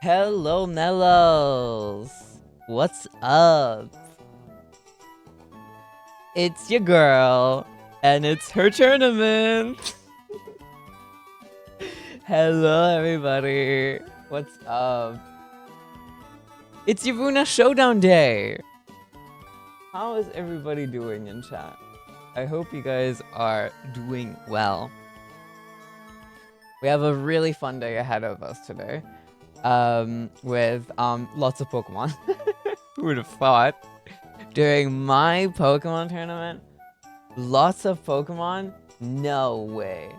Hello, Mellows! What's up? It's your girl, and it's her tournament! Hello, everybody! What's up? It's YUWUNA Showdown Day! How is everybody doing in chat? I hope you guys are doing well. We have a really fun day ahead of us today. With lots of Pokemon. Who would have thought? During my Pokemon tournament, lots of Pokemon? No way.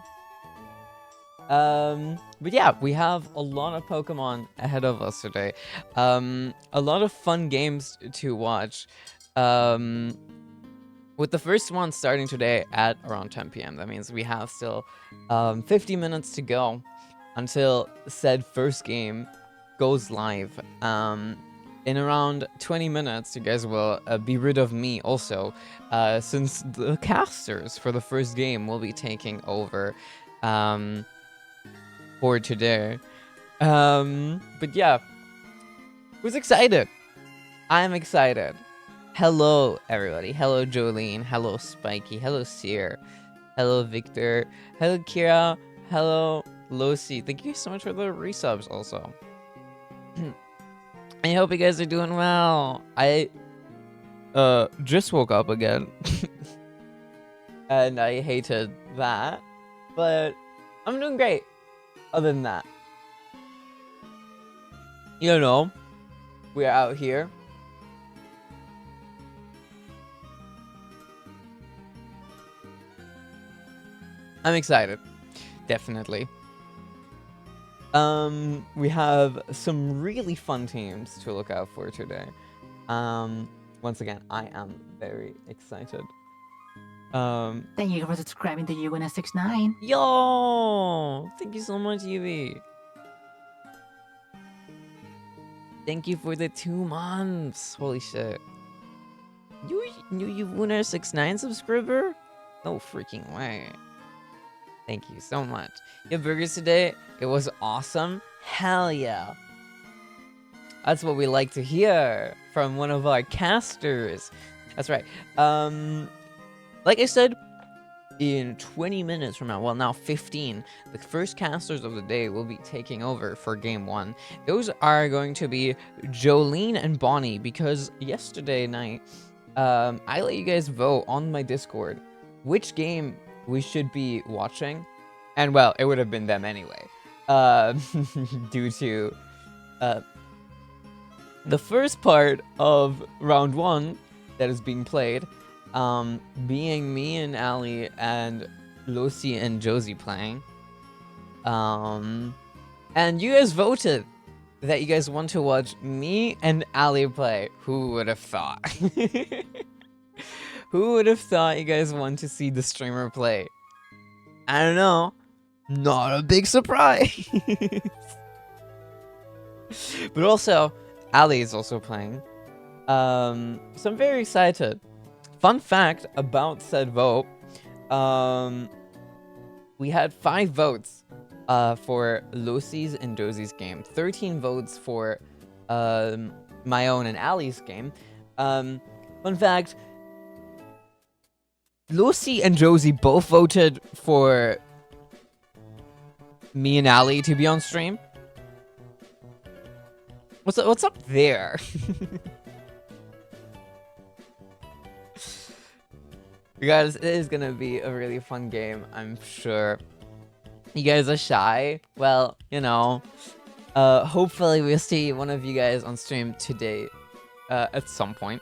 But yeah, we have a lot of Pokemon ahead of us today. A lot of fun games to watch. With the first one starting today at around 10 p.m. That means we have still 50 minutes to go until said first game goes live. In around 20 minutes, you guys will be rid of me also, since the casters for the first game will be taking over for today. But yeah, who's excited? I'm excited. Hello, everybody. Hello, Jolene. Hello, Spiky. Hello, Seer. Hello, Victor. Hello, Kira. Hello, Losi. Thank you so much for the resubs also. I hope you guys are doing well. I just woke up again. And I hated that. But I'm doing great. Other than that. You know, we're out here. I'm excited. Definitely. We have some really fun teams to look out for today. Once again, I am very excited. Thank you for subscribing to YUWUNA69. Yo! Thank you so much, Yubi. Thank you for the 2 months. Holy shit. You YUWUNA69 subscriber? No freaking way. Thank you so much. You have burgers today? It was awesome. Hell yeah. That's what we like to hear from one of our casters. That's right. Like I said, in 20 minutes from now, well, now 15, the first casters of the day will be taking over for game 1. Those are going to be Jolene and Bonnie, because yesterday night, I let you guys vote on my Discord which game we should be watching, and well, it would have been them anyway, due to the first part of round 1 that is being played, being me and Ali and Lucy and Josie playing, and you guys voted that you guys want to watch me and Ali play. Who would have thought? Who would have thought you guys want to see the streamer play? I don't know. Not a big surprise. But also, Ali is also playing. So I'm very excited. Fun fact about said vote. We had 5 votes for Lucy's and Josie's game. 13 votes for my own and Ali's game. Fun fact, Lucy and Josie both voted for me and Ali to be on stream. What's up there? You guys, it is gonna be a really fun game, I'm sure. You guys are shy? Well, you know, hopefully we'll see one of you guys on stream today, at some point.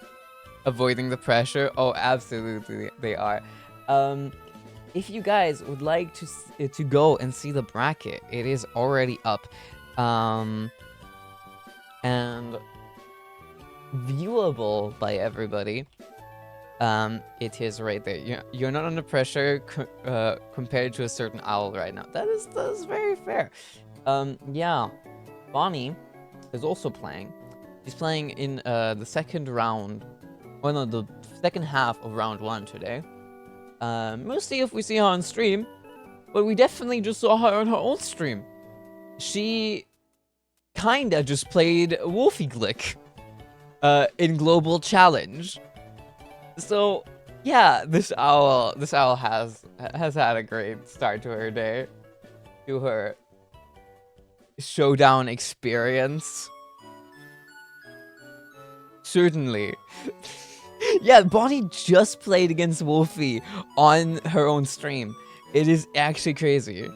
Avoiding the pressure? Oh, absolutely, they are. If you guys would like to go and see the bracket, it is already up, and viewable by everybody. It is right there. You're not under pressure compared to a certain owl right now. That is very fair. Yeah, Bonnie is also playing. She's playing in the second round. Oh no, the second half of round 1 today. We'll see if we see her on stream, but we definitely just saw her on her own stream. She kinda just played Wolfie Glick in Global Challenge. So yeah, this owl has had a great start to her day, to her showdown experience. Certainly. Yeah, Bonnie just played against Wolfie on her own stream. It is actually crazy.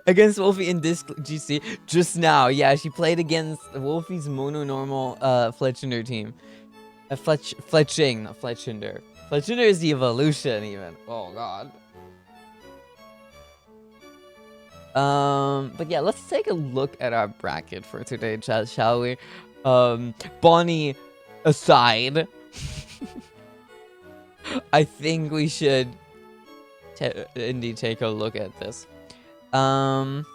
Against Wolfie in this GC just now. Yeah, she played against Wolfie's mono-normal Fletchinder team. Fletching, not Fletchinder. Fletchinder is the evolution even. Oh god. But yeah, let's take a look at our bracket for today, chat, shall we? Bonnie aside, I think we should indeed take a look at this. Hold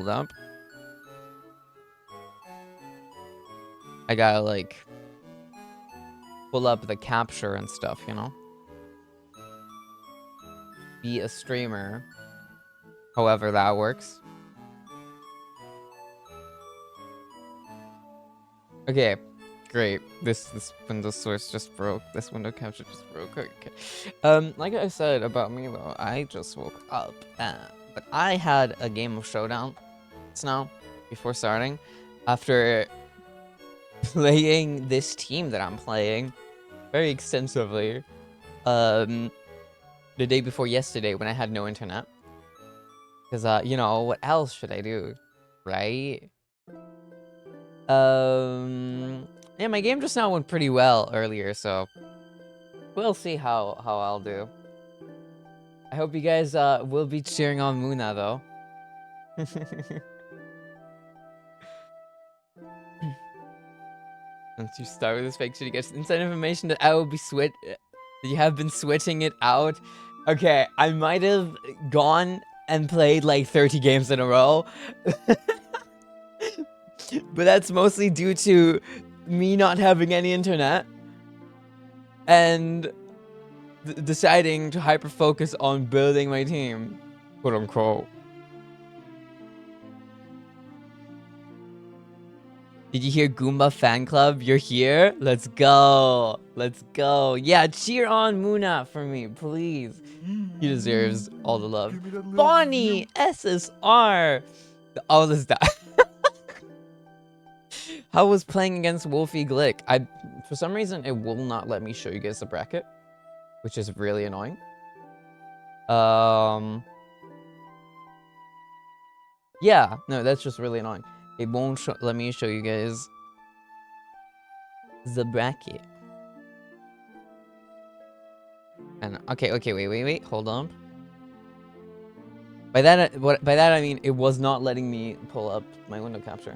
up. I gotta like pull up the capture and stuff, you know? Be a streamer. However that works. Okay, great. This window source just broke. This window capture just broke. Okay. Like I said about me though, I just woke up, but I had a game of Showdown just now before starting, after playing this team that I'm playing very extensively. The day before yesterday when I had no internet. Because, you know, what else should I do? Right? Yeah, my game just now went pretty well earlier, so we'll see how I'll do. I hope you guys, will be cheering on Muna, though. Once you start with this fake shit, you get inside information that I will be that you have been switching it out. Okay, I might have gone and played like 30 games in a row. But that's mostly due to me not having any internet and deciding to hyper focus on building my team, quote unquote. Did you hear Goomba Fan Club? You're here? Let's go. Let's go. Yeah, cheer on Muna for me, please. He deserves all the love. Bonnie! SSR! All this stuff. How was playing against Wolfie Glick? For some reason, it will not let me show you guys the bracket, which is really annoying. Yeah, no, that's just really annoying. It won't let me show you guys the bracket. And okay, wait, hold on. By that I mean it was not letting me pull up my window capture.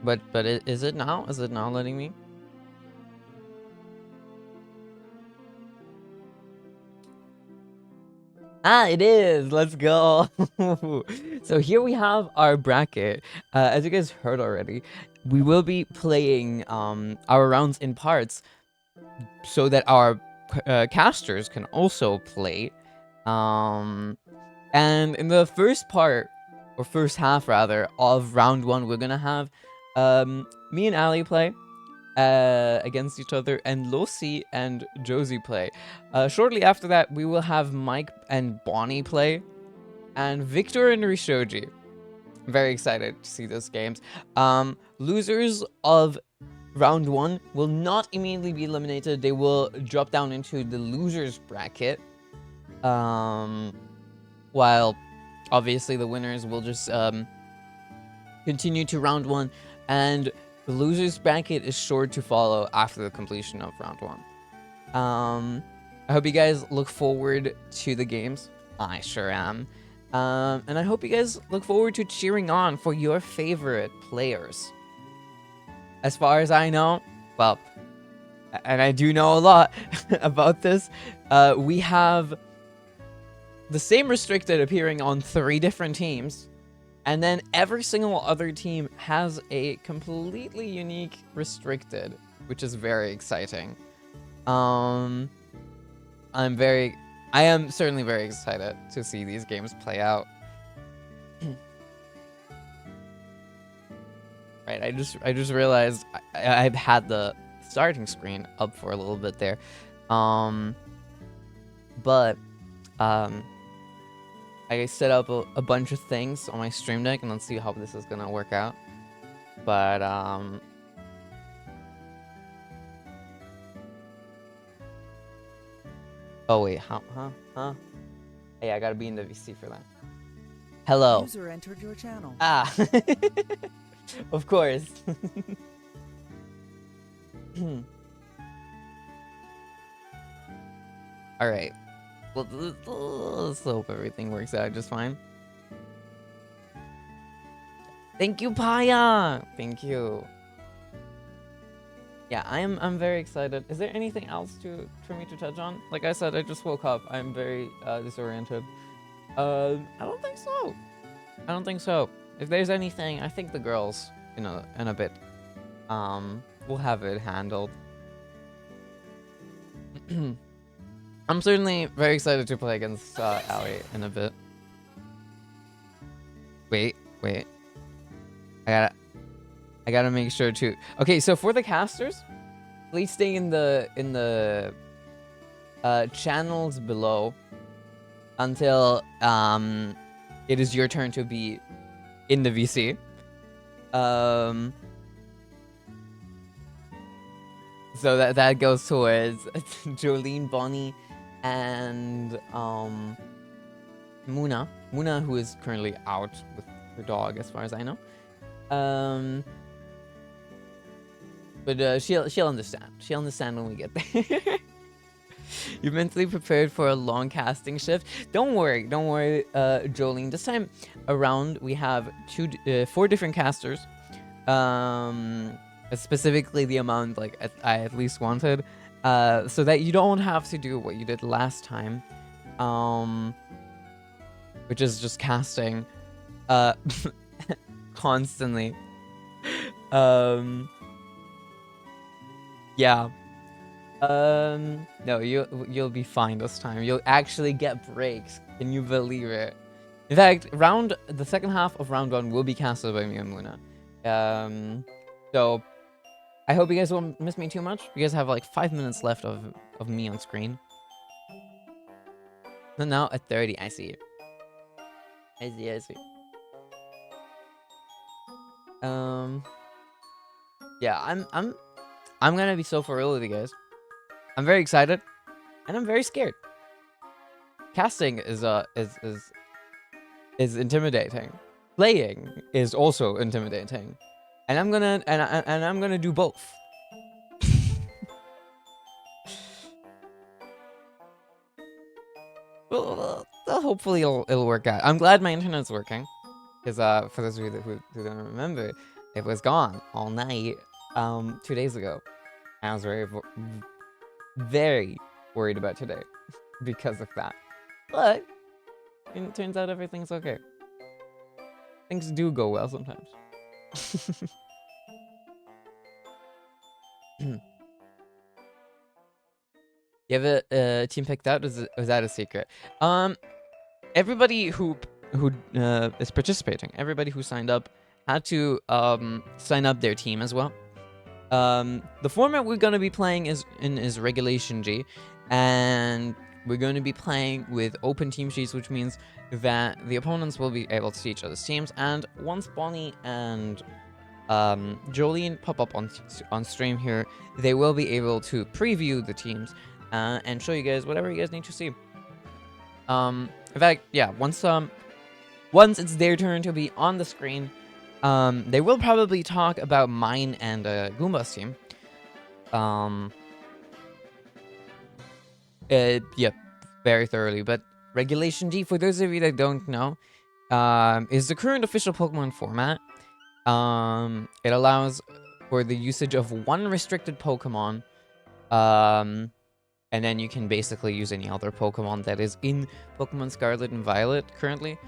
But is it now? Is it now letting me? Ah, it is. Let's go. So here we have our bracket. As you guys heard already, we will be playing our rounds in parts so that our casters can also play. And in the first part, or first half rather, of round 1, we're gonna have me and Ali play against each other, and Losi and Josie play. Shortly after that, we will have Mike and Bonnie play, and Victor and Rishoji. I'm very excited to see those games. Losers of round 1 will not immediately be eliminated. They will drop down into the losers bracket. While obviously the winners will just continue to round 1, and the losers bracket is sure to follow after the completion of round 1. I hope you guys look forward to the games. I sure am. And I hope you guys look forward to cheering on for your favorite players. As far as I know, well, and I do know a lot about this, we have the same restricted appearing on 3 different teams, and then every single other team has a completely unique restricted, which is very exciting. I'm very I am certainly very excited to see these games play out. Right, I just realized I've had the starting screen up for a little bit there. But I set up a bunch of things on my stream deck, and let's see how this is gonna work out. But oh wait, huh? Hey, I gotta be in the VC for that. Hello. User entered your channel. Ah, of course. All right. Let's hope everything works out just fine. Thank you, Paya. Thank you. Yeah, I'm very excited. Is there anything else for me to touch on? Like I said, I just woke up. I'm very disoriented. I don't think so. I don't think so. If there's anything, I think the girls in a bit will have it handled. I'm certainly very excited to play against Ali in a bit. Wait. I gotta make sure to. Okay, so for the casters, please stay in the channels below until it is your turn to be in the VC. So that goes towards Jolene, Bonnie, and Muna, who is currently out with her dog, as far as I know. But she'll understand. She'll understand when we get there. You're mentally prepared for a long casting shift. Don't worry, Jolene. This time around, we have 4 different casters. Specifically the amount like I at least wanted, so that you don't have to do what you did last time, which is just casting constantly. Yeah. No, you'll be fine this time. You'll actually get breaks. Can you believe it? In fact, the second half of round 1 will be casted by me and Muna. So I hope you guys won't miss me too much. You guys have like 5 minutes left of me on screen. So now at 30, I see. Yeah, I'm gonna be so for real with you guys. I'm very excited, and I'm very scared. Casting is intimidating. Playing is also intimidating, and I'm gonna do both. Well, hopefully it'll work out. I'm glad my internet's working, because for those of you who don't remember, it was gone all night 2 days ago. I was very worried about today because of that. But it turns out everything's okay. Things do go well sometimes. You have a team picked out? Was that a secret? Everybody who is participating, everybody who signed up, had to sign up their team as well. The format we're going to be playing is Regulation G, and we're going to be playing with open team sheets, which means that the opponents will be able to see each other's teams, and once Bonnie and Jolene pop up on stream here, they will be able to preview the teams and show you guys whatever you guys need to see. In fact, yeah, once it's their turn to be on the screen, they will probably talk about mine and Goomba's team. Yeah, very thoroughly. But Regulation G, for those of you that don't know, is the current official Pokemon format. It allows for the usage of 1 restricted Pokemon, and then you can basically use any other Pokemon that is in Pokemon Scarlet and Violet currently.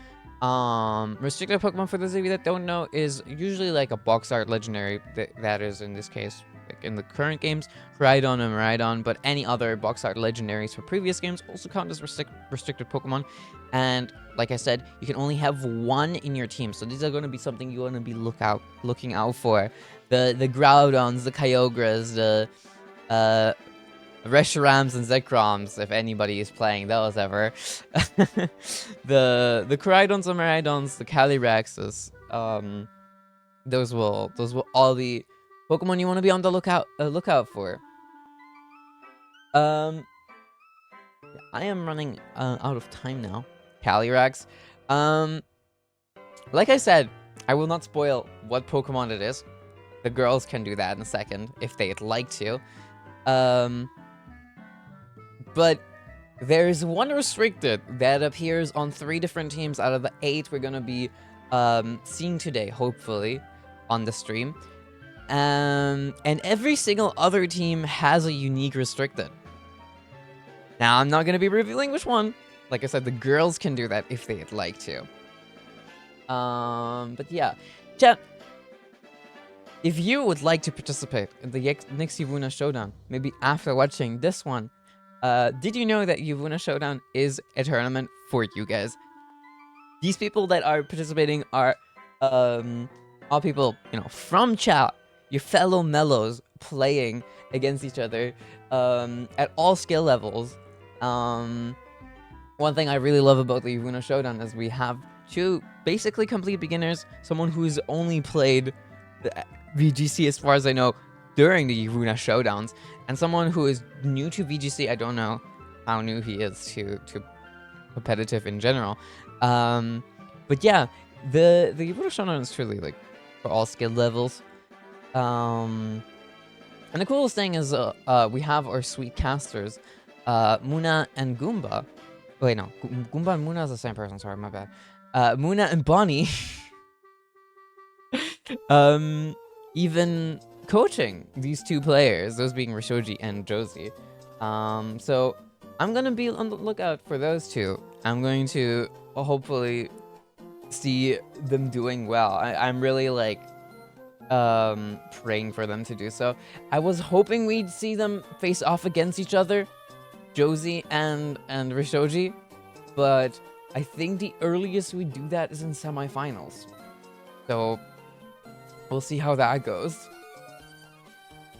Restricted Pokemon, for those of you that don't know, is usually like a box art legendary that is in this case like in the current games, Rhydon and Miraidon, but any other box art legendaries for previous games also count as restricted Pokemon. And like I said, you can only have one in your team, so these are going to be something you want to be looking out for. The Groudons, the Kyogres, the Reshurams and Zekroms, if anybody is playing those ever. the Koraidons and Miraidons, the Calyraxes, those will all be Pokemon you want to be on the lookout for. I am running out of time now. Calyrax. Like I said, I will not spoil what Pokemon it is. The girls can do that in a second if they'd like to. But there's one restricted that appears on 3 different teams out of the 8 we're gonna be seeing today, hopefully, on the stream. And every single other team has a unique restricted. Now, I'm not gonna be revealing which one. Like I said, the girls can do that if they'd like to. But yeah. Chat, if you would like to participate in the next YUWUNA Showdown, maybe after watching this one, did you know that YUWUNA Showdown is a tournament for you guys? These people that are participating are all people, you know, from chat, your fellow mellows playing against each other at all skill levels. One thing I really love about the YUWUNA Showdown is we have 2 basically complete beginners, someone who's only played the VGC as far as I know during the YUWUNA Showdowns, and someone who is new to VGC. I don't know how new he is to competitive in general. But yeah, the YUWUNA Showdown is truly like for all skill levels. And the coolest thing is we have our sweet casters, Muna and Goomba. Wait, no, Goomba and Muna is the same person. Sorry, my bad. Muna and Bonnie. Even coaching these 2 players, those being Rishoji and Josie. So I'm gonna be on the lookout for those 2. I'm going to hopefully see them doing well. I'm really like praying for them to do so. I was hoping we'd see them face off against each other, Josie and Rishoji, but I think the earliest we do that is in semifinals. So we'll see how that goes.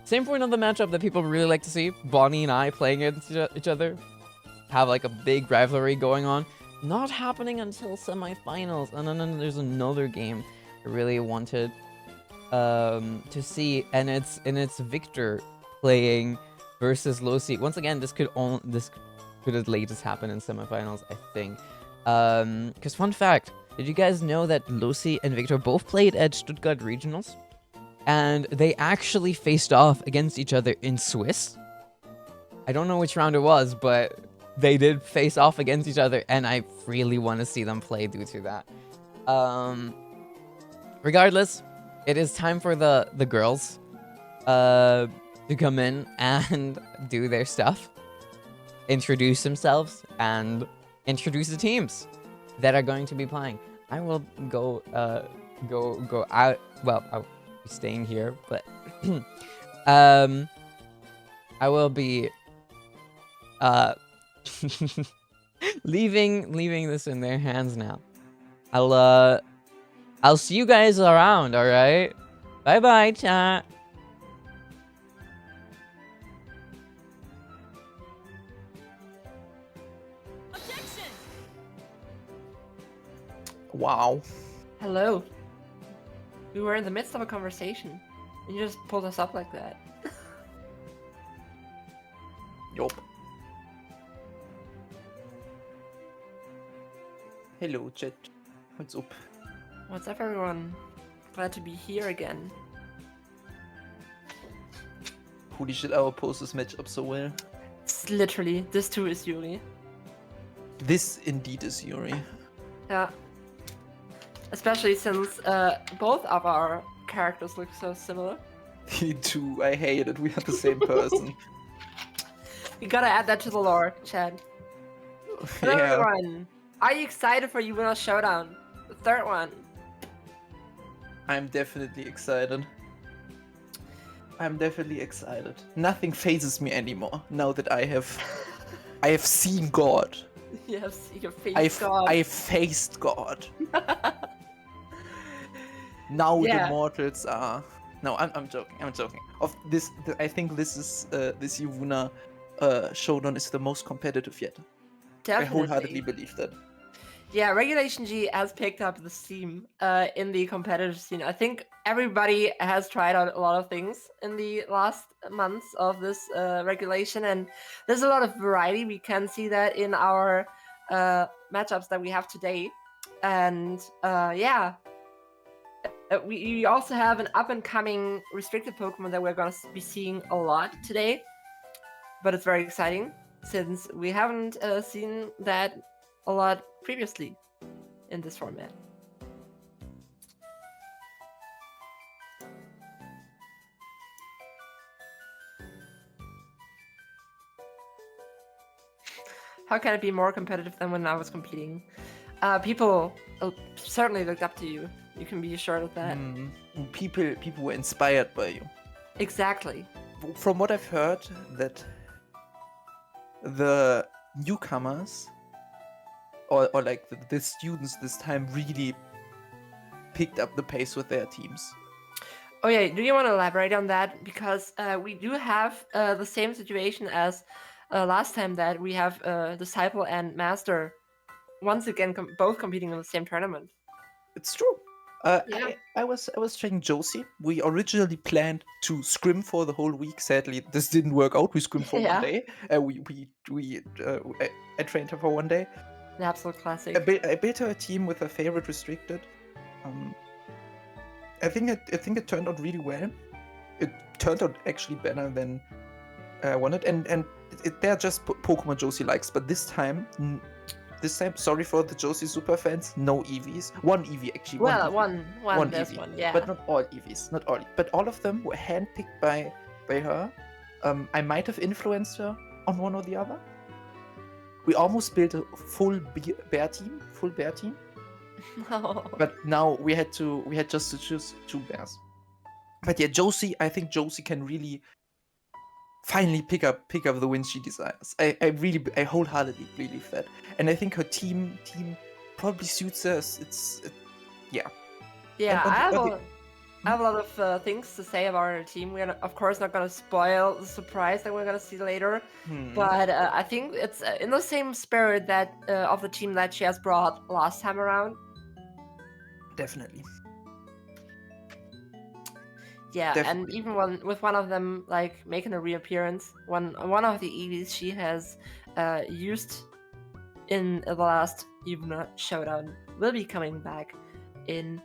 Same for another matchup that people really like to see, Bonnie and I playing against each other. Have like a big rivalry going on. Not happening until semifinals. And then there's another game I really wanted to see, and it's Victor playing versus Losi. Once again, this could at latest happen in semifinals, I think. Because fun fact, did you guys know that Losi and Victor both played at Stuttgart Regionals? And they actually faced off against each other in Swiss. I don't know which round it was, but they did face off against each other, and I really want to see them play due to that. Regardless, it is time for the girls to come in and do their stuff, introduce themselves, and introduce the teams that are going to be playing. I will go out. Well, I'll be staying here, but I will be leaving this in their hands now. I'll see you guys around, all right? Bye bye, chat. Objection! Wow. Hello. We were in the midst of a conversation, and you just pulled us up like that. Yup. Hello, chat. What's up? What's up, everyone? Glad to be here again. Holy shit, our posters match up so well. It's literally, this too is Yuri. This indeed is Yuri. Yeah. Especially since both of our characters look so similar. Me too. I hate it. We are the same person. We gotta add that to the lore, Chad. Hello, Yeah. everyone. Are you excited for YUWUNA Showdown? The 3rd one. I'm definitely excited. I'm definitely excited. Nothing phases me anymore now that I have seen God. Yes, your face God. I've faced God. Now the Yeah. mortals are. No, I'm joking. I'm joking. Of this, I think this is this YUWUNA showdown is the most competitive yet. I wholeheartedly believe that. Yeah, Regulation G has picked up the steam in the competitive scene. I think everybody has tried out a lot of things in the last months of this regulation, and there's a lot of variety. We can see that in our matchups that we have today. And yeah, we also have an up-and-coming restricted Pokemon that we're going to be seeing a lot today. But it's very exciting, since we haven't seen that a lot previously in this format. How can it be more competitive than when I was competing? People certainly looked up to you. You can be assured of that. People were inspired by you. Exactly. From what I've heard, that the newcomers or like the students this time really picked up the pace with their teams. Oh yeah, do you want to elaborate on that? Because we do have the same situation as last time, that we have Disciple and Master once again both competing in the same tournament. It's true. Yeah. I was training Josie. We originally planned to scrim for the whole week. Sadly, this didn't work out. We scrimmed for Yeah. one day. I trained her for one day. An absolute classic. I built her a team with her favorite restricted. I think it turned out really well. It turned out actually better than I wanted, and they're just Pokemon Josie likes. But this time, sorry for the Josie super fans, no EVs. One EV actually. Well, one there's EV, one, yeah. but not all EVs, not all. But all of them were handpicked by her. I might have influenced her on one or the other. We almost built a full bear team. No. But now we had just to choose 2 bears. But yeah, Josie, I think Josie can really finally pick up the wins she desires. I wholeheartedly believe that, and I think her team probably suits us. Yeah. Yeah, And I have a lot of things to say about our team. We're of course not going to spoil the surprise that we're going to see later, but I think it's in the same spirit that of the team that she has brought last time around. Definitely. Yeah, Definitely. and even with one of them like making a reappearance, one of the EVs she has used in the last YUWUNA showdown will be coming back in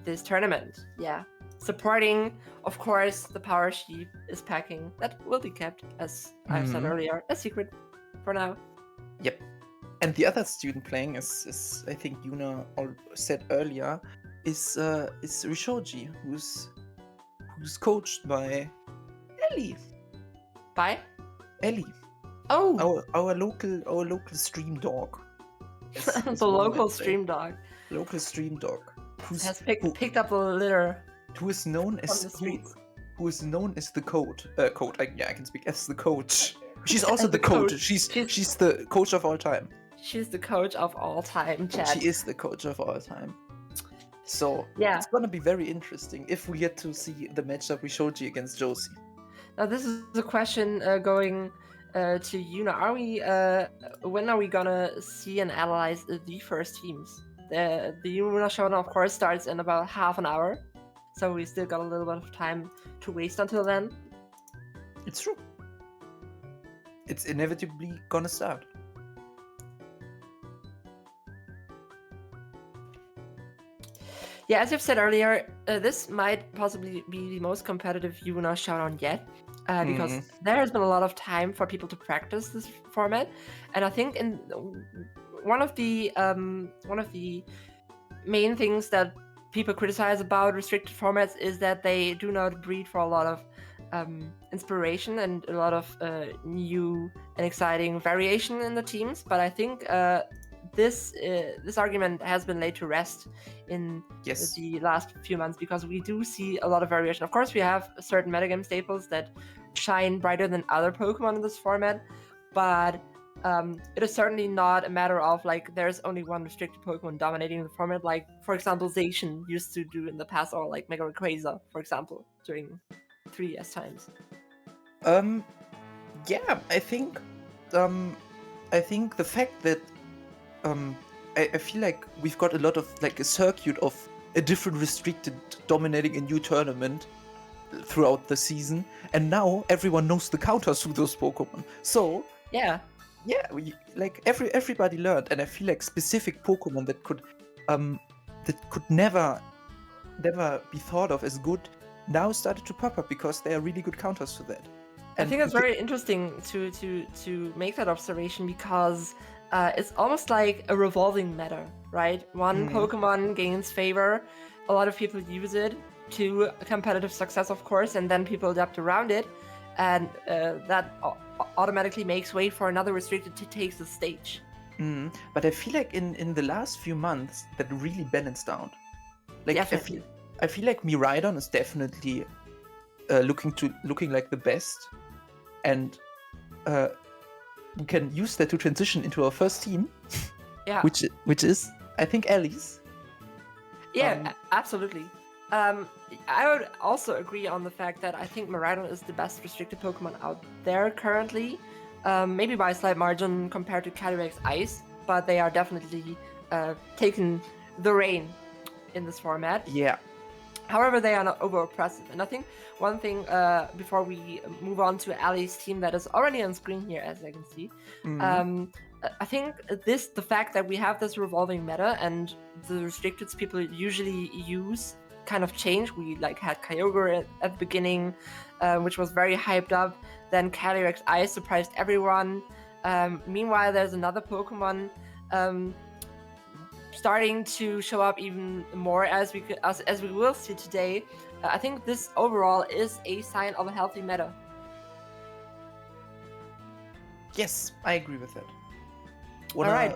this tournament. Yeah, supporting, of course, the power she is packing. That will be kept, as I've said earlier, a secret for now. Yep. And the other student playing, is I think Yuna said earlier, is Rishoji, who's coached by Ellie. By Ellie. Oh, Our local stream dog. the local stream dog Local stream dog. has picked up the litter. Who is known as the streets. who is known as the coach. I can speak as the coach. She's also As the the coach. coach. She's the coach of all time. She's the coach of all time, chat. She is the coach of all time. So Yeah. it's gonna be very interesting if we get to see the matchup Rishoji against Josie. Now this is a question going to Yuna. Are we? When are we gonna see and analyze the first teams? The YUWUNA showdown, of course, starts in about half an hour, so we still got a little bit of time to waste until then. It's true. It's inevitably gonna start. Yeah, as you've said earlier, this might possibly be the most competitive YUWUNA showdown yet, because there has been a lot of time for people to practice this format, and I think in one of the main things that people criticize about restricted formats is that they do not breed for a lot of inspiration and a lot of new and exciting variation in the teams. But I think this argument has been laid to rest in Yes. the last few months, because we do see a lot of variation. Of course, we have certain metagame staples that shine brighter than other Pokemon in this format, but it is certainly not a matter of like there's only one restricted Pokemon dominating the format, like for example Zacian used to do in the past, or like Mega Rayquaza, for example, during 3DS times. Yeah, I think the fact that I feel like we've got a lot of like a circuit of a different restricted dominating a new tournament throughout the season, and now everyone knows the counters to those Pokemon. So Yeah. like everybody learned, and I feel like specific Pokemon that could never be thought of as good now started to pop up because they are really good counters to that. I think it's very interesting to make that observation, because it's almost like a revolving meta, right? One Pokemon gains favor, a lot of people use it to competitive success, of course, and then people adapt around it, and that automatically makes way for another restricted to take the stage. But I feel like in the last few months that really balanced out. Like Definitely. I feel like Miraidon is definitely looking like the best, and we can use that to transition into our first team. Yeah. Which is I think Ellie's. Yeah, absolutely. I would also agree on the fact that I think Miraidon is the best restricted Pokemon out there currently. Maybe by a slight margin compared to Calyrex Ice, but they are definitely taking the reign in this format. Yeah. However, they are not over oppressive. And I think one thing before we move on to Ali's team that is already on screen here, as I can see, I think the fact that we have this revolving meta and the restricteds people usually use kind of change. We like had Kyogre at the beginning, which was very hyped up. Then Calyrex Ice surprised everyone. Meanwhile, there's another Pokemon starting to show up even more as we will see today. I think this overall is a sign of a healthy meta. Yes, I agree with that. All right.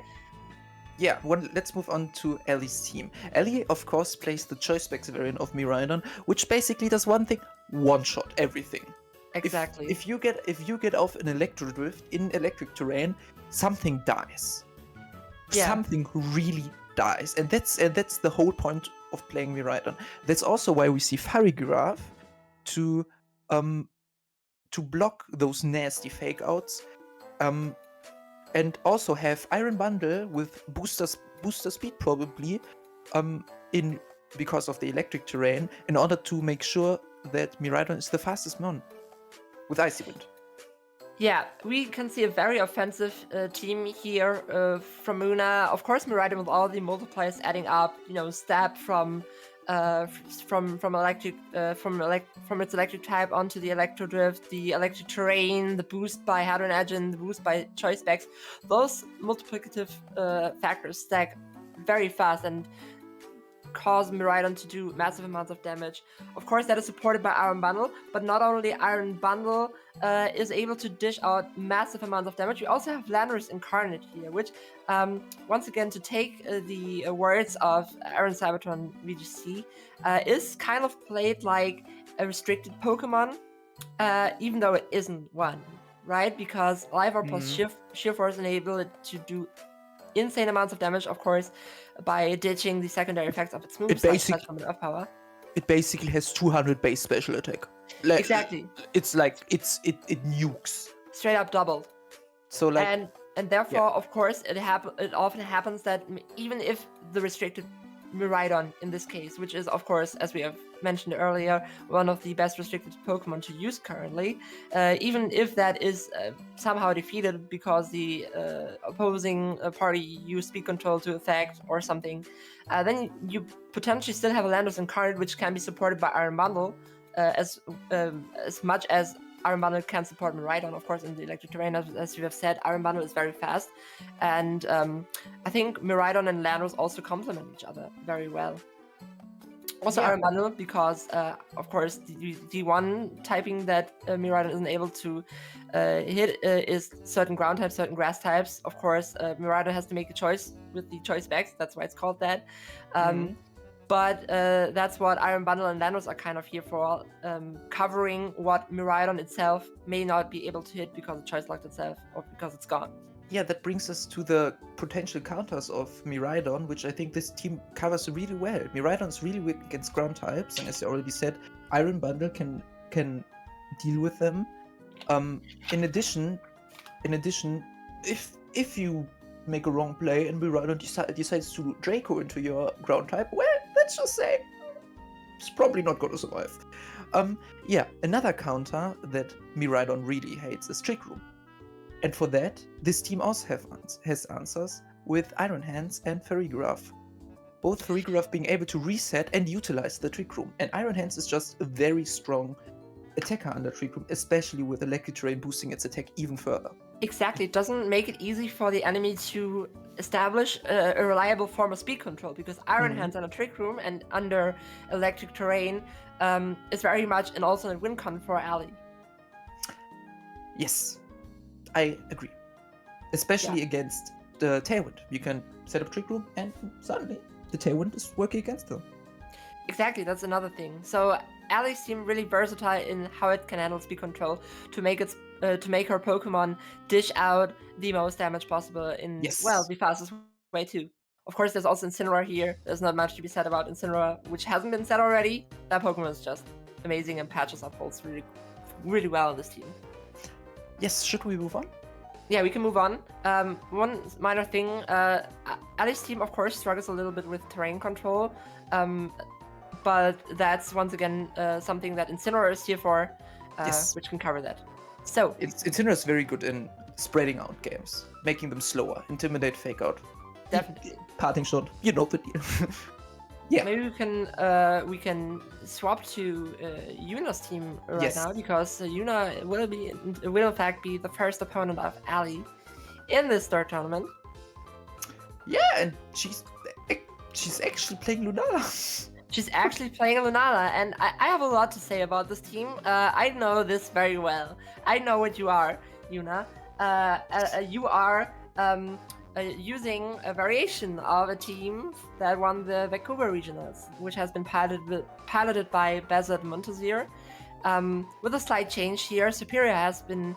Yeah, let's move on to Ellie's team. Ellie, of course, plays the Choice Specs variant of Miraidon, which basically does one thing: one-shot everything. Exactly. If you get off an Electro Drift in electric terrain, something dies. Yeah. Something really dies, and that's the whole point of playing Miraidon. That's also why we see Farigiraf to block those nasty fake outs, and also have Iron Bundle with booster speed probably, in because of the electric terrain, in order to make sure that Miraidon is the fastest mon with Icy Wind. Yeah, we can see a very offensive team here from Muna. Of course, Miraidon with all the multipliers adding up. Stab from electric from its electric type onto the Electro Drift, the electric terrain, the boost by Hadron Edge, the boost by Choice Specs. Those multiplicative factors stack very fast and cause Miraidon to do massive amounts of damage. Of course, that is supported by Iron Bundle, but not only Iron Bundle is able to dish out massive amounts of damage, we also have Landorus Incarnate here, which, once again, to take the words of Aaron Cybertron VGC, is kind of played like a restricted Pokemon, even though it isn't one, right? Because Life Orb plus Sheer Force enable it to do insane amounts of damage, of course, by ditching the secondary effects of its moves, such from Earth Power. It basically has 200 base special attack. Exactly. It's like it nukes. Straight up doubled. So like, and therefore, of course, it often happens that even if the restricted Miraidon in this case, which is of course, as we have mentioned earlier, one of the best restricted Pokemon to use currently, even if that is somehow defeated because the opposing party used speed control to effect or something, then you potentially still have a Landorus Incarnate, which can be supported by Iron Bundle, as much as Iron Bundle can support Miraidon, of course, in the electric terrain. As you have said, Iron Bundle is very fast, and I think Miraidon and Landorus also complement each other very well. Also, Iron Bundle, because, of course, the one typing that Miraidon isn't able to hit is certain ground types, certain grass types. Of course, Miraidon has to make a choice with the choice specs. That's why it's called that. But that's what Iron Bundle and Lanos are kind of here for, covering what Miraidon itself may not be able to hit because it choice locked itself or because it's gone. Yeah, that brings us to the potential counters of Miraidon, which I think this team covers really well. Miraidon is really weak against ground types, and as I already said, Iron Bundle can deal with them. In addition, if you make a wrong play and Miraidon decides to Draco into your ground type, well, let's just say it's probably not going to survive. Yeah, another counter that Miraidon really hates is Trick Room. And for that, this team also has answers with Iron Hands and Farigiraf. Both Farigiraf being able to reset and utilize the Trick Room. And Iron Hands is just a very strong attacker under Trick Room, especially with Electric Terrain boosting its attack even further. Exactly, it doesn't make it easy for the enemy to establish a reliable form of speed control, because Iron Hands under Trick Room and under Electric Terrain is very much an alternate win con for Ali. Yes, I agree. Especially against the Tailwind. You can set up Trick Room and suddenly the Tailwind is working against them. Exactly, that's another thing. So Ali seems really versatile in how it can handle speed control to make its to make her Pokemon dish out the most damage possible in the fastest way too. Of course, there's also Incineroar here. There's not much to be said about Incineroar, which hasn't been said already. That Pokemon is just amazing and patches up holds really, really well on this team. Yes, should we move on? Yeah, we can move on. One minor thing, Ali's team, of course, struggles a little bit with terrain control, but that's, once again, something that Incineroar is here for, which can cover that. So Incineroar is very good in spreading out games, making them slower, intimidate, fake out. Definitely. Parting shot, you know the deal. Yeah. Maybe we can swap to Yuna's team right now, because Yuna will in fact be the first opponent of Ali in this third tournament. Yeah, and she's actually playing Lunala. She's actually playing Lunala, and I have a lot to say about this team. I know this very well. I know what you are, Yuna. You are using a variation of a team that won the Vancouver Regionals, which has been piloted by Bezat Montazir. With a slight change here, Superior has been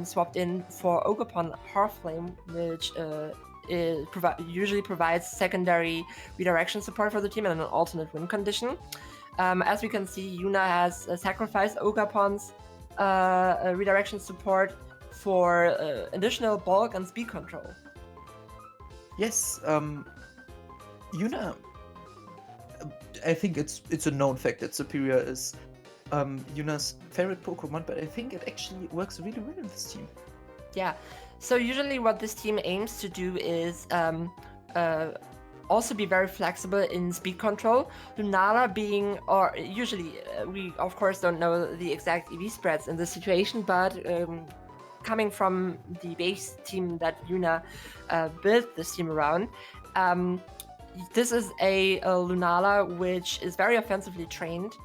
swapped in for Ogerpon Hearthflame, which usually provides secondary redirection support for the team and an alternate win condition. As we can see, Yuna has sacrificed Ogerpon's redirection support for additional bulk and speed control. Yes, Yuna, I think it's a known fact that Superior is Yuna's favorite Pokemon, but I think it actually works really well in this team. Yeah, so usually what this team aims to do is also be very flexible in speed control. Lunala being, or usually we of course don't know the exact EV spreads in this situation, but coming from the base team that Yuna built this team around, this is a Lunala which is very offensively trained,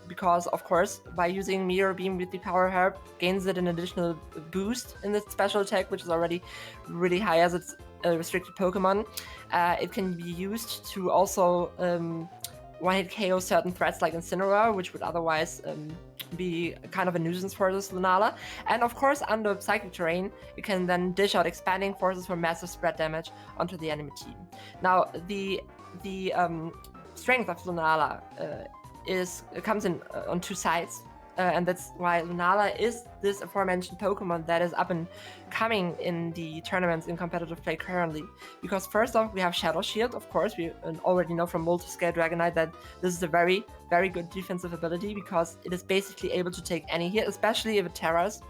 because of course by using Meteor Beam with the Power Herb gains it an additional boost in its special attack, which is already really high as it's a restricted Pokemon. It can be used to also one-hit KO certain threats like Incineroar, which would otherwise be kind of a nuisance for this Lunala. And of course, under Psychic Terrain, you can then dish out Expanding Forces for massive spread damage onto the enemy team. Now, the strength of Lunala comes in on two sides. And that's why Lunala is this aforementioned Pokemon that is up and coming in the tournaments in competitive play currently. Because first off, we have Shadow Shield, of course. We already know from Multiscale Dragonite that this is a very, very good defensive ability, because it is basically able to take any hit, especially if it terrors.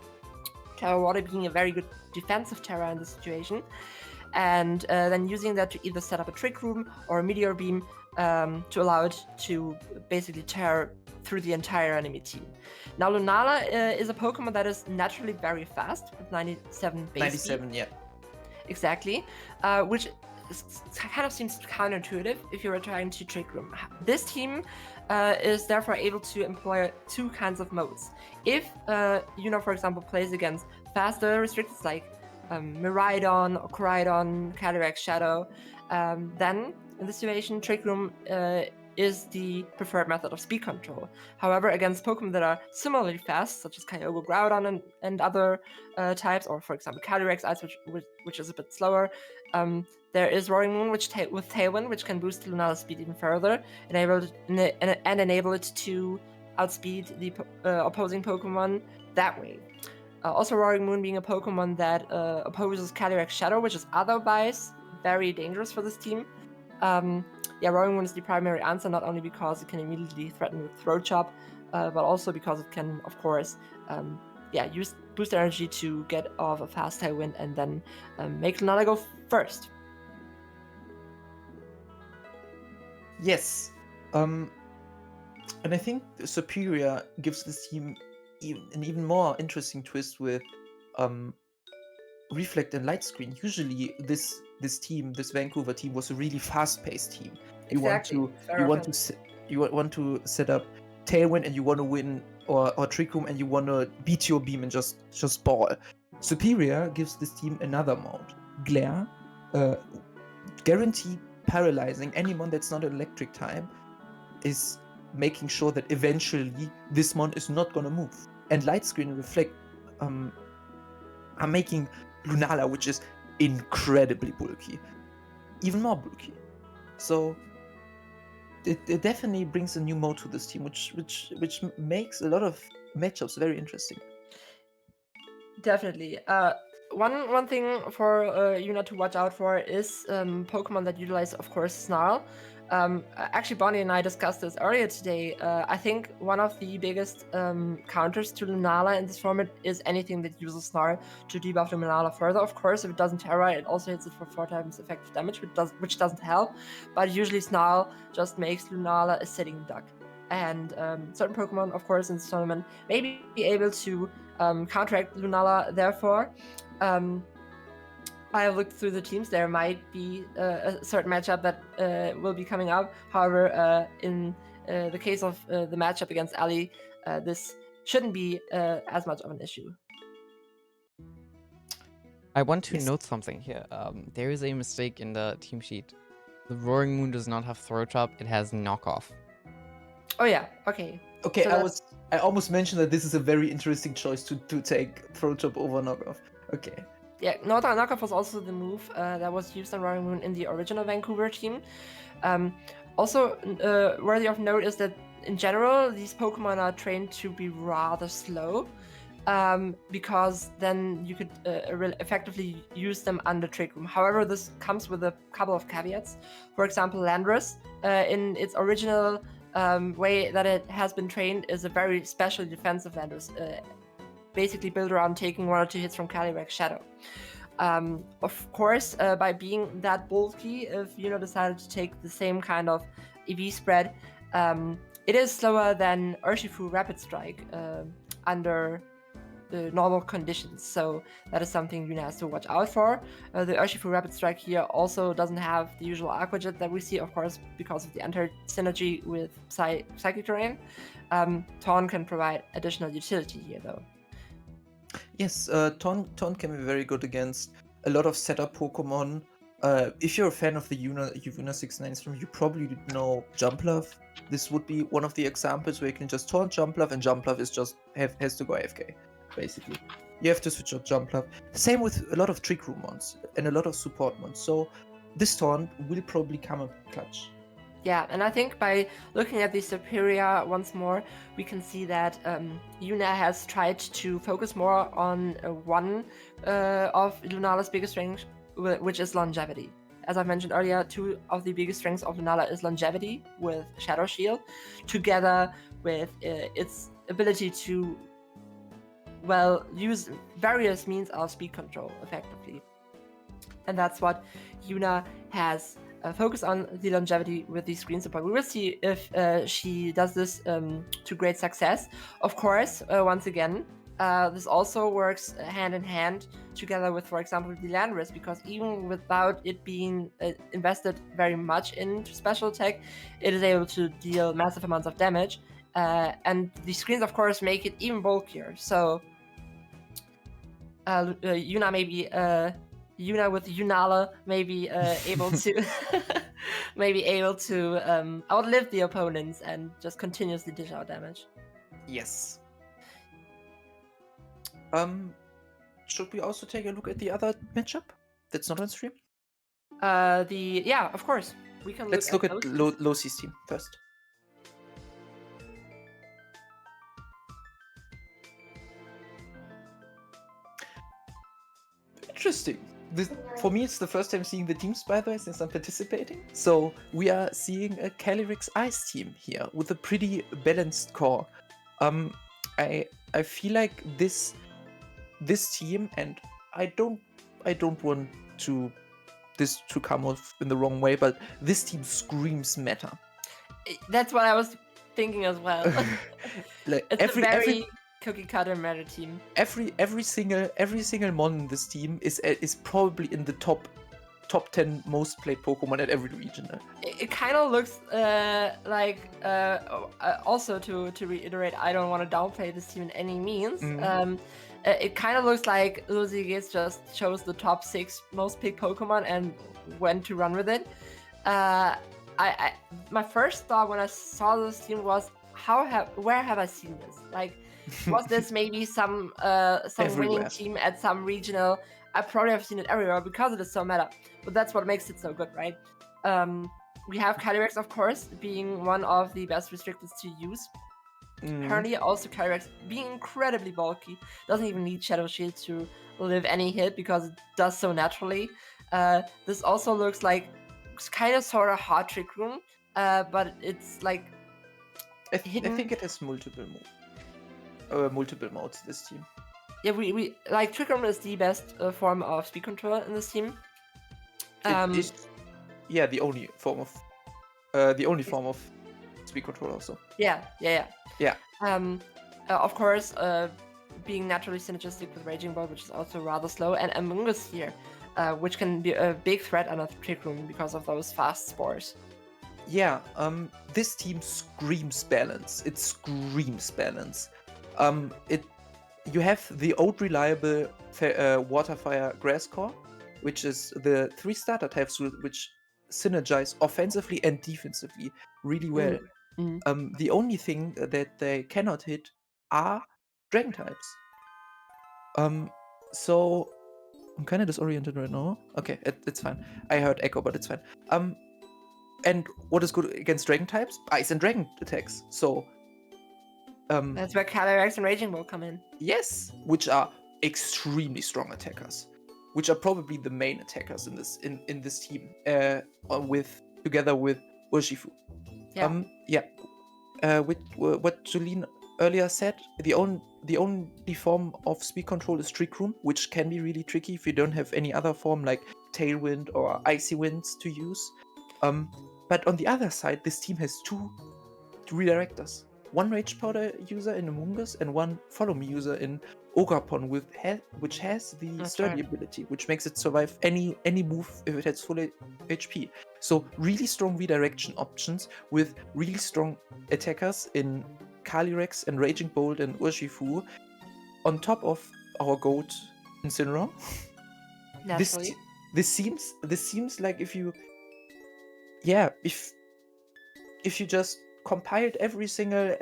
Terra Water being a very good defensive Terra in this situation. And then using that to either set up a Trick Room or a Meteor Beam to allow it to basically tear through the entire enemy team. Now, Lunala is a Pokemon that is naturally very fast with 97 base 97, speed. yeah. Exactly, which kind of seems counterintuitive if you were trying to Trick Room. This team is therefore able to employ two kinds of modes. If Yuna, for example, plays against faster restricteds like Miraidon or Koraidon, Calyrex Shadow, then in this situation, Trick Room is the preferred method of speed control. However, against Pokemon that are similarly fast, such as Kyogre, Groudon, and other types, or for example Calyrex Ice, which is a bit slower, there is Roaring Moon, with Tailwind, which can boost Lunala's speed even further, and enable it to outspeed the opposing Pokemon that way. Also, Roaring Moon being a Pokemon that opposes Calyrex Shadow, which is otherwise very dangerous for this team. Yeah, Roaring Moon is the primary answer, not only because it can immediately threaten with Throat Chop, but also because it can, of course, use boost energy to get off a fast Tailwind and then make Lunala go first. Yes. And I think Superior gives this team an even more interesting twist with Reflect and Light Screen. Usually this Vancouver team was a really fast-paced team. You want to set up Tailwind and you want to win, or Trick Room and you want to beat your beam and just ball. Superior gives this team another mount. Glare, guarantee paralyzing anyone that's not an electric type, is making sure that eventually this mon is not gonna move. And Light Screen and Reflect are making Lunala, which is incredibly bulky, even more bulky. So it definitely brings a new mode to this team, which makes a lot of matchups very interesting. Definitely. One thing for Yuna to watch out for is Pokemon that utilize, of course, Snarl. Actually, Bonnie and I discussed this earlier today. I think one of the biggest counters to Lunala in this format is anything that uses Snarl to debuff Lunala further. Of course, if it doesn't Terra, it also hits it for 4 times effective damage, which doesn't help. But usually Snarl just makes Lunala a sitting duck. And certain Pokemon, of course, in this tournament may be able to counteract Lunala. Therefore, I have looked through the teams. There might be a certain matchup that will be coming up. However, in the case of the matchup against Ali, this shouldn't be as much of an issue. I want to note something here. There is a mistake in the team sheet. The Roaring Moon does not have Throat Chop, it has Knockoff. Oh yeah, okay. Okay, So I almost mentioned that this is a very interesting choice to take Throat Chop over Knockoff. Okay. Yeah, Knockoff was also the move that was used on Roaring Moon in the original Vancouver team. Also, worthy of note is that in general, these Pokemon are trained to be rather slow, because then you could effectively use them under Trick Room. However, this comes with a couple of caveats. For example, Landorus, in its original way that it has been trained, is a very specially defensive Landorus, basically built around taking 1 or 2 hits from Calyrex Shadow. Of course, by being that bulky, if Yuna decided to take the same kind of EV spread, it is slower than Urshifu Rapid Strike under the normal conditions. So that is something Yuna has to watch out for. The Urshifu Rapid Strike here also doesn't have the usual Aqua Jet that we see, of course, because of the synergy with Psychic Terrain. Taunt can provide additional utility here, though. Yes, Taunt can be very good against a lot of setup Pokemon. If you're a fan of the YUWUNA 69 stream, you probably know Jumpluff. This would be one of the examples where you can just taunt Jumpluff, and Jumpluff is just has to go AFK, basically. You have to switch out Jumpluff. Same with a lot of Trick Room mons and a lot of support mons. So this taunt will probably come up clutch. Yeah, and I think by looking at the Superior once more, we can see that Yuna has tried to focus more on one of Lunala's biggest strengths, which is longevity. As I mentioned earlier, 2 of the biggest strengths of Lunala is longevity with Shadow Shield, together with its ability to, well, use various means of speed control effectively. And that's what Yuna has focus on, the longevity with the screen support. We will see if she does this to great success. Of course, once again, this also works hand in hand together with, for example, the Landorus, because even without it being invested very much into special attack, it is able to deal massive amounts of damage. And the screens, of course, make it even bulkier. So Yuna maybe Yuna with Yunala maybe able to maybe able to outlive the opponents and just continuously dish out damage. Yes. Should we also take a look at the other matchup that's not on stream? Yeah, of course. We can Let's look at those. Losi's team first. Interesting. For me, it's the first time seeing the teams, by the way, since I'm participating. So we are seeing a Calyrex Ice team here with a pretty balanced core. I feel like this team, and I don't want this to come off in the wrong way, but this team screams meta. That's what I was thinking as well. Like it's a very cookie cutter meta team. Every single mon in this team is probably in the top 10 most played Pokemon at every regional. It kind of looks like also to reiterate, I don't want to downplay this team in any means. It kind of looks like Luziges just chose the top 6 most picked Pokemon and went to run with it. My first thought when I saw this team was, where have I seen this? Like, was this maybe some winning team at some regional? I probably have seen it everywhere because it is so meta. But that's what makes it so good, right? We have Calyrex, of course, being one of the best restricteds to use. Currently, also Calyrex being incredibly bulky, doesn't even need Shadow Shield to live any hit because it does so naturally. This also looks like kind of sort of hard Trick Room, but it's like I think it has multiple modes. This team. Yeah, we like Trick Room is the best form of speed control in this team. It is, yeah, the only form of speed control also. Yeah. Yeah. Of course, being naturally synergistic with Raging Ball, which is also rather slow, and Amoonguss here, which can be a big threat on a Trick Room because of those fast spores. Yeah, this team screams balance. It screams balance. You have the old reliable Water, Fire, Grass core, which is the 3 starter types which synergize offensively and defensively really well. The only thing that they cannot hit are Dragon types. So I'm kind of disoriented right now. Okay, it's fine. I heard Echo, but it's fine. And what is good against Dragon types? Ice and Dragon attacks. So that's where Calyrex and Raging Ball come in. Yes, which are extremely strong attackers, which are probably the main attackers in this team. Together with Urshifu. With what Julien earlier said, the only form of speed control is Trick Room, which can be really tricky if you don't have any other form like Tailwind or Icy Winds to use. But on the other side, this team has 2 redirectors. One Rage Powder user in Amoonguss and one Follow Me user in Ogapon, which has the Sturdy ability, which makes it survive any move if it has full HP. So really strong redirection options with really strong attackers in Calyrex and Raging Bolt and Urshifu, on top of our GOAT Incineroar. Naturally. This seems like if you just compiled every single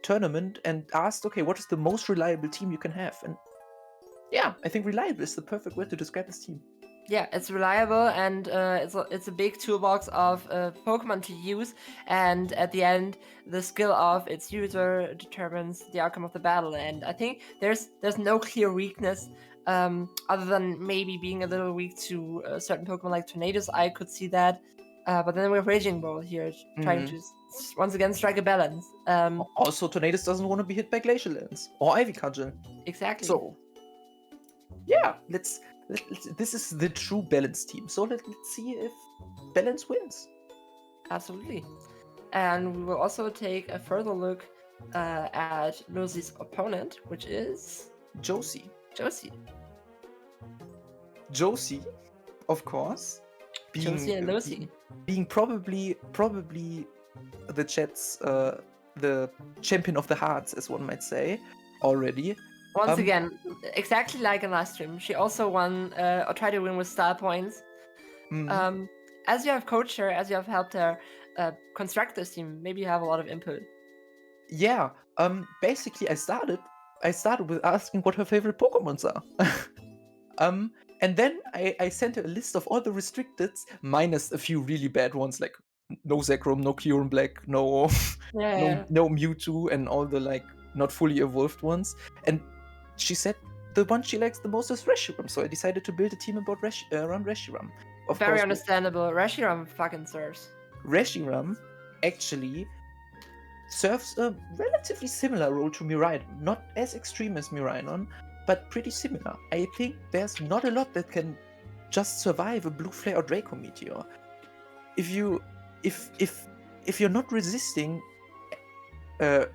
tournament and asked, okay, what is the most reliable team you can have? And yeah, I think reliable is the perfect word to describe this team. Yeah, it's reliable and it's a big toolbox of Pokemon to use, and at the end, the skill of its user determines the outcome of the battle. And I think there's no clear weakness other than maybe being a little weak to certain Pokemon like Tornadus. I could see that. But then we have Raging Ball here, trying to once again strike a balance. Also, Tornadus doesn't want to be hit by Glacial Lance or Ivy Cudgel. Exactly. So, yeah, this is the true balance team. So let's see if balance wins. Absolutely. And we will also take a further look at Lucy's opponent, which is Josie, of course. Josie and Lucy. Being probably the chat's the champion of the hearts, as one might say, already. Once Um, again, exactly like in last stream, she also won or tried to win with style points. mhm. As you have coached her, as you have helped her construct this team, maybe you have a lot of input. Yeah. Basically, I started with asking what her favorite Pokémons are. And then I sent her a list of all the restricteds, minus a few really bad ones like no Zekrom, no Kyurem Black, no Yeah. no Mewtwo, and all the like not fully evolved ones. And she said the one she likes the most is Reshiram, so I decided to build a team about around Reshiram. Of Very course, understandable. Reshiram fucking serves. Reshiram actually serves a relatively similar role to Miraidon. Not as extreme as Miraidon, but pretty similar. I think there's not a lot that can just survive a Blue Flare or Draco Meteor. If you're not resisting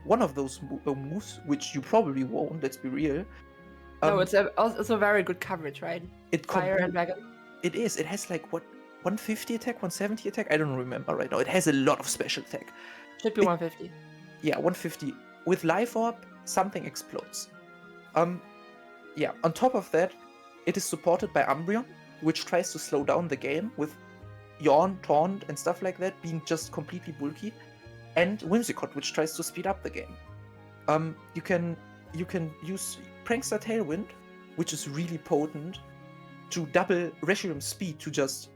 one of those moves, which you probably won't, let's be real. No, it's also very good coverage, right? It Fire and Dragon. It is. It has like what 150 attack, 170 attack. I don't remember right now. It has a lot of special attack. Should be 150. Yeah, 150. With Life Orb, something explodes. Yeah, on top of that, it is supported by Umbreon, which tries to slow down the game with Yawn, Taunt, and stuff like that being just completely bulky, and Whimsicott, which tries to speed up the game. You can use Prankster Tailwind, which is really potent, to double Reshiram's speed to just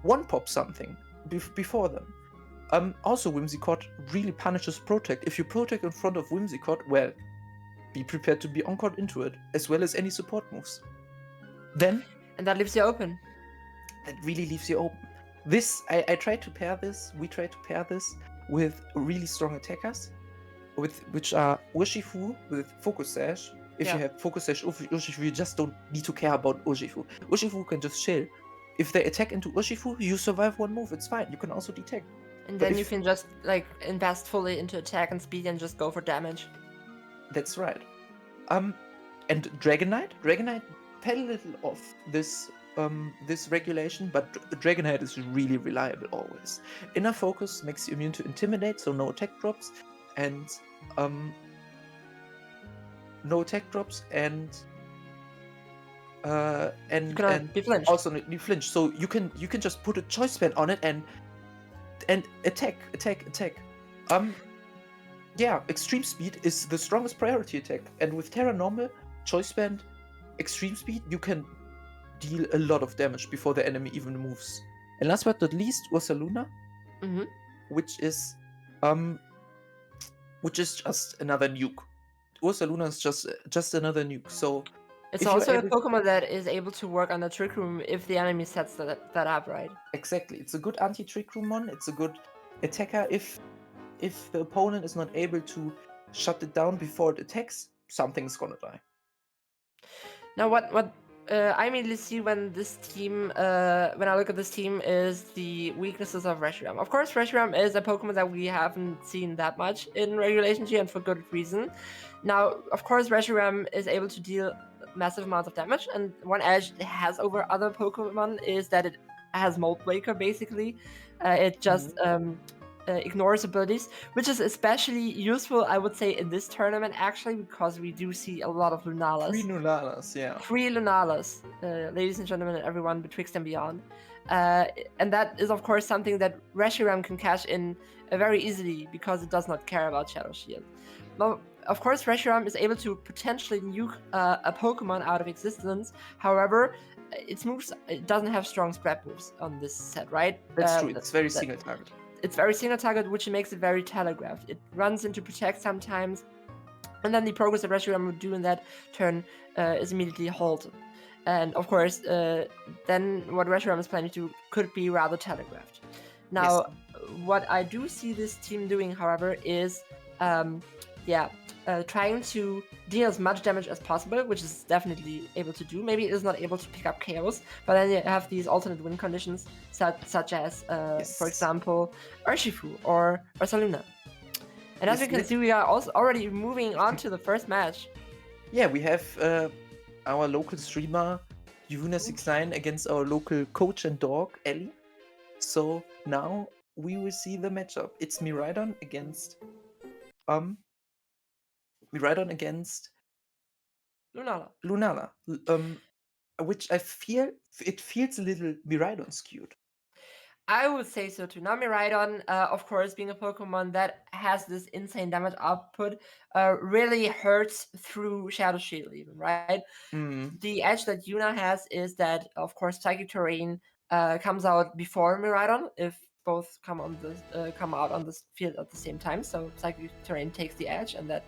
one-pop something before them. Also, Whimsicott really punishes Protect. If you Protect in front of Whimsicott, well, be prepared to be Encored into it, as well as any support moves. Then... And that leaves you open. That really leaves you open. I tried to pair this, we tried to pair this with really strong attackers, which are Urshifu with Focus Sash. If you have Focus Sash Urshifu, you just don't need to care about Urshifu. Urshifu can just chill. If they attack into Urshifu, you survive one move, it's fine. You can also detect. And then you can just like invest fully into attack and speed and just go for damage. That's right. And Dragonite fell a little off this regulation, but Dragonite is really reliable always. Inner Focus makes you immune to Intimidate, so no attack drops, and no attack drops, and be flinched. Also you flinch, so you can just put a choice band on it and attack. Yeah, Extreme Speed is the strongest priority attack, and with Terra Normal, Choice Band, Extreme Speed, you can deal a lot of damage before the enemy even moves. And last but not least, Ursaluna, which is just another nuke. Ursaluna is just another nuke. So it's also a Pokemon that is able to work on the Trick Room if the enemy sets that up right. Exactly, it's a good anti-Trick Room one. It's a good attacker if the opponent is not able to shut it down before it attacks, something's gonna die. Now, what I immediately see when I look at this team, is the weaknesses of Reshiram. Of course, Reshiram is a Pokemon that we haven't seen that much in Regulation G, and for good reason. Now, of course, Reshiram is able to deal massive amounts of damage, and one edge it has over other Pokemon is that it has Mold Breaker, basically. It just ignores abilities, which is especially useful, I would say, in this tournament, actually, because we do see a lot of Lunalas. 3 Lunalas, yeah. 3 Lunalas, ladies and gentlemen, and everyone betwixt and beyond. And that is, of course, something that Reshiram can cash in very easily, because it does not care about Shadow Shield. Well, of course, Reshiram is able to potentially nuke a Pokemon out of existence. However, its moves, it doesn't have strong spread moves on this set, right? That's true. It's very single target. It's very single target, which makes it very telegraphed. It runs into Protect sometimes, and then the progress that Reshiram would do in that turn is immediately halted. And of course, then what Reshiram is planning to could be rather telegraphed. Now, what I do see this team doing, however, is trying to deal as much damage as possible, which is definitely able to do. Maybe it is not able to pick up KOs, but then you have these alternate win conditions, such as, for example, Urshifu or Ursaluna. And as you can see, we are also already moving on to the first match. Yeah, we have our local streamer, YUWUNA69, against our local coach and dog, Ellie. So now we will see the matchup. It's Miraidon against Lunala. Lunala. Which I feel it feels a little Miraidon skewed. I would say so too. Now Miraidon, of course, being a Pokemon that has this insane damage output, really hurts through Shadow Shield even, right? The edge that Yuna has is that, of course, Psychic Terrain comes out before Miraidon if both come out on this field at the same time. So Psychic Terrain takes the edge, and that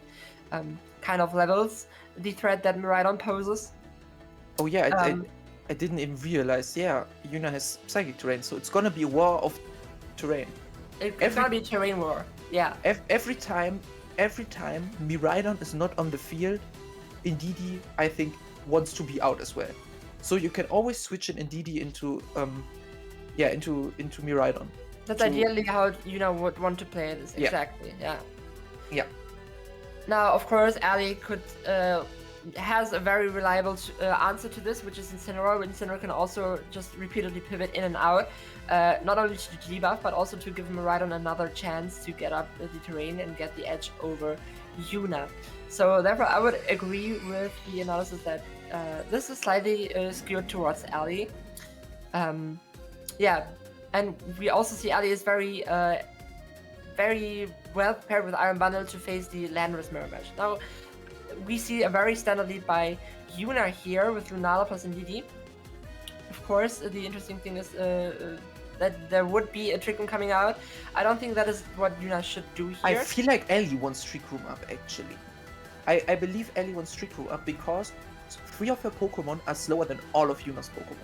kind of levels the threat that Miraidon poses. Oh yeah, I didn't even realize. Yeah, Yuna has Psychic Terrain, so it's gonna be a war of terrain. It's gonna be a terrain war. Yeah. Every time Miraidon is not on the field, Indeedee, I think, wants to be out as well. So you can always switch an Indeedee into Miraidon. That's ideally how Yuna would want to play this. Exactly. Yeah. Yeah. Now, of course, Ali has a very reliable answer to this, which is Incineroar. Incineroar can also just repeatedly pivot in and out, not only to debuff, but also to give Miraidon another chance to get up the terrain and get the edge over Yuna. So therefore, I would agree with the analysis that this is slightly skewed towards Ali. Yeah, and we also see Ali is very well prepared with Iron Bundle to face the Landorus Mirror Match. Now, we see a very standard lead by Yuna here with Lunala plus Indeedee. Of course, the interesting thing is that there would be a Trick Room coming out. I don't think that is what Yuna should do here. I feel like Ellie wants Trick Room up, actually. I believe Ellie wants Trick Room up because 3 of her Pokemon are slower than all of Yuna's Pokemon.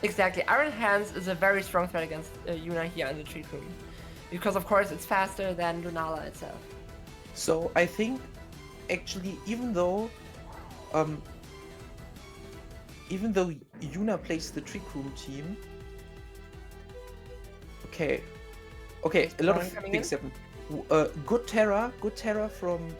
Exactly. Iron Hands is a very strong threat against Yuna here in the Trick Room. Because, of course, it's faster than Lunala itself. So, I think actually, even though Yuna plays the Trick Room team, okay, a lot of things happen. Good Terra from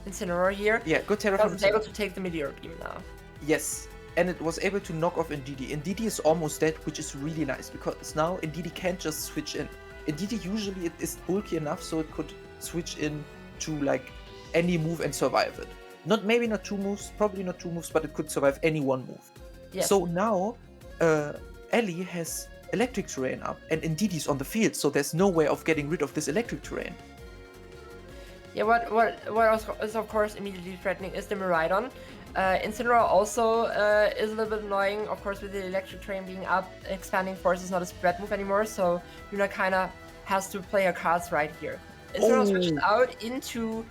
Incineroar here. Yeah, good Terra from Incineroar. Able to take the Meteor Beam now. Yes, and it was able to knock off Indeedee. Indeedee is almost dead, which is really nice because now Indeedee can't just switch in. Indeedee usually it is bulky enough so it could switch in to like any move and survive it. Maybe not 2 moves, probably not 2 moves, but it could survive any 1 move. Yes. So now Ellie has electric terrain up and Indeedee's on the field, so there's no way of getting rid of this electric terrain. Yeah, what is of course immediately threatening is the Miraidon. Incineroar also is a little bit annoying, of course, with the electric terrain being up. Expanding Force is not a spread move anymore, so Yuna kinda has to play her cards right here. Incineroar switches out into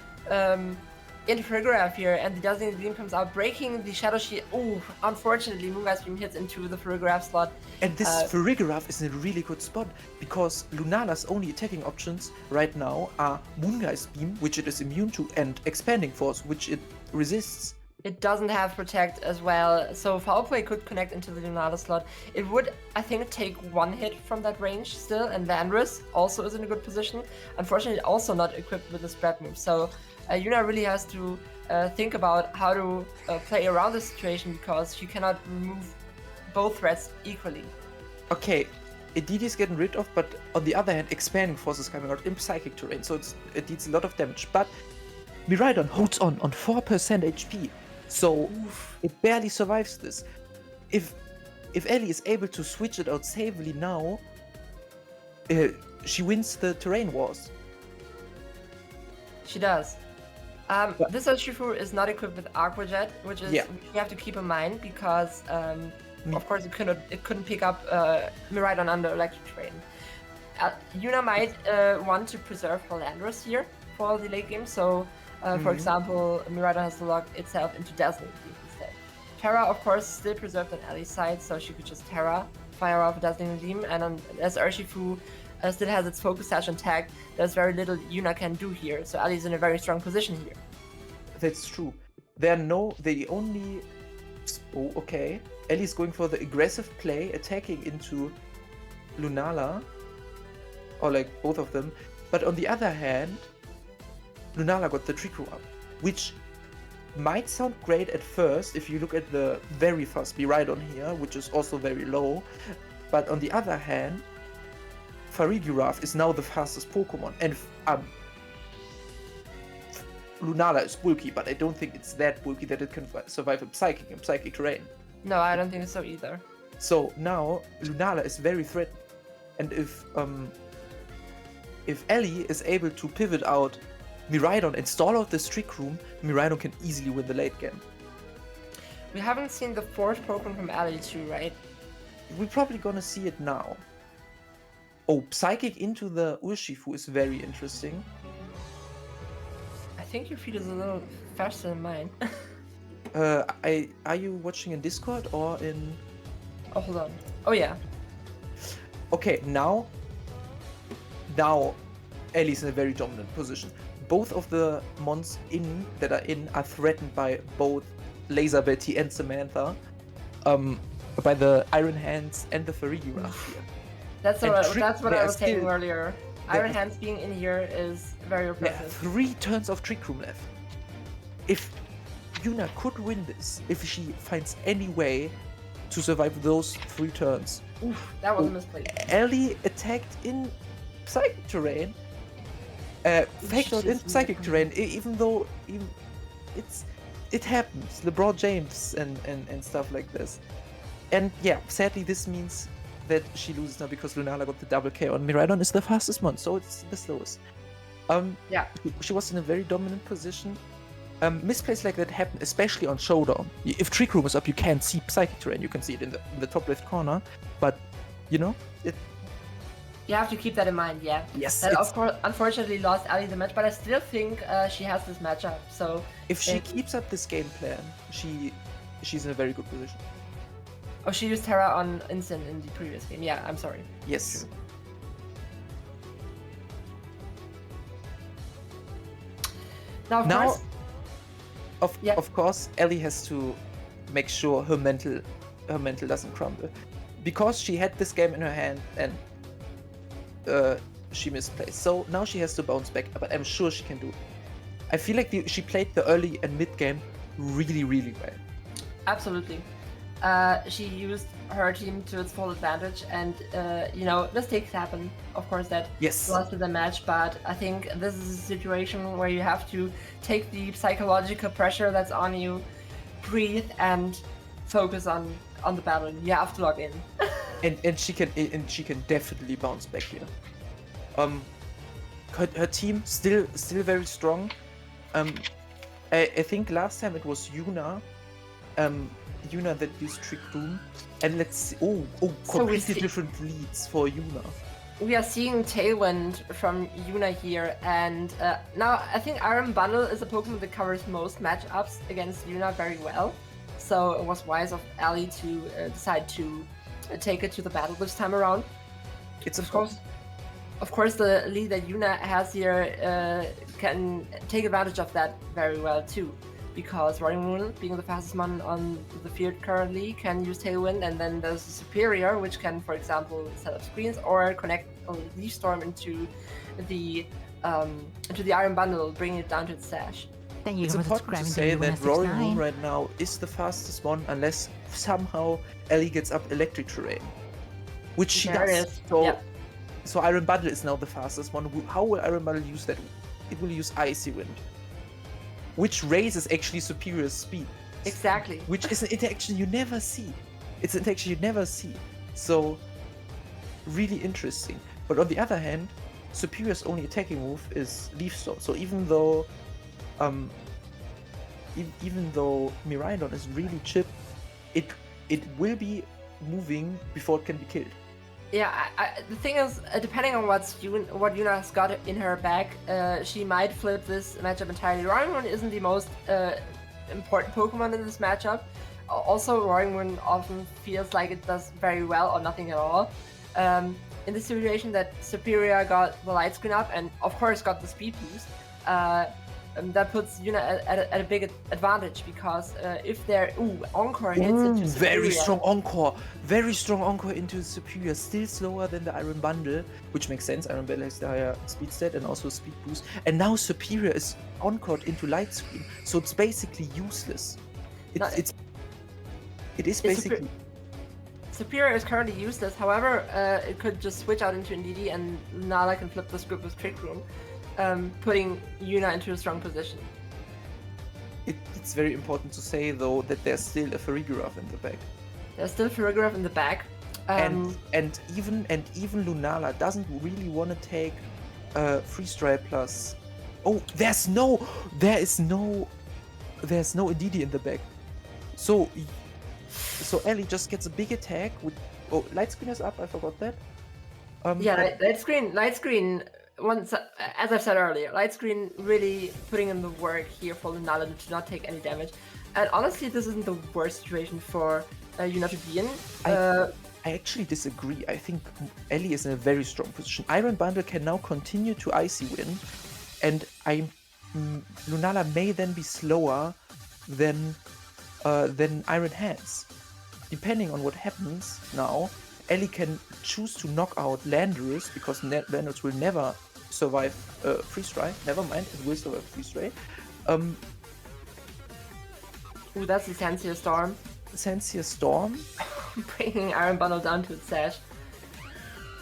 Farigiraf here, and the Dazzling Gleam comes out, breaking the Shadow Shield. Oh, unfortunately, Moongeist Beam hits into the Farigiraf slot. And this Farigiraf is in a really good spot, because Lunala's only attacking options right now are Moongeist Beam, which it is immune to, and Expanding Force, which it resists. It doesn't have Protect as well, so Foul Play could connect into the Lunala slot. It would, I think, take 1 hit from that range still, and Landorus also is in a good position. Unfortunately, also not equipped with the spread move, so Yuna really has to think about how to play around this situation, because she cannot remove both threats equally. Okay, Indeedee is getting rid of, but on the other hand, Expanding Force is coming out in Psychic Terrain, so it deals a lot of damage. But Miraidon holds on 4% HP, so it barely survives this. If Ellie is able to switch it out safely now, she wins the terrain wars. She does. This Urshifu is not equipped with Aqua Jet, which is you have to keep in mind, because of course it couldn't pick up Miraidon under Electric Terrain. Yuna might want to preserve her Landorus here for the late game, so for example, Miraidon has to lock itself into Dazzling Gleam instead. Terra, of course, still preserved on Ellie's side, so she could just Terra, fire off Dazzling Gleam, and as Urshifu still has its Focus Sash intact, there's very little Yuna can do here, so Ellie's in a very strong position here. That's true. Ellie's going for the aggressive play, attacking into Lunala, or like both of them, but on the other hand, Lunala got the Trick Room up, which might sound great at first if you look at the very fast Miraidon here, which is also very low, but on the other hand, Farigiraf is now the fastest Pokemon, and Lunala is bulky, but I don't think it's that bulky that it can survive in psychic terrain. No, I don't think so either. So now Lunala is very threatened, and if Ellie is able to pivot out Miraidon and stall out this Trick Room, Miraidon can easily win the late game. We haven't seen the fourth Pokemon from Ellie too, right? We're probably gonna see it now. Oh, Psychic into the Urshifu is very interesting. I think your feed is a little faster than mine. Are you watching in Discord or in? Oh, hold on. Oh yeah. Okay, now Ellie's in a very dominant position. Both of the mons that are threatened by both Laser Betty and Samantha, by the Iron Hands and the Farigiraf here. That's what I was saying still- earlier. Iron Hands being in here is very There are impressive. 3 turns of Trick Room left. If Yuna could win this, if she finds any way to survive those 3 turns, Oof, that was a misplay. Ellie attacked in Psychic terrain. Factored in Psychic terrain, even though it happens. LeBron James and stuff like this. And yeah, sadly this means that she loses now because Lunala got the double KO and Miraidon is the fastest one, so it's the slowest. Yeah. She was in a very dominant position. Misplays like that happen, especially on Showdown. If Trick Room is up, you can't see Psychic terrain. You can see it in the top left corner, but you know it. You have to keep that in mind, yeah. Yes. That of course, unfortunately, lost Ellie the match, but I still think she has this matchup. So If she keeps up this game plan, she's in a very good position. oh, she used Terra on Instant in the previous game. Yeah, I'm sorry. Yes. Now, of Now, course, yeah. of course, Ellie has to make sure her mental doesn't crumble, because she had this game in her hand and she misplaced. So now she has to bounce back, but I'm sure she can do it. I feel like she played the early and mid game really, really well. Absolutely. She used her team to its full advantage, and mistakes happen. Of course, that Yes. lost the match, but I think this is a situation where you have to take the psychological pressure that's on you, breathe, and focus on the battle. You have to log in. And she can definitely bounce back here. Her team still very strong. I think last time it was Yuna that used Trick Room, and let's see. Oh, So we completely see- different leads for Yuna. We are seeing Tailwind from Yuna here, and now I think Iron Bundle is a Pokemon that covers most matchups against Yuna very well. So it was wise of Ellie to decide to take it to the battle this time around. It's Of course, the lead that Yuna has here can take advantage of that very well too, because Roaring Moon, being the fastest one on the field currently, can use Tailwind, and then there's a Superior, which can, for example, set up screens or connect a Leaf Storm into the Iron Bundle, bringing it down to its stash. Thank you It's for important to subscribing say to that YUWUNA Roaring Moon 69. right now is the fastest one, unless somehow Ellie gets up Electric Terrain, which she There it does. is. So, Yep. so Iron Bundle is now the fastest one. How will Iron Bundle use that? It will use Icy Wind, which raises actually Superior's speed. Exactly. Which is an interaction you never see. It's an interaction you never see. So, really interesting. But on the other hand, Superior's only attacking move is Leaf Storm. So even though Miraidon is really chip, it will be moving before it can be killed. Yeah, the thing is, depending on what Yuna has got in her bag, she might flip this matchup entirely. Roaring Moon isn't the most important Pokemon in this matchup. Also, Roaring Moon often feels like it does very well or nothing at all. In the situation that Superior got the light screen up and of course got the speed boost, that puts Yuna at a big advantage, because if their Encore hits into Superior, very strong Encore into Superior, still slower than the Iron Bundle, which makes sense. Iron Bundle has the higher speed stat and also speed boost, and now Superior is Encored into Light Screen, so it's basically useless. It is basically. Superior is currently useless. However, it could just switch out into Indeedee, and Nala can flip the script with Trick Room, putting Yuna into a strong position. it's very important to say though that there's still a Farigiraf in the back. There's still Farigiraf in the back. And even Lunala doesn't really want to take freeze dry plus. Oh, there's no Indeedee in the back. So Ellie just gets a big attack with. Oh, light screen is up. I forgot that. Yeah, light screen. Once, as I've said earlier, light screen really putting in the work here for Lunala to not take any damage. And honestly, this isn't the worst situation for YUWUNA to be in. I actually disagree. I think Ellie is in a very strong position. Iron Bundle can now continue to Icy Win, and Lunala may then be slower than Iron Hands. Depending on what happens now, Ellie can choose to knock out Landorus because Landorus will never survive Freeze Dry. Never mind, it will survive Freeze Dry. Ooh, that's the Sensia Storm. Sensia Storm. Bringing Iron Bundle down to its sash.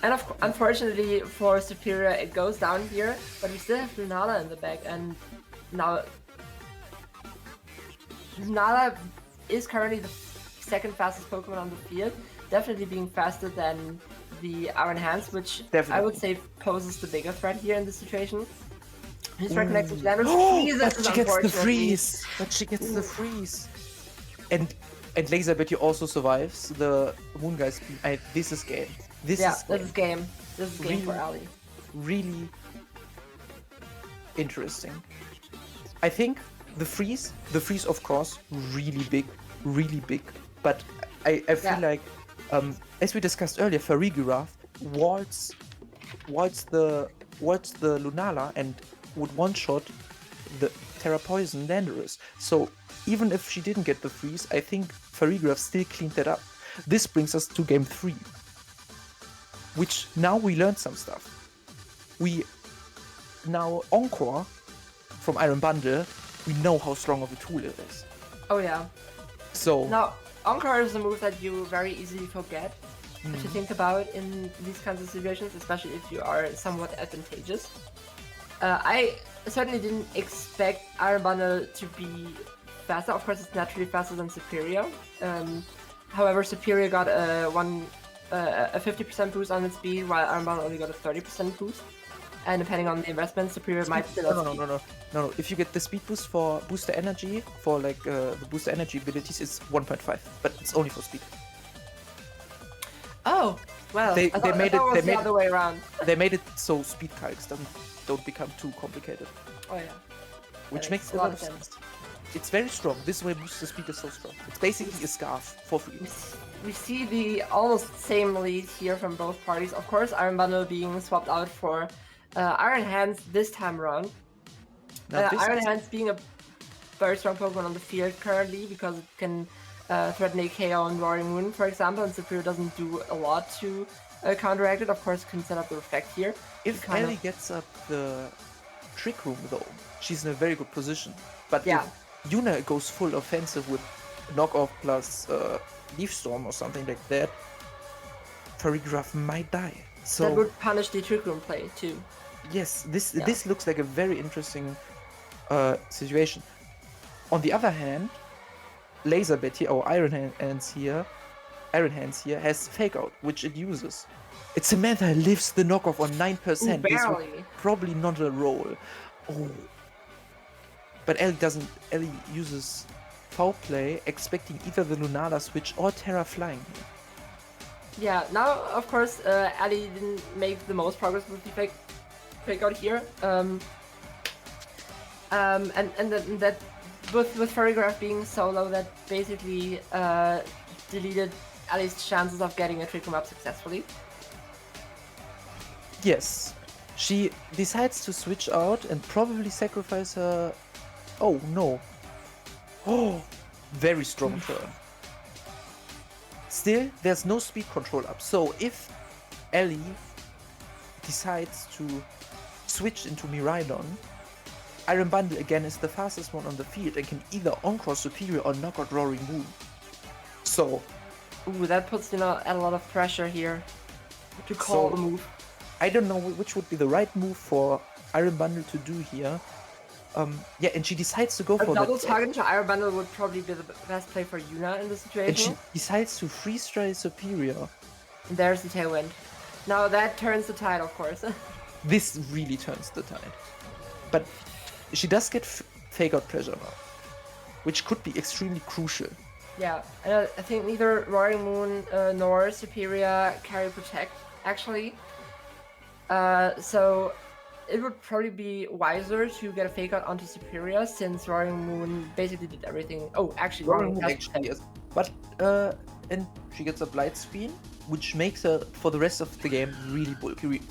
And unfortunately for Superior, it goes down here, but we still have Lunala in the back, and now Lunala is currently the second fastest Pokemon on the field, definitely being faster than the Iron Hands, which I would say poses the bigger threat here in this situation. He's right next to Landorus. But she gets the freeze! And Laser Betty also survives the Moon Guy speed. This is game. This is game really, for Ali. Really interesting. I think the freeze of course, really big. But I feel like, as we discussed earlier, Farigiraf waltz the Lunala and would one-shot the Terra Poison Landorus. So even if she didn't get the freeze, I think Farigiraf still cleaned that up. This brings us to game 3, which now we learned some stuff. We now Encore from Iron Bundle, we know how strong of a tool it is. Oh yeah. So now Encore is a move that you very easily forget to think about in these kinds of situations, especially if you are somewhat advantageous. I certainly didn't expect Iron Bundle to be faster. Of course, it's naturally faster than Superior. However, Superior got a 50% boost on its speed, while Iron Bundle only got a 30% boost. And depending on the investment, Superior might still have No. If you get the speed boost for booster energy, for like the booster energy abilities, it's 1.5, but it's only for speed. Oh, well, they made it the other way around. They made it so speed calcs don't become too complicated. Oh yeah. Which makes a lot of sense. It's very strong. This way booster speed is so strong. It's basically a scarf for free. We see the almost same lead here from both parties. Of course, Iron Bundle being swapped out for Iron Hands this time around. Iron Hands being a very strong Pokemon on the field currently because it can threaten a KO on Roaring Moon, for example, and Superior doesn't do a lot to counteract it. Of course, can set up the Reflect here. If Ellie gets up the Trick Room though, she's in a very good position. But if YUWUNA goes full offensive with Knockoff plus Leaf Storm or something like that, Farigiraf might die. So that would punish the Trick Room play too. Yes, this looks like a very interesting situation. On the other hand, Laser Betty, our Iron Hands here, has Fake Out, which it uses. It's Samantha lives the knockoff on 9%. Ooh, barely. This probably not a roll. Oh. But Ellie uses Foul Play, expecting either the Lunala switch or Terra Flying. Yeah, now of course Ellie didn't make the most progress with the fake out here. And that with Farigiraf being so low, that basically deleted Ellie's chances of getting a Trick Room up successfully. Yes, she decides to switch out and probably sacrifice her. Oh no! Oh, very strong turn. Still, there's no speed control up. So if Ellie decides to switch into Miraidon, Iron Bundle again is the fastest one on the field and can either Encore Superior or knock out Roaring Moon. So, ooh, that puts at a lot of pressure here to call the move. I don't know which would be the right move for Iron Bundle to do here. Yeah, and she decides to go A for double that. target to Iron Bundle would probably be the best play for Yuna in this And she situation. decides to freeze try Superior. And there's the Tailwind. Now that turns the tide, of course. This really turns the tide. But she does get Fake Out Pressure now, which could be extremely crucial. Yeah, and I think neither Roaring Moon nor Superior carry Protect, actually. So it would probably be wiser to get a Fake Out onto Superior, since Roaring Moon basically did everything. Oh, actually, Roaring Moon has actually, Protect. yes. But, and she gets a Blight Screen, which makes her, for the rest of the game, really bulky.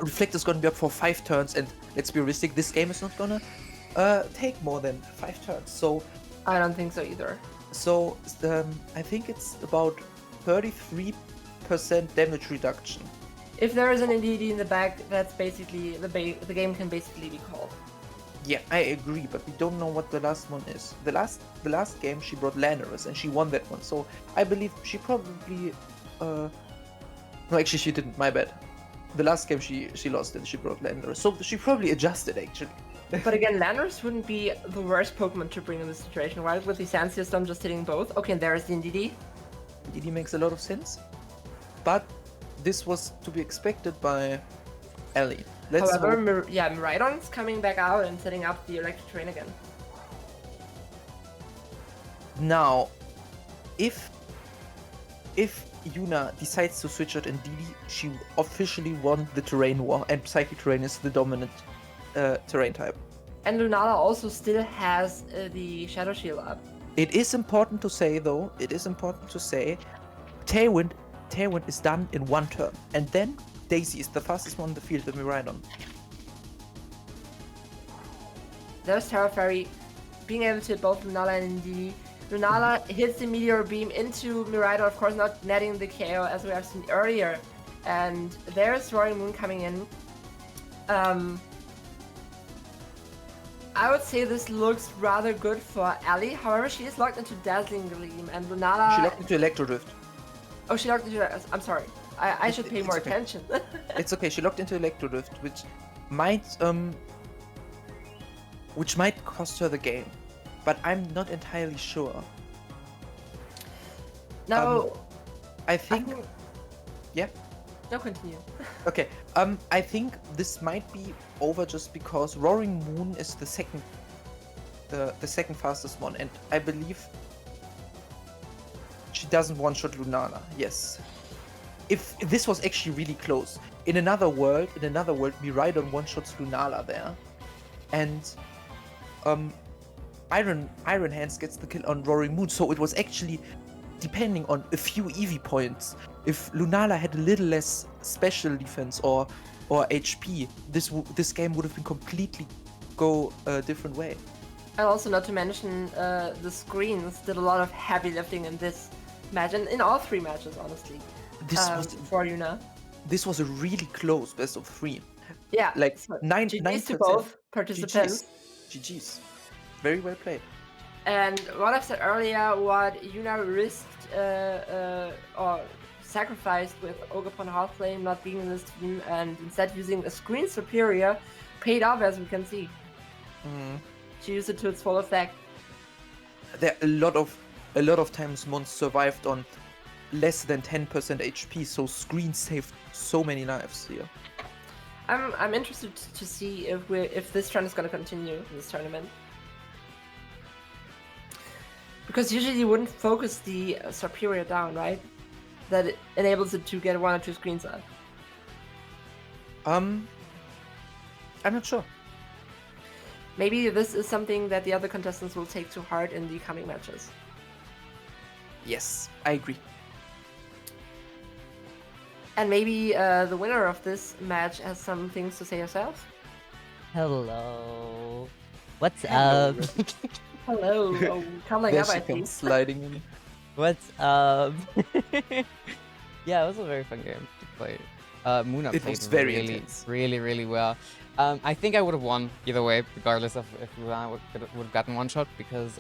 Reflect is gonna be up for 5 turns, and let's be realistic, this game is not gonna take more than 5 turns. So I don't think so either. So I think it's about 33% damage reduction. If there is an NDD in the back, that's basically the game can basically be called. Yeah, I agree, but we don't know what the last one is. The last game she brought Lannerus and she won that one. So I believe she probably no, actually she didn't. My bad. The last game she lost and she brought Lannerus. So she probably adjusted actually. But again, Landers wouldn't be the worst Pokemon to bring in this situation, right? With the Sand System just hitting both. Okay, and there's the NDD. NDD makes a lot of sense, but this was to be expected by Ellie. However, Miraidon's coming back out and setting up the Electric Terrain again. Now, if Yuna decides to switch out NDD, she officially won the Terrain War, and Psychic Terrain is the dominant terrain type. And Lunala also still has the Shadow Shield up. It is important to say, though, Tailwind is done in 1 turn, and then Daisy is the fastest one on the field with Miraidon. There's Terra Fairy being able to hit both Lunala and NDD. Lunala hits the Meteor Beam into Miraidon, of course not netting the KO as we have seen earlier. And there's Roaring Moon coming in. I would say this looks rather good for Ellie. However, she is locked into Dazzling Gleam, and Lunala... She locked into Electro Drift. Oh, she locked into... I'm sorry. I should pay more attention. It's okay. She locked into Electro Drift, which might cost her the game, but I'm not entirely sure. No. I think... Yeah? No, continue. Okay, I think this might be over just because Roaring Moon is the second fastest one, and I believe she doesn't one-shot Lunala. Yes. If this was actually really close, in another world, Miraidon one-shots Lunala there, and Iron Hands gets the kill on Roaring Moon. So it was actually depending on a few EV points. If Lunala had a little less special defense or HP, this game would have been completely go a different way. And also, not to mention, the screens did a lot of heavy lifting in this match, and in all 3 matches, honestly. For Yuna. This was a really close best of 3. Yeah, like so 9% to both participants. GG's. Very well played. And what I said earlier, what Yuna risked or sacrificed with Ogerpon Heartflame not being in this team and instead using a screen superior paid off, as we can see. She used it to its full effect. There are a lot of times Mons survived on less than 10% HP, so screen saved so many lives here. I'm interested to see if this trend is going to continue in this tournament. Because usually you wouldn't focus the superior down, right? That it enables it to get 1 or 2 screens up. I'm not sure. Maybe this is something that the other contestants will take to heart in the coming matches. Yes, I agree. And maybe the winner of this match has some things to say herself. Hello. What's up? Hello. Oh, coming There up, she I think. comes sliding in. What's up? Yeah, it was a very fun game to play. Muna It played was very really, intense. really well. I think I would have won either way, regardless of if Luna would have gotten 1 shot, because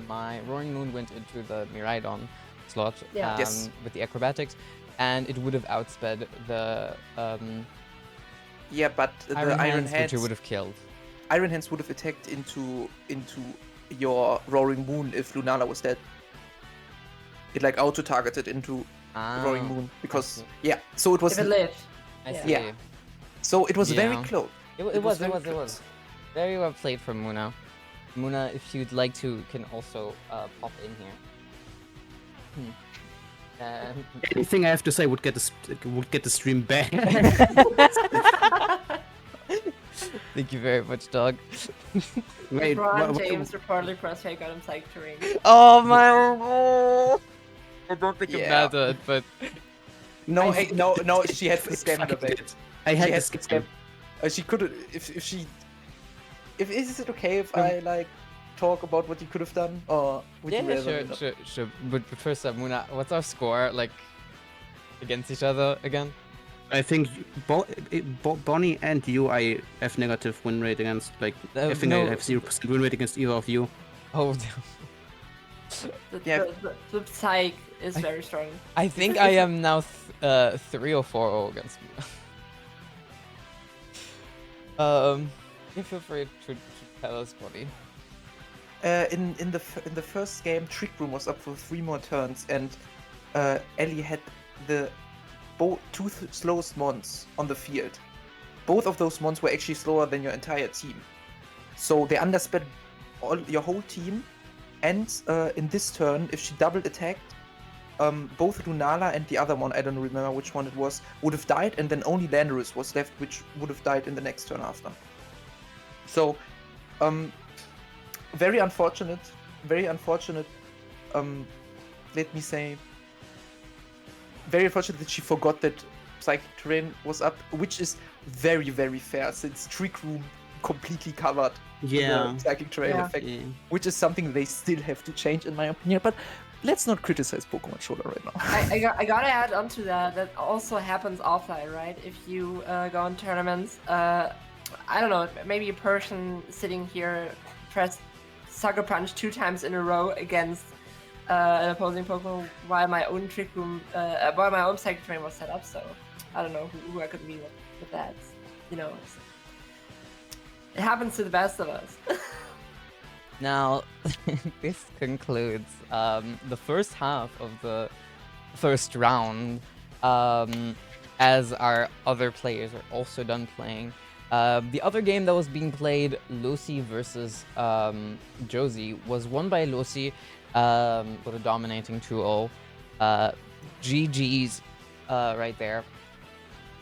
my Roaring Moon went into the Miraidon slot Yes. with the acrobatics, and it would have outsped the Yeah, but the Iron Hands, Hands, which it would have killed. Iron Hands would have attacked into your Roaring Moon if Lunala was dead. It like auto-targeted into Roaring Moon because see. so it was If it lived. I see. Yeah. so it was very Yeah. close. It was very close. very well played from Muna. Muna, if you'd like to, can also pop in here. Anything I have to say would get the stream back. Thank you very much, dog. Wait, LeBron James reportedly press fake got him psyched to ring. Oh my god! I don't think it Yeah. mattered, but No, no, she had the scam in the back. I had She this the scam. She could if is it okay if I like talk about what you could have done, or would you rather sure. But first up, Muna, what's our score like against each other again? I think Bonnie and you, I have negative win rate against. Like, I think I have 0% win rate against either of you. Oh, The psych is very strong. I think I am now 3 or 4-0 against Muna. Yeah, feel free to tell us, Bonnie. in the first game, Trick Room was up for 3 more turns, and Ellie had the two slowest mons on the field. Both of those mons were actually slower than your entire team, so they undersped your whole team. And in this turn, if she double attacked, both Lunala and the other one, I don't remember which one it was, would have died, and then only Landorus was left, which would have died in the next turn after. So, very unfortunate. Very unfortunate. Let me say, very unfortunate that she forgot that Psychic Terrain was up, which is very, very fair, since Trick Room completely covered the Psychic Terrain effect, which is something they still have to change, in my opinion. But let's not criticize Pokemon Showdown right now. I gotta add on to that. That also happens offline, right? If you go in tournaments, I don't know, maybe a person sitting here pressed Sucker Punch 2 times in a row against an opposing Pokemon while my own Trick Room, while my own Psychic Terrain was set up. So I don't know who I could be with that. You know, it happens to the best of us. Now, this concludes the first half of the first round, as our other players are also done playing. The other game that was being played, Lucy versus Josie, was won by Lucy with a dominating 2-0. GG's right there.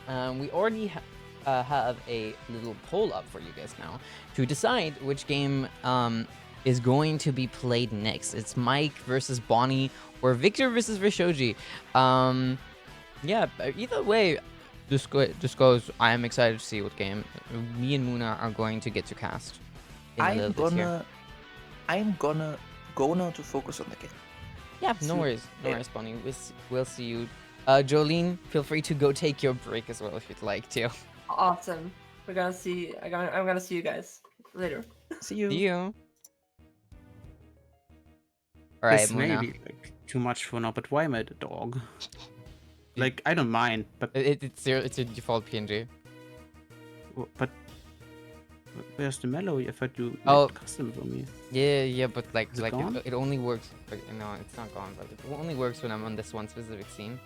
We already have a little poll up for you guys now to decide which game is going to be played next. It's Mike versus Bonnie or Victor versus Rishoji. Yeah, either way, just goes. I am excited to see what game me and Muna are going to get to cast. I'm gonna go now to focus on the game. Yeah, no worries, Bonnie. We'll see you. Jolene, feel free to go take your break as well if you'd like to. Awesome. We're gonna see. I'm gonna see you guys later. See you. See you. All right, This may Muna. be like, too much for now, but why am I the dog? Like, I don't mind, but It's your default PNG. but where's the mellow? I thought you Oh. made custom for me. Yeah, but Is it gone? it only works. No, it's not gone, but it only works when I'm on this one specific scene.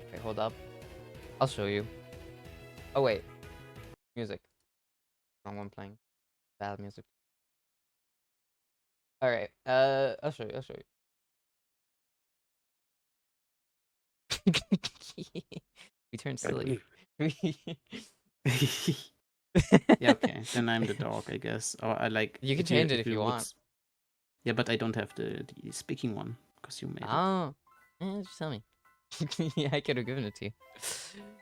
Okay, hold up. I'll show you. Oh wait, music. Wrong one playing. Bad music. All right. I'll show you. We turned silly. Yeah, okay. Then I'm the dog, I guess. Or I like. You can change it if you want. Yeah, but I don't have the speaking one because you made it. Oh, just tell me. Yeah, I could have given it to you.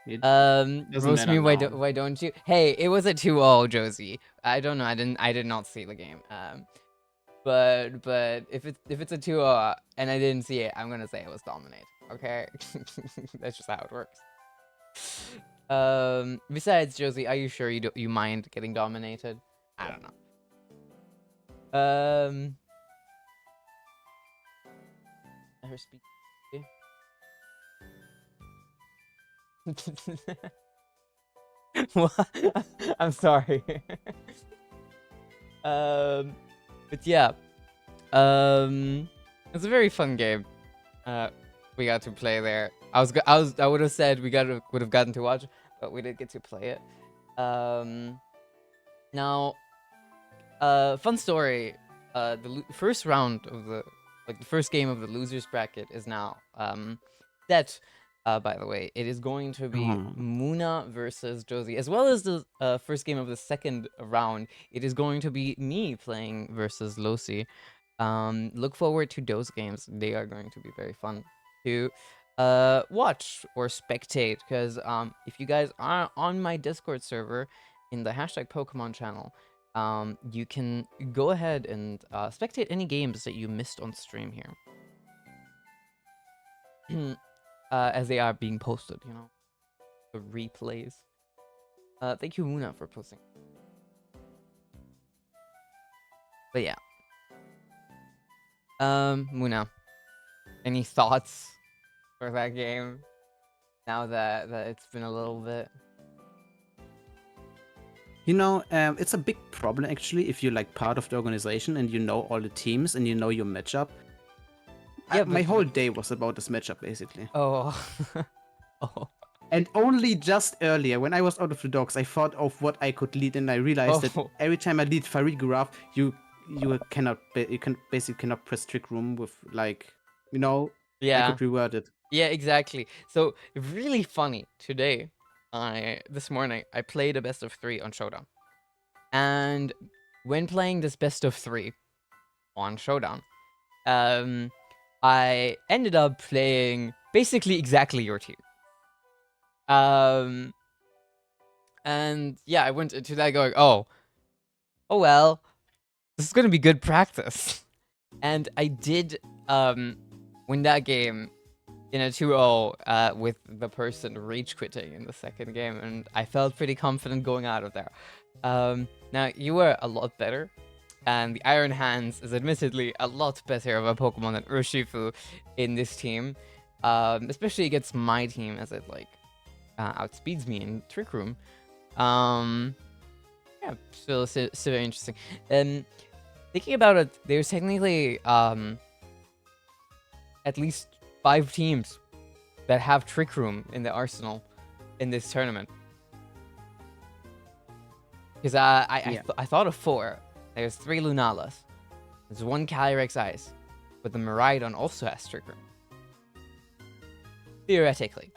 It Roast matter me. now. Why don't you? Hey, it was a 2-0, Josie. I don't know. I did not see the game. But if it's a 2-0 and I didn't see it, I'm gonna say it was dominate. Okay, that's just how it works. Besides, Josie, are you sure you mind getting dominated? I don't know. Her speak. What? I'm sorry. But yeah, it's a very fun game. We got to play there. I would have said we would have gotten to watch, but we did get to play it. Now, fun story. The first round of the first game of the losers bracket is now set. By the way, it is going to be Muna versus Josie, as well as the first game of the second round. It is going to be me playing versus Losi. Look forward to those games. They are going to be very fun to watch or spectate, because if you guys are on my Discord server in the hashtag Pokemon channel, you can go ahead and spectate any games that you missed on stream here. As they are being posted, you know, the replays. Thank you, Muna, for posting. But yeah. Muna, any thoughts for that game now that it's been a little bit? You know, it's a big problem actually if you're like part of the organization and you know all the teams and you know your matchup. Yeah, my whole day was about this matchup basically. Oh. Oh. And only just earlier, when I was out of the docks, I thought of what I could lead, and I realized that every time I lead Farid Guraf, you basically cannot press Trick Room with, like, you know, Yeah. I could reword it. Yeah, exactly. So really funny today. This morning I played a best of 3 on Showdown, and when playing this best of 3 on Showdown, I ended up playing basically exactly your team. And yeah, I went into that going, oh well, this is gonna be good practice. And I did win that game in a 2-0 with the person rage quitting in the second game, and I felt pretty confident going out of there. Now, you were a lot better, and the Iron Hands is admittedly a lot better of a Pokemon than Urshifu in this team, especially against my team, as it like outspeeds me in Trick Room. Yeah, still very interesting. Thinking about it, there's technically at least 5 teams that have Trick Room in the arsenal in this tournament. Because I thought of 4. There's 3 Lunalas. There's 1 Calyrex Ice. But the Miraidon also has Trick Room. Theoretically.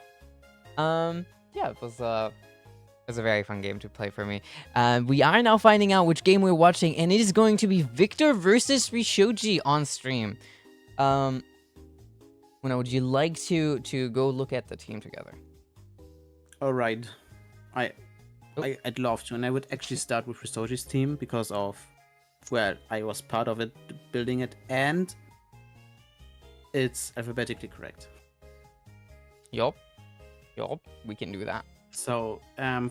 Yeah, it was a very fun game to play for me. We are now finding out which game we're watching, and it is going to be Victor versus Rishoji on stream. Would you like to go look at the team together? All right, I'd love to, and I would actually start with Rishoji's team because of, well, I was part of it, building it, and it's alphabetically correct. Yup, we can do that. So,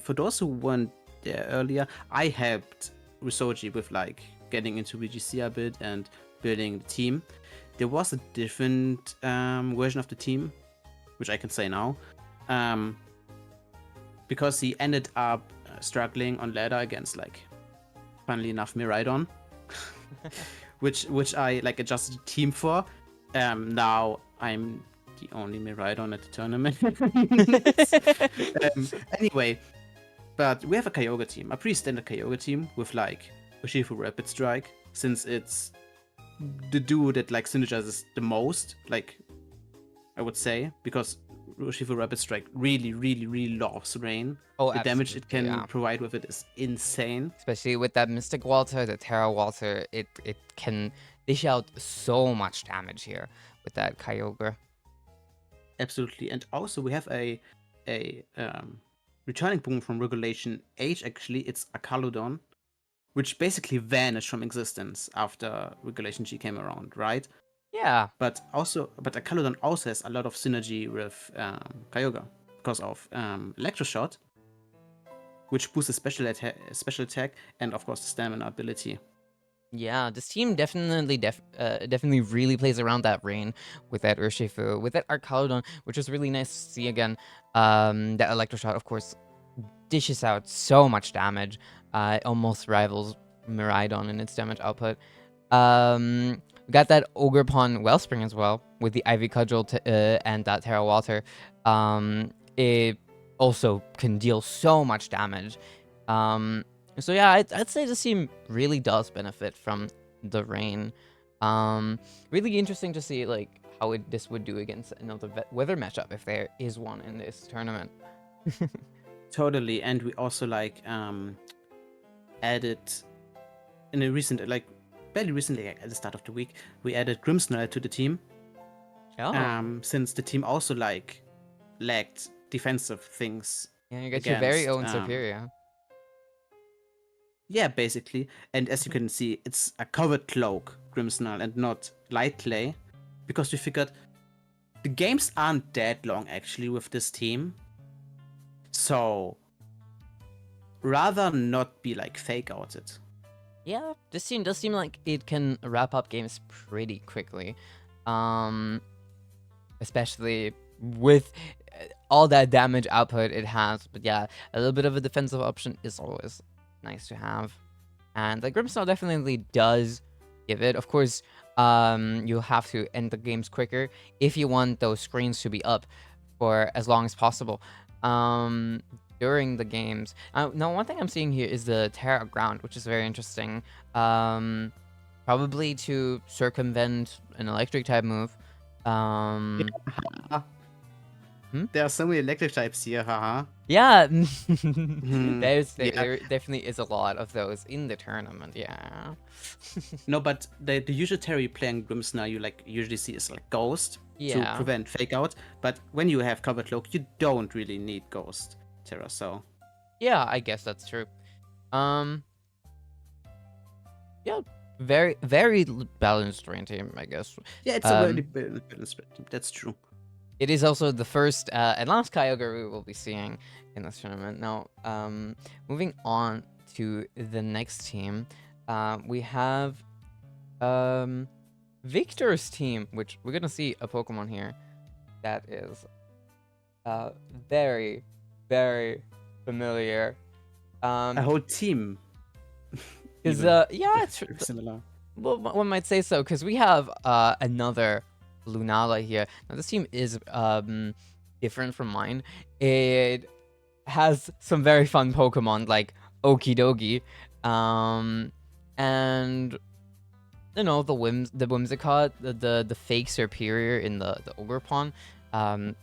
for those who weren't there earlier, I helped Rishoji with like getting into VGC a bit and building the team. There was a different version of the team, which I can say now, because he ended up struggling on ladder against, like, funnily enough, Miraidon, which I like adjusted the team for. Now I'm the only Miraidon at the tournament. Anyway, but we have a Kyogre team, a pretty standard Kyogre team with like Urshifu Rapid Strike, since it's the duo that like synergizes the most, like, I would say, because Urshifu Rapid Strike really loves rain. Oh, the damage it can provide with it is insane. Especially with that Mystic Walter, the Terra Walter, it can dish out so much damage here with that Kyogre. Absolutely, and also we have a returning Pokemon from Regulation H. Actually, it's a Caludon, which basically vanished from existence after Regulation G came around, right? Yeah. But a Caludon also has a lot of synergy with Kyogre because of Electroshot, which boosts the special attack, and of course the stamina ability. Yeah, this team definitely really plays around that rain with that Urshifu, with that Arcaludon, which is really nice to see again. That Electroshot, of course, dishes out so much damage. It almost rivals Miraidon in its damage output. We got that Ogerpon Wellspring as well with the Ivy Cudgel and that Terra Water. It also can deal so much damage. So yeah, I'd say this team really does benefit from the rain. Really interesting to see like how this would do against another weather matchup if there is one in this tournament. Totally, and we also like added in a recent, like fairly recently, like, at the start of the week, we added Grimmsnarl to the team. Oh. Since the team also like lacked defensive things. Yeah, you got your very against, own Superior. Yeah, basically. And as you can see, it's a covered cloak, Grimmsnarl, and not light clay. Because we figured the games aren't that long actually with this team. So rather not be like fake outed. Yeah, this team does seem like it can wrap up games pretty quickly. Especially with all that damage output it has. But yeah, a little bit of a defensive option is always nice to have. And the Grimmsnarl definitely does give it. Of course, you'll have to end the games quicker if you want those screens to be up for as long as possible during the games. Now, one thing I'm seeing here is the Terra Ground, which is very interesting. Probably to circumvent an electric type move. There are so many electric types here, haha. Yeah, Hmm, there yeah. definitely is a lot of those in the tournament. Yeah. No, but the usual Terra you play in Grimmsnarl you like usually see is like Ghost to Yeah. prevent fake out. But when you have covered cloak, you don't really need Ghost Terra, so Yeah, I guess that's true. Yeah, very balanced rain team, I guess. yeah, it's a really balanced team. That's true. It is also the first and last Kyogre we will be seeing in this tournament. Now, moving on to the next team, we have Victor's team, which we're gonna see a Pokemon here that is very familiar. A whole team. Because even, yeah, if it's similar. well, one might say so, because we have another Lunala here. Now, this team is different from mine. It has some very fun Pokemon like Okidogi, and you know the Whimsicott, the fake Superior in the Ogerpon. Fun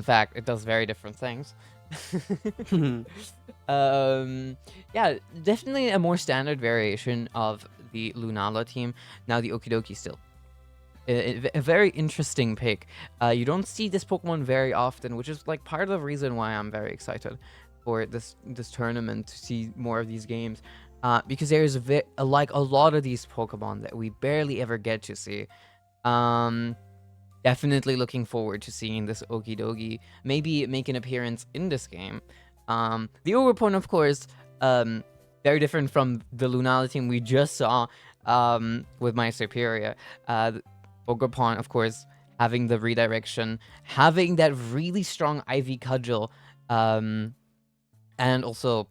fact, it does very different things. Yeah, definitely a more standard variation of the Lunala team. Now the Okidoki still a very interesting pick. You don't see this Pokemon very often, which is like part of the reason why I'm very excited for this tournament to see more of these games. Because there's like a lot of these Pokemon that we barely ever get to see. Definitely looking forward to seeing this Okidogi maybe make an appearance in this game. The Ogerpon, of course, very different from the Lunala team we just saw with my Superior. Ogerpon, of course, having the redirection, having that really strong Ivy Cudgel, and also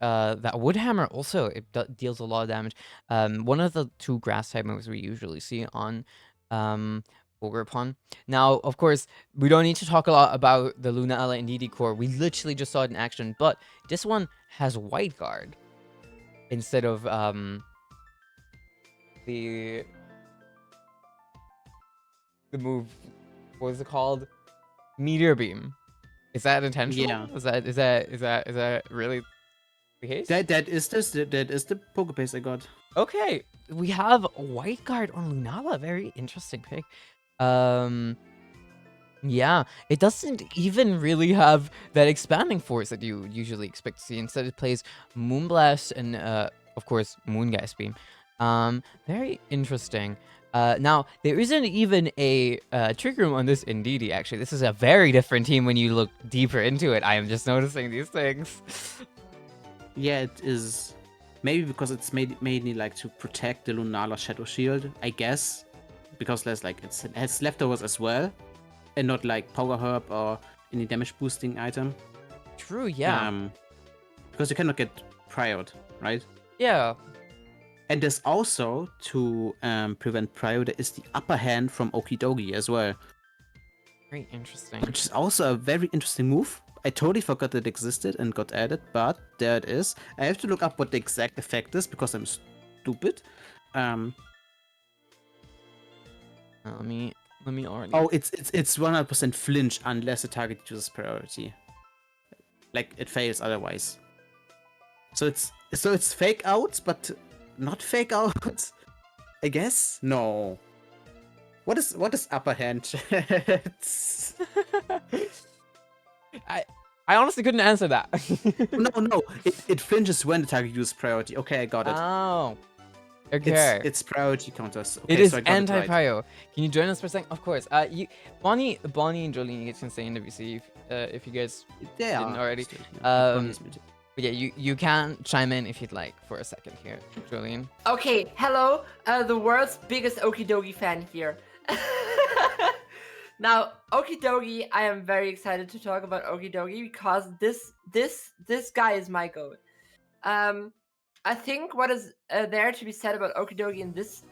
that Wood Hammer also, it deals a lot of damage. One of the two grass type moves we usually see on Ogerpon. Now, of course, we don't need to talk a lot about the Lunala and DD core. We literally just saw it in action, but this one has White Guard instead of the move. What is it called? Meteor Beam. Is that intentional? Yeah. Is that really the case? That is the Pokepace I got. Okay, we have White Guard on Lunala. Very interesting pick. Yeah, it doesn't even really have that expanding force that you usually expect to see. Instead, it plays Moonblast and, of course, Moongeist Beam. Very interesting. Now, there isn't even a trick room on this Indeedee, actually. This is a very different team when you look deeper into it. I am just noticing these things. Yeah, it is. Maybe because it's mainly like to protect the Lunala Shadow Shield, I guess. Because there's like it has leftovers as well, and not like Power Herb or any damage boosting item. True, yeah. because you cannot get priored, right? Yeah. And there's also, to prevent prio, there is the upper hand from Okidogi as well, Very interesting. which is also a very interesting move. I totally forgot it existed and got added, but there it is. I have to look up what the exact effect is because I'm stupid. Let me already. Oh, it's 100% flinch unless the target uses priority. Like it fails otherwise. So it's fake outs, but not fake outs. I guess no. What is upper hand? I honestly couldn't answer that. no. It flinches when the target uses priority. Okay, I got it. Oh. Okay. It's priority counters. Okay, It is so I got it right. anti-prio. Can you join us for a second? Of course. Bonnie and Jolene, you guys can stay in WC if you guys Yeah, didn't already. still, But yeah, you can chime in if you'd like for a second here, Jolene. Okay, hello, the world's biggest Okidogi fan here. Now, Okidogi, I am very excited to talk about Okidogi because this guy is my goat. I think what is there to be said about Okidogi in this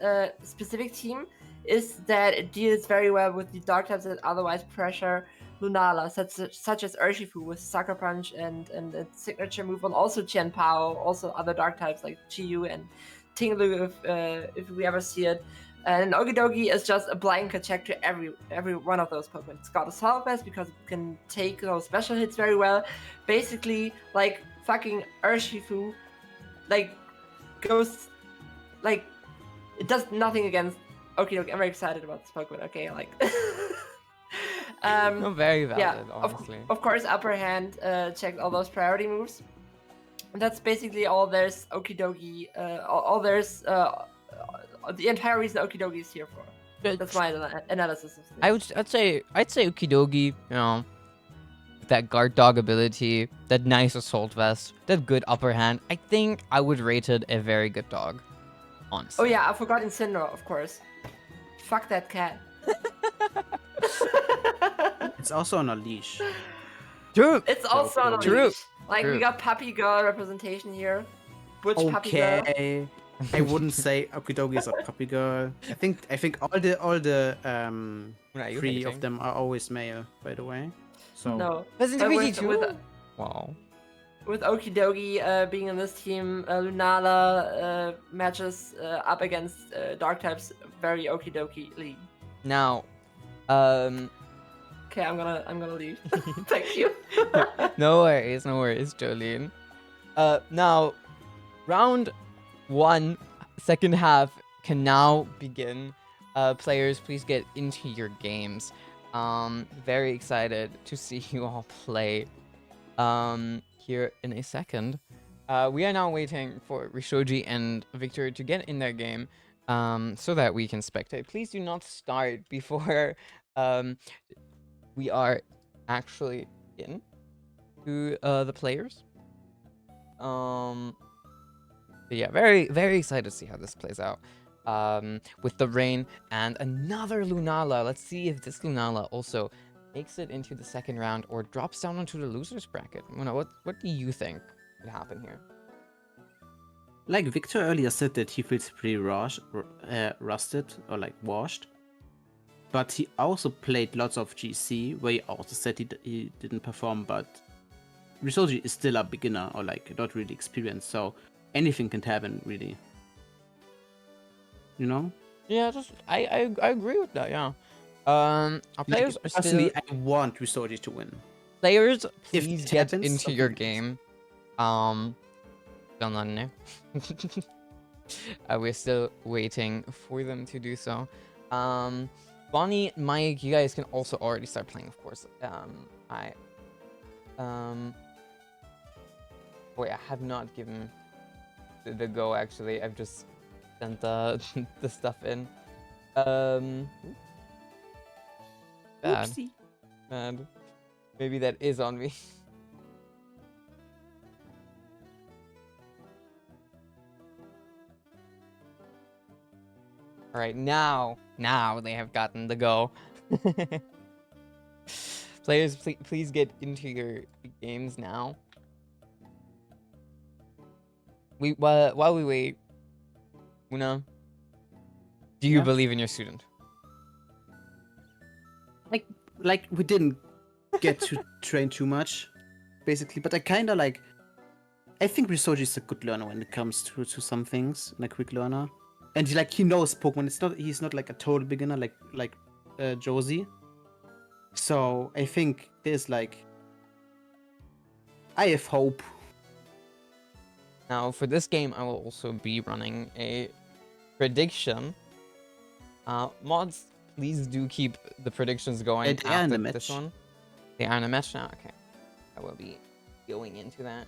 specific team is that it deals very well with the dark types that otherwise pressure Lunala, such as Urshifu with Sucker Punch and its signature move, and also Qianpao, also other dark types like Chiyu and Tinglu if we ever see it. And Okidogi is just a blanket check to every one of those Pokemon. It's got a Assault Vest because it can take those special hits very well. Basically, like fucking Urshifu, like goes like it does nothing against Okidogi. I'm very excited about this Pokemon. Okay, like No, very valid, yeah, honestly. of course, upper hand checked all those priority moves. And that's basically all there's Okidogi. All there's the entire reason Okidogi is here for. That's my analysis of this. I'd say Okidogi, you know, with that guard dog ability, that nice assault vest, that good upper hand. I think I would rate it a very good dog. Honestly. Oh yeah, I forgot Incineroar, of course. Fuck that cat. It's also on a leash. True. It's also on a True. leash. Like we got puppy girl representation here. Butch puppy girl. Okay. I wouldn't say Okidogi is a puppy girl. I think all the Are you three hating? of them are always male, by the way. So No. Resident But Evil with, 2? with, Wow. with Okidogi being in this team, Lunala matches up against dark types very Okidogi. Now, Okay, I'm gonna leave. Thank you. no worries, Jolene. Now, round 1, second half can now begin. Players, please get into your games. Very excited to see you all play. Here in a second. We are now waiting for Rishoji and Victor to get in their game, so that we can spectate. Please do not start before, we are actually in to the players. Yeah, very, very excited to see how this plays out. With the rain and another Lunala. Let's see if this Lunala also makes it into the second round or drops down onto the losers bracket. What do you think would happen here? like Victor earlier said that he feels pretty rusted or like washed. But he also played lots of GC, where he also said he didn't perform, but Rishoji is still a beginner or like not really experienced, so anything can happen, really. You know? Yeah, I agree with that. Yeah. Our players are personally, still. I want Rishoji to win. Players, If please it get happens, into your something game. Don't know. We're still waiting for them to do so. Bonnie, Mike, you guys can also already start playing, of course. Wait, I have not given the go, actually. I've just sent the the stuff in. Bad. Oopsie. Bad. Maybe that is on me. All right, now they have gotten the go. Players, please get into your games now. while we wait, Una, do you Yeah? believe in your student? Like we didn't get to train too much, basically, but I kind of like. I think Risoji is a good learner when it comes to some things, and a quick learner, and he knows Pokemon. He's not like a total beginner like Josie. So I think there's like I have hope. Now, for this game, I will also be running a prediction. Mods, please do keep the predictions going They are in after the this match. one. They are in a match now? Okay. I will be going into that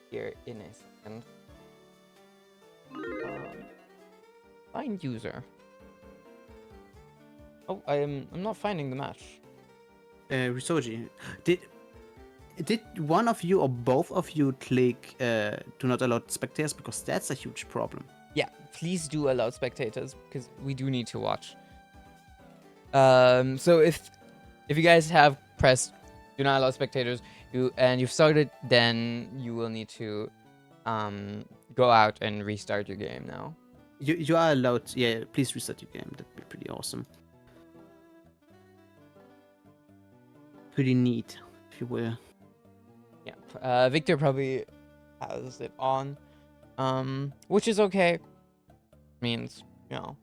here in a second. Find user. Oh, I'm not finding the match. Risoji, did one of you or both of you click do not allow spectators, because that's a huge problem. Yeah, please do allow spectators because we do need to watch. So if you guys have pressed do not allow spectators and you've started, then you will need to go out and restart your game now. You are allowed. Yeah, please reset your game. That'd be pretty awesome. Pretty neat, if you will. Yeah, Victor probably has it on, which is okay. Means, you know,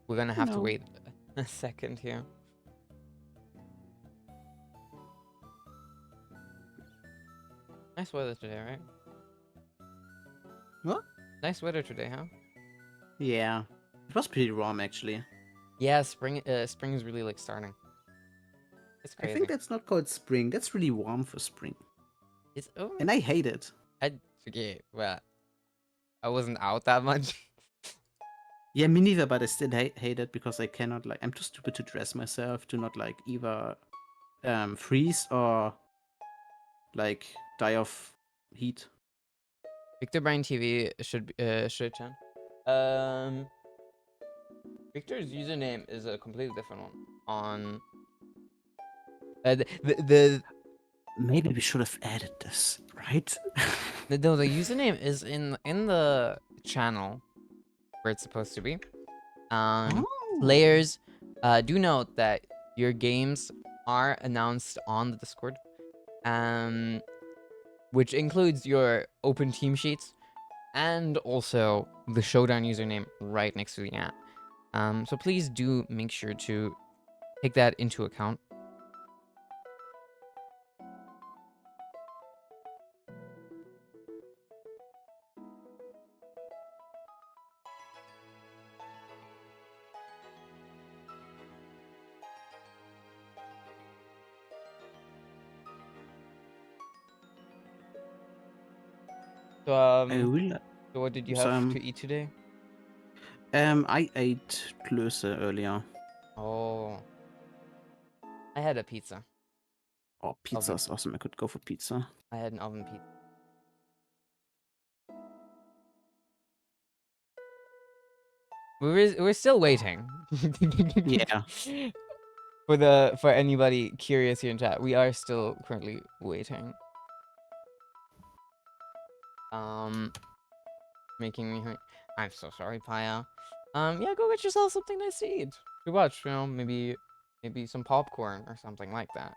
we're gonna have to No. wait a second here. Nice weather today, right? What? Nice weather today, huh? Yeah, it was pretty warm actually. Yeah, spring is really like starting. It's I crazy. think that's not called spring. That's really warm for spring, It's over. and I hate it. I forget. Well, I wasn't out that much. Yeah, me neither. But I still hate it because I cannot like. I'm too stupid to dress myself to not like either freeze or like die of heat. Victor Brain TV should turn. Victor's username is a completely different one on the Maybe we should have added this, right? the username is in the channel where it's supposed to be. Oh. Players, do note that your games are announced on the Discord, which includes your open team sheets and also the Showdown username right next to the app. So please do make sure to take that into account. So I will. so what did you So, have to eat today? I ate Klöße earlier. Oh, I had a pizza. Oh, pizza is awesome. I could go for pizza. I had an oven pizza. We're still waiting. Yeah. For anybody curious here in chat, we are still currently waiting. Making me hungry. I'm so sorry, Paya. Yeah, go get yourself something nice to eat. To watch, you know, maybe some popcorn or something like that.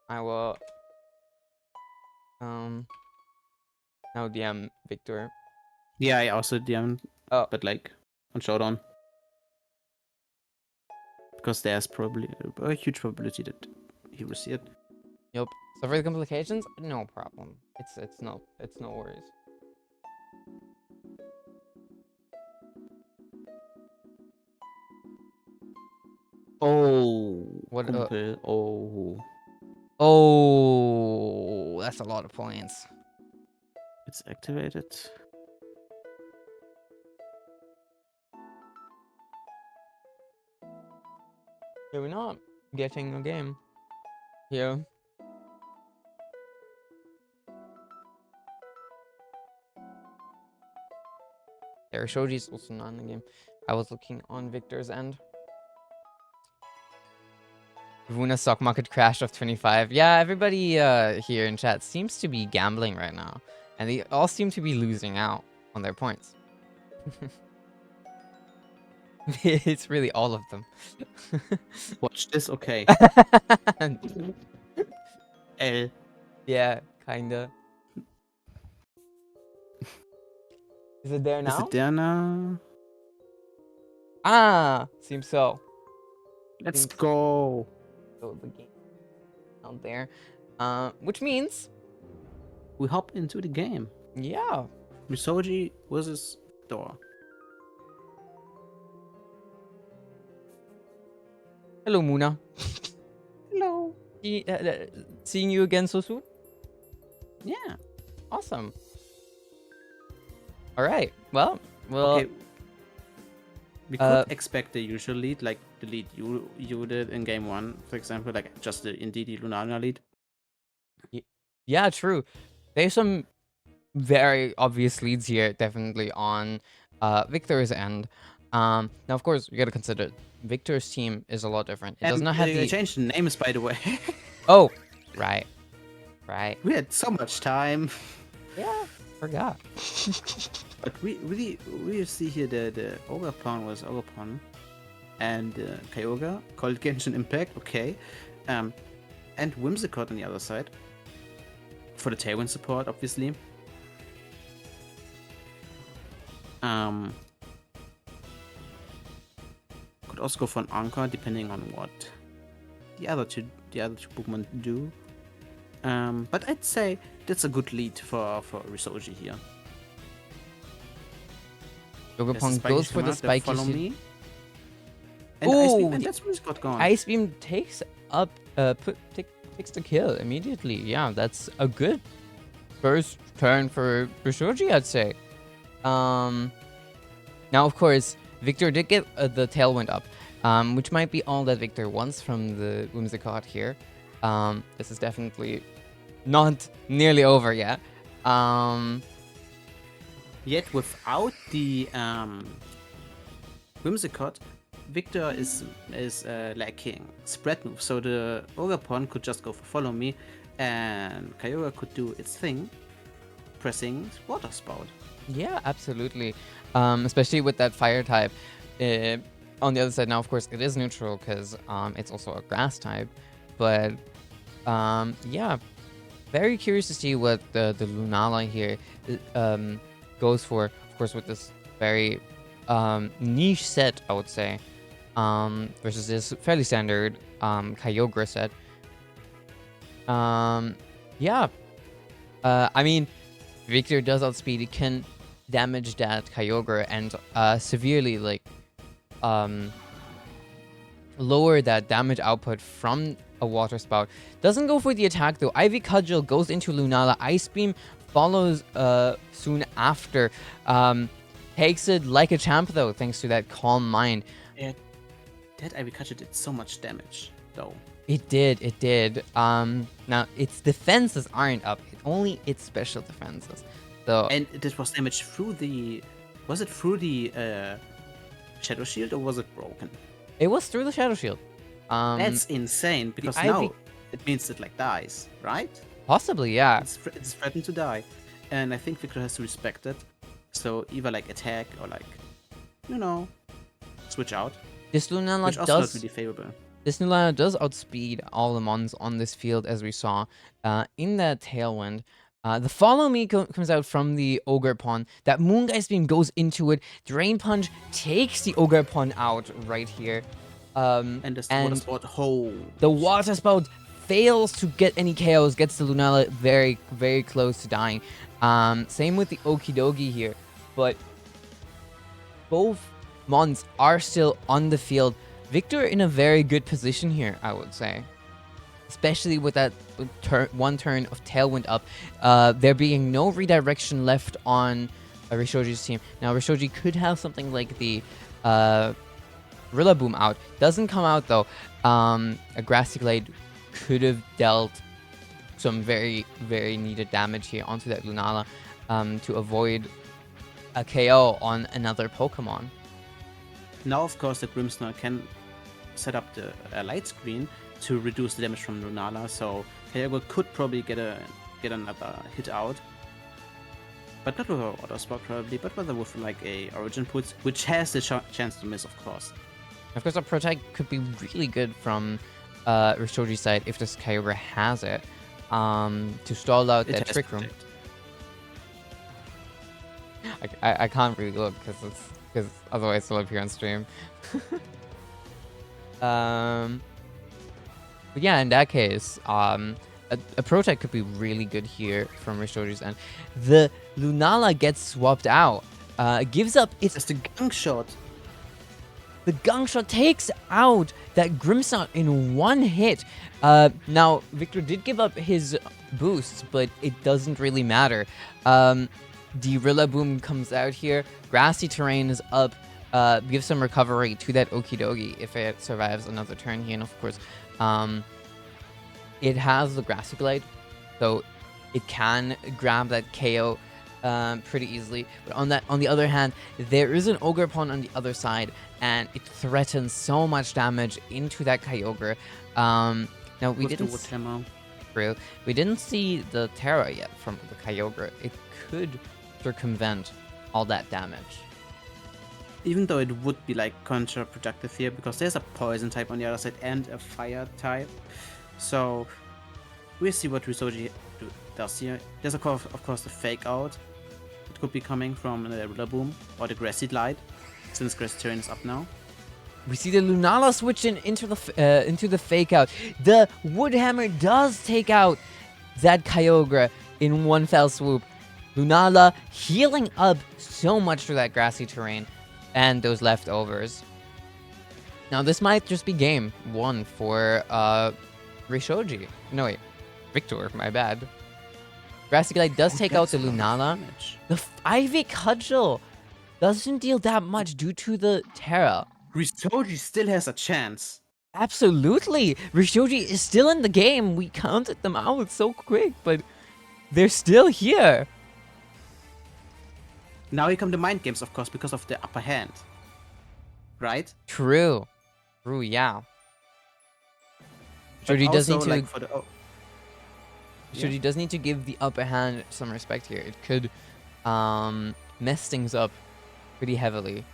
I will now DM Victor. Yeah, I also DM'd, but like on Showdown. Because there's probably a huge probability that he will see it. Yep. So for the complications, no problem. It's no worries. Oh, What? Kumpel. Oh, Oh, that's a lot of points. it's activated. Yeah, we're not getting a game here. There, Shoji's also not in the game. I was looking on Victor's end. YUWUNA stock market crash of 25. Yeah, everybody here in chat seems to be gambling right now. and they all seem to be losing out on their points. It's really all of them. Watch this, okay. L. Yeah, kinda. Is it there Is now? it there now? Ah, seems so. Let's Seems go. so the game out there. Which means, We hop into the game. yeah. Misoji versus Door. Hello, Muna. Hello. Seeing you again so soon? Yeah. Awesome. All right. Well. Okay. We could uh, expect the usual lead, like the lead you did in game 1, for example, like just the Indeedee Lunana lead. Yeah, true. There's some very obvious leads here, definitely on Victor's end. Now, of course, we gotta consider Victor's team is a lot different. It does And not have they the. changed the names, by the way. Oh, right, right. We had so much time. Yeah, forgot. But we see here the Ogre was Ogre, and Kyogre called Genshin Impact, okay. And Whimsicott on the other side. For the Tailwind support, obviously. Could also go for an Anchor, depending on what the other two Pokemon do. But I'd say that's a good lead for Risoji here. Yogapong goes for the spiky. Follow me. And Ooh, Ice Beam, and that's Whimsicott gone. Ice Beam takes up, takes the kill immediately. Yeah, that's a good first turn for Rishoji, I'd say. Now, of course, Victor did get the Tailwind up, which might be all that Victor wants from the Whimsicott here. This is definitely not nearly over yet. Yet without the Whimsicott, Victor is lacking spread move, so the Ogre could just go for Follow Me, and Kyogre could do its thing, pressing Water Spout. Yeah, absolutely. Especially with that fire type. On the other side, now, of course, it is neutral because it's also a grass type. But yeah, very curious to see what the Lunala here goes for. Of course, with this very niche set, I would say, versus this fairly standard Kyogre set. Yeah. I mean, Victor does outspeed. He can damage that Kyogre and severely lower that damage output from a Water Spout. Doesn't go for the attack though. Ivy Cudgel goes into Lunala. Ice Beam follows soon after. Takes it like a champ though, thanks to that Calm Mind. That Ivy Cudgel did so much damage though. It did. Now its defenses aren't up. Only its special defenses. So And this was damage through the... Was it through the Shadow Shield or was it broken? it was through the Shadow Shield. That's insane, because Ivy- now it means it like dies, right? Possibly, yeah. It's threatened to die. And I think Victor has to respect it. So either like attack or like, you know, switch out. This Lunala Which also not does really favorable. This Lunala does outspeed all the mons on this field, as we saw in that Tailwind. The Follow Me comes out from the Ogre Pawn. That Moongeist Beam goes into it. Drain Punch takes the Ogre Pawn out right here. And the Water Spout, the Water Spout fails to get any KOs, gets the Lunala very, very close to dying. Same with the Okidogi here. But both mons are still on the field. Victor in a very good position here, I would say. Especially with that one turn of Tailwind up. There being no redirection left on Rishoji's team. Now, Rishoji could have something like the Rillaboom out. Doesn't come out, though. A Grassy Glade could have dealt some very, very needed damage here onto that Lunala to avoid a KO on another Pokemon. Now, of course, the Grimmsnarl can set up the light screen to reduce the damage from Lunala, so Kyogre could probably get another hit out. But not with our auto spot probably, but rather with like a origin put, which has the chance to miss, of course. Of course, a Protect could be really good from Rishoji's side if this Kyogre has it, to stall out It that has Trick Room. Protect. I can't really look because otherwise I'll appear on stream. But yeah, in that case, a Protect could be really good here from Rishoji's end. The Lunala gets swapped out. Gives up its... It's the Gunk Shot. The Gunk Shot takes out that Grimmsnarl in one hit. Now, Victor did give up his boosts, but it doesn't really matter. The Rillaboom comes out here. Grassy Terrain is up. Gives some recovery to that Okidogi if it survives another turn here. And of course, it has the Grassy Glide, so it can grab that KO pretty easily. But on the other hand, there is an Ogerpon on the other side, and it threatens so much damage into that Kyogre. Now we didn't see the Terra yet from the Kyogre. It could circumvent all that damage. Even though it would be like counterproductive here, because there's a poison type on the other side and a fire type. So we'll see what Rishoji does here. There's of course the fake out. It could be coming from the Rillaboom or the Grassy Glide, since Grassy Terrain is up now. We see the Lunala switch into the fake out. The Wood Hammer does take out that Kyogre in one fell swoop. Lunala healing up so much through that Grassy Terrain and those leftovers. Now this might just be game 1 for Rishoji. No wait, Victor, my bad. Grassy Glide does take out the Lunala. The Ivy Cudgel doesn't deal that much due to the Terra. Rishoji still has a chance. Absolutely! Rishoji is still in the game. We counted them out so quick, but they're still here. Now here come the mind games, of course, because of the upper hand. Right? True. True, yeah. But Rishoji does also, need to... like, for the, Rishoji does need to give the upper hand some respect here. It could mess things up pretty heavily.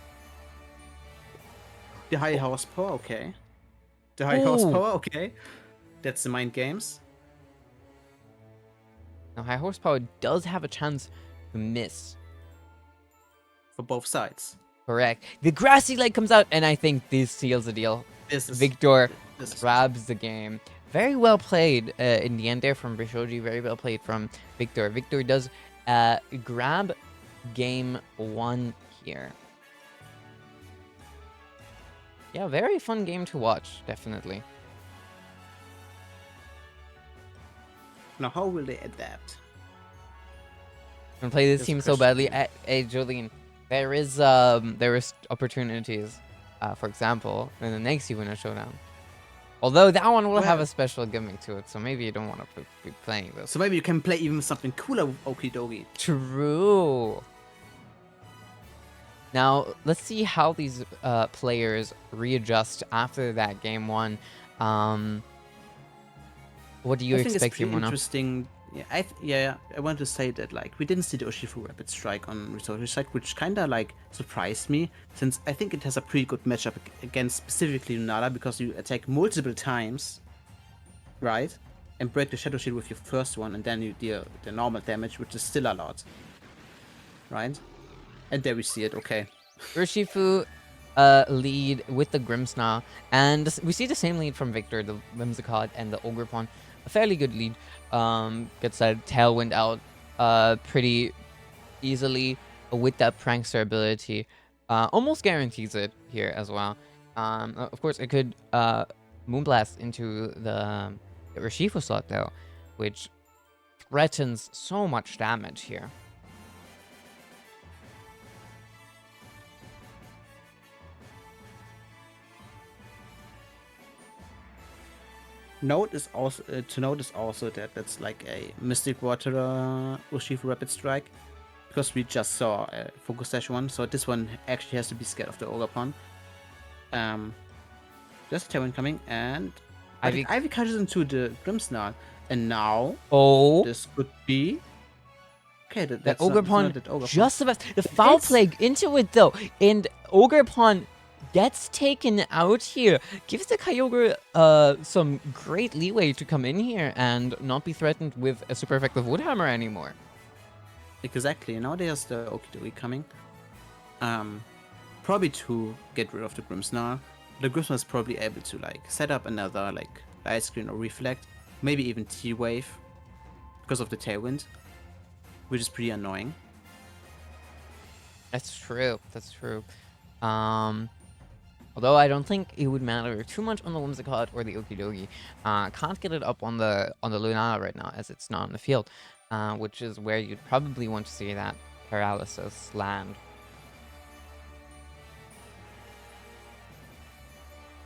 The high horsepower, okay. The high horsepower, okay. That's the mind games. Now, high horsepower does have a chance to miss. For both sides. Correct. The Grassy Glide comes out, and I think this seals the deal. Victor grabs the game. Very well played in the end there from Rishoji. Very well played from Victor. Victor does grab game 1 here. Yeah, very fun game to watch, definitely. Now, how will they adapt? I'm gonna play this That's team the so question. badly. Hey, Jolene, there is opportunities. For example, in the next YUWUNA Showdown. Although that one will have a special gimmick to it, so maybe you don't want to be playing this. So maybe you can play even something cooler with Okidogi. True. Now, let's see how these players readjust after that game 1. What do you I think expect, it's pretty YUWUNA? interesting. Yeah, I want to say that like we didn't see the Urshifu Rapid Strike on Rishoji's side, which kinda like surprised me, since I think it has a pretty good matchup against specifically Lunala, because you attack multiple times, right? And break the Shadow Shield with your first one, and then you deal the normal damage, which is still a lot. Right? And there we see it, okay. Urshifu lead with the Grimmsnarl, and we see the same lead from Victor, the Whimsicott and the Ogerpon. A fairly good lead. Gets that Tailwind out pretty easily with that Prankster ability. Almost guarantees it here as well. Of course, it could Moonblast into the Urshifu slot though, which threatens so much damage here. Note is also to notice also that that's like a Mystic Water Urshifu Rapid Strike, because we just saw Focus Dash 1, so this one actually has to be scared of the Ogerpon. There's a Tailwind coming, and Ivy catches into the Grimmsnarl, and now this could be Okay, That that's not Ogerpon that Ogerpon. just about the foul It's- plague into it though, and Ogerpon gets taken out here. Gives the Kyogre some great leeway to come in here and not be threatened with a super effective Wood Hammer anymore. Exactly. Now there's the Okidogi coming. Probably to get rid of the Grimmsnarl. The Grimmsnarl is probably able to like set up another like Light Screen or Reflect, maybe even T-Wave, because of the Tailwind, which is pretty annoying. That's true. That's true. Although I don't think it would matter too much on the Whimsicott or the Okidogi. Can't get it up on the Lunala right now as it's not in the field, which is where you'd probably want to see that paralysis land.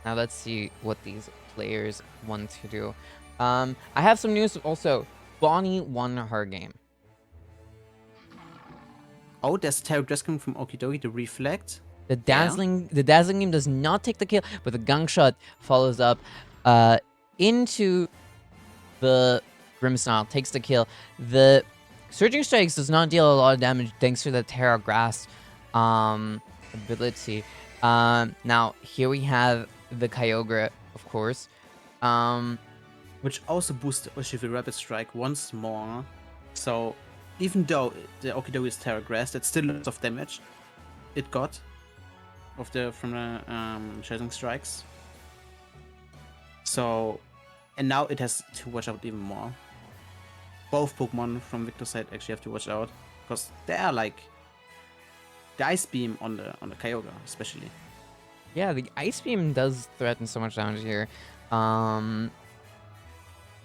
Now let's see what these players want to do. I have some news also. Bonnie won her game. Oh, there's Terradress coming from Okidogi to Reflect. The dazzling game does not take the kill, but the Gunk Shot follows up into the Grimmsnarl, takes the kill. The Surging Strikes does not deal a lot of damage thanks to the Terra Grass ability. Now here we have the Kyogre, of course. Which also boosts the Urshifu Rapid Strike once more. So even though the Okidogi is Terra Grass, that's still lots of damage it got from the Shadowing Strikes. So, and now it has to watch out even more. Both Pokemon from Victor's side actually have to watch out, because they are like the Ice Beam on the Kyogre especially. Yeah, the Ice Beam does threaten so much damage here. The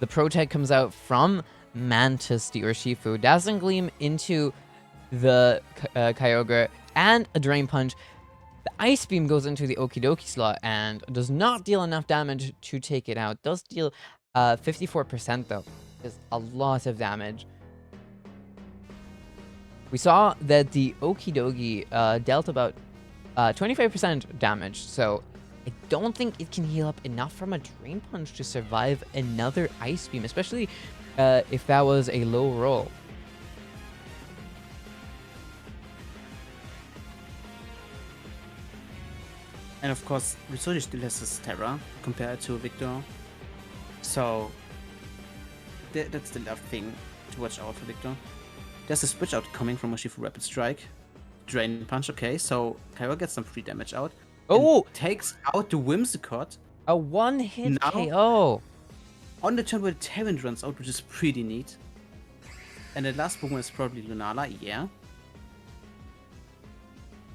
Protect comes out from Mantis, the Urshifu. Dazzling Gleam into the Kyogre, and a Drain Punch. The Ice Beam goes into the Okidogi slot and does not deal enough damage to take it out. Does deal 54% though. Is a lot of damage. We saw that the Okidogi dealt about 25% damage, so I don't think it can heal up enough from a Drain Punch to survive another Ice Beam, especially if that was a low roll. And of course, Risori still has his Terra compared to Victor. So that's still a thing to watch out for Victor. There's a switch out coming from Urshifu Rapid Strike. Drain Punch, okay, so Kyogre gets some free damage out. Oh! Takes out the Whimsicott A one-hit Now- KO! on the turn where the Tailwind runs out, which is pretty neat. And the last Pokemon is probably Lunala, yeah.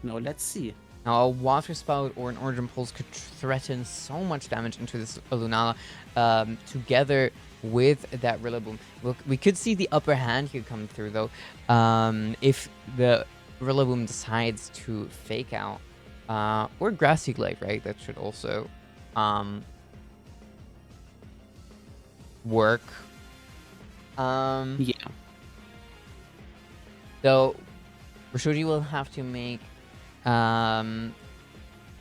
Now let's see. Now, a Water Spout or an Origin Pulse could threaten so much damage into this Lunala, together with that Rillaboom. Look, we could see the upper hand here come through, though, if the Rillaboom decides to fake out. Or Grassy Glade, right? That should also work. Yeah. So, Rishoji will have to make the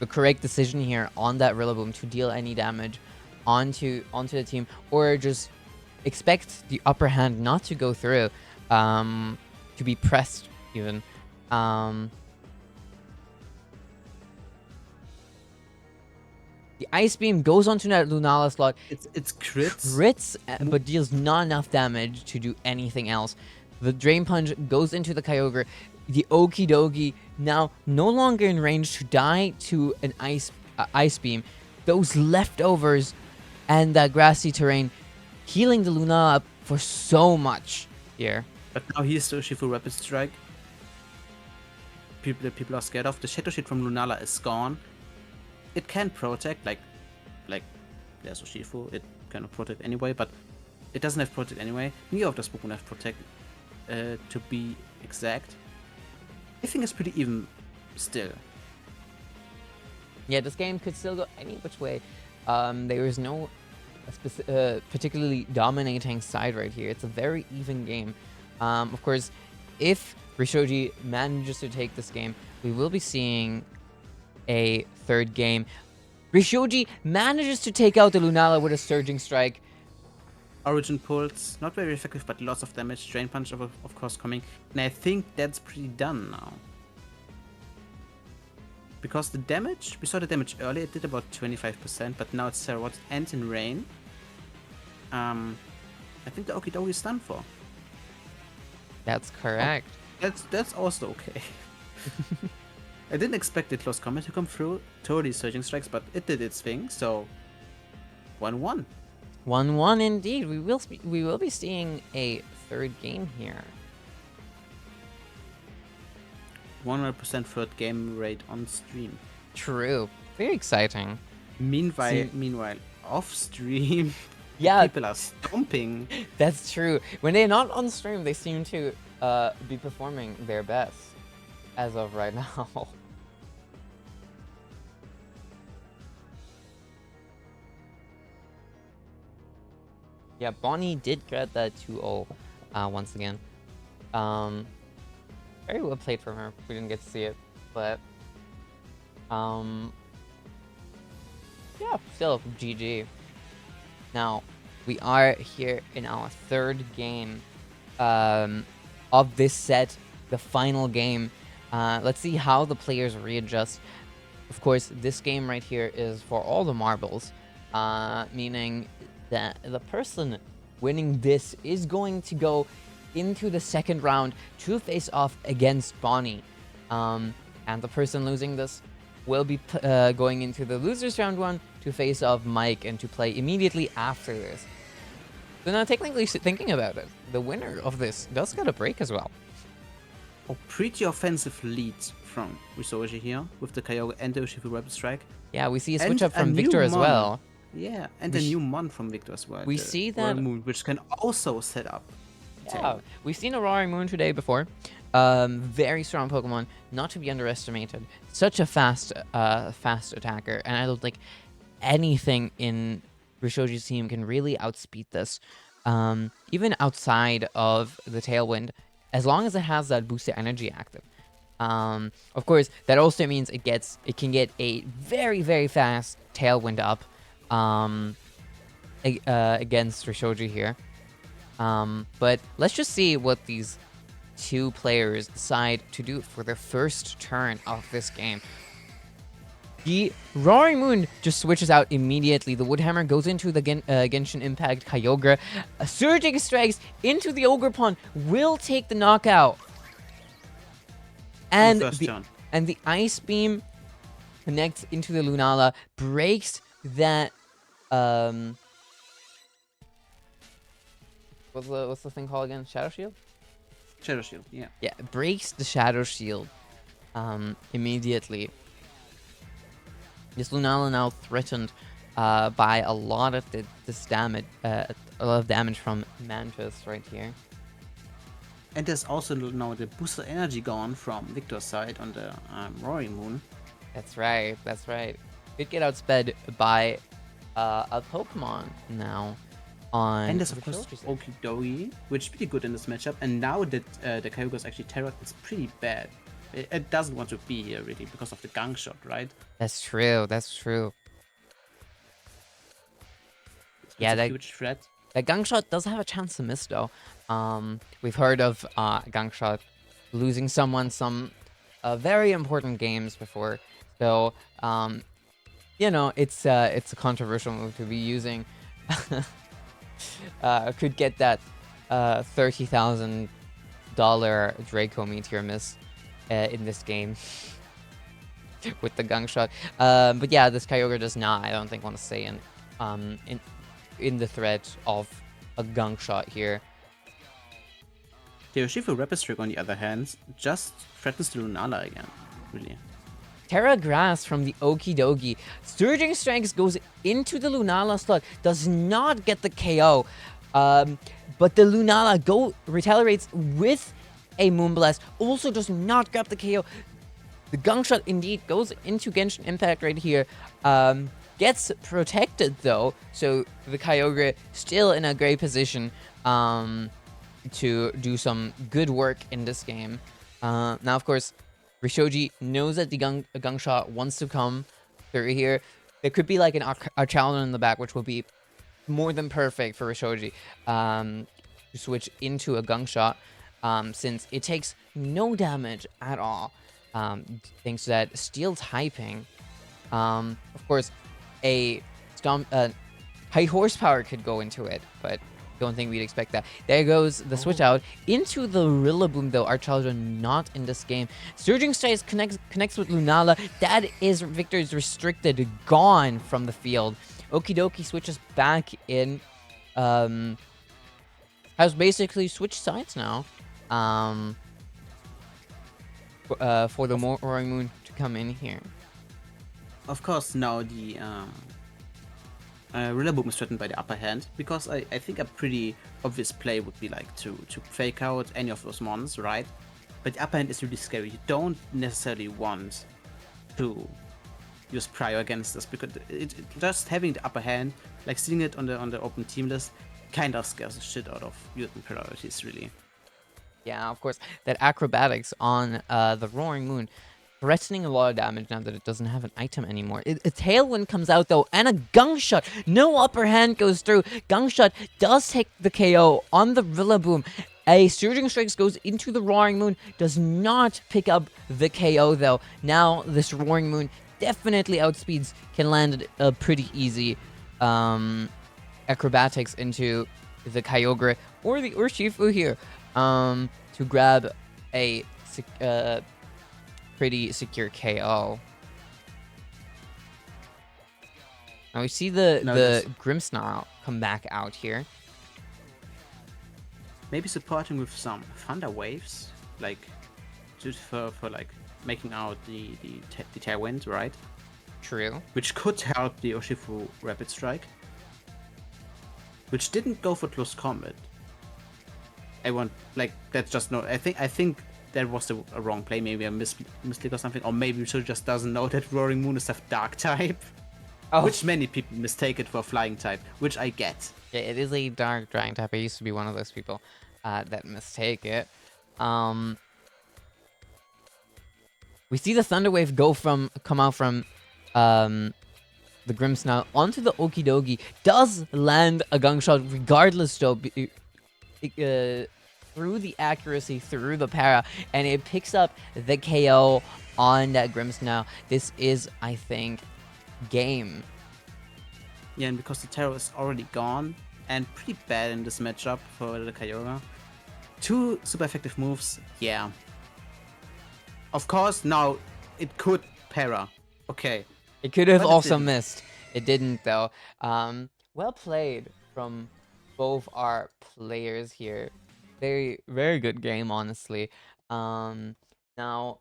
correct decision here on that Rillaboom to deal any damage onto the team, or just expect the upper hand not to go through, to be pressed even. The Ice Beam goes onto that Lunala slot, It's crits. crits, but deals not enough damage to do anything else. The Drain Punch goes into the Kyogre. The Okidogi now no longer in range to die to an Ice Beam. Those leftovers and that grassy terrain healing the Lunala up for so much here. But now here's the Urshifu Rapid Strike. People are scared of. The Shadow Shade from Lunala is gone. It can protect, like there's Urshifu. It cannot protect anyway, but it doesn't have protect anyway. Neither of those Pokemon have protect, to be exact. I think it's pretty even still. Yeah, this game could still go any which way. There is no particularly dominating side right here. It's a very even game. Of course, if Rishoji manages to take this game, we will be seeing a third game. Rishoji manages to take out the Lunala with a Surging Strike. Origin Pulse, not very effective, but lots of damage. Drain Punch, of course, coming. And I think that's pretty done now. Because the damage, we saw the damage earlier, it did about 25%, but now it's Sarah and in Rain. I think the Okidogi is done for. That's correct. That's also okay. I didn't expect the close combat to come through, totally Surging Strikes, but it did its thing, so 1-1. 1-1 indeed. We will be seeing a third game here. 100% third game rate on stream. True. Very exciting. Meanwhile, off stream, Yeah, people are stomping. that's true. When they're not on stream, they seem to be performing their best as of right now. Yeah, Bonnie did get that 2-0 once again. Very well played from her. We didn't get to see it, but yeah, still GG. Now we are here in our third game of this set, the final game. Let's see how the players readjust. Of course, this game right here is for all the marbles, meaning that the person winning this is going to go into the second round to face off against Bonnie. And the person losing this will be going into the losers round 1 to face off Mike and to play immediately after this. So now technically thinking about it, the winner of this does get a break as well. Oh, pretty offensive lead from Risoji here with the Kyogre and the Urshifu Rapid Strike. Yeah, we see a switch And up from a Victor new as mon. well. Yeah, and a new Mon from Victor as well. We the see Royal that- Moon, which can also set up. Yeah, we've seen a Roaring Moon today before. Very strong Pokemon, not to be underestimated. Such a fast attacker, and I don't think anything in Rishoji's team can really outspeed this. Even outside of the Tailwind, as long as it has that boosted energy active. Of course, that also means it can get a very, very fast Tailwind up against Rishoji here. But let's just see what these two players decide to do for their first turn of this game. The Roaring Moon just switches out immediately. The Woodhammer goes into the Genshin Impact Kyogre. Surging Strikes into the Ogerpon will take the knockout. And the Ice Beam connects into the Lunala, breaks that what's the thing called again? Shadow Shield? Shadow Shield, yeah. Yeah, it breaks the Shadow Shield immediately. This Lunala now threatened by a lot of this damage, a lot of damage from Mantis right here. And there's also now the booster energy gone from Victor's side on the Roaring Moon. That's right, that's right. Could get outsped by a Pokemon now on. And there's of course Okidogi, which is pretty good in this matchup. And now that the Kyogre is actually Terra, it's pretty bad. It doesn't want to be here really because of the Gunk Shot, right? That's true, that's true. Yeah, It's a that huge threat. That Gunk Shot does have a chance to miss, though. We've heard of Gunk Shot losing someone some very important games before. So, you know, it's a controversial move to be using. Could get that $30,000 Draco Meteor miss in this game with the Gunk Shot. But yeah, this Kyogre does not, I don't think, want to stay in the threat of a Gunk Shot here. The Urshifu Rapid Strike, on the other hand, just threatens the Lunala again, really. Terra Grass from the Okidogi. Surging Strikes goes into the Lunala slot, does not get the KO. But the Lunala retaliates with a Moonblast, also does not grab the KO. The Gunk Shot indeed goes into Genshin Impact right here. Gets protected though, so the Kyogre still in a great position to do some good work in this game. Now, of course, Rishoji knows that the Gunk Shot wants to come through here. There could be like an Archalon in the back, which will be more than perfect for Rishoji to switch into a gunk shot, since it takes no damage at all, thanks to that steel typing. Of course, a high horsepower could go into it, but don't think we'd expect that. There goes the switch out into the Rillaboom, though. Archaludra not in this game. Surging Strikes connects with Lunala. That is Victor's restricted, gone from the field. Okidoki switches back in. Has basically switched sides now. For the Roaring Moon to come in here. Of course, now the Rillaboom is threatened by the upper hand, because I think a pretty obvious play would be like to fake out any of those mons, right? But the upper hand is really scary. You don't necessarily want to use Prio against this, because just having the upper hand, like seeing it on the open team list, kind of scares the shit out of mutant priorities, really. Yeah, of course, that acrobatics on the Roaring Moon, threatening a lot of damage now that it doesn't have an item anymore. A Tailwind comes out, though, and a Gunk Shot. No upper hand goes through. Gunk Shot does take the KO on the Rillaboom. A Surging Strikes goes into the Roaring Moon, does not pick up the KO, though. Now, this Roaring Moon definitely outspeeds, can land a pretty easy acrobatics into the Kyogre or the Urshifu here, to grab a pretty secure KO. Now we see the Grimmsnarl come back out here. Maybe supporting with some Thunder Waves, like just for like making out the Tailwind, right? True. Which could help the Urshifu Rapid Strike, which didn't go for close combat. That's just no. I think that was a wrong play. Maybe a misclick or something, or maybe Urshifu just doesn't know that Roaring Moon is a Dark type, which many people mistake it for Flying type, which I get. Yeah, it is a Dark Dragon type. I used to be one of those people that mistake it. We see the Thunder Wave come out from the Grimmsnarl onto the Okidogi. Does land a Gunk Shot regardless, though, through the accuracy, through the para, and it picks up the KO on that Grimmsnarl. This is, I think, game. Yeah, and because the Terror is already gone and pretty bad in this matchup for the Kyogre. 2 super effective moves, yeah. Of course, now it could para. Okay. It could have But it also didn't. missed. It didn't, though. Well played from both our players here. Very, very good game, honestly. Now,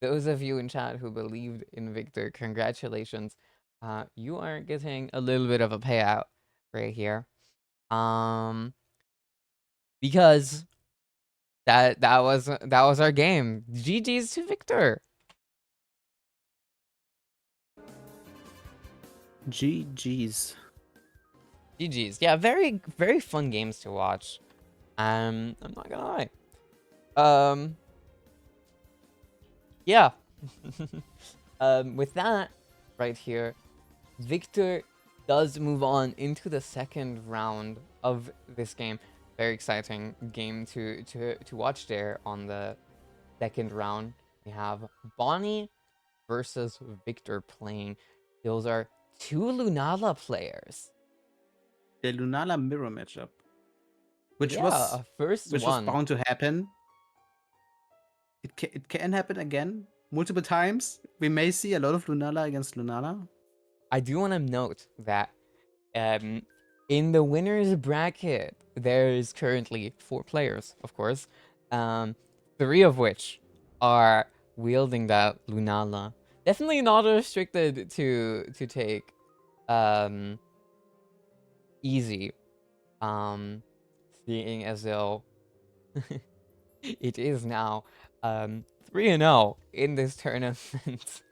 those of you in chat who believed in Victor, congratulations. You are getting a little bit of a payout right here. Because that was our game. GG's to Victor. GG's. GG's. Yeah, very, very fun games to watch. I'm not gonna lie. Yeah. With that right here, Victor does move on into the second round of this game. Very exciting game to watch there on the second round. We have Bonnie versus Victor playing. Those are 2 Lunala players. The Lunala mirror matchup, which Yeah, was a first was one. bound to happen. It can happen again multiple times. We may see a lot of Lunala against Lunala. I do want to note that in the winners bracket, there is currently 4 players, of course, 3 of which are wielding that Lunala. Definitely not restricted to take easy, seeing as though it is now 3-0 in this tournament.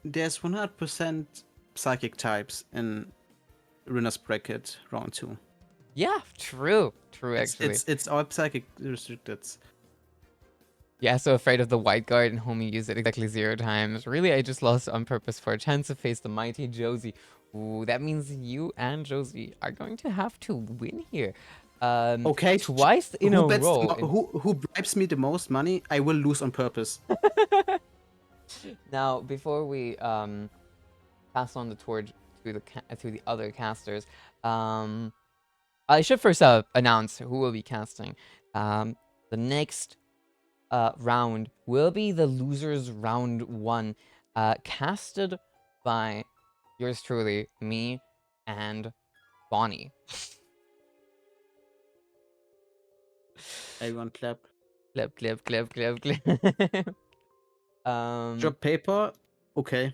There's 100% psychic types in Runner's bracket round 2. Yeah, true, actually. It's all psychic restricted. Yeah, so afraid of the white guard and homie used it exactly 0 times. Really, I just lost on purpose for a chance to face the mighty Josie. Ooh, that means you and Josie are going to have to win here. Okay. Twice in who a bets row. who bribes me the most money? I will lose on purpose. Now, before we pass on the torch to the other casters, I should first announce who will be casting. The next round will be the losers round 1, casted by yours truly, me, and Bonnie. Everyone clap. Clap, clap, clap, clap, clap. Drop paper. Okay.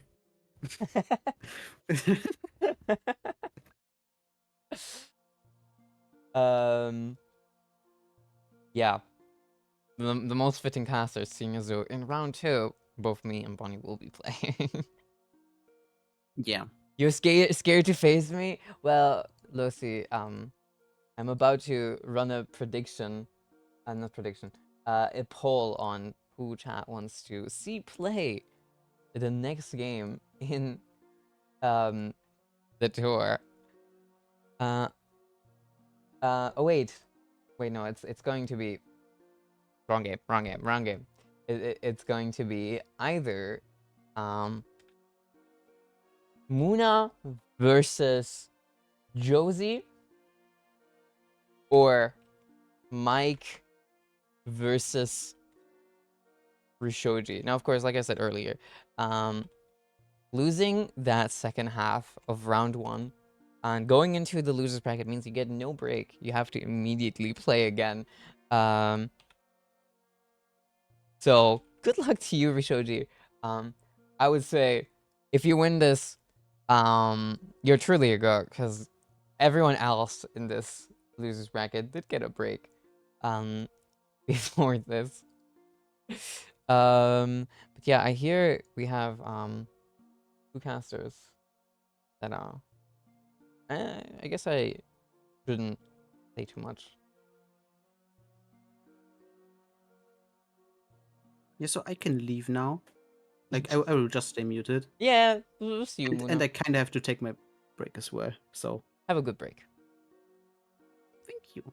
Yeah. The most fitting casters, seeing as though in round 2, both me and Bonnie will be playing. Yeah. You're scared to face me? Well, Lucy, I'm about to run a prediction, not prediction, a poll on who chat wants to see play the next game in the tour. Oh wait, no, it's going to be wrong game. It's going to be either Muna versus Josie or Mike versus Rishoji. Now, of course, like I said earlier, losing that second half of round 1 and going into the losers bracket means you get no break. You have to immediately play again. So good luck to you, Rishoji. I would say if you win this, you're truly a goat because everyone else in this losers bracket did get a break before this. But yeah, I hear we have 2 casters that are. I guess I shouldn't say too much. Yeah, so I can leave now. Like, I will just stay muted. Yeah, we'll see you, Muna. And I kind of have to take my break as well. So, Have a good break. thank you.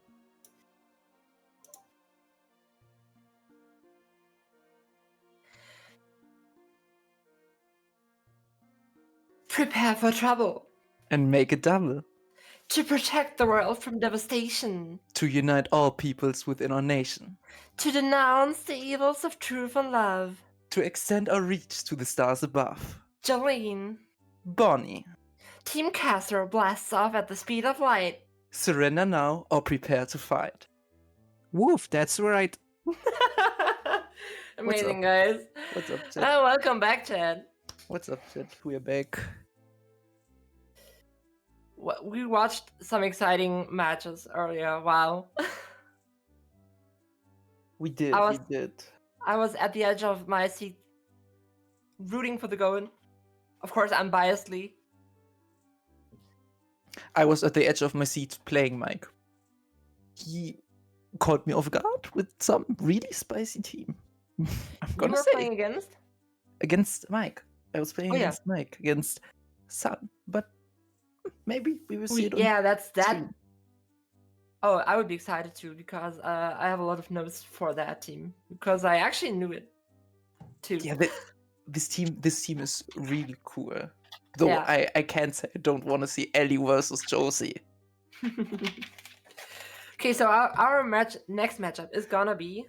Prepare for trouble. And make a double. To protect the world from devastation. To unite all peoples within our nation. To denounce the evils of truth and love. To extend our reach to the stars above. Jolene. Bonnie. Team Caster blasts off at the speed of light. Surrender now or prepare to fight. Woof, that's right. Amazing, guys. What's up, Chet? Welcome back, Chad. What's up, Chet? We're back. We watched some exciting matches earlier. Wow. We did. I was at the edge of my seat, rooting for the Goen. Of course, unbiasedly. I was at the edge of my seat playing Mike. He caught me off guard with some really spicy team. I'm You gonna were say playing against Mike. I was playing Oh, yeah. against Mike, against Sun, but maybe we will see it. Yeah, that's that. stream. Oh, I would be excited too because I have a lot of notes for that team because I actually knew it too. Yeah, this team is really cool. Though Yeah. I can't say I don't want to see Ellie versus Josie. Okay, so our next matchup is gonna be.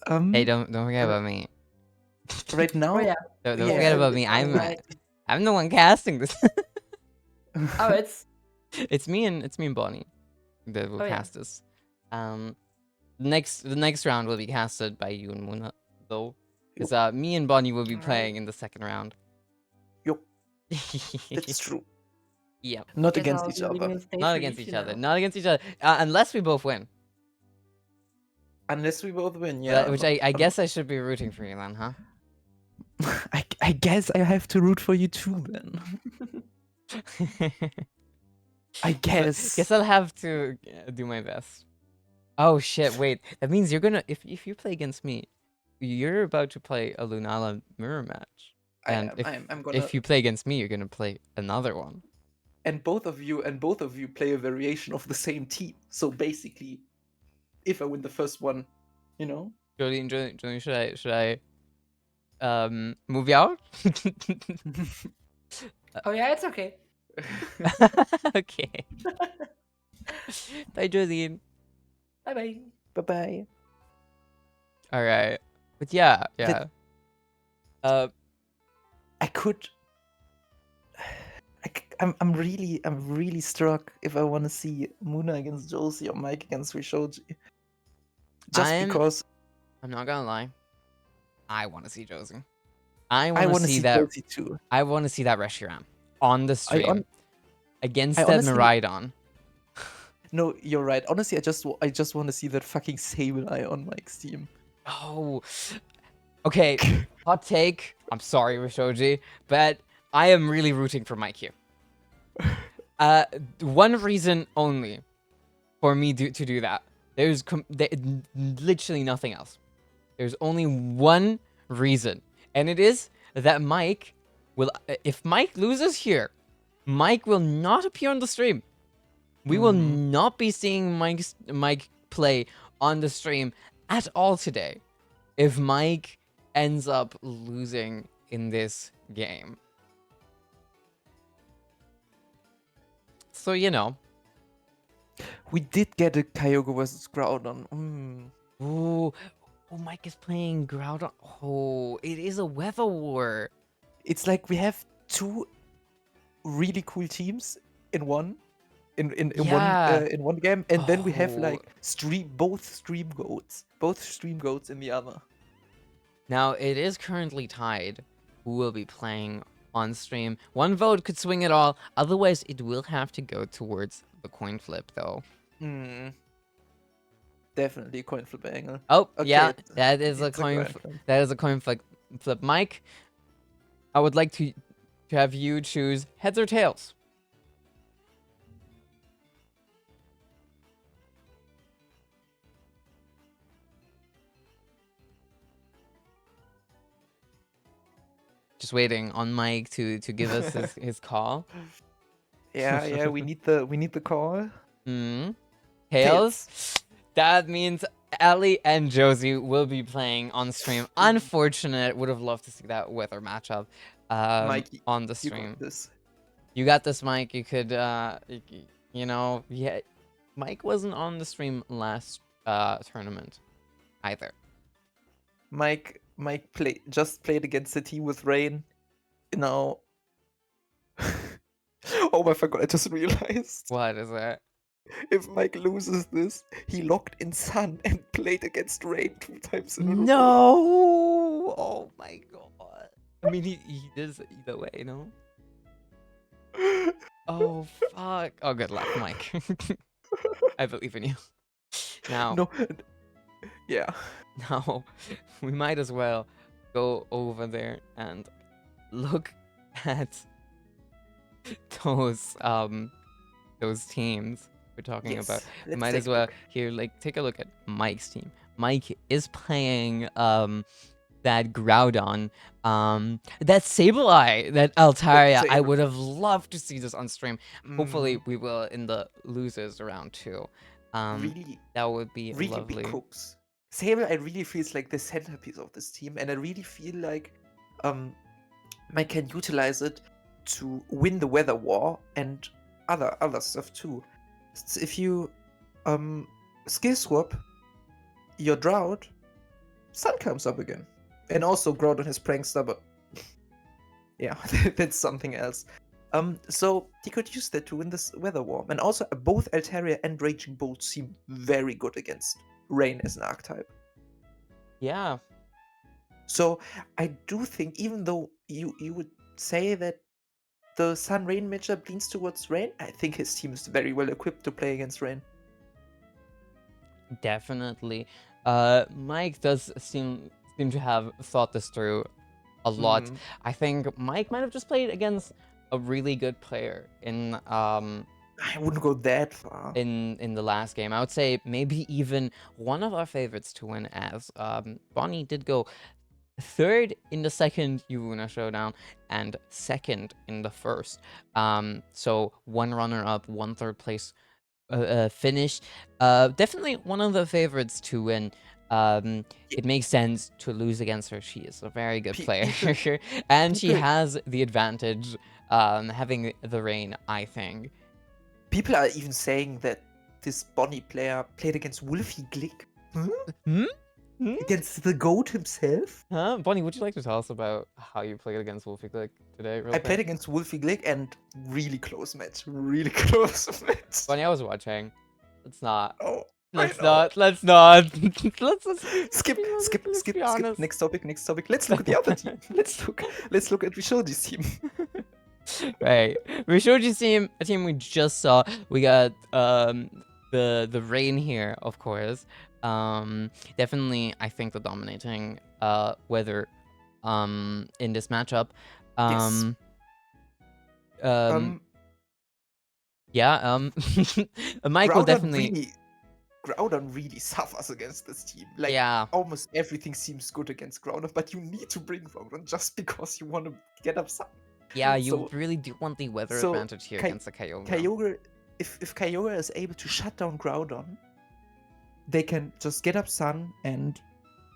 Hey, don't forget about me. Right now. Oh yeah. Don't Yeah, forget about me. right. I'm the one casting this. Oh, it's it's me and Bonnie that will Oh, yeah. cast this. The next round will be casted by you and Muna though, because me and Bonnie will be Alright. playing in the second round. Yup, that's true. Yep. Not guess against I'll each be leaving other. the stage Not for against you each two other. now. Not against each other. Unless we both win. Unless we both win, yeah. Which I guess I should be rooting for you then, huh? I guess I have to root for you too then. I guess. Guess I'll have to do my best. Oh shit! Wait, that means you're gonna if you play against me, you're about to play a Lunala mirror match, and I'm gonna, if you play against me, you're gonna play another one. and both of you play a variation of the same team. So basically, if I win the first one, you know. Jolene, should I move you out? Oh yeah, it's okay. Okay. Bye, Jolene. Bye bye. Bye bye. All right, but yeah. I could. I'm really struck if I want to see Muna against Josie or Mike against Rishoji. Just because I'm not gonna lie, I want to see Josie. I I want to want to see see that. Josie too. I want to see that Reshiram on the stream against I that honestly- Miraidon. No, you're right. Honestly, I just want to see that fucking Sableye on Mike's team. Oh, okay. Hot take. I'm sorry, Rishoji, but I am really rooting for Mike here. One reason only for me to do that. There's literally nothing else. There's only one reason, and it is that Mike will. If Mike loses here, Mike will not appear on the stream. We will not be seeing Mike play on the stream at all today if Mike ends up losing in this game. So, you know. We did get a Kyogre versus Groudon. Ooh. Oh, Mike is playing Groudon. Oh, it is a weather war. It's like we have two really cool teams in one. In one game, and then we have like both stream goats in the other. Now it is currently tied. Who will be playing on stream? One vote could swing it all. Otherwise, it will have to go towards the coin flip, though. Definitely a coin flip angle. Oh, Okay, yeah, that is a it's a coin. coin flip. That is a coin flip. Mike, I would like to have you choose heads or tails. Just waiting on Mike to give us his call. Yeah, we need the call. Tails. That means Ellie and Josie will be playing on stream. Unfortunate. Would have loved to see that weather matchup Mike, on the You stream. got this. You got this, Mike. You could, you know, yeah. Mike wasn't on the stream last tournament either. Mike just played against the team with Rain. You know. Oh my god! I just realized. What is that? If Mike loses this, he locked in Sun and played against Rain 2 times in a row. No! Oh my god. I mean, he does either way, no? Oh, fuck. Oh, good luck, Mike. I believe in you. Now, No. Yeah. now, we might as well go over there and look at those teams we're talking about. We might as well here, like, take a look at Mike's team. Mike is playing that Groudon, that Sableye, that Altaria. I would have loved to see this on stream. Hopefully, we will in the losers round too. Really, that would be really lovely. big hooks. Sableye really feels like the centerpiece of this team, and I really feel like Mike can utilize it to win the weather war and other stuff too. If you skill swap your Drought, Sun comes up again. And also Groudon has Prankster, but yeah, that's something else. So he could use that to win this weather war. And also both Altaria and Raging Bolt seem very good against Rain as an archetype. Yeah. So I do think, even though you would say that the Sun Rain matchup leans towards Rain, I think his team is very well equipped to play against Rain. Definitely. Mike does seem to have thought this through a lot. I think Mike might have just played against a really good player in I wouldn't go that far. in the last game. I would say maybe even one of our favorites to win, as Bonnie did go third in the second YUWUNA showdown and second in the first. So one runner-up, one third place finish. Definitely one of the favorites to win. It makes sense to lose against her. She is a very good player, and she people- has the advantage having the rain, I think. People are even saying that this Bonnie player played against Wolfie Glick. Hmm? Against the GOAT himself? Huh? Bonnie, would you like to tell us about how you played against Wolfie Glick today? Real I quick? played against Wolfie Glick and really close match. Really close match. Bonnie, I was watching. Let's not. Oh, Let's I know. not. Let's not. let's Skip. be honest. Next topic. Let's look at the other team. Let's look at Rishoji's team. Right. Rishoji's team, a team we just saw. We got the rain here, of course. Definitely I think the dominating weather in this matchup. Yes. Yeah, Michael definitely Groudon really suffers against this team. Like, yeah. almost everything seems good against Groudon, but you need to bring Groudon just because you want to get up some. Yeah, you So- really do want the weather so advantage here against the Kyogre. Kyogre, if Kyogre is able to shut down Groudon, they can just get up Sun and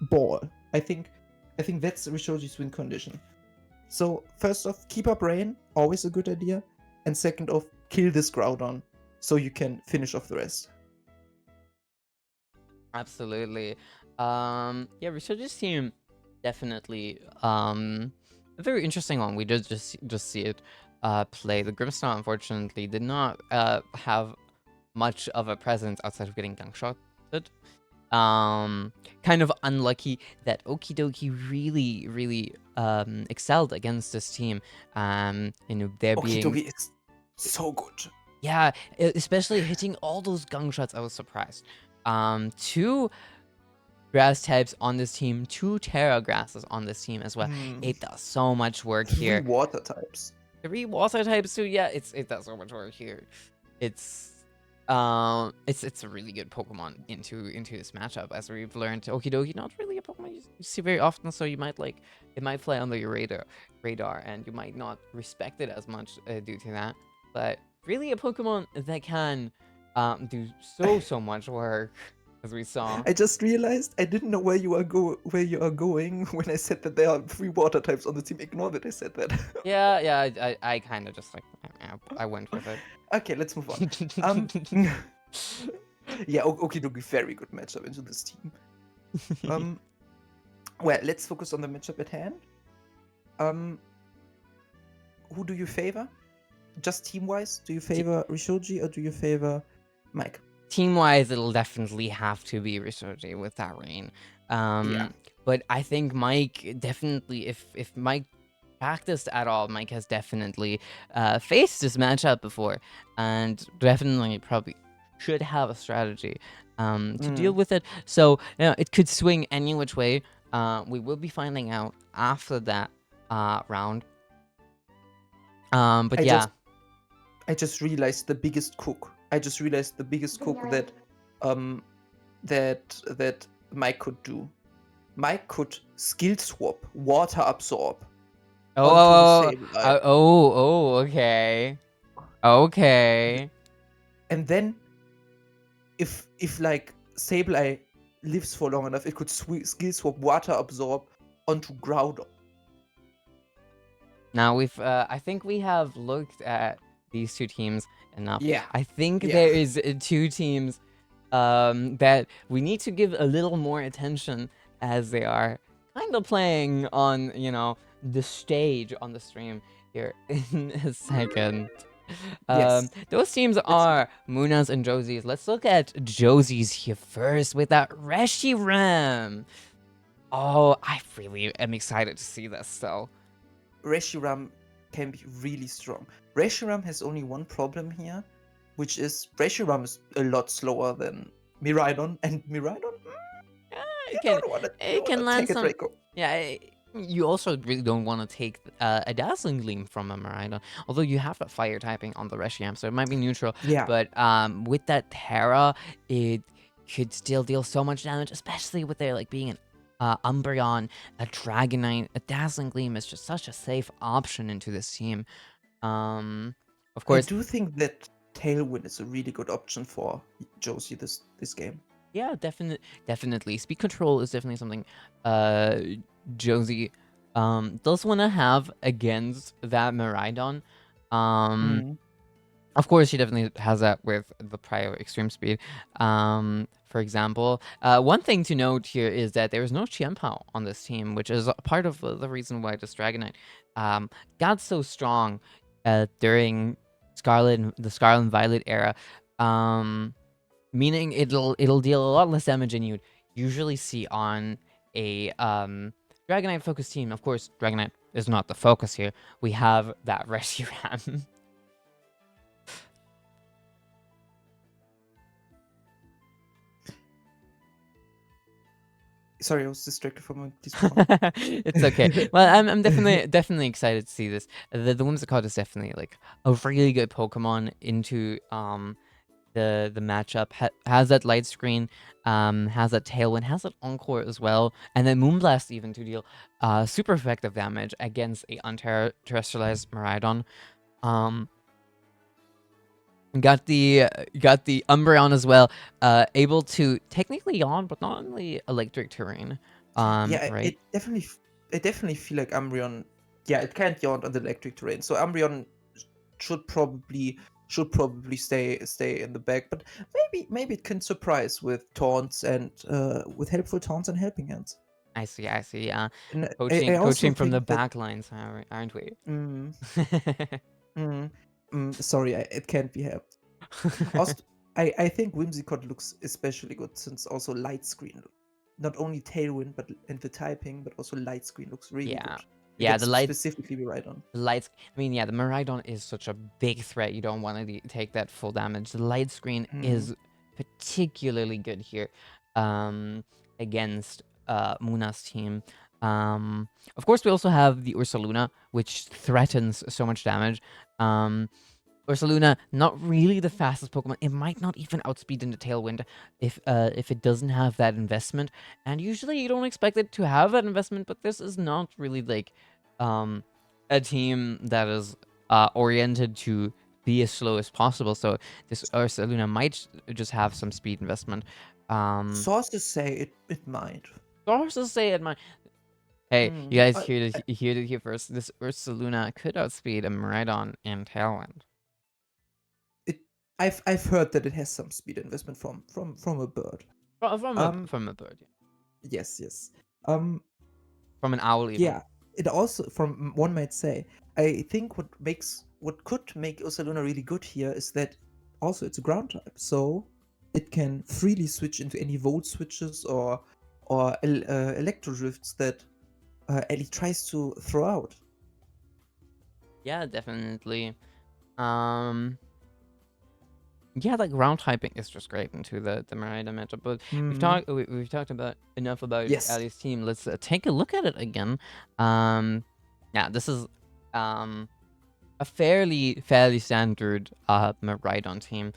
ball. I think that's Rishoji's win condition. So first off, keep up Rain, always a good idea. And second off, kill this Groudon so you can finish off the rest. Absolutely. Yeah, Rishoji's team definitely a very interesting one. We did just see it play. The Grimstar unfortunately did not have much of a presence outside of getting gangshotted. Kind of unlucky that Okidoki really excelled against this team. There being Okidogi is so good. yeah, especially hitting all those gunshots. I was surprised. 2 grass types on this team, 2 Terra grasses on this team as well. It does so much work 3 here. water types. 3 water types too. Yeah, it does so much work here. It's a really good Pokemon into this matchup, as we've learned. Okidoki, not really a Pokemon you see very often, so you might it might fly under your radar, and you might not respect it as much due to that. But really a Pokemon that can do so much work, as we saw. I just realized I didn't know where you are going when I said that there are 3 water types on the team. Ignore that I said that. Yeah, I kind of just like I went with it. Okay, let's move on. Yeah, Okidogi, very good matchup into this team. Well, let's focus on the matchup at hand. Who do you favor? Just team-wise? Do you favor Rishoji or do you favor Mike? Team-wise, it'll definitely have to be Rishoji with that rain. Yeah. But I think Mike definitely, if Mike practiced at all, Mike has definitely faced this matchup before, and definitely probably should have a strategy to deal with it. So it could swing any which way. We will be finding out after that round. But I just realized the biggest cook. that that Mike could do. Mike could skill swap, water absorb. Okay. Okay. And then if like Sableye lives for long enough, it could skill swap water absorb onto Groudon. Now I think we have looked at these 2 teams enough. Yeah. I think Yeah. there is 2 teams that we need to give a little more attention, as they are kind of playing on, the stage on the stream here in a second. Yes. Those teams are Muna's and Josie's. Let's look at Josie's here first with that Reshiram. Oh, I really am excited to see this, though. Reshiram can be really strong. Reshiram has only one problem here, which is Reshiram is a lot slower than Miraidon, and Miraidon, It can land some. Yeah, You also really don't want to take a Dazzling Gleam from a Miraidon, although you have that fire typing on the Reshiram, so it might be neutral. Yeah. But with that Terra, it could still deal so much damage, especially with there like being an Umbreon, a Dragonite. A Dazzling Gleam is just such a safe option into this team. Of course, I do think that Tailwind is a really good option for Josie this game. yeah, definitely. Speed control is definitely something Josie does want to have against that Miraidon. Of course, she definitely has that with the prior extreme speed. For example, one thing to note here is that there is no Chienpao on this team, which is a part of the reason why this Dragonite got so strong during the Scarlet and Violet era. Meaning it'll deal a lot less damage than you'd usually see on a Dragonite focused team. Of course, Dragonite is not the focus here. We have that Reshiram. Sorry, I was distracted from a moment. It's okay. Well, I'm definitely excited to see this. The Whimsicott is definitely like a really good Pokemon into the matchup. Has that light screen, has that Tailwind, has that Encore as well, and then Moonblast even to deal super effective damage against a unterrestrialized Miraidon. Got the Umbreon as well, able to technically yawn, but not only electric terrain. Yeah, right. I definitely feel like Umbreon. Yeah, it can't yawn on the electric terrain, so Umbreon should probably stay in the back. But maybe it can surprise with taunts and with helpful taunts and helping hands. I see. And Coaching, I also from the think that, back lines, aren't we? sorry, it can't be helped. Also, I think Whimsicott looks especially good since also Light Screen, not only Tailwind and the typing, but also Light Screen looks really good. Yeah, the light specifically Miraidon. The lights. I mean, yeah, the Miraidon is such a big threat. You don't want to take that full damage. The light screen is particularly good here, against Muna's team. Of course, we also have the Ursaluna, which threatens so much damage. Ursaluna, not really the fastest Pokemon. It might not even outspeed into Tailwind if it doesn't have that investment. And usually you don't expect it to have that investment, but this is not really like a team that is oriented to be as slow as possible. So this Ursaluna might just have some speed investment. Sources say it might. Sources say it might. Hey, you guys heard it here first. This Ursaluna could outspeed a Miraidon and Tailwind. I've heard that it has some speed investment from a bird. From a bird. Yeah. Yes. From an owl even. Yeah. It also, from one might say, I think what could make Ursaluna really good here is that also it's a ground type, so it can freely switch into any volt switches or electro drifts that Ellie tries to throw out. Yeah, definitely. Yeah, like ground typing is just great into the Miraidon matchup. But we've talked about enough about Ellie's team. Let's take a look at it again. Yeah, this is a fairly standard Miraidon team.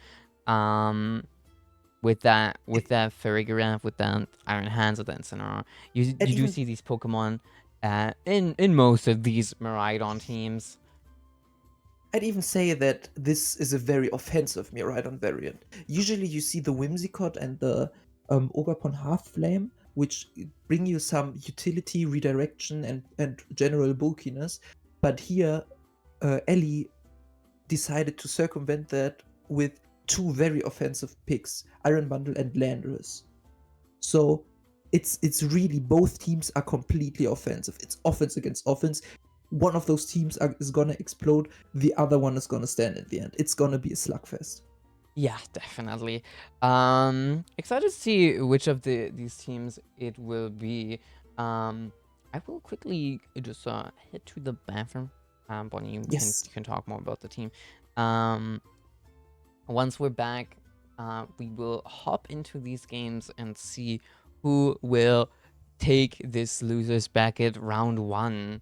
With that Farigiraf, with that Iron Hands, with that Incineroar, you do see these Pokemon in most of these Miraidon teams. I'd even say that this is a very offensive Miraidon variant. Usually you see the Whimsicott and the Ogapon Half Flame, which bring you some utility, redirection, and general bulkiness. But here, Ellie decided to circumvent that with two very offensive picks, Iron Bundle and Landorus. So it's really, both teams are completely offensive. It's offense against offense. One of those teams is gonna explode, the other one is gonna stand at the end. It's gonna be a slugfest. Yeah, definitely. Excited to see which of these teams it will be. I will quickly just head to the bathroom. Bonnie, you can talk more about the team. Once we're back, we will hop into these games and see who will take this losers bracket round 1?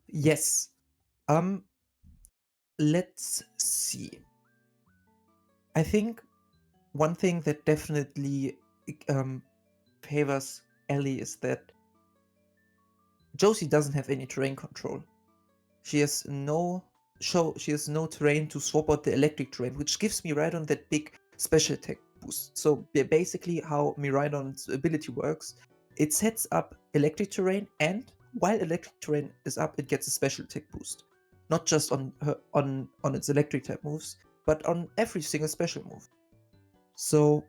Yes. Let's see. I think one thing that definitely favors Ellie is that Josie doesn't have any terrain control. She has no terrain to swap out the electric terrain, which gives Miraidon that big special attack boost. So basically how Miraidon's ability works, it sets up electric terrain, and while electric terrain is up, it gets a special attack boost. Not just on its electric type moves, but on every single special move. So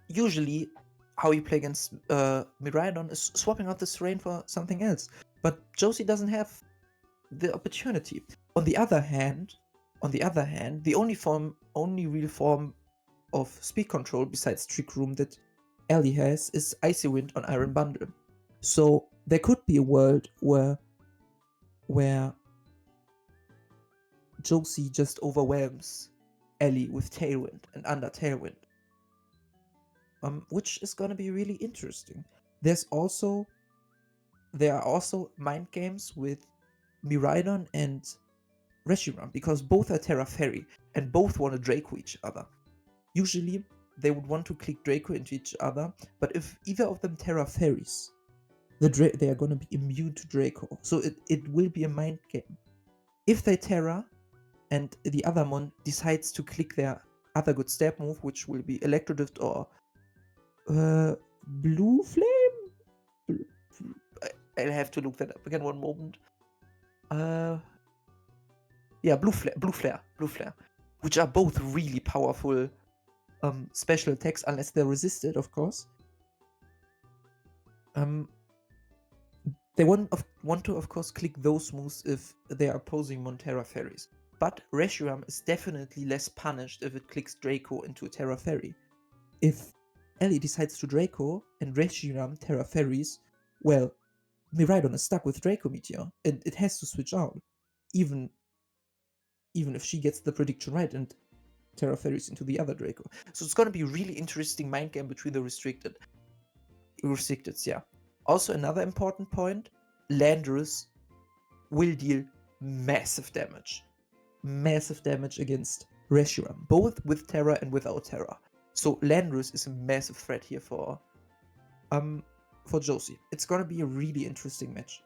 usually how you play against Miraidon is swapping out this terrain for something else. But Josie doesn't have the opportunity. On the other hand, the only real form of speed control besides Trick Room that Ellie has is Icy Wind on Iron Bundle. So there could be a world where Josie just overwhelms Ellie with Tailwind and under Tailwind. Which is gonna be really interesting. There are also mind games with Miraidon and Reshiram, because both are Terra Fairy and both want to Draco each other. Usually they would want to click Draco into each other, but if either of them Terra Fairies, they are gonna be immune to Draco. So it will be a mind game. If they Terra and the other one decides to click their other good stab move, which will be Electrodrift or Blue Flame? I'll have to look that up again, one moment. Yeah, Blue Flare, which are both really powerful special attacks, unless they're resisted, of course. They want to, of course, click those moves if they are opposing Terra Fairies. But Reshiram is definitely less punished if it clicks Draco into a Terra Fairy. If Ellie decides to Draco and Reshiram Terra Fairies, well, Miraidon is stuck with Draco Meteor, and it has to switch out, even if she gets the prediction right and Terra Fairies into the other Draco. So it's gonna be a really interesting mind game between the restricteds, yeah. Also, another important point, Landorus will deal massive damage against Reshiram, both with Terra and without Terra. So Landorus is a massive threat here for Josie. It's gonna be a really interesting match.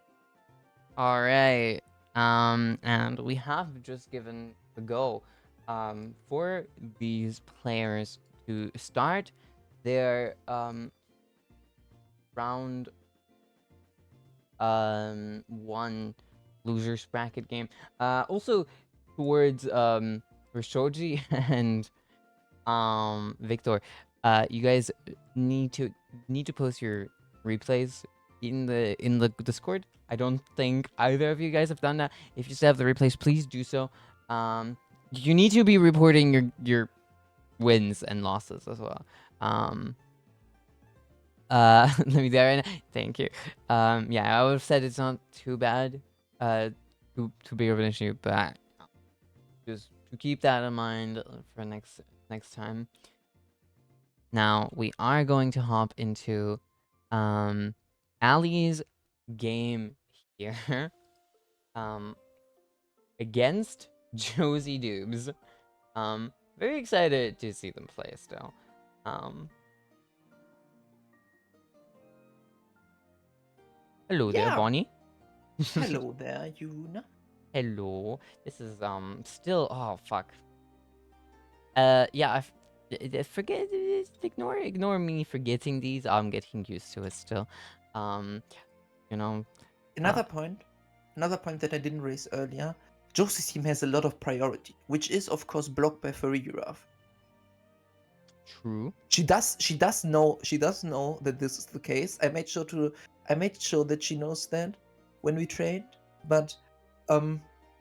All right. And we have just given a go for these players to start their round 1 losers bracket game. Also towards Shoji and Victor, you guys need to post your replays in the Discord. I don't think either of you guys have done that. If you still have the replays, please do so. You need to be reporting your wins and losses as well. Let me there right now. Thank you. Yeah, I would have said it's not too bad, too big of an issue, but just to keep that in mind for next time. Now we are going to hop into Ali's game here, against Josie Doobs. Very excited to see them play still. Hello there, Yeah. Bonnie. Hello there, Yuna. Hello. This is still, oh fuck. Yeah, forget, ignore me forgetting these. I'm getting used to it still. You know. Another point that I didn't raise earlier, Josie's team has a lot of priority, which is of course blocked by Furigurav. True. She does know that this is the case. I made sure that she knows that when we trained, but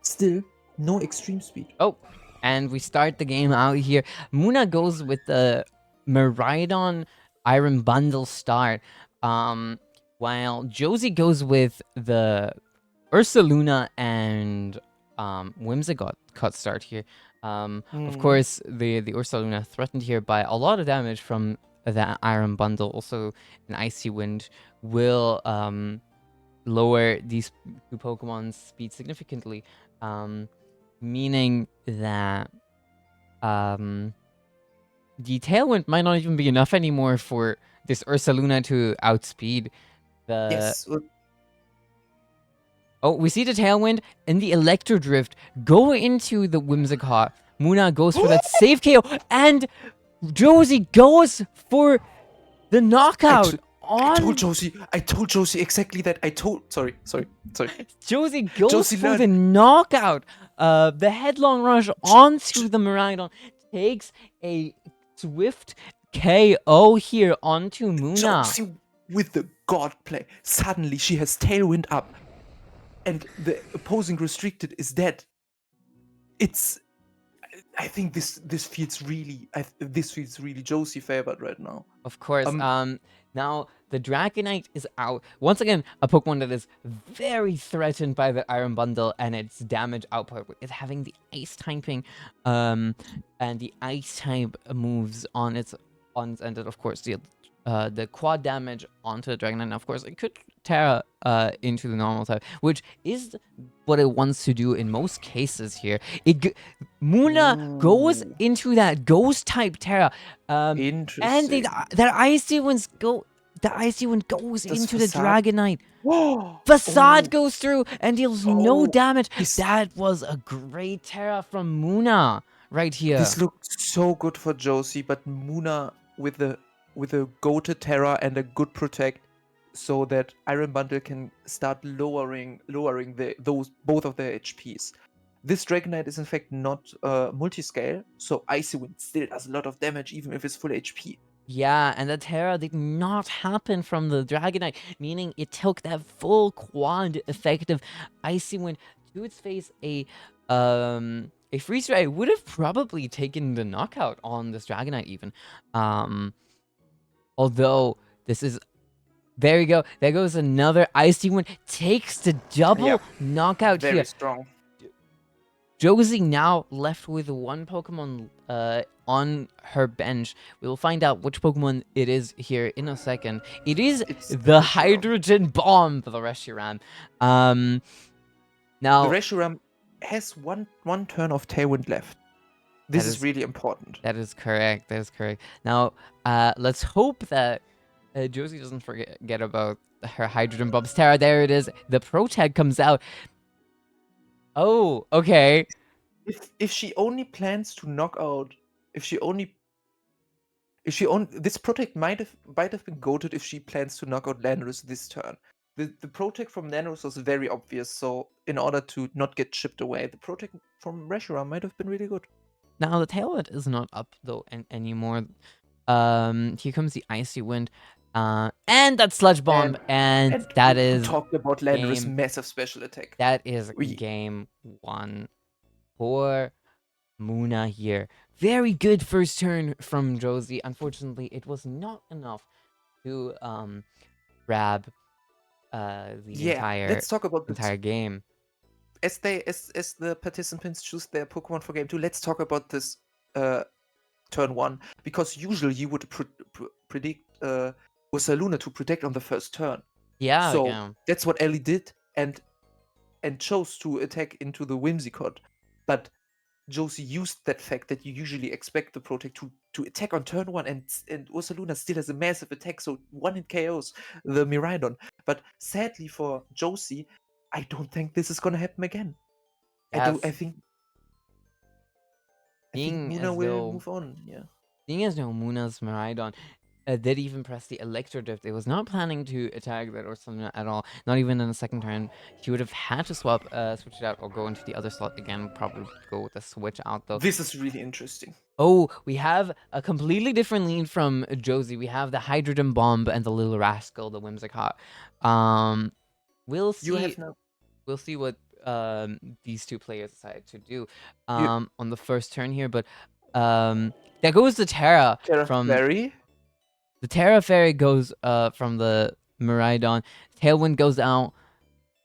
still no extreme speed. Oh, and we start the game out here. Muna goes with the Miraidon Iron Bundle start, while Josie goes with the Ursaluna and Whimsicott cut start here. Of course, the Ursaluna threatened here by a lot of damage from the Iron Bundle. Also, an Icy Wind will lower these two Pokemon's speed significantly, meaning that the Tailwind might not even be enough anymore for this Ursaluna to outspeed the... Yes. Oh, we see the Tailwind and the Electro Drift go into the Whimsicott. Muna goes for that safe KO, and Josie goes for the knockout I told Josie exactly that. Sorry. Josie goes Josie for the knockout. The headlong rush onto the Miraidon takes a swift KO here onto Muna. Josie with the god play. Suddenly she has Tailwind up, and the opposing restricted is dead. I think this feels really Josie favored right now. Of course. Now the Dragonite is out once again. A Pokemon that is very threatened by the Iron Bundle and its damage output is having the Ice typing, and the Ice type moves on its end, and of course the quad damage onto the Dragonite. And of course, it could Terra into the normal type, which is what it wants to do in most cases here. Muna goes into that Ghost type Terra, Interesting. and that Icy Wind goes into the Dragonite. Facade goes through and deals no damage. That was a great Terra from Muna right here. This looked so good for Josie, but Muna with a goated Terra and a good protect, so that Iron Bundle can start lowering both of their HPs. This Dragonite is in fact not multi-scale, so Icy Wind still does a lot of damage even if it's full HP. Yeah, and the Terra did not happen from the Dragonite, meaning it took that full quad effective Icy Wind to its face. A Freeze Ray would have probably taken the knockout on this Dragonite even. Although this is... There you go. There goes another Icy Wind. Takes the double knockout Very here. strong. Josie now left with one Pokemon on her bench. We'll find out which Pokemon it is here in a second. It's the Hydrogen Bomb for the Reshiram. Now the Reshiram has one turn of Tailwind left. This is really important. That is correct. Now, let's hope that Josie doesn't forget about her Hydrogen Bombs. Terra, there it is. The Protag comes out. Oh, okay. If she only plans to knock out, this Protect might have been goated if she plans to knock out Landorus this turn. The Protect from Landorus was very obvious, so in order to not get chipped away, the Protect from Reshiram might have been really good. Now the Tailwind is not up though anymore. Here comes the Icy Wind. And that Sludge Bomb, and that is... talked about Landorus' massive special attack. That is game 1 for Muna here. Very good first turn from Josie. Unfortunately, it was not enough to grab let's talk about the entire game. As the participants choose their Pokemon for game 2, let's talk about this turn 1, because usually you would predict Ursaluna to protect on the first turn. Yeah. So that's what Ellie did, and chose to attack into the Whimsicott. But Josie used that fact that you usually expect the Protect to attack on turn 1, and Ursaluna still has a massive attack, so 1-hit KOs the Miraidon. But sadly for Josie, I don't think this is gonna happen again. I think Muna will move on. Yeah. Seeing as no Muna's Miraidon did even press the Electro Drift, it was not planning to attack that Ursaluna at all. Not even in the second turn. He would have had to switch it out, or go into the other slot again. Probably go with the switch out though. This is really interesting. Oh, we have a completely different lead from Josie. We have the Hydrogen Bomb and the Little Rascal, the Whimsicott. We'll see. We'll see what these two players decide to do on the first turn here. But there goes the Terra from Fairy. The Terra Fairy goes from the Miraidon. Tailwind goes out.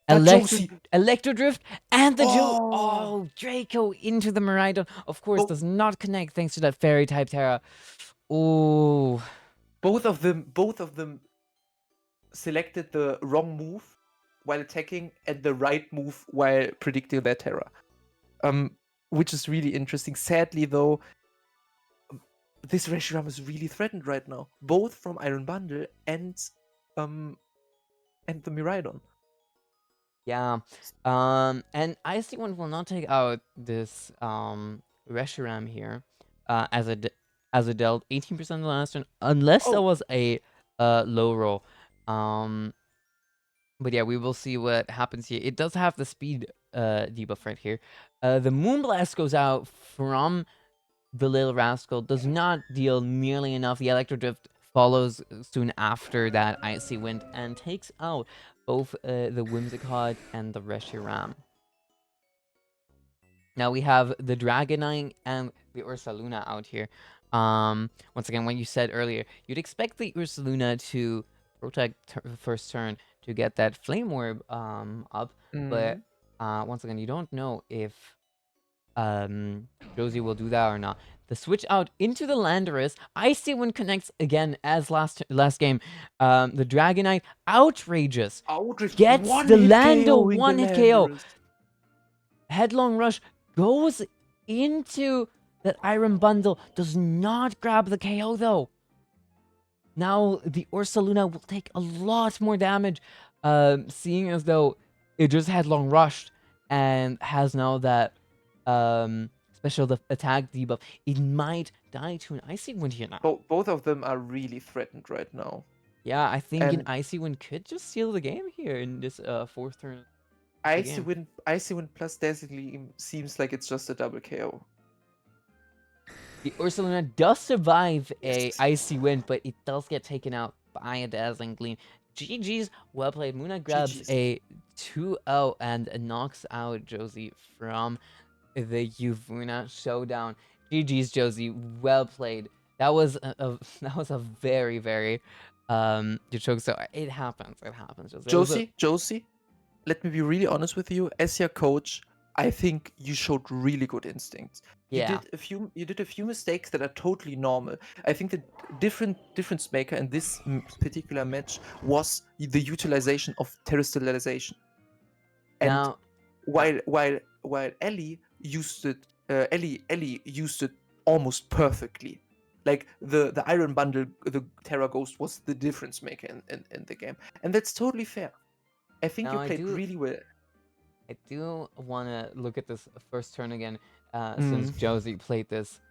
Josie. Electro Drift and the Oh. Draco into the Miraidon. Of course, Bo- does not connect thanks to that Fairy type Terra. Oh, both of them selected the wrong move while attacking and the right move while predicting their Terra. Which is really interesting. Sadly, though, this Reshiram is really threatened right now, both from Iron Bundle and the Miraidon. yeah. And Icy One will not take out this Reshiram here, as a dealt 18% of the last turn, unless there Oh. was a low roll. But yeah, we will see what happens here. It does have the speed debuff right here. The Moonblast goes out from the Little Rascal, does not deal nearly enough. The Electro Drift follows soon after that Icy Wind and takes out both the Whimsicott and the Reshiram. Now we have the Dragonite and the Ursaluna out here. Once again, what you said earlier, you'd expect the Ursaluna to protect first turn to get that Flame Orb up, but once again, you don't know if Josie will do that or not. The switch out into the Landorus. Icy Wind connects again as last game. The Dragonite outrageous. Gets the Lando one-hit KO. Headlong Rush goes into that Iron Bundle. Does not grab the KO though. Now the Ursaluna will take a lot more damage, seeing as though it just Headlong Rushed and has now that special attack debuff. It might die to an Icy Wind here now. Both of them are really threatened right now. Yeah, I think an And- Icy Wind could just seal the game here in this fourth turn. Icy Wind plus Dazzling seems like it's just a double KO. The Ursaluna does survive a Yes. Icy Wind, but it does get taken out by a Dazzling Gleam. GG's, well played. Muna grabs GG's. a 2-0 and knocks out Josie from the YUWUNA showdown. GG's, Josie, well played. That was a very, very good choke. So it happens. It happens. Josie, let me be really honest with you. As your coach, I think you showed really good instincts. Yeah. You did a few mistakes that are totally normal. I think the difference maker in this particular match was the utilization of terrestrialization. And Now, while Ellie used it, Ellie used it almost perfectly. Like the Iron Bundle, the Terra Ghost was the difference maker in the game, and that's totally fair. I think Now, you I played do- really well. I do want to look at this first turn again, since Josie played this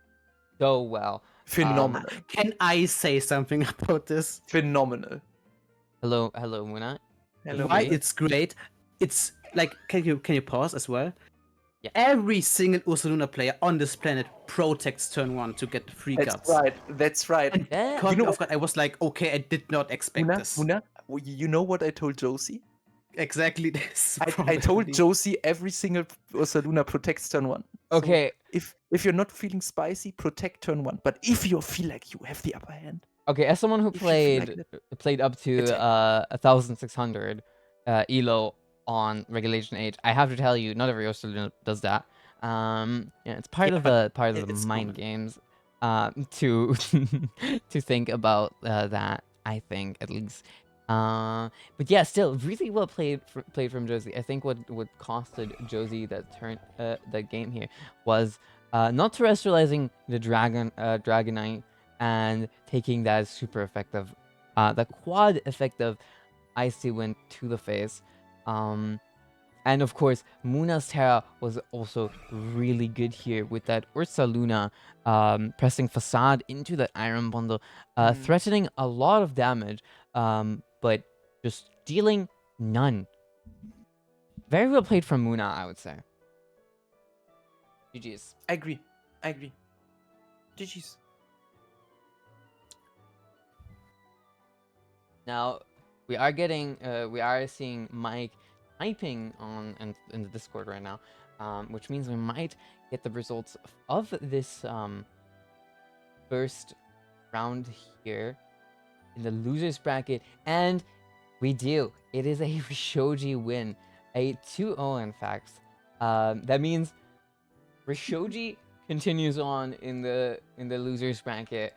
so well. Phenomenal, Can I say something about this? phenomenal. Hello, Muna. Hello, Why Muna. it's great? It's like, can you pause as well? Yeah. Every single Ursaluna player on this planet protects turn 1 to get the free That's cards. right. That's right. And Yeah. caught You me know- off guard. I was like, okay, I did not expect this. Muna, you know what I told Josie? Exactly this. I told Josie every single Ursaluna protects turn 1. So Okay. if you're not feeling spicy, protect turn 1. But if you feel like you have the upper hand, Okay, as someone who If you feel like played up to Attack. 1,600 elo on Regulation Age, I have to tell you, not every Ursaluna does that. Yeah, it's part Yeah, of but the it's mind common. games, to to think about that. I think at least. But yeah, still really well played from Josie. I think what costed Josie that game here was not terrestrializing the Dragonite and taking that super effective, the quad effective Icy Wind to the face. And of course, Muna's Terra was also really good here with that Ursaluna pressing Facade into that Iron Bundle, threatening a lot of damage, but just dealing none. Very well played from Muna, I would say. GG's. I agree. GG's. Now, we are seeing Mike typing in the Discord right now, which means we might get the results of this first round here in the losers bracket, and we do. It is a Shoji win. a 2-0 in fact. That means Rishoji continues on in the losers bracket,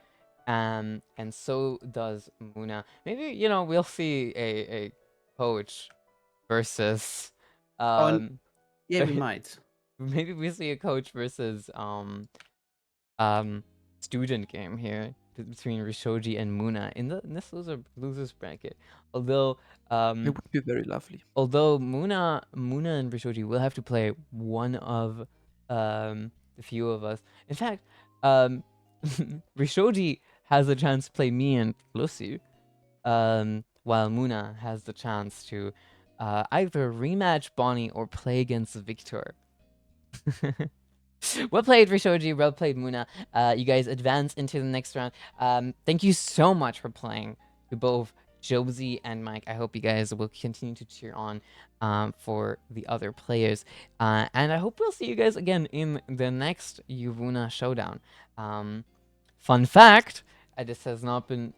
and so does Muna. Maybe we'll see a coach versus Yeah, we might. maybe we see a coach versus student game here between Rishoji and Muna in this losers bracket. Although It would be very lovely. although Muna and Rishoji will have to play one of the few of us. In fact, Rishoji has a chance to play me and Lucy, while Muna has the chance to either rematch Bonnie or play against Victor. Well played, Rishoji. Well played, Muna. You guys advance into the next round. Thank you so much for playing to both Josie and Mike. I hope you guys will continue to cheer on for the other players. And I hope we'll see you guys again in the next YUWUNA Showdown. Fun fact, this has not been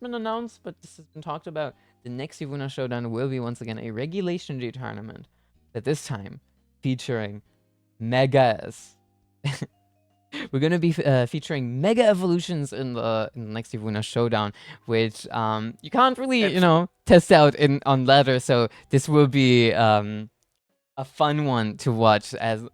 announced, but this has been talked about. The next YUWUNA Showdown will be once again a Regulation G tournament, but this time featuring megas. We're gonna be featuring mega evolutions in the next YUWUNA Showdown, which you can't really test out on ladder. So this will be a fun one to watch, as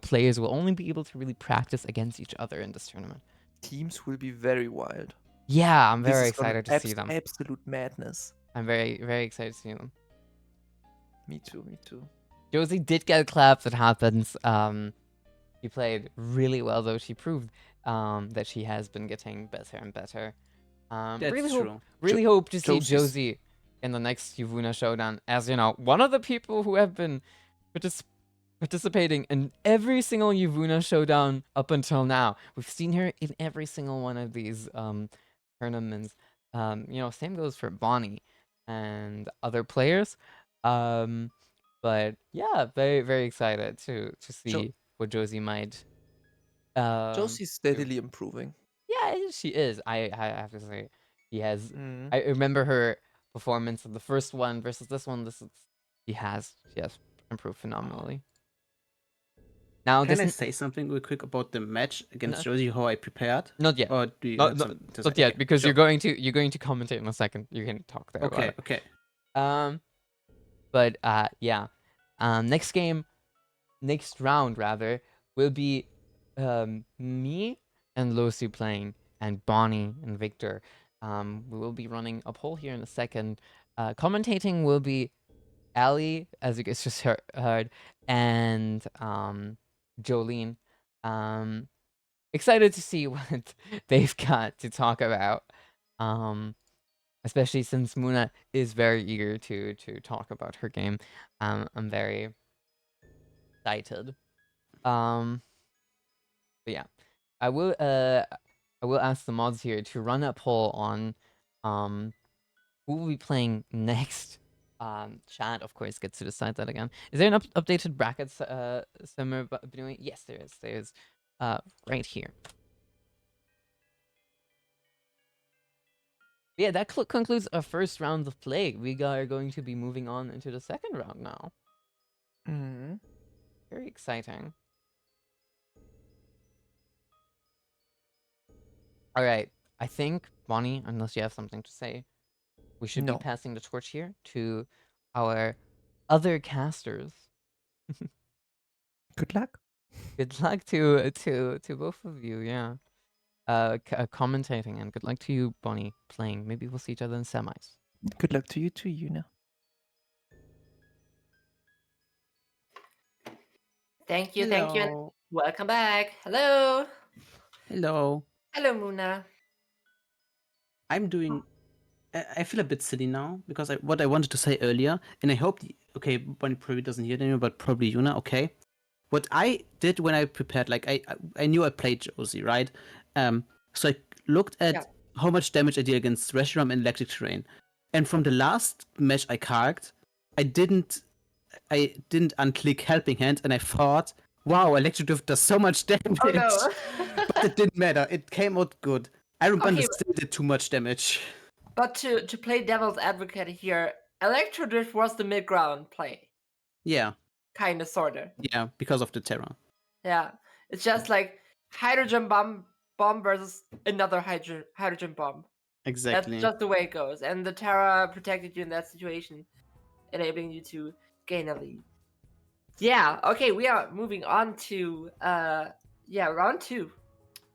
players will only be able to really practice against each other in this tournament. Teams will be very wild. Yeah, I'm This very is gonna excited to see them. Absolute madness. I'm very, very excited to see them. Me too. Me too. Josie did get claps. It happens. She played really well, though. She proved that she has been getting better and better. That's really true. hope to see Josie's- Josie in the next YUWUNA Showdown, as one of the people who have been participating in every single YUWUNA Showdown up until now. We've seen her in every single one of these tournaments. Same goes for Bonnie and other players. But yeah, very, very excited to see what Josie might. Josie's steadily improving. Yeah, she is. I have to say, she has. Mm. I remember her performance of the first one versus this one. She has improved phenomenally. Now, Can I say something real quick about the match against Josie? How I prepared? Not yet. Or do you Not have something to say? yet, Okay, because sure. you're going to commentate in a second. You can talk there. Okay. about Okay. it. But yeah. Next round rather will be me and Lucy playing, and Bonnie and Victor. We will be running a poll here in a second. Commentating will be Ali, as you guys just heard, and Jolene. Excited to see what they've got to talk about. Especially since Muna is very eager to talk about her game. I'm very excited. But yeah, I will ask the mods here to run a poll on who will be playing next. Chat, of course, gets to decide that again. Is there an updated brackets somewhere? Yes, there is. There's right here. Yeah, that concludes our first round of play. We are going to be moving on into the second round now. Mm-hmm. Very exciting. All right, I think, Bonnie, unless you have something to say, we should be passing the torch here to our other casters. Good luck. Good luck to both of you. Yeah. Commentating, and good luck to you, Bonnie, playing. Maybe we'll see each other in semis. Good luck to you too, Yuna. Thank you, Hello. thank you, and welcome back. Hello. Hello. Hello, Muna. I'm doing. I feel a bit silly now because what I wanted to say earlier, and I hope. Okay, Bonnie probably doesn't hear it anymore, but probably Yuna. Okay. What I did when I prepared, like I knew I played Josie, right? So I looked at how much damage I did against Reshiram and Electric Terrain, and from the last match I carved, I didn't unclick Helping Hand, and I thought, wow, Electric Drift does so much damage. Oh no. But it didn't matter. It came out good. Iron Bundle still did too much damage. But to play devil's advocate here, Electro Drift was the mid-ground play. Yeah, kind of, sorta. yeah, because of the terror. Yeah, it's just like hydrogen bomb versus another hydrogen bomb. That's Exactly. just the way it goes, and the Terra protected you in that situation, enabling you to gain a lead. Yeah. Okay, we are moving on to round 2.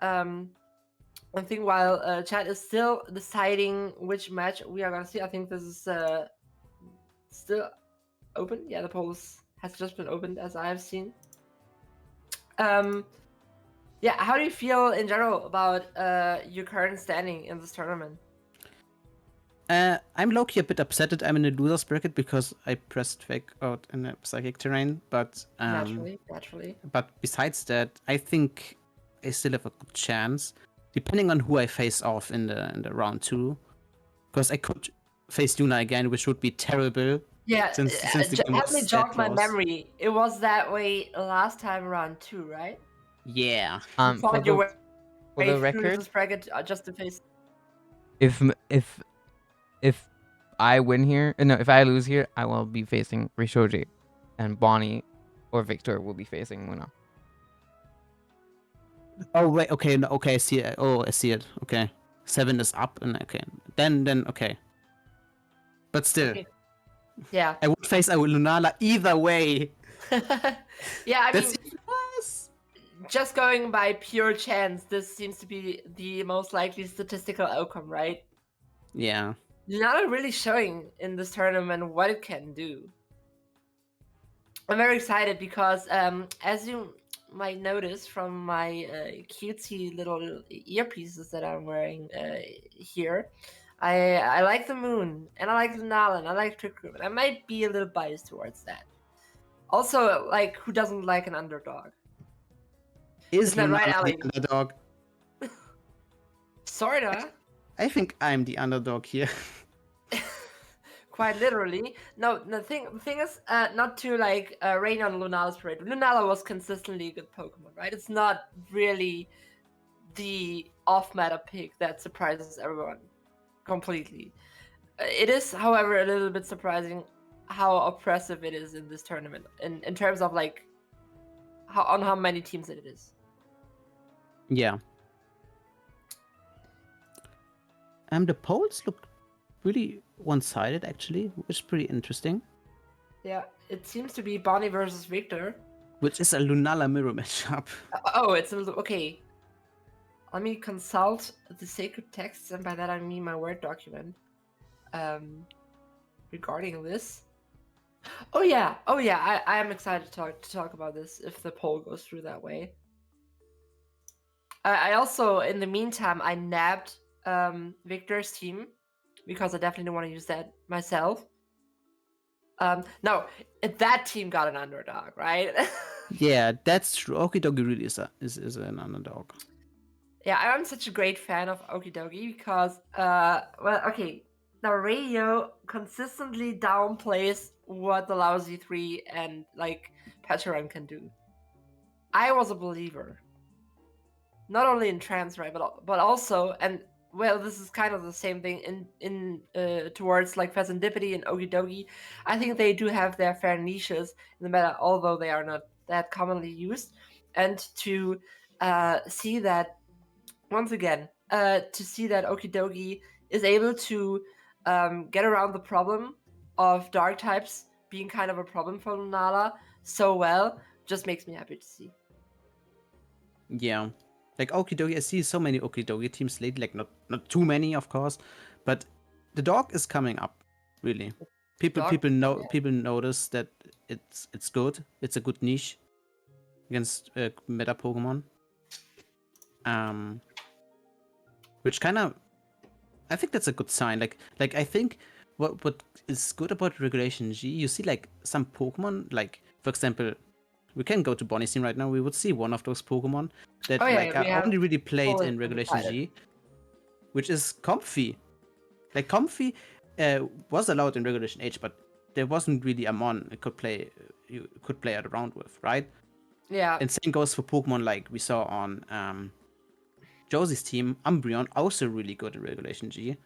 I think while chat is still deciding which match we are gonna see, I think this is still open. Yeah, the polls has just been opened as I have seen. Yeah, how do you feel in general about your current standing in this tournament? I'm low-key a bit upset that I'm in a loser's bracket because I pressed fake out in a psychic terrain, but Naturally. But besides that, I think I still have a good chance, depending on who I face off in the round 2. Because I could face YUWUNA again, which would be terrible. Yeah, Since the game help me was jog that my close. memory. It was that way last time round 2, right? Yeah. You thought you were for the through record, this bracket just to face. if I win here, no, if I lose here, I will be facing Rishoji, and Bonnie or Victor will be facing Muna. Oh wait, okay, no, okay, I see it. Oh, I see it. Okay, 7 is up, and okay, then okay. But still, Okay. Yeah. I would face Lunala either way. Yeah, I That's mean, even worse. just going by pure chance, this seems to be the most likely statistical outcome, right? Yeah. Lunala really showing in this tournament what it can do. I'm very excited because, as you might notice from my cutesy little earpieces that I'm wearing here, I like the moon, and I like Lunala, and I like Trick Room, and I might be a little biased towards that. Also, like, who doesn't like an underdog? Is Isn't that right, Lunala Ali? the underdog? Sorta. I think I'm the underdog here. Quite literally. No, the thing is, not to like rain on Lunala's parade. Lunala was consistently a good Pokemon, right? It's not really the off-meta pick that surprises everyone completely. It is, however, a little bit surprising how oppressive it is in this tournament, in terms of like how many teams it is. Yeah. The polls look really one-sided actually, which is pretty interesting. Yeah, it seems to be Bonnie versus Victor. Which is a Lunala mirror matchup. Oh, it's a little okay. Let me consult the sacred texts, and by that I mean my Word document. Regarding this. Oh yeah, I am excited to talk about this if the poll goes through that way. I also, in the meantime, I nabbed Victor's team because I definitely want to use that myself. No, that team got an underdog, right? Yeah, that's true. Okidogi really is an underdog. Yeah, I'm such a great fan of Okidogi because, well, okay, now Radio consistently downplays what the Lousy 3 and, like, Pecharan can do. I was a believer. Not only in Trans, right, but also, and, well, this is kind of the same thing in towards, like, Pheasantipity and Okidogi. I think they do have their fair niches in the meta, although they are not that commonly used. And to see that once again, to see that Okidogi is able to get around the problem of dark types being kind of a problem for Lunala so well just makes me happy to see. Yeah. Like Okidogi, I see so many Okidogi teams lately, like not too many, of course, but the dog is coming up, really. People notice that it's good. It's a good niche against meta Pokemon. Which kind of, I think that's a good sign. Like I think what is good about Regulation G, you see like some Pokemon, like for example, we can go to Bonnie's team right now. We would see one of those Pokemon that are only really played in Regulation G, which is Comfy. Like Comfy was allowed in Regulation H, but there wasn't really a mon you could play it around with, right? Yeah. And same goes for Pokemon like we saw on Josie's team. Umbreon also really good in Regulation G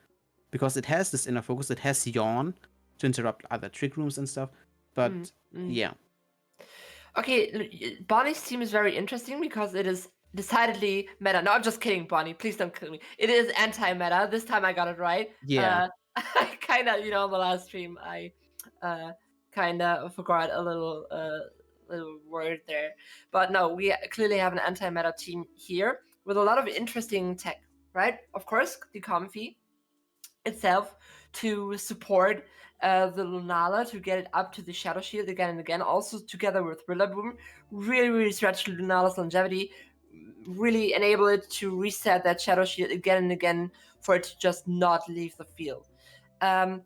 because it has this inner focus. It has Yawn to interrupt other trick rooms and stuff. But Mm. yeah. Okay, Bonnie's team is very interesting because it is decidedly meta. No, I'm just kidding, Bonnie. Please don't kill me. It is anti-meta. This time I got it right. Yeah. I kind of, on the last stream, I kind of forgot a little word there. But no, we clearly have an anti-meta team here with a lot of interesting tech, right? Of course, the Comfy itself to support the Lunala to get it up to the Shadow Shield again and again. Also, together with Rillaboom, really stretch Lunala's longevity, really enable it to reset that Shadow Shield again and again for it to just not leave the field. And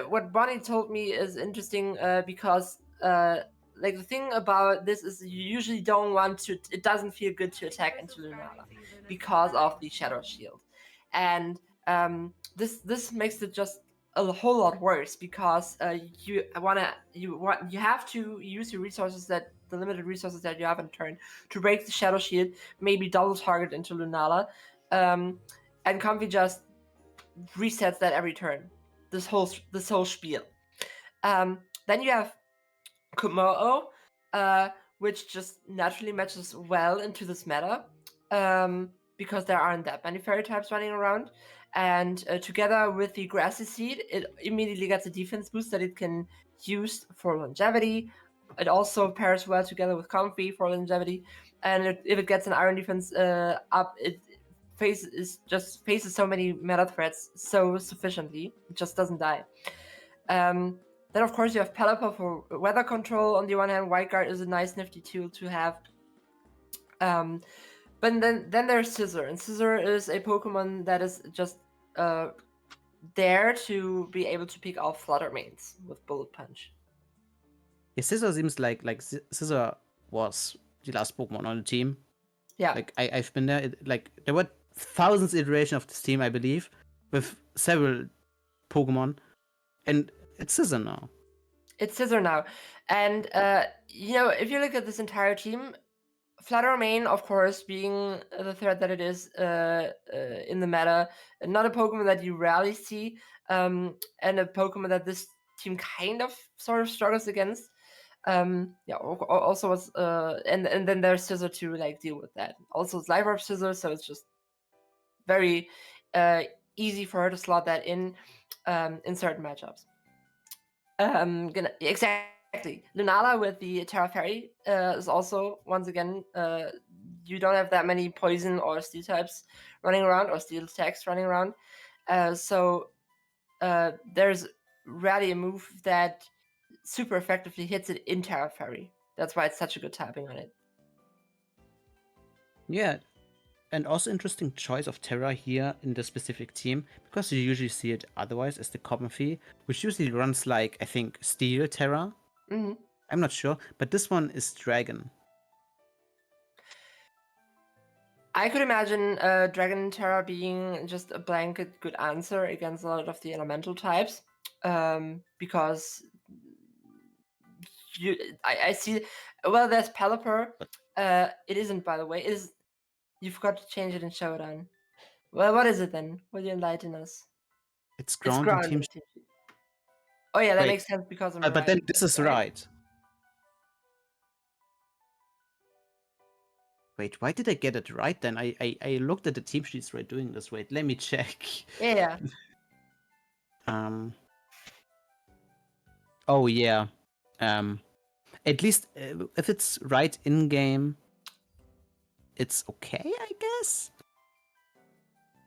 what Bonnie told me is interesting because like the thing about this is you usually don't want to. It doesn't feel good to attack into Lunala because of the Shadow Shield, and this makes it just a whole lot worse because you have to use your resources, that the limited resources that you have in turn, to break the Shadow Shield, maybe double target into Lunala, and Comfy just resets that every turn. This whole spiel. Then you have Kumo, which just naturally matches well into this meta, because there aren't that many fairy types running around. And together with the Grassy Seed, it immediately gets a defense boost that it can use for longevity. It also pairs well together with Comfy for longevity. And if it gets an Iron defense up, it faces so many meta threats so sufficiently, it just doesn't die. Then of course you have Pelipper for weather control. On the one hand, White Guard is a nice nifty tool to have. But then there's Scissor, and Scissor is a Pokemon that is just there to be able to pick off Flutter Mains with Bullet Punch. Yeah, Scissor seems like Scissor was the last Pokemon on the team. Yeah. Like I've been there. There were thousands of iterations of this team, I believe, with several Pokemon, and it's Scissor now. It's Scissor now, and if you look at this entire team, Flutter Mane, of course, being the threat that it is in the meta, not a Pokemon that you rarely see, and a Pokemon that this team kind of sort of struggles against. Also was and then there's Scissor to like deal with that. Also, it's Life Orb Scissor, so it's just very easy for her to slot that in certain matchups. Exactly. Lunala with the Terra Fairy is also, once again, you don't have that many poison or steel types running around, or steel attacks running around. So there's rarely a move that super effectively hits it in Terra Fairy. That's why it's such a good tapping on it. Yeah, and also interesting choice of Terra here in the specific team, because you usually see it otherwise as the common fee, which usually runs like, I think, Steel Terra. Mm-hmm. I'm not sure, but this one is Dragon. I could imagine Dragon Terra being just a blanket good answer against a lot of the elemental types, because I see. Well, there's Pelipper. It isn't, by the way. It is. You forgot to change it in Showdown. Well, what is it then? Will you enlighten us? It's ground and team. Oh yeah, that Wait, makes sense because I'm but then this is right. Wait, why did I get it right then? I looked at the team sheets right doing this. Wait, let me check. Yeah. Oh yeah. At least if it's right in game, it's okay, I guess.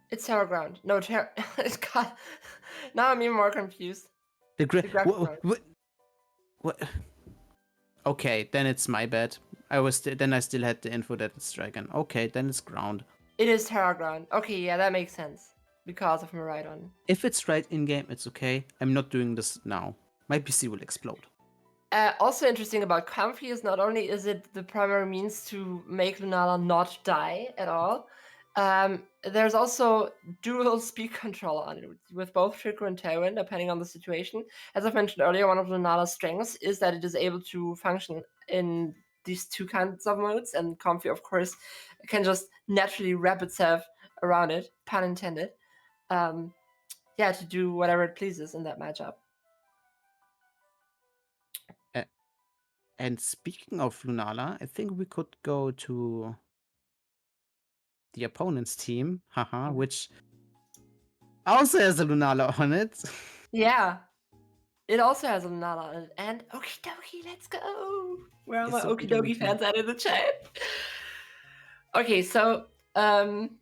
It's Terra Ground. No, Terra. It's got. Now I'm even more confused. What? Okay, then it's my bad. Then I still had the info that it's Dragon. Okay, then it's Ground. It is Terra Ground. Okay, yeah, that makes sense because of Miraidon. If it's right in game, it's okay. I'm not doing this now. My PC will explode. Also interesting about Comfy is not only is it the primary means to make Lunala not die at all, there's also dual speed control on it with both Trickery and Tailwind, depending on the situation. As I've mentioned earlier, one of Lunala's strengths is that it is able to function in these two kinds of modes, and Comfy, of course, can just naturally wrap itself around it, pun intended, to do whatever it pleases in that matchup. And speaking of Lunala, I think we could go to the opponent's team, haha, which also has a Lunala on it. Yeah. It also has a Lunala on it. And Okie dokie, let's go. Where are my It's Okie Okie dokie dokie. fans at in the chat? Okay, so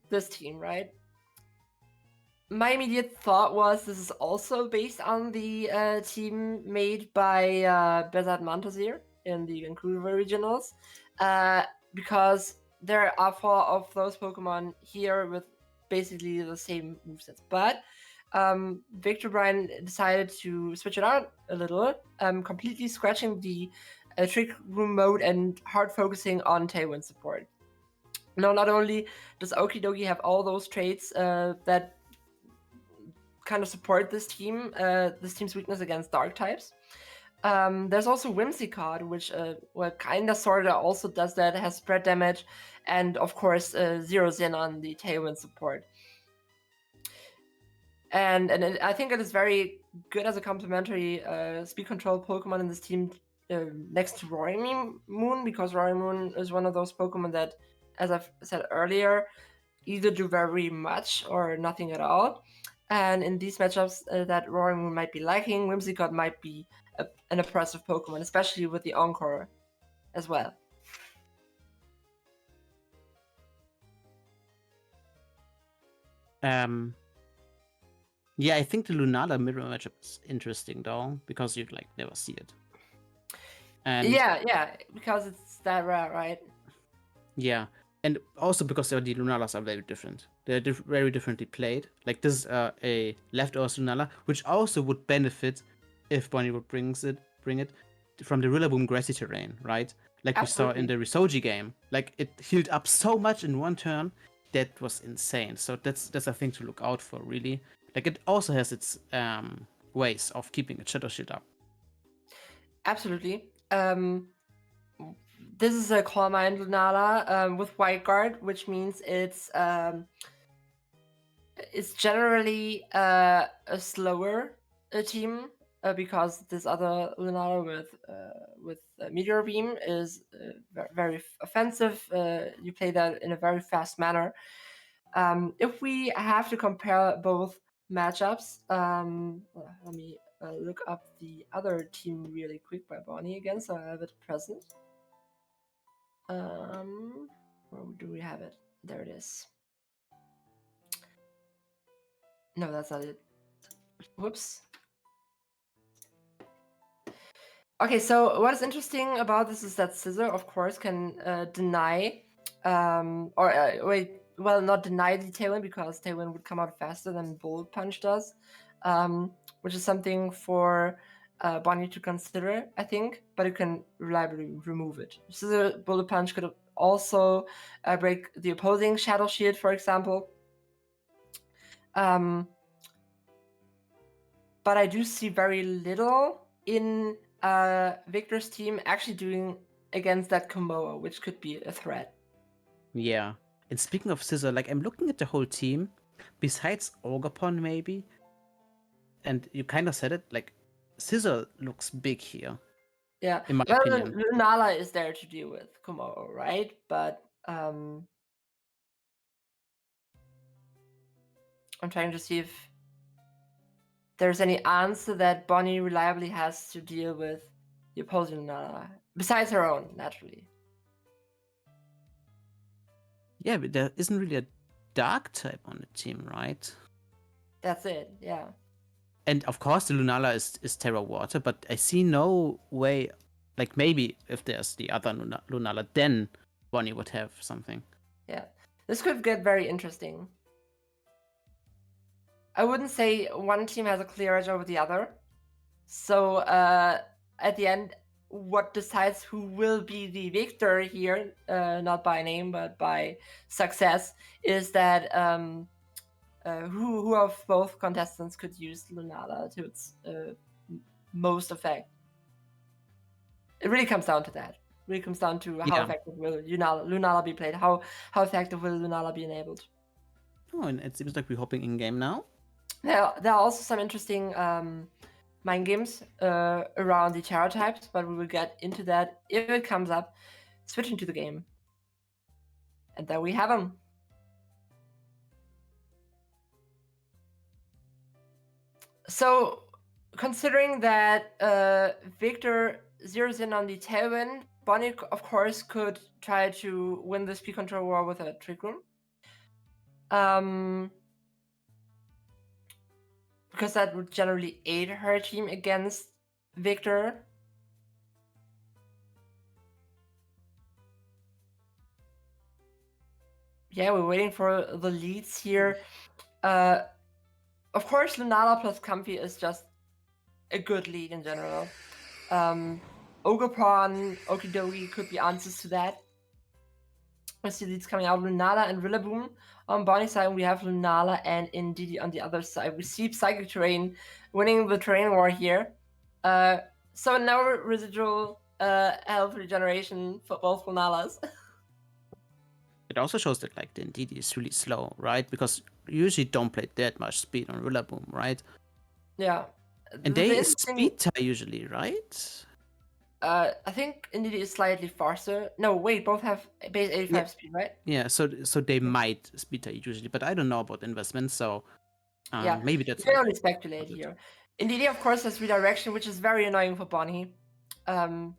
this team, right? My immediate thought was this is also based on the team made by Bezat Montazir in the Vancouver Regionals, because there are 4 of those Pokemon here with basically the same movesets. But Victor Bryan decided to switch it out a little, completely scratching the Trick Room mode and hard focusing on Tailwind support. Now, not only does Okie dokie have all those traits that kind of support this team's weakness against dark types. There's also Whimsicott, which kind of sort of also does that, has spread damage, and of course zeroes in on the Tailwind support. And I think it is very good as a complementary speed control Pokemon in this team next to Roaring Moon, because Roaring Moon is one of those Pokemon that, as I've said earlier, either do very much or nothing at all. And in these matchups that Roaring Moon might be lacking, Whimsicott might be an oppressive Pokemon, especially with the Encore as well. Yeah, I think the Lunala mirror matchup is interesting though, because you'd like never see it. And yeah, because it's that rare, right? yeah, and also because the Lunalas are very different. They're very differently played. Like this is a leftover Lunala, which also would benefit if Bonnie would bring it from the Rillaboom grassy terrain, right? Like Absolutely. we saw in the Risoji game. Like it healed up so much in one turn, that was insane. So that's a thing to look out for, really. Like it also has its ways of keeping its Shadow Shield up. Absolutely. This is a Calm Mind Lunala with White Guard, which means it's generally a slower team because this other Lunala with Meteor Beam is very offensive. You play that in a very fast manner. If we have to compare both matchups, let me look up the other team really quick by Bonnie again, so I have it present. Where do we have it? There it is. No, that's not it. Whoops. Okay, so what is interesting about this is that Scissor, of course, can deny, not deny the Tailwind, because Tailwind would come out faster than Bullet Punch does, which is something for Bonnie to consider, I think, but it can reliably remove it. Scissor Bullet Punch could also break the opposing Shadow Shield, for example. But I do see very little in Victor's team actually doing against that Komoa, which could be a threat. Yeah. And speaking of Scissor, like I'm looking at the whole team, besides Ogerpon maybe, and you kind of said it, like Scissor looks big here. Yeah. In my well, opinion. Lunala is there to deal with Komoa, right? But I'm trying to see if there's any answer that Bonnie reliably has to deal with the opposing Lunala, besides her own, naturally. Yeah, but there isn't really a dark type on the team, right? That's it, yeah. And of course the Lunala is Terra Water, but I see no way, like maybe if there's the other Lunala, then Bonnie would have something. Yeah. This could get very interesting. I wouldn't say one team has a clear edge over the other. So at the end, what decides who will be the victor here, not by name but by success, is that who of both contestants could use Lunala to its most effect. It really comes down to that. It really comes down to how effective will Lunala be played, how effective will Lunala be enabled. Oh, and it seems like we're hopping in game now. There are also some interesting mind games around the Terra types, but we will get into that if it comes up. Switching to the game. And there we have them. So, considering that Victor zeroes in on the Tailwind, Bonnie, of course, could try to win the speed control war with a Trick Room. Because that would generally aid her team against Victor. Yeah, we're waiting for the leads here. Of course, Lunala plus Comfy is just a good lead in general. Ogerpon, Okidogi could be answers to that. We see leads coming out, Lunala and Rillaboom on Bonnie's side. We have Lunala and Indeedee on the other side. We see Psychic Terrain winning the terrain war here. So now residual health regeneration for both Lunalas. It also shows that like the Indeedee is really slow, right? Because you usually don't play that much speed on Rillaboom, right? Yeah. And they speed tie usually, right? I think Indeedee is slightly faster. No, wait, both have base 85 speed, right? Yeah, so they might speed tie usually, but I don't know about investments, so yeah, maybe that's. You can only speculate here. Indeedee, of course, has redirection, which is very annoying for Bonnie. Bonnie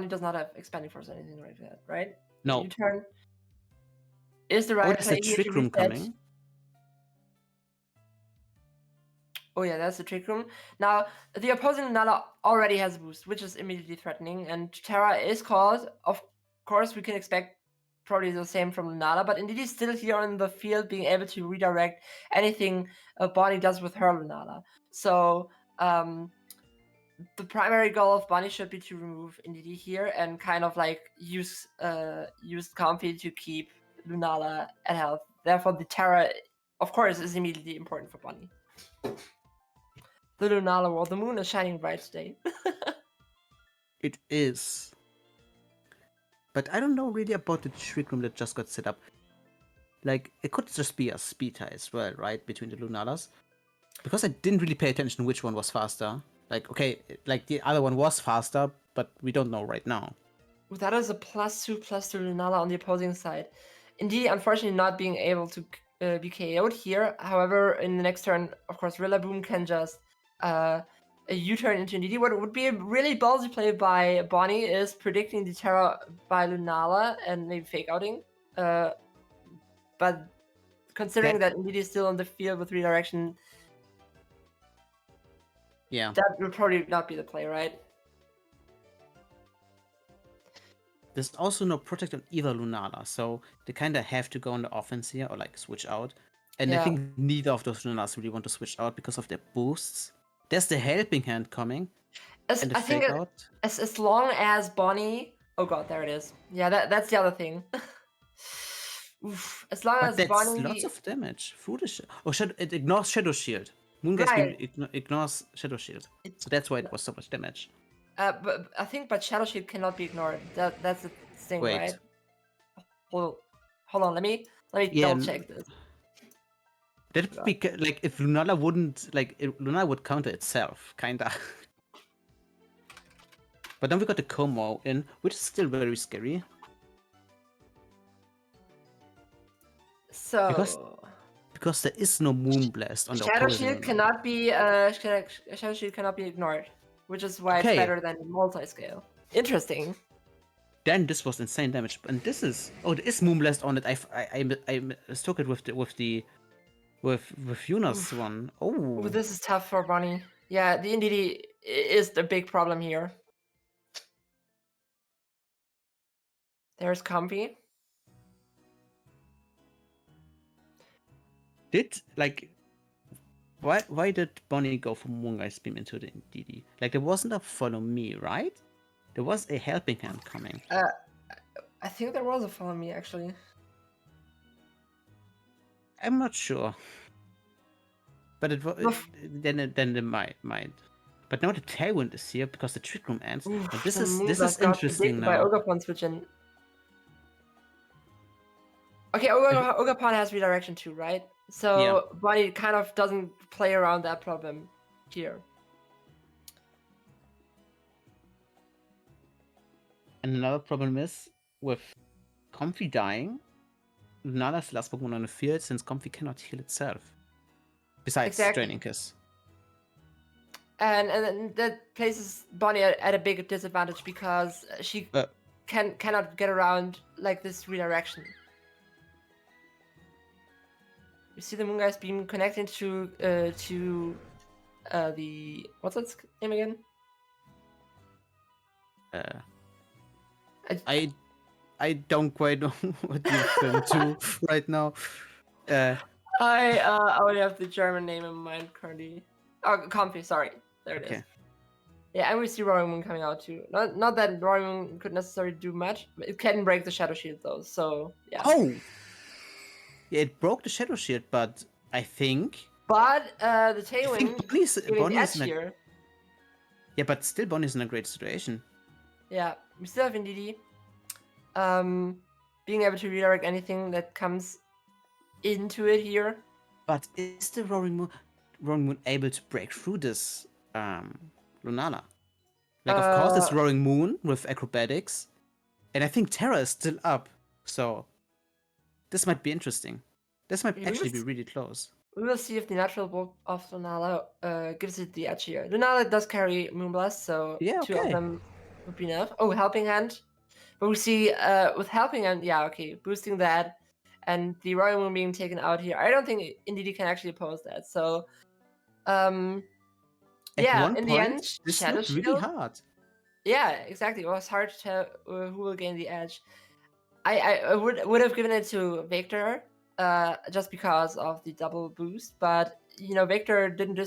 does not have expanding force or anything like that, right? No. U-turn is the right play. There's a Trick Room coming. Oh yeah, that's the Trick Room. Now, the opposing Lunala already has a boost, which is immediately threatening, and Terra is called. Of course, we can expect probably the same from Lunala, but Indeedee is still here on the field, being able to redirect anything Bonnie does with her Lunala. So, the primary goal of Bonnie should be to remove Indeedee here and kind of like use Comfy to keep Lunala at health. Therefore, the Terra, of course, is immediately important for Bonnie. The Lunala War. The moon is shining bright today. It is. But I don't know really about the Trick Room that just got set up. Like, it could just be a speed tie as well, right? Between the Lunalas. Because I didn't really pay attention which one was faster. Like, okay, like the other one was faster, but we don't know right now. That is a +2/+2 Lunala on the opposing side. Indeed, unfortunately not being able to be KO'd here. However, in the next turn, of course, Rillaboom can just a U-turn into Indeedee. What would be a really ballsy play by Bonnie is predicting the Terra by Lunala and maybe fake outing. But considering that Indeedee is still on the field with redirection, yeah, that would probably not be the play, right? There's also no protect on either Lunala, so they kind of have to go on the offense here or like switch out. And I think neither of those Lunalas really want to switch out because of their boosts. There's the helping hand coming. I think as long as Bonnie... Oh god, there it is. Yeah, that's the other thing. Oof. As long as Bonnie... lots of damage. Foolish. Oh, it ignores Shadow Shield. Moongeist ignores Shadow Shield. So that's why it was so much damage. But I think Shadow Shield cannot be ignored. That's the thing, right? Hold on, let me double check this. That would be like if Lunala wouldn't Lunala would counter itself, kinda. But then we got the Como in, which is still very scary. So because there is no Moonblast on the Shadow Shield cannot be Shadow Shield cannot be ignored, which is why it's better than multi-scale. Interesting. Then this was insane damage, and this is there is Moonblast on it. I mistook it with Yuna's one. Oh, this is tough for Bonnie. Yeah, the Indeedee is the big problem here. There's Comfy. Why did Bonnie go for Moongeist Beam into the Indeedee? Like there wasn't a follow me, right? There was a helping hand coming. I think there was a follow me actually. I'm not sure. But then they might. But now the Tailwind is here because the Trick Room ends. This is interesting now. By Ogerpon switch in. Okay, Ogerpon has redirection too, right? So Bonnie kind of doesn't play around that problem here. And another problem is with Comfy dying, Lunala's the last Pokemon on the field since Comfy cannot heal itself. Besides Draining Kiss. And that places Bonnie at a big disadvantage because she cannot get around like this redirection. You see the Moongeist Beam connecting to the what's its name again? I don't quite know what you're referring to right now. I only have the German name in mind currently. Oh, Comfy, sorry. There it is. Yeah, and we see Roaring Moon coming out too. Not that Roaring Moon could necessarily do much. But it can break the Shadow Shield though, so yeah. Oh! Yeah, it broke the Shadow Shield, but I think... But the Tailwind Bonnie's here. Yeah, but still Bonnie's in a great situation. Yeah, we still have Indeedee. Being able to redirect anything that comes into it here. But is the Roaring Moon able to break through this Lunala? Like, of course, it's Roaring Moon with acrobatics, and I think Terra is still up, so this might be interesting. This might actually be really close. We will see if the natural bulk of Lunala gives it the edge here. Lunala does carry Moonblast, so two of them would be enough. Oh, Helping Hand. But we see with Helping Hand, boosting that, and the Roaring Moon being taken out here. I don't think Indeedee can actually oppose that. So, in the end, this Shadow looked Shield. really hard. Yeah, exactly. It was hard to tell who will gain the edge. I would have given it to Victor, just because of the double boost. But Victor didn't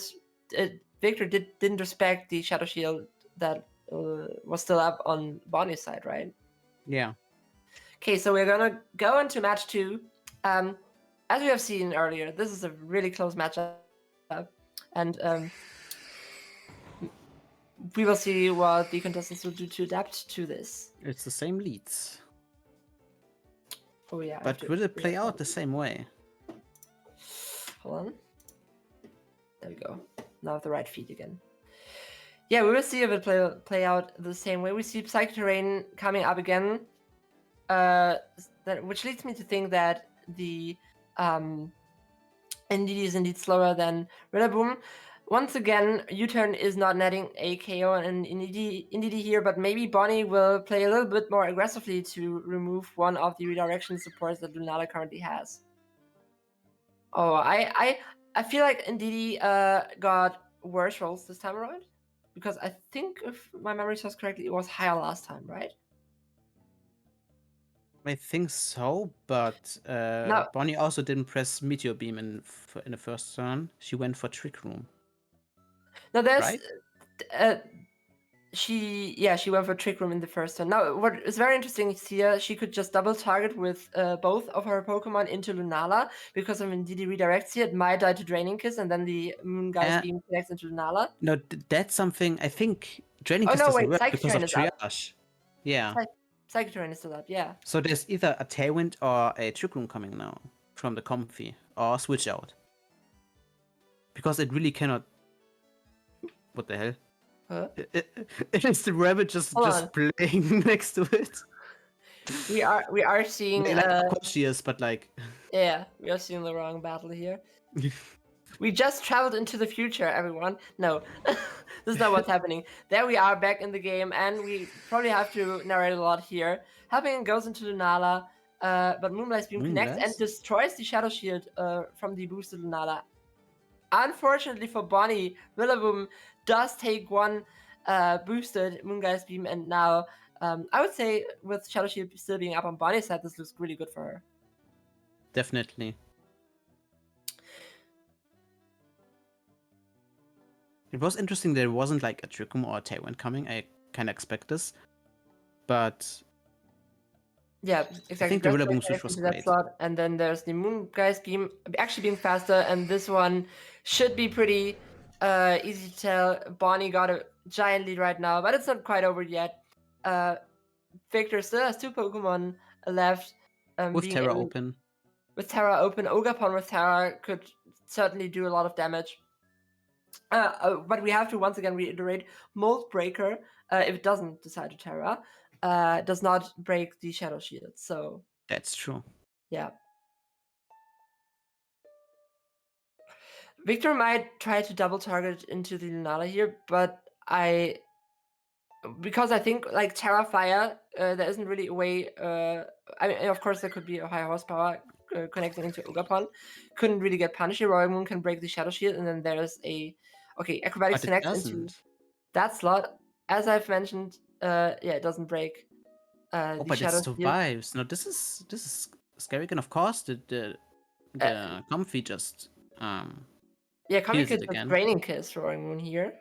didn't respect the Shadow Shield that was still up on Bonnie's side, right? Yeah. Okay, so we're gonna go into match 2. As we have seen earlier, this is a really close matchup, and we will see what the contestants will do to adapt to this. It's the same leads. Oh yeah. But will it play out the same way? Hold on. There we go. Now I have the right feed again. Yeah, we will see if it play out the same way. We see Psychic Terrain coming up again, which leads me to think that the Indeedee is indeed slower than Rillaboom. Once again, U-turn is not netting a KO and Indeedee here, but maybe Bonnie will play a little bit more aggressively to remove one of the redirection supports that Lunala currently has. Oh, I feel like Indeedee got worse rolls this time around, because I think, if my memory serves correctly, it was higher last time, right? I think so, but Bonnie also didn't press Meteor Beam in the first turn. She went for Trick Room. Now there's right? she went for Trick Room in the first turn. Now what is very interesting is here she could just double target with both of her Pokemon into Lunala, because of Indeedee redirects here. It might die to Draining Kiss, and then the Moongeist Beam connects into Lunala. No, that's something I think Draining Kiss doesn't work because of Triage. Yeah. Psychic Terrain is still up, yeah. So there's either a Tailwind or a Trick Room coming now from the Comfy, or Switch Out. Because it really cannot... What the hell? Huh? Is the rabbit just playing next to it? We are seeing... of course she is, but like... Yeah, we are seeing the wrong battle here. We just traveled into the future, everyone. No, this is not what's happening. There we are back in the game, and we probably have to narrate a lot here. Helping goes into Lunala, but Moonblast Beam connects and destroys the Shadow Shield from the boosted Lunala. Unfortunately for Bonnie, Rillaboom does take one boosted Moongeist Beam, and now I would say with Shadow Shield still being up on Bonnie's side, this looks really good for her. Definitely. It was interesting there wasn't like a Trick Room or a Tailwind coming. I kind of expect this, but yeah, exactly. I think the Rillaboom switch was great. Slot. And then there's the Moongeist Beam actually being faster, and this one should be pretty easy to tell. Bonnie got a giant lead right now, but it's not quite over yet. Victor still has 2 Pokemon left. With Terra open. with Terra open. Ogapon with Terra could certainly do a lot of damage. But we have to once again reiterate, Mold Breaker, if it doesn't decide to Terra, does not break the Shadow Shield. So That's true. yeah. Victor might try to double target into the Lunala here, but because I think like Terra Fire, there isn't really a way. I mean, of course, there could be a high horsepower connecting into Ogapon. Couldn't really get punished. Royal Moon can break the Shadow Shield, and then there's Acrobatics But it connects into doesn't. that slot. As I've mentioned, it doesn't break Oh, the but it Shadow Shield. survives. No, this is scary. And of course, the Comfy just Yeah, Kami heals could it just again. Draining Kiss Roaring Moon here.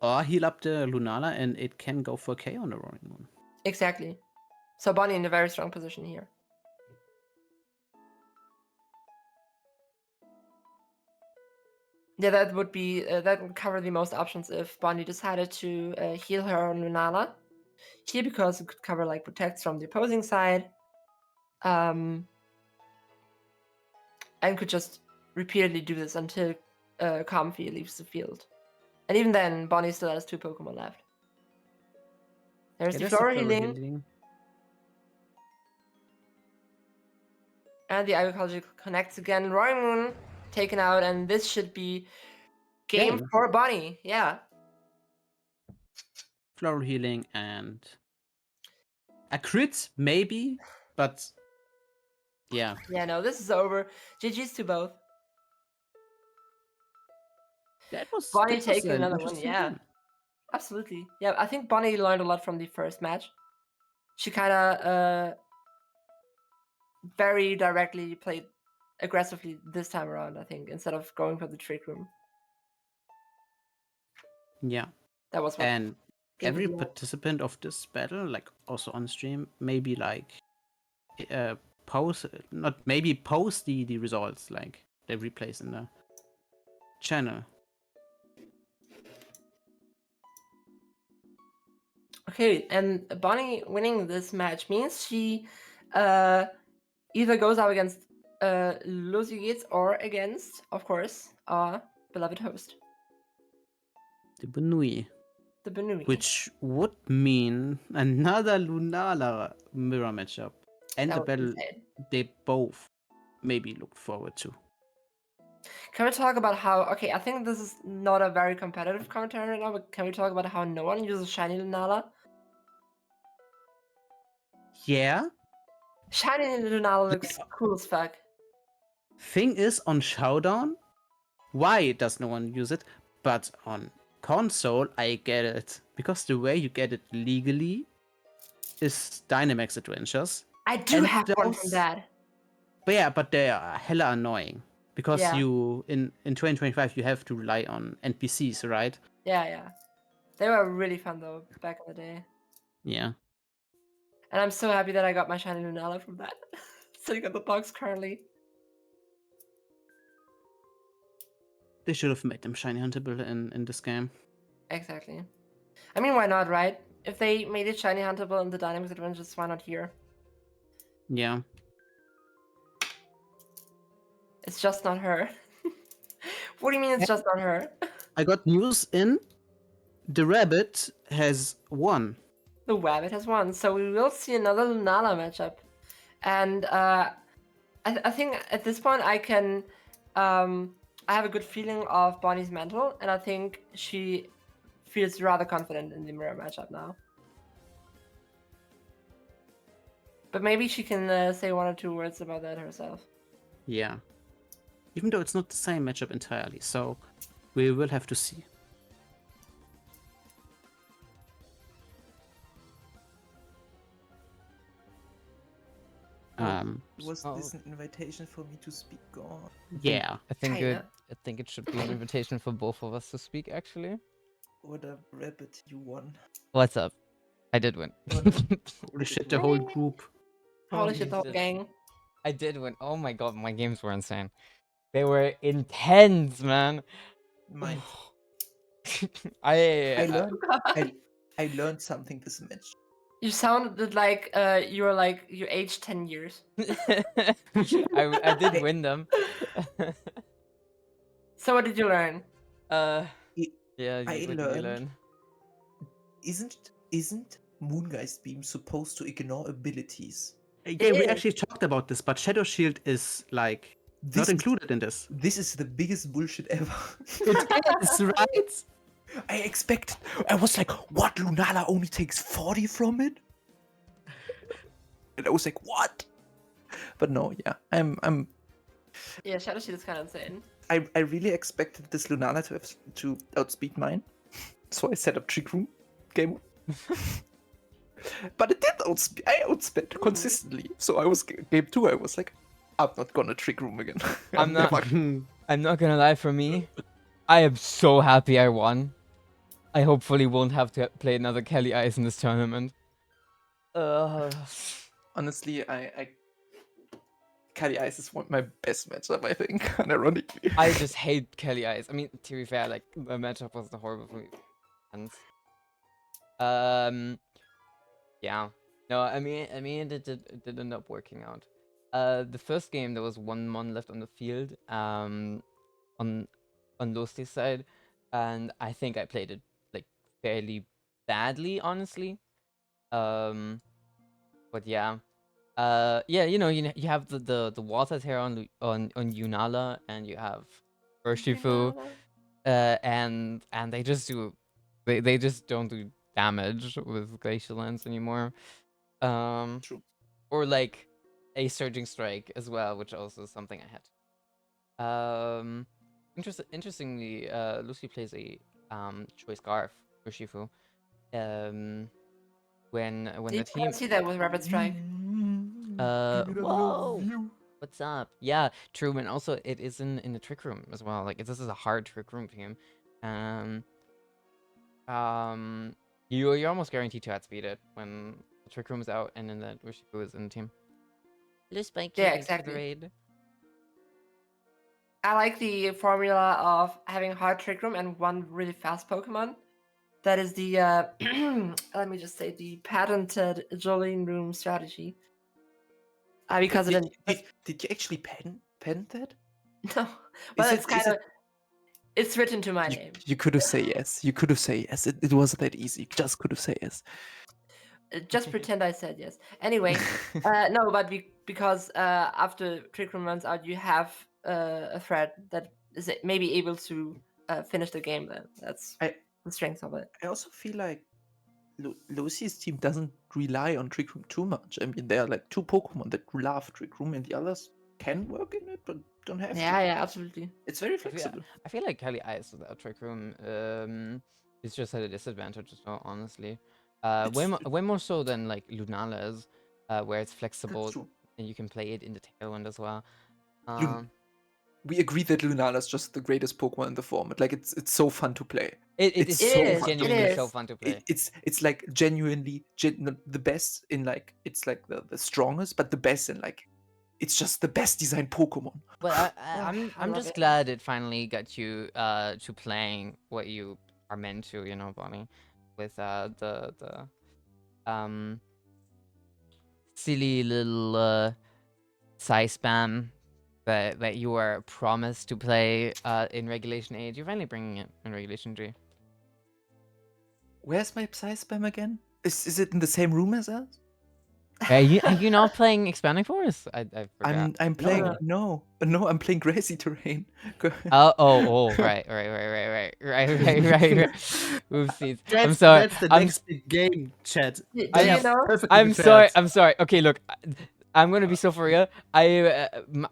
Or heal up the Lunala, and it can go for K on the Roaring Moon. Exactly. So Bonnie in a very strong position here. Yeah, that would be that would cover the most options if Bonnie decided to heal her on Lunala here, because it could cover like protects from the opposing side, and could just repeatedly do this until Comfy leaves the field. And even then, Bonnie still has 2 Pokemon left. There's the Flora Healing. And the Agriculture connects again. Roaring Moon taken out, and this should be game for Bonnie. Yeah. Floral Healing and a crit, maybe, but yeah. Yeah, no, this is over. GG's to both. That was Bonnie that was taking an another one, interesting yeah. game. Absolutely. Yeah, I think Bonnie learned a lot from the first match. She kind of very directly played aggressively this time around, I think, instead of going for the trick room. Yeah. That was what And gave every it the edge. participant of this battle, like also on stream, maybe like post the results, like the replays in the channel. Okay, and Bonnie winning this match means she either goes up against Lucy Gates or against, of course, our beloved host, The Benui. the Benui. Which would mean another Lunala mirror matchup. And That the would be battle insane. they both maybe look forward to. Can we talk about how? Okay, I think this is not a very competitive commentary right now, but can we talk about how no one uses Shiny Lunala? Yeah. Shiny Lunala looks cool as fuck. Thing is, on Showdown, why does no one use it? But on console, I get it. Because the way you get it legally is Dynamax Adventures. I do And have one from those- that. But yeah, but they are hella annoying. Because Yeah. you, in 2025, you have to rely on NPCs, right? Yeah. They were really fun though, back in the day. Yeah. And I'm so happy that I got my Shiny Lunala from that. Sitting on the box currently. They should have made them shiny huntable in this game. Exactly. I mean, why not, right? If they made it Shiny Huntable in the Dynamics Adventures, why not here? Yeah. It's just not her. What do you mean it's just not her? I got news in. The rabbit has won. The Rabbit has won, so we will see another Lunala matchup. And I think at this point I can... I have a good feeling of Bonnie's mental, and I think she feels rather confident in the mirror matchup now. But maybe she can say 1 or 2 words about that herself. Yeah. Even though it's not the same matchup entirely, so we will have to see. Was this an invitation for me to speak on? Yeah. I think Kinda. it should be an invitation for both of us to speak. Actually, What up, Rabbit? You won. what's up? I did win. Holy shit, the whole group. Holy shit, the whole shit. gang. I did win. Oh my god, my games were insane. They were intense, man. Mine. I I learned something this match. You sounded like you aged 10 years. I did win them. So what did you learn? Yeah, I what did you learned- learn? Isn't Moongeist Beam supposed to ignore abilities? Yeah, we is. actually talked about this, but Shadow Shield is like This not is, included in this. this is the biggest bullshit ever. It is, right? I was like, what? Lunala only takes 40 from it? And I was like, what? But no, yeah, Yeah, Shadow Shield is kind of insane. I really expected this Lunala to outspeed mine, so I set up Trick Room game. But it did outspeed. I outsped consistently. So I was game 2. I was like, I'm not gonna Trick Room again. I'm not. never- I'm not gonna lie. For me, I am so happy I won. I hopefully won't have to play another Kelly Ice in this tournament. Honestly, I Caddy Ice is one of my best matchup, I think, unironically. I just hate Kelly Ice. I mean, to be fair, like the matchup was horrible for me. And yeah. No, I mean, it did end up working out. The first game there was 1 mon left on the field. On Losti's side, and I think I played it like fairly badly, honestly. But yeah. Yeah, you know, you have the water tear on Yunala, and you have Urshifu, and they just do they just don't do damage with Glacial Lance anymore. True. Or like a Surging Strike as well, which also is something I had. Interestingly, Lucy plays a Choice Scarf Urshifu. When the You team can't see that with Rapid Strike. whoa, what's up? Yeah, true, and also it is in the Trick Room as well. Like this is a hard Trick Room team. You're almost guaranteed to outspeed it when the Trick Room is out and then the Urshifu is in the team. Hello, Spiky. Yeah, thanks for the exactly. raid. I like the formula of having hard Trick Room and one really fast Pokemon. That is the let me just say the patented Jolene Room strategy. Because did, it did you actually pen that? no, well, Is it's it- kind is of it- it's written to my name. You could have said yes. You could have said yes. It wasn't that easy. You just could have said yes. Just pretend I said yes. Anyway, no, but because after Trick Room runs out, you have a threat that is maybe able to finish the game. Then that's I- the strength of it. I also feel like Lucy's team doesn't rely on Trick Room too much. I mean, there are like 2 Pokemon that love Trick Room, and the others can work in it, but don't have Yeah, to. yeah, absolutely. It's very flexible. I feel like Kelly Ice without Trick Room is just at a disadvantage as well, honestly. Way more so than like Lunala's, where it's flexible That's true. and you can play it in the tailwind as well. We agree that Lunala is just the greatest Pokemon in the format. Like it's so fun to play. It's so so fun. genuinely so is. fun to play. It's like genuinely the best in like it's like the strongest, but the best in like it's just the best designed Pokemon. But I I'm love just it. glad it finally got you to playing what you are meant to, you know, Bonnie, with the silly little size spam that you were promised to play in Regulation 8. You're finally bringing it in Regulation 3. Where's my Psy Spam again? Is it in the same room as us? Are you not playing Expanding Force? I forgot. I'm playing no, I'm playing Grassy Terrain. Oh, right. Oopsies. I'm sorry. That's the I'm next big game, chat. Do I you am- know? Perfectly I'm prepared. sorry. I'm sorry. Okay, look, I'm gonna be so for real.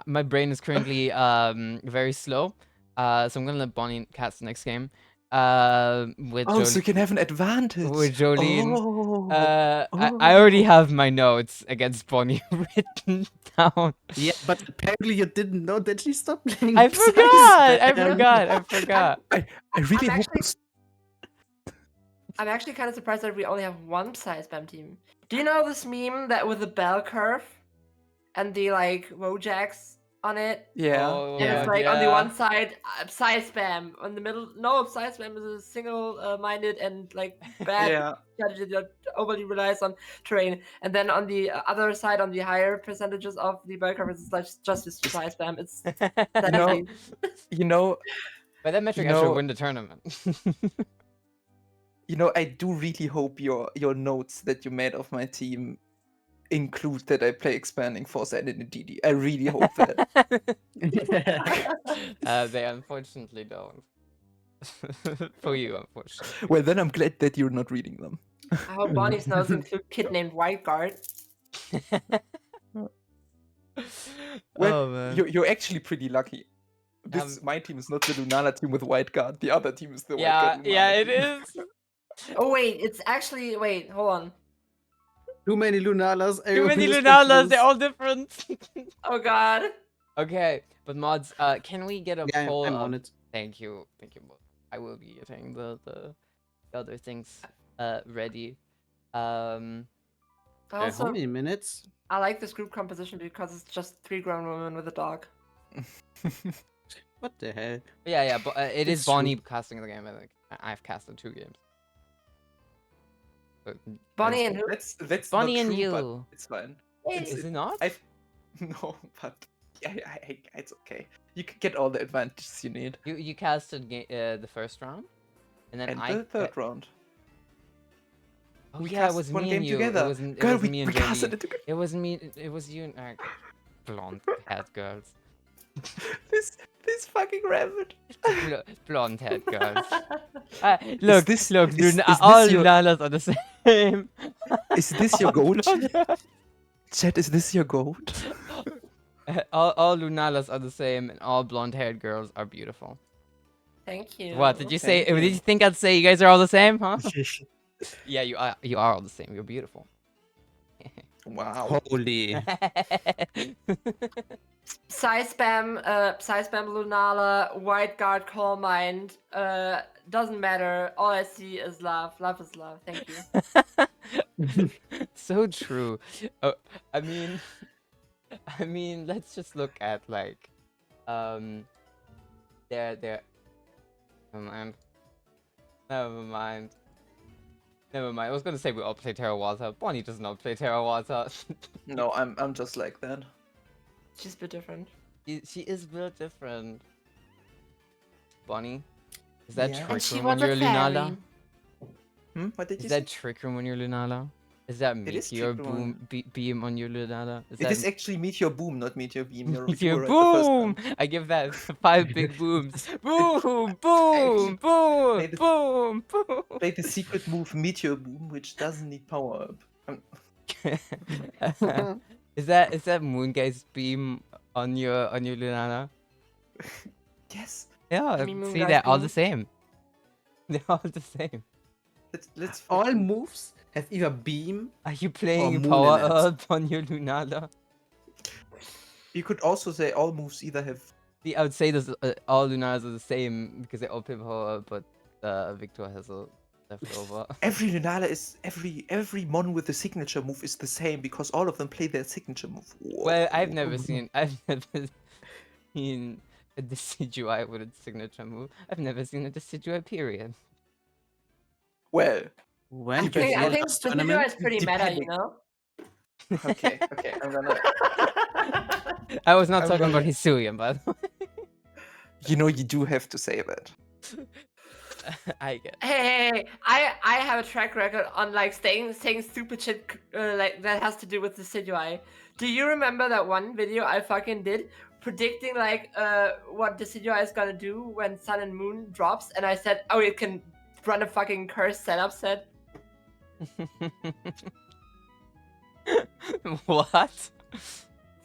My brain is currently very slow. So I'm gonna let Bonnie cast the next game. With Oh, so Jolene. you can have an advantage. With Jolene. Oh. I already have my notes against Bonnie written down. Yeah, but apparently you didn't know that she stopped playing. I Psy forgot. Spam. I forgot. I really I'm hope actually- this- I'm actually kind of surprised that we only have one Psy Spam team. Do you know this meme that with the bell curve and the like Wojaks on it. Yeah. Oh, And yeah. it's like on the yeah. one side, Psy spam. On the middle, no, Psy spam is a single-minded and like bad Yeah. strategy that overly relies on terrain. And then on the other side, on the higher percentages of the bell curves, it's like just this Psy spam. It's You know, sadly. you know, By that metric, you I should know- win the tournament. you know, I do really hope your notes that you made of my team include that I play expanding force and in a DD. I really hope that. They unfortunately don't. For you, unfortunately. Well, then I'm glad that you're not reading them. I hope Bonnie's notes include kid named White Guard. Well, Oh man. you're actually pretty lucky. This my team is not the Lunala team with white guard. The other team is the white guard. Yeah, Lunala it team. is. Oh wait, it's actually hold on. Too many Lunalas. Too everyone many is Lunalas, they're confused. all different. Oh god. Okay, but mods, can we get a Yeah, poll I'm of... on it. Thank you, mod. I will be getting the other things ready. I How also many minutes? I like this group composition because it's just 3 grown women with a dog. What the hell? Yeah, but it is It's true. Bonnie casting the game. I think I've casted 2 games. But Bonnie and who? That's Bonnie not and true, but you. it's fine. Is it not? I've no, but yeah, it's okay. You can get all the advantages you need. You casted the first round, and then And I the third round. Oh We yeah, it cast was one me game and you. together. It wasn't Girl, me and we JD. casted it together. It wasn't me. It was you and blonde haired girls. This fucking rabbit. Blonde haired girls. Look, this- look, is all this your- Lunalas are the same. Is this your goat? Blonde- Chat, is this your goat? all Lunalas are the same, and all blonde haired girls are beautiful. Thank you. What did you say? Thank Did you. you think I'd say you guys are all the same, huh? Yeah, you are. You are all the same. You're beautiful. Wow. Holy. Psy spam Lunala, White Guard, Calm Mind. Doesn't matter. All I see is love. Love is love. Thank you. So true. I mean, let's just look at like, their. Never mind. I was gonna say we all play Terra Water. Bonnie does not play Terra Water. No, I'm just like that. She's a bit different. She is built different. Bonnie, is that Yeah. And Trick she Room when was a you're Lunala? fairy. What did Is you that say? Trick Room when you're Lunala? Is that It is Meteor Trick Room. Beam on your Lunala? Is It that is actually Meteor Boom, not Meteor Beam. You Meteor were right the first Boom? time. I give that 5 big booms. Boom, boom, Actually, boom, made it- boom, boom. Play the secret move Meteor Boom, which doesn't need power up. Is that Moongaze beam on your Lunala? Yes. Yeah, I mean, see, Moongaze they're all beam. the same. They're all the same. Let's All freaking- moves have either beam. Are you playing moon power in it. up on your Lunala? You could also say all moves either have. See, I would say this, all Lunalas are the same because they all play power up, but Victor has a leftover. Every Lunala is every mon with the signature move is the same because all of them play their signature move. Well, I've Whoa. never seen a Decidueye with its signature move. I've never seen a Decidueye, period. Well, When I before think the the video tournament? is pretty meta, you Depending. know. okay. I'm gonna. I was not I'm talking about gonna- Hisuian, by the way. You know, you do have to say that. I get. Hey, I have a track record on like saying stupid shit like that has to do with the Decidueye. Do you remember that one video I fucking did predicting like what the Decidueye is gonna do when Sun and Moon drops, and I said, oh, it can run a fucking cursed setup set. What?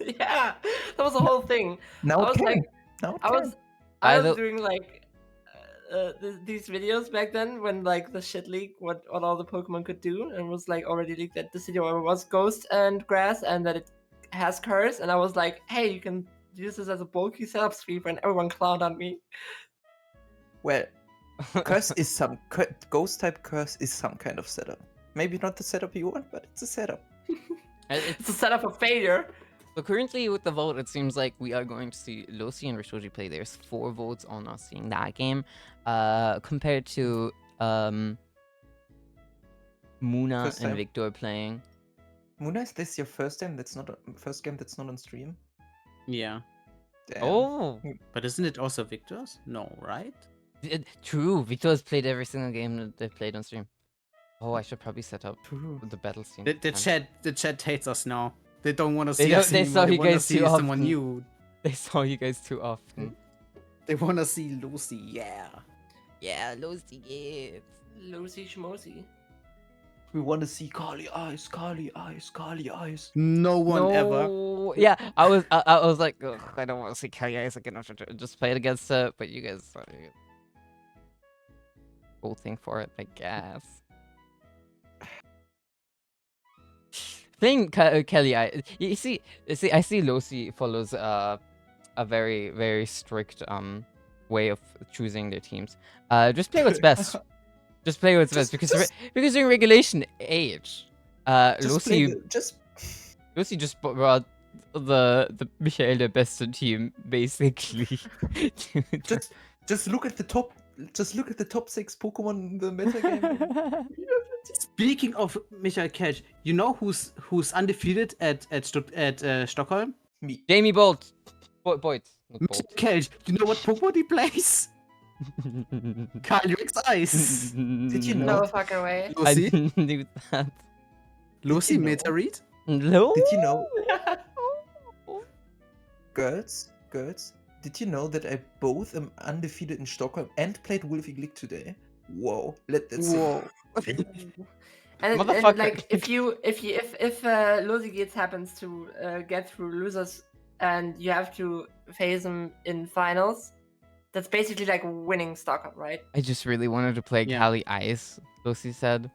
Yeah, that was the whole thing. Now I it was can. like, Now it I can. was I was Either- doing like these videos back then when like the shit leaked what all the Pokemon could do, and was like already leaked that the Decidueye was Ghost and Grass and that it has Curse, and I was like, hey, you can use this as a bulky setup sweeper, and everyone clowned on me. Well, curse is some ghost type curse is some kind of setup. Maybe not the setup you want, but it's a setup. It's a setup of failure. So currently with the vote, it seems like we are going to see Losi and Rishoji play. There's 4 votes on us seeing that game, compared to Muna First and time. Victor playing. Muna, is this your first time? First game that's not on stream. Yeah. Damn. Oh, But isn't it also Victor's? No, right? true. Victor has played every single game that they played on stream. Oh, I should probably set up True. the battle scene. The chat hates us now. They don't want to They see don't- us they anymore. saw They you want to guys see too someone often. new. They saw you guys too often. They want to see Lucy. Yeah. Yeah, Losi gets. Lucy Schmosi. We want to see Carly eyes, Carly eyes, Carly eyes. No one ever. No. Yeah, I was like, ugh, I don't want to see Kelly Eyes again. I should just play it against it, but you guys whole thing for it, I guess. Playing Kelly Eye, you see, I see Losi follows a very, very strict way of choosing their teams. Just play what's best. Just play what's best because during regulation age, Lucy just brought the Michael der Beste team basically. Just look at the top. Just look at the top 6 Pokemon in the meta game. Speaking of Michael Kelch, you know who's undefeated at Stockholm? Me. Jamie Bolt. Boyd. Not Michael Bolt. Kelch. You know what Pokemon he plays? Calyrex Ice. Did you know? No fucking way. I Lucy? didn't do that. Lucy you know? meta read? No. Did you know? Girls, did you know that I both am undefeated in Stockholm and played Wolfie League today? Whoa, let that sink. Whoa. And Motherfucker. like if Lucy Gates happens to get through losers and you have to face them in finals, that's basically like winning Stockholm, right? I just really wanted to play Yeah. Cali Ice, Lucy said.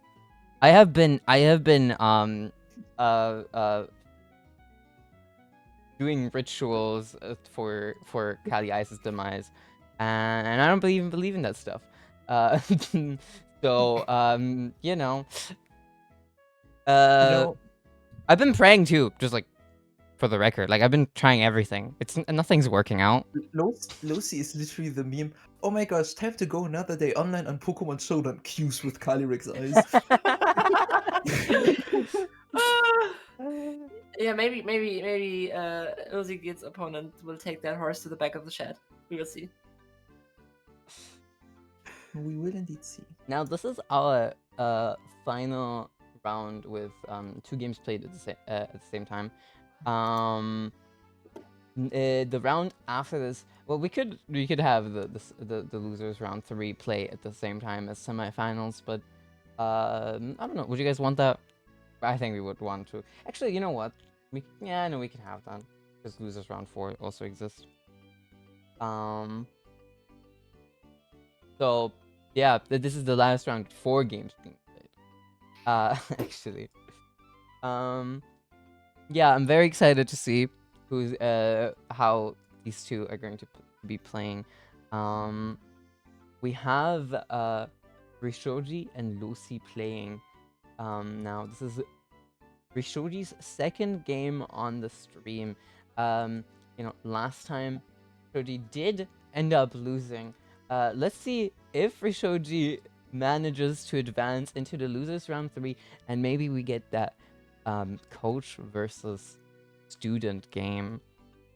I have been doing rituals for Cali Ice's demise, and I don't believe in that stuff. So you know, I've been praying too, just like for the record. Like I've been trying everything. Nothing's working out. Lucy is literally the meme. Oh my gosh, time to go another day online on Pokemon Showdown queues with Calyrex eyes. Yeah, maybe Lucy Gates' opponent will take that horse to the back of the shed. We will see. We will indeed see. Now this is our final round with 2 games played at the same time. The round after this, well, we could have the losers round 3 play at the same time as semifinals, but I don't know. Would you guys want that? I think we would want to. Actually, you know what? We can have that because losers round 4 also exists. So yeah, this is the last round. 4 games being played. Actually, yeah, I'm very excited to see who's how these 2 are going to be playing. We have Rishoji and Lucy playing. Now this is Rishoji's 2nd game on the stream. You know, last time Rishoji did end up losing. Let's see if Rishoji manages to advance into the losers round 3, and maybe we get that coach versus student game,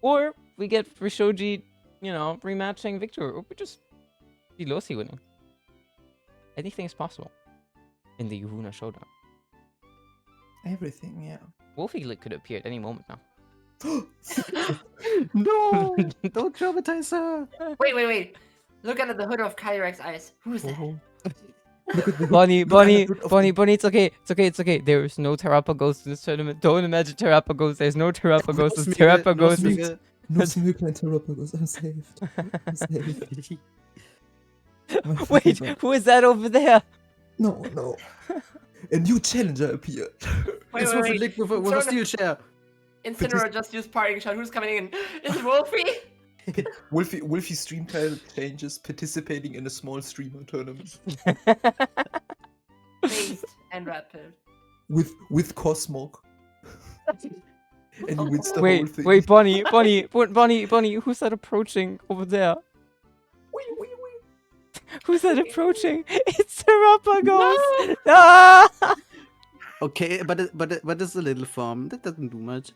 or we get Rishoji, you know, rematching Victor, or we just see Lucy winning. Anything is possible in the YUWUNA showdown. Everything, yeah. Wolfie could appear at any moment now. No! Don't traumatize her! Wait. Look under the hood of Calyrex Ice. Who's that? Bonnie, it's okay. There is no Terrapagos in this tournament. Don't imagine Terrapagos. There's no Terrapagos. It's Terrapagos. No Smeargle and Terrapagos. I'm saved. I'm saved. Wait, who is that over there? No. A new challenger appeared. Wait. Lick with a steel chair. Incineroar just used parting shot. Who's coming in? Is it Wolfie? Wolfie stream title changes, participating in a small streamer tournament. Based and rapid. With Cosmog. And he wins the whole Wait, thing. wait, Bonnie, Bonnie, who's that approaching over there? Wee, wee, wee. Who's that approaching? It's Terrapagos! Ah! Okay, but it's a little form. That doesn't do much.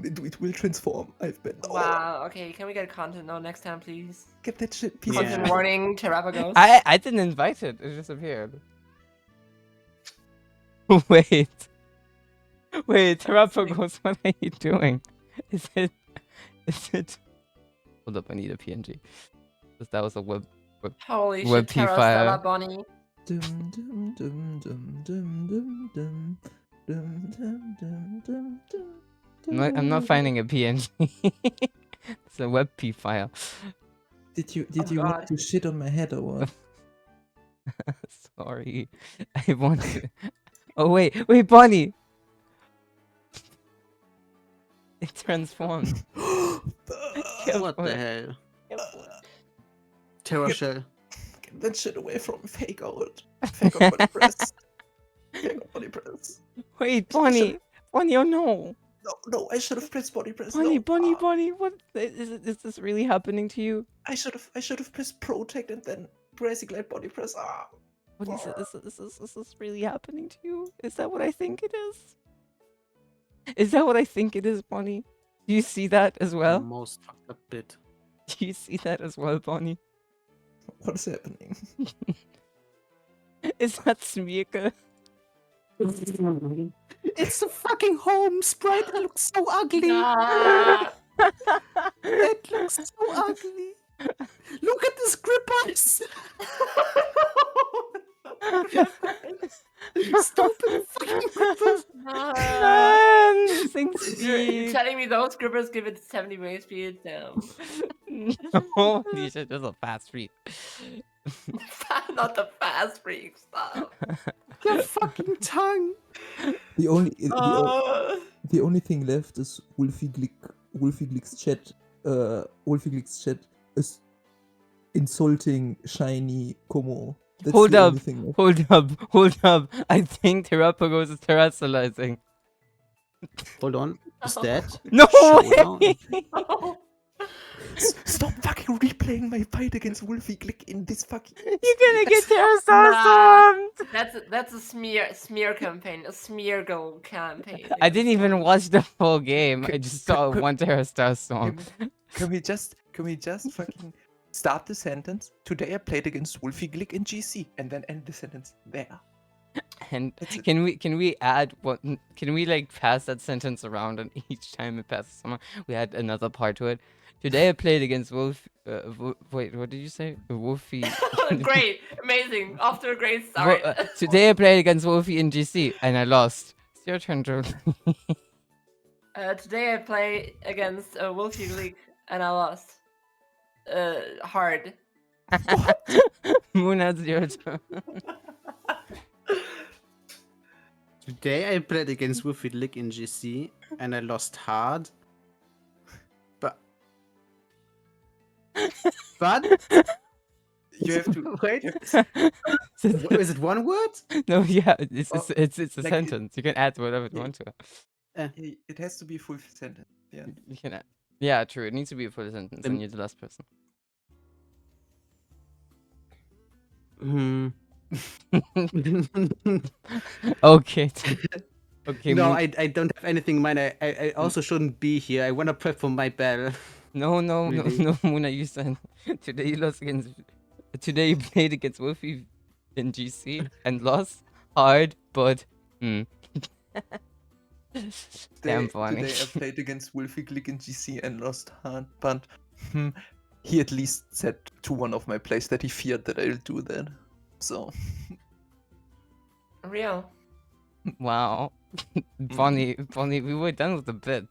It will transform. I've bet. Oh, Wow. Okay, can we get content now next time, please? get that shit piece Content Yeah. warning, Terrapagos. I didn't invite it. It just appeared. Wait. Wait, Terrapagos, what are you doing? Is it... Hold up, I need a PNG. Because that was a web... Holy Web shit, Terra P-file. Stella Bonnie. Dum, dum, dum, dum, dum, dum, dum. Dum, dum, dum, dum, dum, I'm not finding a PNG. It's a web P file. Did you Oh, want God. to shit on my head or what? Sorry. I want to... Oh, wait, Bonnie! It transformed. What the hell? Terror shell. Get that shit away from me. Fake out. Fake out body press. Fake out body press. Wait, Bonnie! Bonnie, oh no! No, I should have pressed body press. Bonnie, No, Bonnie, what is this really happening to you? I should have pressed protect and then Brazy Glide body press. Ah. What is it? Is this really happening to you? Is that what I think it is? Is that what I think it is, Bonnie? Do you see that as well? Most fucked up bit. Do you see that as well, Bonnie? What is happening? Is that Smirke? It's a fucking home sprite. It looks so ugly. Ah. It looks so ugly. Look at the grippers. Stupid fucking grippers. Man, sing You're speed. telling me those grippers give it 70 wave speed? Damn. No, you should just a fast read. Not the fast freak stuff. Your fucking tongue. The only Uh, the only thing left is Wolfie Glick's chat. Wolfie Glick's chat is insulting shiny Como. That's Hold the up, only thing left. hold up. I think Terrapagos is terrestrializing. Hold on. Is that? No Showdown? way! Stop fucking replaying my fight against Wolfie Glick in this fucking. You're gonna get terrastormed! that's a smear campaign, a smear goal campaign. I didn't even watch the full game. I just saw one terrastorm. Can we just fucking start the sentence? Today I played against Wolfie Glick in GC, and then end the sentence there. And That's it. can we add one? Can we like pass that sentence around, and each time it passes someone, we add another part to it? Today I played against Wolf. Wait, what did you say? Wolfie. Great, amazing, off to a great start. Today I played against Wolfie in GC, and I lost. It's your turn, Joe. Today I play against Wolfie League and I lost. Hard. Moon, it's your turn. Today I played against Wolfie Lick in GC and I lost hard. But You have to wait. Is it one word? No, yeah, it's a like sentence. You can add whatever you want to it. It has to be a full sentence. Yeah. You can add. Yeah, true. It needs to be a full sentence, and you're the last person. Hmm. Okay. Okay. No, Moon. I don't have anything in mind. I also shouldn't be here. I wanna prep for my battle. No, Really? no, Muna, you said today you lost against. Today you played against Wolfie in GC and lost hard, but damn funny. Today I played against Wolfie Glick in GC and lost hard, but he at least said to one of my plays that he feared that I'll do that. So Real. Wow, Bonnie, we were done with the bit.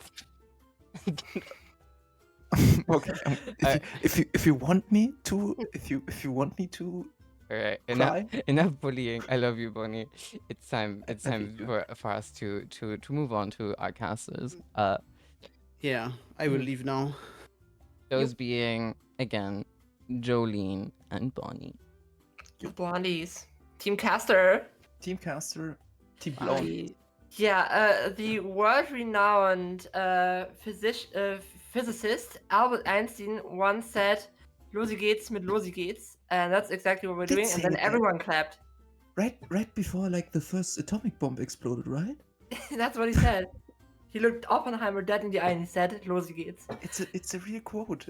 okay. If you want me to, if you want me to, All right, cry? enough bullying. I love you, Bonnie. It's time love you too. for us to move on to our casters. Yeah, I will leave now. Those being again Jolene and Bonnie. You blondies. Team Caster. Team Caster, Team Blonde. Yeah, the world-renowned physicist Albert Einstein once said, "Losi geht's mit Losi geht's," and that's exactly what we're Did doing. say And then that. everyone clapped. Right before like the first atomic bomb exploded, right? That's what he said. He looked Oppenheimer dead in the eye and he said, "Losi geht's." It's a real quote.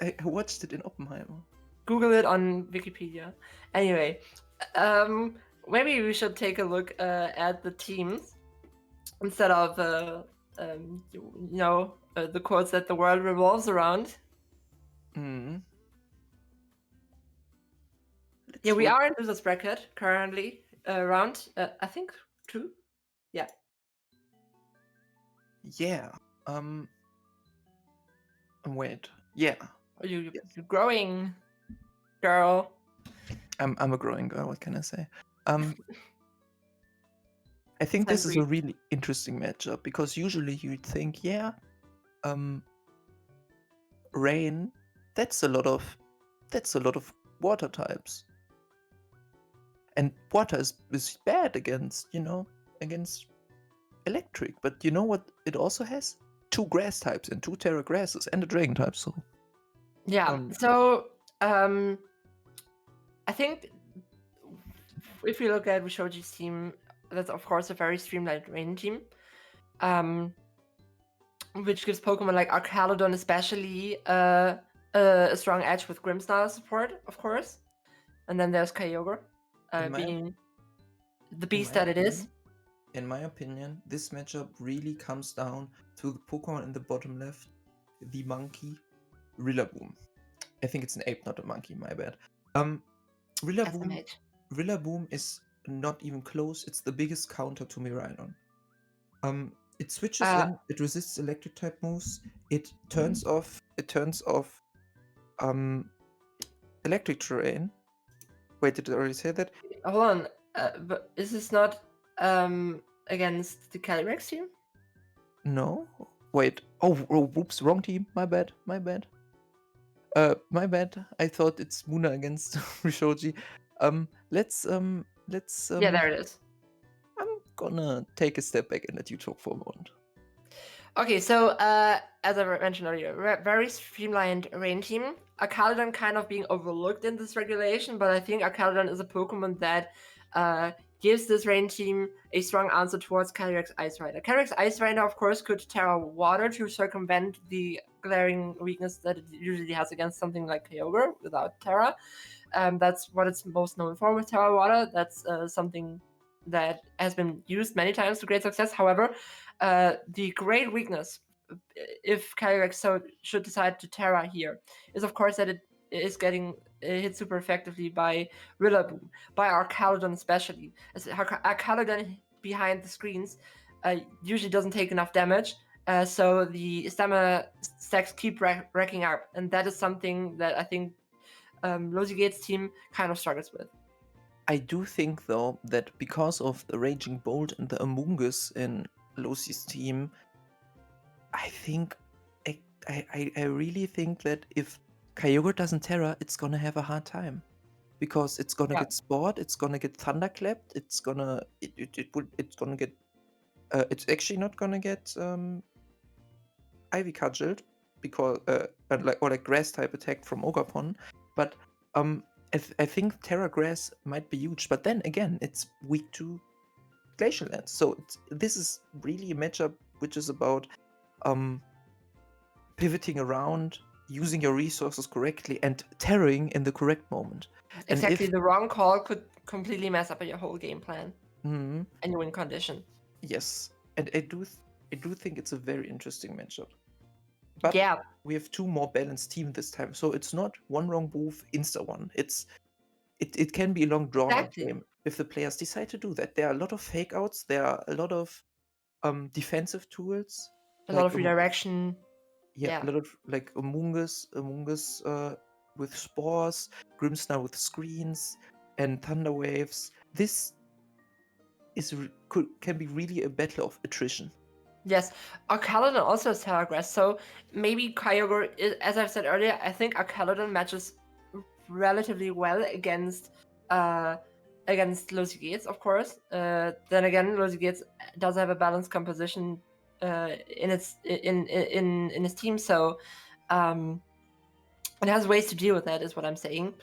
I watched it in Oppenheimer. Google it on Wikipedia. Anyway, maybe we should take a look at the teams instead of the quotes that the world revolves around. Mm. Yeah, we are in losers bracket currently. Round I think 2. Yeah. Yeah. Wait. Yeah. You're Yes. growing, girl. I'm a growing girl. What can I say? I think this is a Agreed. really interesting matchup because usually you'd think, yeah, rain. That's a lot of water types, and water is bad against against electric. But you know what? It also has 2 grass types and 2 terra grasses and a dragon type. So Yeah. So I think if we look at Rishoji's team, that's of course a very streamlined rain team. Which gives Pokemon like Archaludon especially a strong edge with Grimmsnarl support, of course. And then there's Kyogre, being the beast that it is. In my opinion, this matchup really comes down to the Pokemon in the bottom left, the monkey, Rillaboom. I think it's an ape, not a monkey, my bad. Rillaboom is not even close. It's the biggest counter to Miraidon. It switches in, it resists electric type moves, it turns off electric terrain. Wait, did I already say that? Hold on, but is this not against the Calyrex team? No. Wait. Oh, whoops, wrong team. My bad. My bad. I thought it's Muna against Rishoji. Let's Yeah, there it is. I'm gonna take a step back and let you talk for a moment. Okay, so as I mentioned earlier, very streamlined rain team. Archaludon kind of being overlooked in this regulation, but I think Archaludon is a Pokemon that gives this rain team a strong answer towards Calyrex Ice Rider. Calyrex Ice Rider, of course, could Terra Water to circumvent the glaring weakness that it usually has against something like Kyogre without Terra. That's what it's most known for with Terra Water. That's something that has been used many times to great success. However, the great weakness, if Calyrex should decide to Terra here, is of course that it is getting hit super effectively by Rillaboom, by Archaludon especially. As Archaludon behind the screens usually doesn't take enough damage, so the stamina stacks keep racking up, and that is something that I think Lozigate's team kind of struggles with. I do think though that because of the Raging Bolt and the Amoonguss in Losi's team, I think I really think that if Kyogre doesn't Terra, it's gonna have a hard time. Because it's gonna get Spored, it's gonna get Thunderclapped, it's actually not gonna get Ivy Cudgelled because or grass type attack from Ogapon, but I think Terra Grass might be huge, but then again, it's weak to Glacial Lance. So this is really a matchup which is about pivoting around, using your resources correctly, and terroring in the correct moment. Exactly, the wrong call could completely mess up your whole game plan and your win condition. Yes, and I do think it's a very interesting matchup. But we have 2 more balanced team this time, so it's not one wrong move, insta-1. It can be a long drawn-out game if the players decide to do that. There are a lot of fake outs, there are a lot of defensive tools. A lot of redirection. Yeah, a lot of like Amoonguss with spores, Grimmsnarl with screens, and Thunder Waves. This can be really a battle of attrition. Yes, Archaludon also has Terra Grass, so maybe Kyogre, as I've said earlier, I think Archaludon matches relatively well against against Lucy Gates, of course. Then again, Lucy Gates does have a balanced composition in its team, so it has ways to deal with that, is what I'm saying.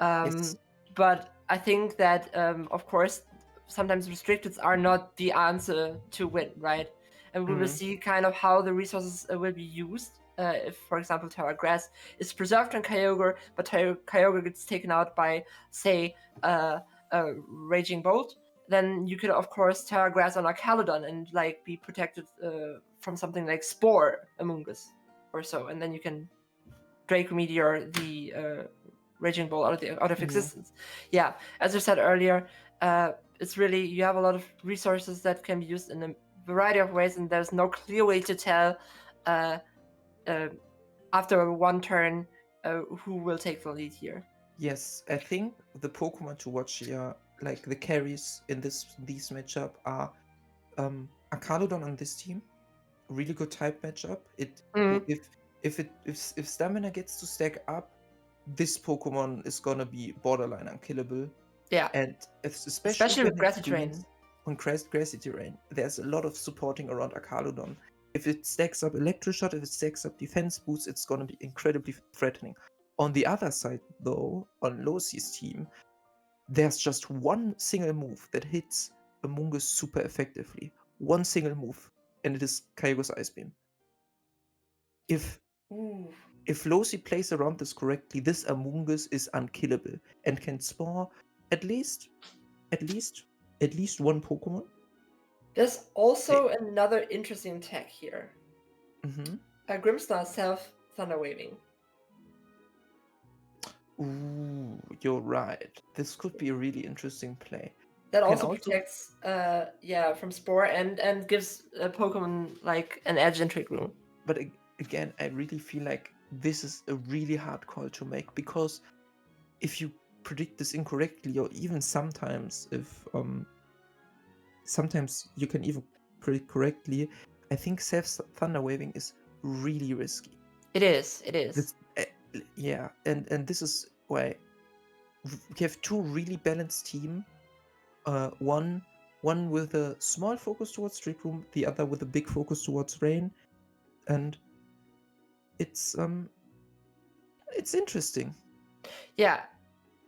Yes. But I think that, of course, sometimes restricteds are not the answer to win, right? And we will see kind of how the resources will be used. If, for example, Terra Grass is preserved on Kyogre, but Kyogre gets taken out by, say, Raging Bolt, then you could, of course, Terra Grass on Archaludon and like be protected from something like Spore Amoonguss or so, and then you can Draco Meteor the Raging Bolt out of existence. Yeah, as I said earlier, it's really, you have a lot of resources that can be used in a variety of ways, and there's no clear way to tell after one turn who will take the lead here. Yes, I think the Pokemon to watch here, like the carries in these matchup, are Archaludon on this team. Really good type matchup. If stamina gets to stack up, this Pokemon is gonna be borderline unkillable. Yeah, and especially with grassy terrain. On grassy terrain, there's a lot of supporting around Archaludon. If it stacks up Electroshot, if it stacks up defense boosts, it's gonna be incredibly threatening. On the other side, though, on Losi's team, there's just one single move that hits Amoonguss super effectively. One single move, and it is Kyogre's Ice Beam. If Losi plays around this correctly, this Amoonguss is unkillable and can spawn at least one Pokemon. There's also another interesting tech here. Grimstar self Thunder Waving. Ooh, you're right. This could be a really interesting play. That also protects from Spore and gives a Pokemon like an edge in Trick Room. But again, I really feel like this is a really hard call to make, because if you predict this incorrectly, or even sometimes if sometimes you can even predict correctly, I think self Thunder Waving is really risky. It is. Yeah, and this is why you have two really balanced team. One with a small focus towards Trick Room, the other with a big focus towards Rain, and it's interesting. Yeah,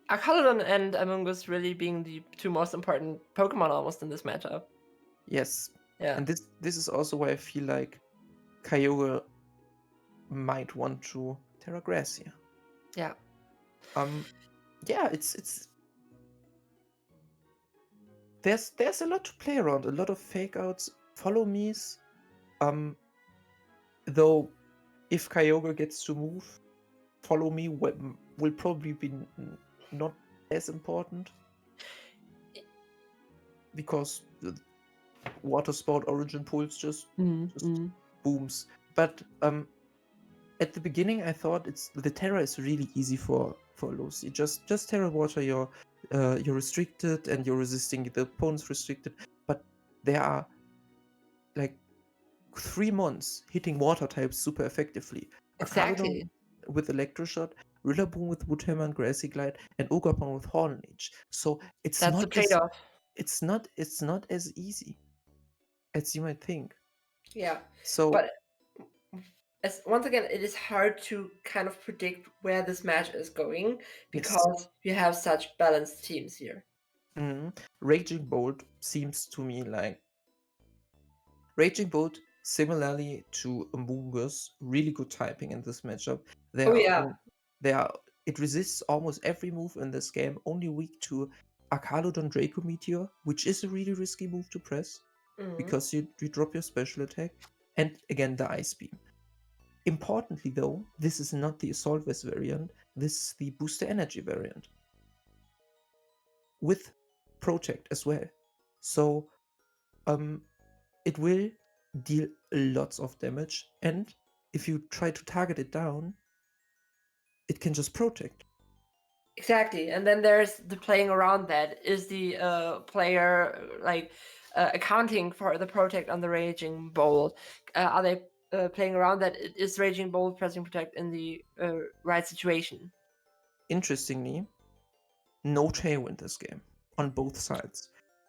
Archaludon and Amoonguss really being the two most important Pokemon almost in this matchup. Yes. Yeah. And this is also why I feel like Kyogre might want to Terra Grass here. Yeah. Yeah, it's there's a lot to play around, a lot of fake outs, follow me's. Though if Kyogre gets to move, follow me will probably be not as important, because the Water Spout Origin Pulse just booms. But at the beginning, I thought the Terra is really easy for Lucy. Just Terra Water you're restricted, and you're resisting the opponent's restricted. But there are like 3 months hitting water types super effectively. Exactly. Archaludon with Electroshot, Rillaboom with Woodhammer and Grassy Glide, and Ogerpon with Horn Leech. So that's not the trade-off. It's not as easy as you might think. Yeah. So, but once again, it is hard to kind of predict where this match is going, because you have such balanced teams here. Raging Bolt seems to me like Raging Bolt, similarly to Amoonguss, really good typing in this matchup. It resists almost every move in this game, only weak to Archaludon Draco Meteor, which is a really risky move to press, because you drop your special attack, and again the Ice Beam. Importantly though, this is not the Assault Vest variant, this is the Booster Energy variant, with Protect as well. So it will deal lots of damage, and if you try to target it down, it can just Protect. Exactly, and then there's the playing around that. Is the player accounting for the Protect on the Raging Bolt? Are they playing around that? Is Raging Bolt pressing Protect in the right situation? Interestingly, no Tailwind this game. on both sides.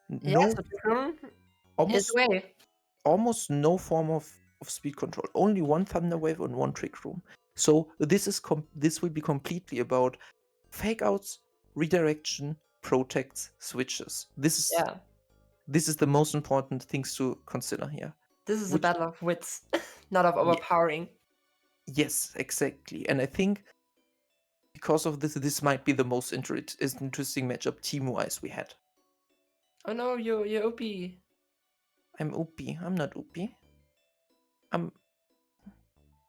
Yeah, No, so Trick Room is almost the way. almost no form of speed control. Only one Thunder Wave and one Trick Room. So this will be completely about fake outs, redirection, protects, switches. This is the most important things to consider here. This is a Which- battle of wits, not of overpowering. Yes, exactly. And I think because of this might be the most interesting matchup team-wise we had. Oh no, you're OP. I'm OP. I'm not OP.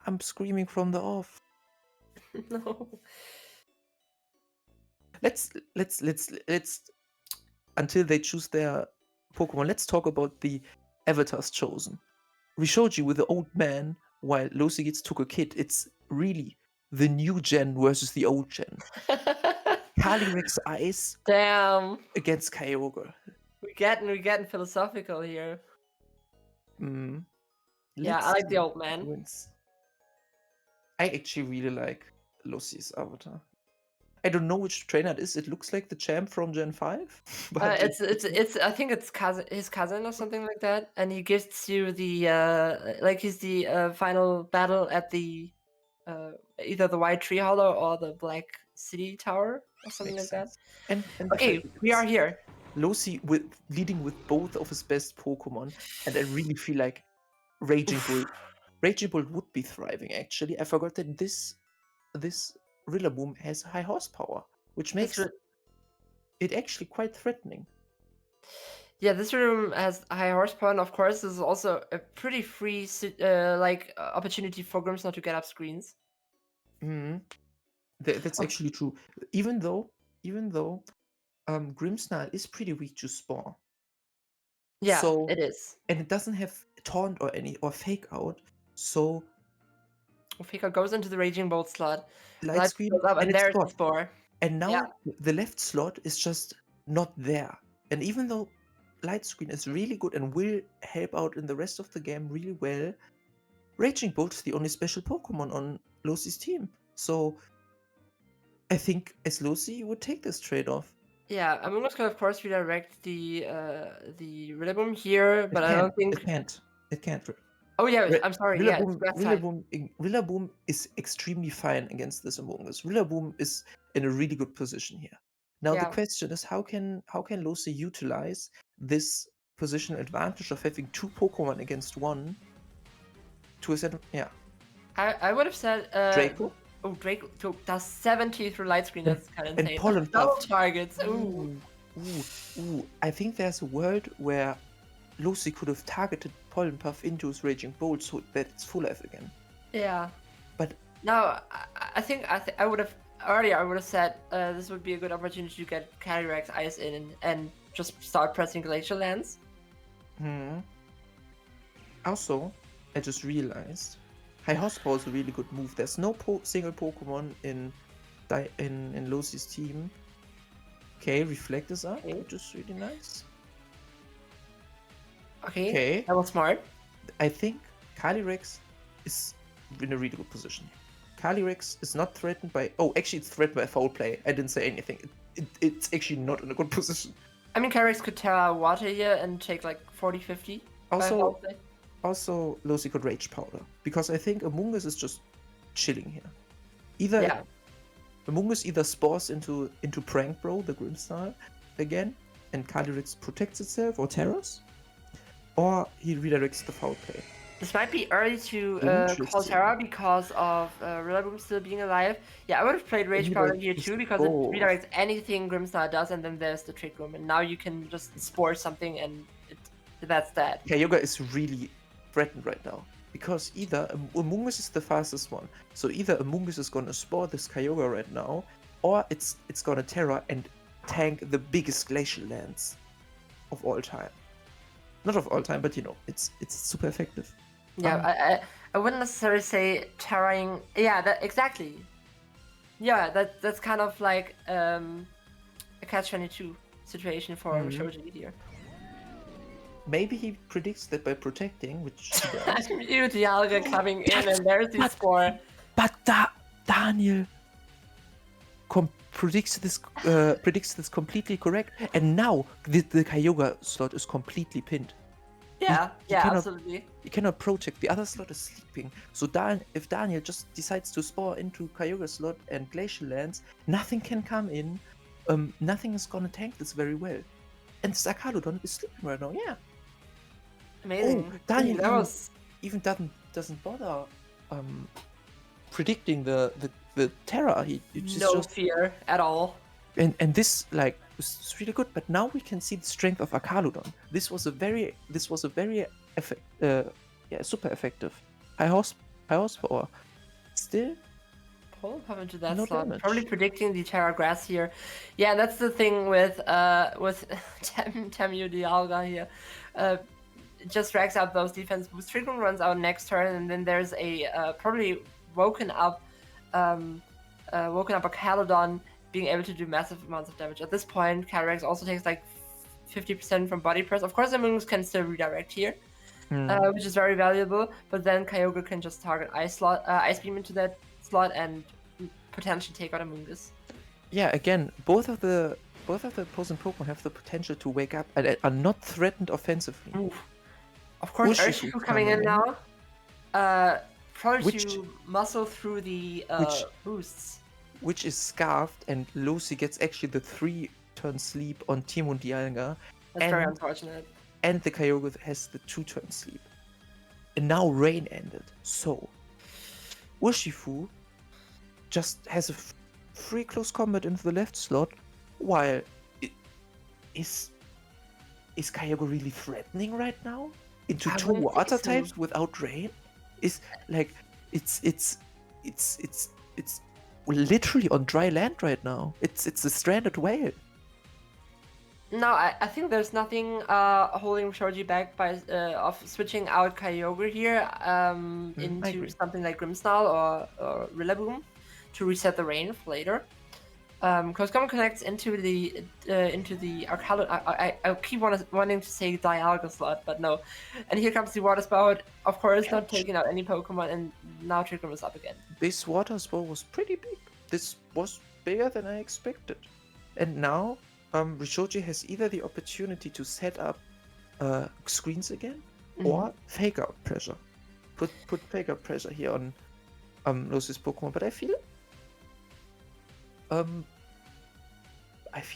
I'm screaming from the off. No. Let's until they choose their Pokemon, let's talk about the avatars chosen. Rishoji with the old man, while Losigitz took a kid. It's really the new gen versus the old gen. Calyrex Ice Damn. against Kyogre. We're getting philosophical here. Yeah, Let's I like the see old who man. wins. I actually really like Lucy's avatar. I don't know which trainer it is. It looks like the champ from Gen 5. But It's I think it's his cousin or something like that, and he gives you the like he's the final battle at the either the white tree hollow or the black city tower or something makes like that. sense. And Okay, we are here. Lucy leading with both of his best Pokemon, and I really feel like Raging Bull. Raging Bull would be thriving actually. I forgot that this Rillaboom has high horsepower, which makes it actually quite threatening. Yeah, this room has high horsepower, and of course, this is also a pretty free opportunity for Grimmsnarl to get up screens. That's actually true. Even though Grimmsnarl is pretty weak to Spore. Yeah, So, it is. and it doesn't have Taunt or Fake Out. So Fika goes into the Raging Bolt slot. Light Screen goes up, and it's there's the Spore. Spore. And now Yeah. the left slot is just not there. And even though Light Screen is really good and will help out in the rest of the game really well, Raging Bolt is the only special Pokemon on Lucy's team. So I think as Lucy would take this trade-off. Yeah, Among Us can of course redirect the Rillaboom here, but I don't think it can't. Oh yeah, I'm sorry. Rillaboom is extremely fine against this Among Us. Rillaboom is in a really good position here. Now the question is how can Lucy utilize this position advantage of having two Pokemon against one to a set of, I would have said Draco. Oh, Draco does 70 through Light Screen. That's kind of insane. And Pollen Double Puff. targets. Ooh. I think there's a world where Lucy could have targeted Pollen Puff into his Raging Bolt so that it's full life again. Yeah. But no, I think I would have earlier. I would have said this would be a good opportunity to get Calyrex Ice in and just start pressing Glacial Lands. Also, I just realized High Horsepower is a really good move. There's no single Pokemon in Lucy's team. Okay, Reflect is up, which is really nice. Okay, that was smart. I think Calyrex is in a really good position. Calyrex is not threatened by... Oh, actually it's threatened by foul play. I didn't say anything. It's actually not in a good position. I mean, Calyrex could Terra Water here and take like 40-50. Also, Lucy could Rage Powder. Because I think Among Us is just chilling here. Among Us either spores into Prank Bro, the Grimmsnarl, again, and Calyrex protects itself or terrors, or he redirects the foul play. This might be early to call Terra because of Rillaboom still being alive. Yeah, I would have played Rage Powder here too because it redirects anything Grimmsnarl does, and then there's the Trick Room, and now you can just spore something and that's that. Kyogre is really threatened right now because either Among Us is the fastest one, so either Among Us is gonna spore this Kyogre right now, or it's gonna Terra and tank the biggest Glacial Lands of all time. Not of all time, but you know, it's super effective. Yeah, I wouldn't necessarily say Terraing. Yeah, exactly. Yeah, that's kind of like a catch-22 situation for Shoji here. Maybe he predicts that by protecting, which he does. You, Dialga coming in, and there's the score. But Daniel, predicts this completely correct, and now the Kyogre slot is completely pinned. Yeah, he cannot- absolutely. You cannot protect. The other slot is sleeping. So if Daniel just decides to spore into Kyogre slot and Glacial lands, nothing can come in. Nothing is gonna tank this very well. And Sacalodon is sleeping right now. Yeah. Amazing. Oh, Daniel that was even doesn't bother predicting the Terra. It's no just fear at all. and this like was really good. But now we can see the strength of Arcaludon. This was a very super effective high horsepower. Still, Pull up into that No slot. damage. Probably predicting the Terra Grass here. Yeah, that's the thing with Temu Dialga here. It just racks up those defense boosts. Trick Room runs out next turn, and then there's a probably woken up Arcaludon being able to do massive amounts of damage. At this point, Calyrex also takes like 50% from body press. Of course, the Amoonguss can still redirect here, which is very valuable. But then Kyogre can just target Ice Beam into that slot and potentially take out Amoonguss. yeah. Again, both of the opposing Pokemon have the potential to wake up and are not threatened offensively. Of course, Urshifu Urshifu coming in now. Probably Which- to muscle through the which- boosts. Which is scarfed, and Lucy gets actually the 3-turn sleep on Timo Dialga, That's very and- unfortunate. and the Kyogre has the 2-turn sleep. And now rain ended, so Urshifu just has a free close combat into the left slot, while is Kyogre really threatening right now? Into I 2 wouldn't think water so. types without rain? Is like it's literally on dry land right now. It's a stranded whale. No, I think there's nothing holding Shoji back by of switching out Kyogre here into agree. something like Grimmsnarl or Rillaboom to reset the rain for later. Close Combat connects into the Arcaludon. I keep wanting to say Dialga slot, but no. And here comes the Water Spout, of course, not taking out any Pokemon, and now Trick Room is up again. This water spore was pretty big. This was bigger than I expected. And now, Rishoji has either the opportunity to set up screens again, or fake out pressure. Put fake out pressure here on Lucy's Pokemon. But I feel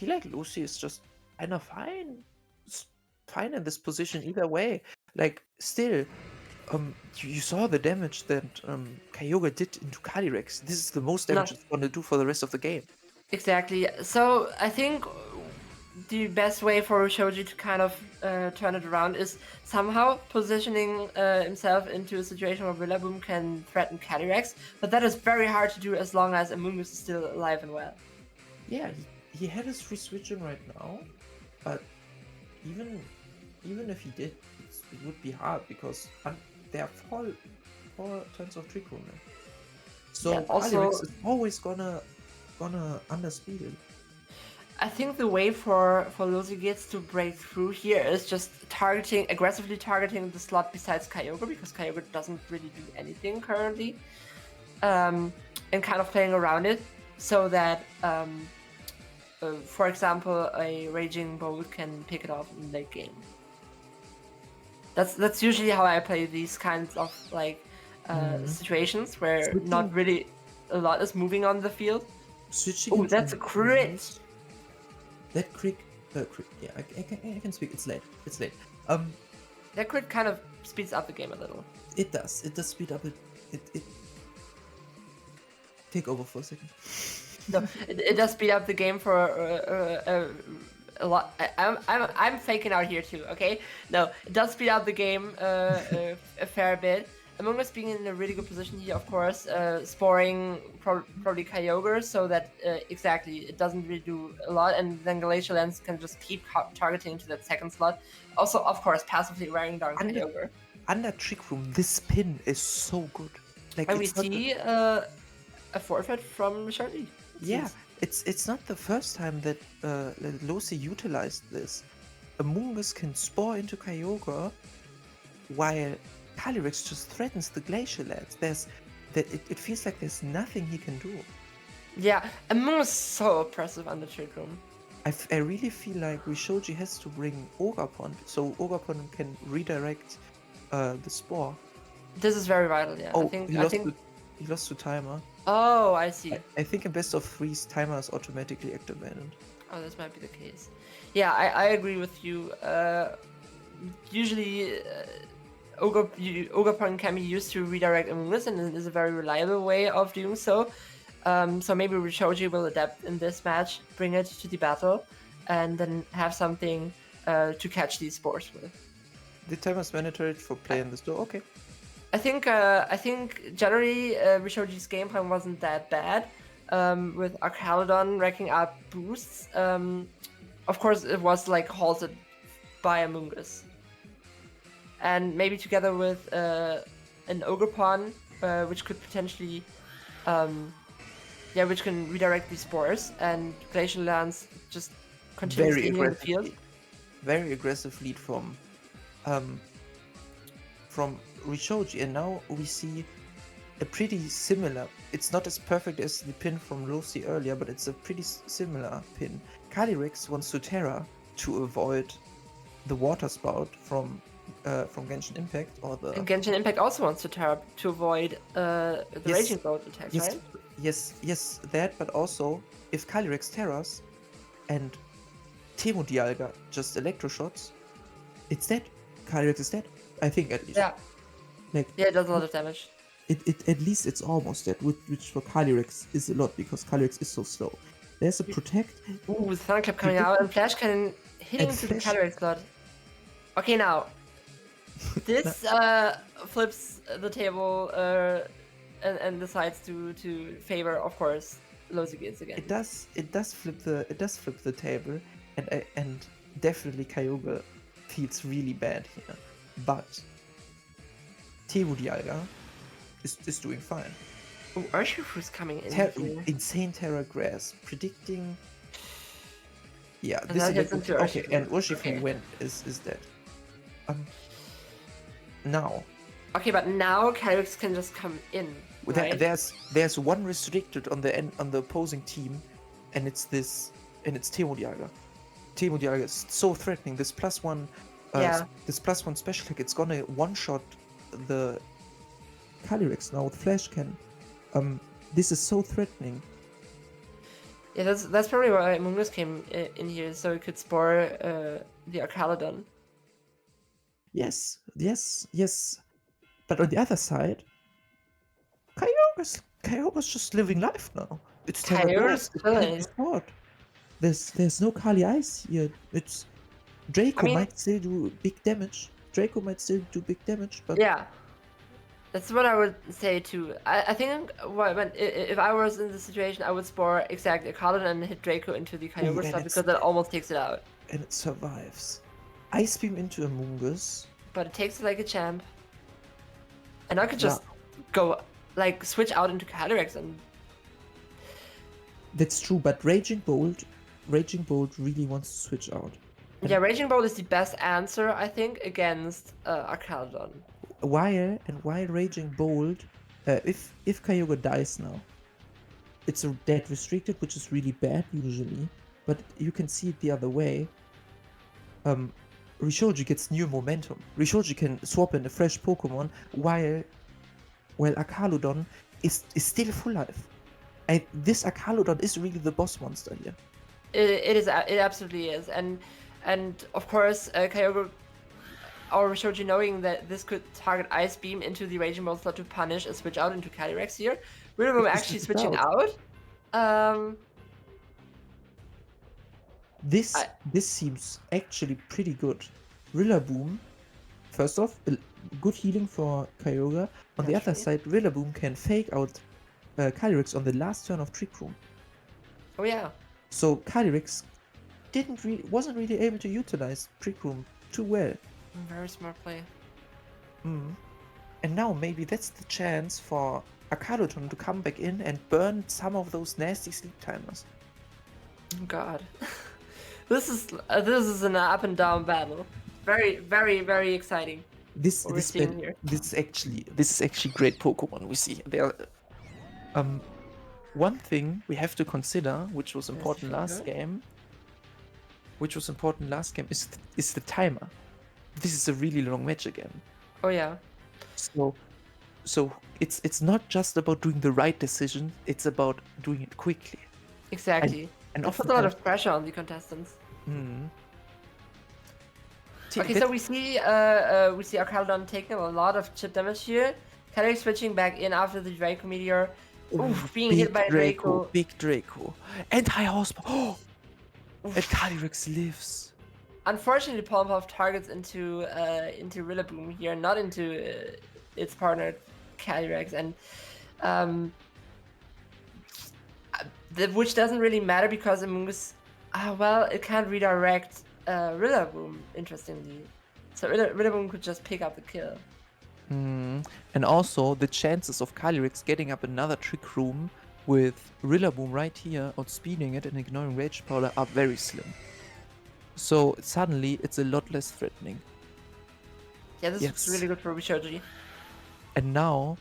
like Lucy is just kind of fine in this position either way. Like, still, you saw the damage that Kyogre did into Calyrex. This is the most damage it's gonna do for the rest of the game. Exactly. So I think the best way for Shoji to kind of turn it around is somehow positioning himself into a situation where Rillaboom can threaten Calyrex, but that is very hard to do as long as Amoonguss is still alive and well. Yeah, he had his free switch in right now, but even if he did, it would be hard because there are four turns of Trick Room now. So Yeah, also- Calyrex is always gonna underspeed it. I think the way for Lucy gets to break through here is just aggressively targeting the slot besides Kyogre, because Kyogre doesn't really do anything currently, and kind of playing around it so that, for example, a Raging Bolt can pick it off in late game. That's usually how I play these kinds of like situations where not really a lot is moving on the field. Switching. Oh, into that's a crit! That crit. Yeah, I can speak. It's late. That crit kind of speeds up the game a little. It does. It does speed up. It take over for a second. No, it does speed up the game for a lot. I'm faking out here too. Okay, no, it does speed up the game a fair bit. Amoonguss being in a really good position here, of course, sporing probably Kyogre, so that exactly it doesn't really do a lot, and then Glacial Lens can just keep targeting to that second slot. Also, of course, passively wearing down Kyogre. Under Trick Room, this pin is so good. Like, And we it's not the- see a forfeit from Charlie. Yeah, it's not the first time that Lucy utilized this. Amoonguss can spore into Kyogre, while Calyrex just threatens the Glacial Lads. It feels like there's nothing he can do. Yeah, Among is so oppressive on the Trick Room. I really feel like Rishoji has to bring Ogapon, so Ogapon can redirect the Spore. This is very vital, yeah. Oh, I think he lost to Timer. Oh, I see. I think in best of threes, Timer is automatically activated. Oh, this might be the case. Yeah, I agree with you. Usually, Ogapon can be used to redirect Among Us, and it is a very reliable way of doing so. So maybe Rishoji will adapt in this match, bring it to the battle, and then have something to catch these spores with. The Timer is mandatory for playing the store. Okay. I think generally Rishoji's game plan wasn't that bad. With Archaludon racking up boosts. Of course, it was like halted by Among Us. And maybe together with an Ogapon, which could potentially, which can redirect these spores, and Glacial Lance just continues Very in the aggressive field. lead. Very aggressive lead from Rishoji, and now we see a pretty similar. It's not as perfect as the pin from Lucy earlier, but it's a pretty similar pin. Calyrex wants to Terra to avoid the water spout from Genshin Impact, or the And Genshin Impact also wants to Terra to avoid the Yes. Raging Bolt attacks, yes, right? yes, that. But also, if Calyrex Terras and Temo Dialga just electroshots, it's dead. Calyrex is dead. I think at least. Yeah. Like, Yeah, it does a lot of damage. It at least it's almost dead, which for Calyrex is a lot because Calyrex is so slow. There's a protect. Ooh, Thunderclap coming out, and Flash Cannon hitting And to the Flash- Calyrex slot. Okay, now. This flips the table and decides to favor, of course, Lozigits again. It does flip the table, and definitely Kyogre feels really bad here, but Temo Dialga is doing fine. Oh, Urshifu's coming in here. Insane Terra Grass predicting. Yeah, And this that is gets into okay, Urshifu. and Urshifu Okay. win is dead. Now Okay, but now Calyrex can just come in, right? there's one restricted on the opposing team, and it's Temo Dialga. Temo Dialga is so threatening. This +1, this +1 special attack, it's gonna one-shot the Calyrex now with Flash Cannon. This is so threatening. Yeah, that's probably why Among Us came in here, so it could spore the Archaludon. Yes. But on the other side, Kyogre's just living life now. It's Terra Grass. Kyogre's chilling. It's hard. There's no Kali Ice here. It's Draco might still do big damage. But Yeah, that's what I would say too. I think if I was in this situation, I would spore exactly Archaludon and hit Draco into the Kyogre and stuff it's- because that almost takes it out. and it survives. Ice Beam into Among Us. But it takes it like a champ. And I could just go, like, switch out into Calyrex and... That's true, but Raging Bolt really wants to switch out. Yeah, Raging Bolt is the best answer, I think, against Archaludon. While Raging Bolt, if Kyogre dies now, it's a dead restricted, which is really bad usually, but you can see it the other way. Rishoji gets new momentum. Rishoji can swap in a fresh Pokemon while Archaludon is still full life. This Archaludon is really the boss monster here. It absolutely is, and of course Kyogre or Rishoji, knowing that this could target Ice Beam into the Raging Bolt slot to punish a switch out into Calyrex here. Rillaboom actually switching out. This seems actually pretty good. Rillaboom, first off, good healing for Kyogre. On the other side, Rillaboom can fake out Calyrex on the last turn of Trick Room. Oh yeah. So Calyrex wasn't really able to utilize Trick Room too well. Very smart play. And now maybe that's the chance for Archaludon to come back in and burn some of those nasty sleep timers. Oh god. This is an up and down battle. Very, very, very exciting. This What we're seeing here. is actually great Pokemon we see. They are one thing we have to consider, which was important last game, is the timer. This is a really long match again. Oh yeah. So it's not just about doing the right decision, it's about doing it quickly. Exactly. And It puts a lot of pressure on the contestants. Okay, so we see Arcaldon taking a lot of chip damage here. Kelly switching back in after the Draco Meteor. Oof, being hit by Draco. Big Draco. And high horsepower. Oh! And Calyrex lives. Unfortunately, Pollenpuff targets into Rillaboom here, not into its partner Calyrex, and which doesn't really matter because Amoonguss, well, it can't redirect Rillaboom, interestingly. So Rillaboom could just pick up the kill. And also, the chances of Calyrex getting up another Trick Room with Rillaboom right here, outspeeding it and ignoring Rage Powder are very slim. So suddenly, it's a lot less threatening. Yeah, this looks really good for Rishoji. And now...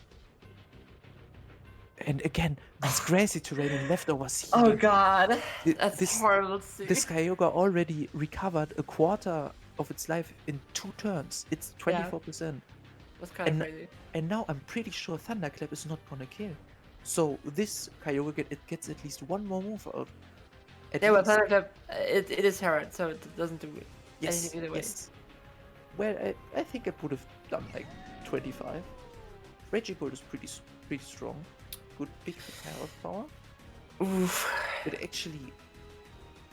And again, this grassy terrain and leftovers. Oh god, that's horrible to see. This Kyogre already recovered a quarter of its life in 2 turns. It's 24%. That's kind of crazy. And now I'm pretty sure Thunderclap is not gonna kill. So this Kyogre gets at least one more move out. Well, Thunderclap, it is Herald, so it doesn't do anything either way. Yes. Well, I think I would have done like 25. Regigold is pretty strong. Good big health power. Oof. It actually...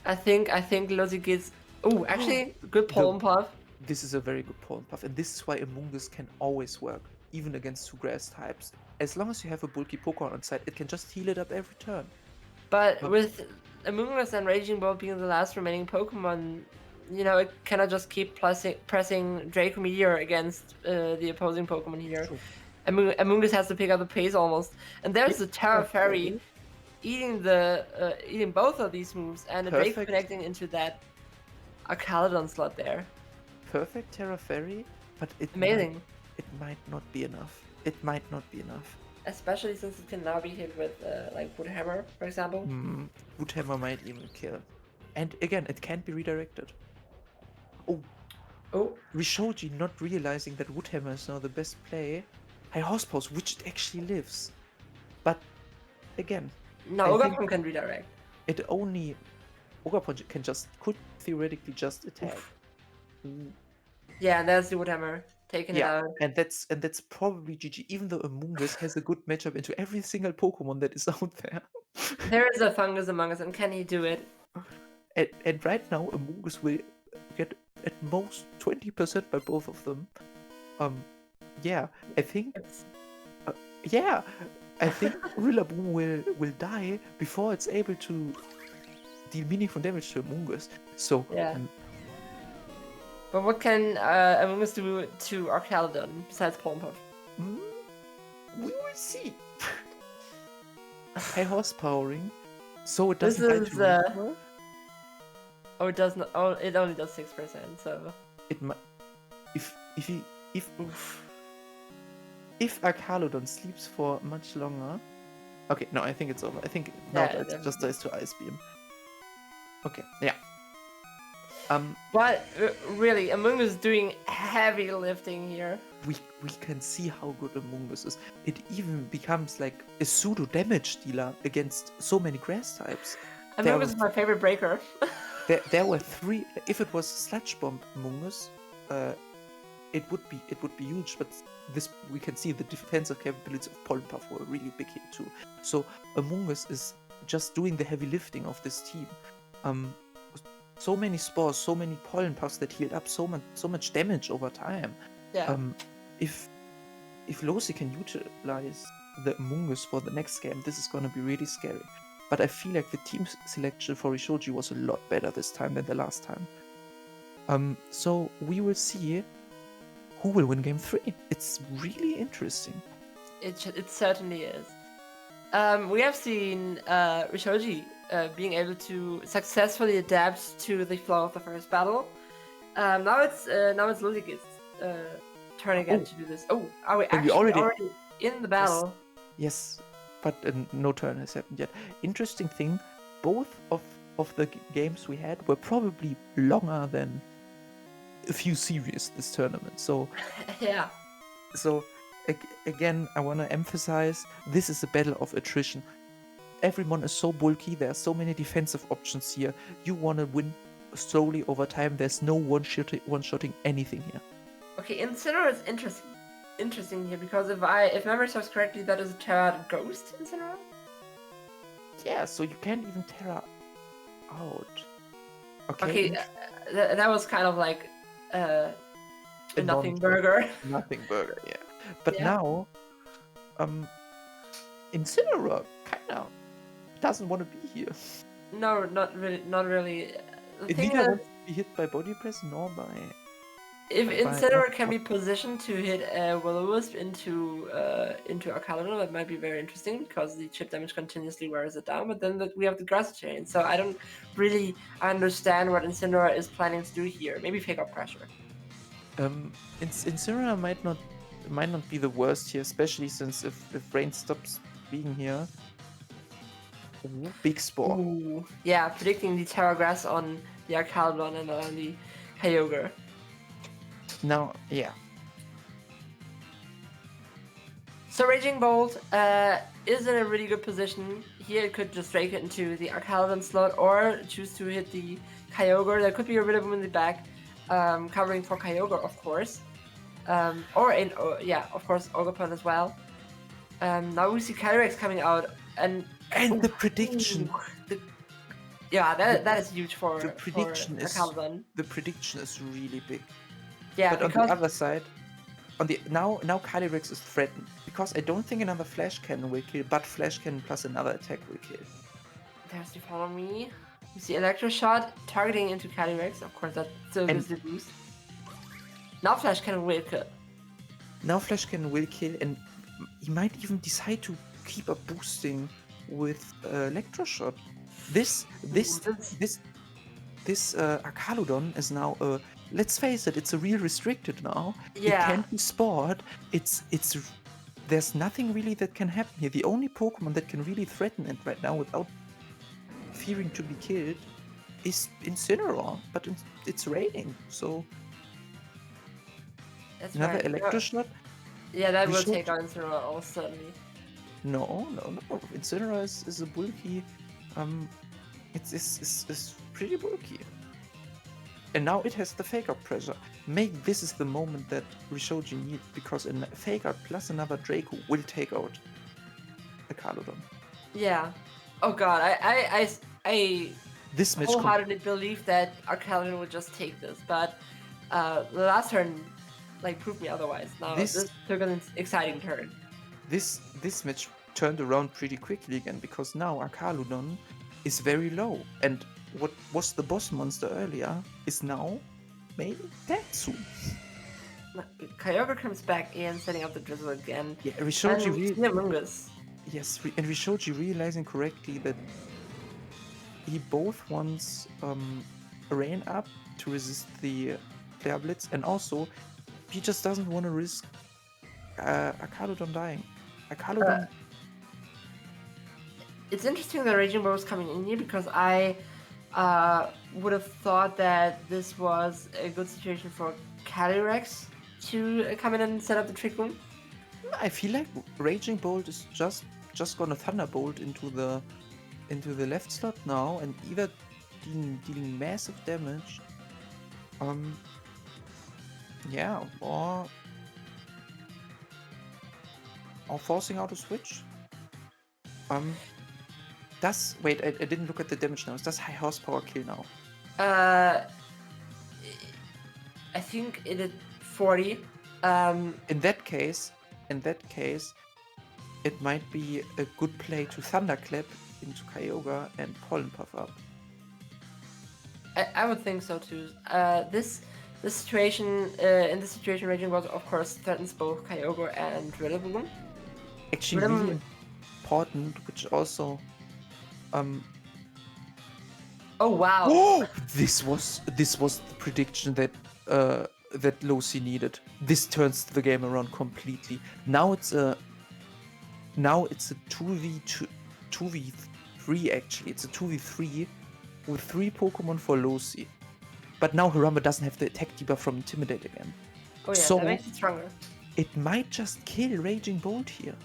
I think Lozi gets... Oh, actually, good Pollenpuff. This is a very good Pollenpuff, and this is why Amoonguss can always work, even against 2 grass types. As long as you have a bulky Pokemon on side, it can just heal it up every turn. But with Amoonguss and Raging Ball being the last remaining Pokemon, you know, it cannot just keep pressing Draco Meteor against the opposing Pokemon here. True. Amoonguss has to pick up the pace almost. And there's the Terra Fairy eating both of these moves, and the Draco connecting into that Arcaldon slot there. Perfect Terra Fairy, but it might not be enough. It might not be enough. Especially since it can now be hit with like Wood Hammer, for example. Wood Hammer might even kill. And again, it can't be redirected. Oh, Rishoji not realizing that Wood Hammer is now the best play. High Horsepower, which it actually lives. But again, no, Ogapon can redirect. It only Ogapon could theoretically just attack. Yeah, and there's the Wood Hammer taking it out. And that's probably GG. Even though Amoonguss has a good matchup into every single Pokemon that is out there. There is a Fungus Among Us, and can he do it? And right now, Amoonguss will get at most 20% by both of them. Yeah, I think. I think Rillaboom will die before it's able to deal meaningful damage to Amoonguss. So but what can Amoonguss do to Arcaldon besides Pollenpuff? We will see. High horsepowering, so it doesn't. Oh, it does not. Oh, it only does 6%. So it might. If Arcalodon sleeps for much longer... Okay, no, I think it's over. I think now it just dies to Ice Beam. Okay, yeah. But really, Amoonguss is doing heavy lifting here. We can see how good Amoonguss is. It even becomes like a pseudo damage dealer against so many grass types. Amoonguss is my favorite breaker. There were 3. If it was Sludge Bomb Amoonguss, it would be huge, but this we can see the defensive capabilities of Pollenpuff were really big here too. So Amoonguss is just doing the heavy lifting of this team. So many spores, so many Pollenpuffs that healed up so much damage over time. Yeah. If Losi can utilize the Amoonguss for the next game, this is gonna be really scary. But I feel like the team selection for Rishoji was a lot better this time than the last time. So we will see who will win game 3. It's really interesting. It certainly is. We have seen Rishoji being able to successfully adapt to the flow of the first battle. Now it's Luzig's turn again to do this. Oh, are we actually already in the battle? Yes. but no turn has happened yet. Interesting thing, both of the games we had were probably longer than a few series this tournament. So Yeah. again, I want to emphasize, this is a battle of attrition. Everyone is so bulky, there are so many defensive options here. You want to win slowly over time. There's no one-shotting anything here. Okay, Incineroar is interesting here because if memory serves correctly, that is a Terra Ghost Incineroar. Yeah, so you can't even Terra out. Okay, that was kind of like a nothing non- burger. Nothing burger, yeah. But Yeah. now, Incineroar kinda doesn't want to be here. No, not really. The It thing neither is, wants to be hit by body press nor by. if by- Incineroar can be positioned to hit Will-O-Wisp into Arcaludon, that might be very interesting because the chip damage continuously wears it down. But then we have the Grass Chain, so I don't really understand what Incineroar is planning to do here. Maybe fake up pressure. Incineroar might not be the worst here, especially since if Rain stops being here. Ooh, big spore. Ooh. Yeah, predicting the Terra Grass on the Arcaludon and on the Kyogre. Now, yeah. So Raging Bolt is in a really good position. Here it could just drake it into the Arcaludon slot or choose to hit the Kyogre. There could be a Rillaboom in the back, covering for Kyogre, of course. Of course, Ogerpon as well. Now we see Calyrex coming out, and the prediction. That is huge for The prediction is Arcaludon. the prediction is really big. Yeah, But on because the other side, now Calyrex is threatened because I don't think another Flash Cannon will kill, but Flash Cannon plus another attack will kill. there's the follow me. We see Electro Shot targeting into Calyrex. Of course, that still gives the boost. Now Flash Cannon will kill. Now Flash Cannon will kill, and he might even decide to keep up boosting with Electroshot. This Arcaludon is now let's face it, it's a real restricted now. Yeah. It can't be spored. There's nothing really that can happen here. The only Pokemon that can really threaten it right now without fearing to be killed is Incineroar, but it's raining, so That's another right. Electroshot? Yeah, that We will should- take out Incineroar almost certainly. No. Incineroar is a bulky. It's pretty bulky. And now it has the fake out pressure. Maybe this is the moment that Rishoji needs, because a fake out plus another Draco will take out the Carlodon. Yeah. Oh god, I This match wholeheartedly believe that Arcaludon would just take this, but the last turn proved me otherwise. Now this took an exciting turn. this match turned around pretty quickly again, because now Arcaludon is very low, and what was the boss monster earlier is now maybe dead soon. Kyogre comes back in, setting up the drizzle again. Yeah, Rishoji Mungus. Yes, and Rishoji realizing correctly that he both wants Rain up to resist the Flare Blitz, and also he just doesn't want to risk Arcaludon dying. Arcaludon. It's interesting that Raging Bolt is coming in here, because I would have thought that this was a good situation for Calyrex to come in and set up the Trick Room. I feel like Raging Bolt is just gonna Thunderbolt into the left slot now, and either dealing massive damage, yeah, or forcing out a switch. Wait, I didn't look at the damage now. Does high horsepower kill now? I think it did 40. In that case, it might be a good play to Thunderclap into Kyogre and Pollen Puff up. I would think so too. This situation, Raging Bolt of course threatens both Kyogre and Rillaboom. Actually, really important, which also. Oh wow! Oh, this was the prediction that Losi needed. This turns the game around completely. Now it's a now it's a 2v3 actually. It's a 2v3 with 3 Pokemon for Losi. But now Harambe doesn't have the attack debuff from Intimidate again. Oh yeah, So- that makes it stronger. It might just kill Raging Bolt here.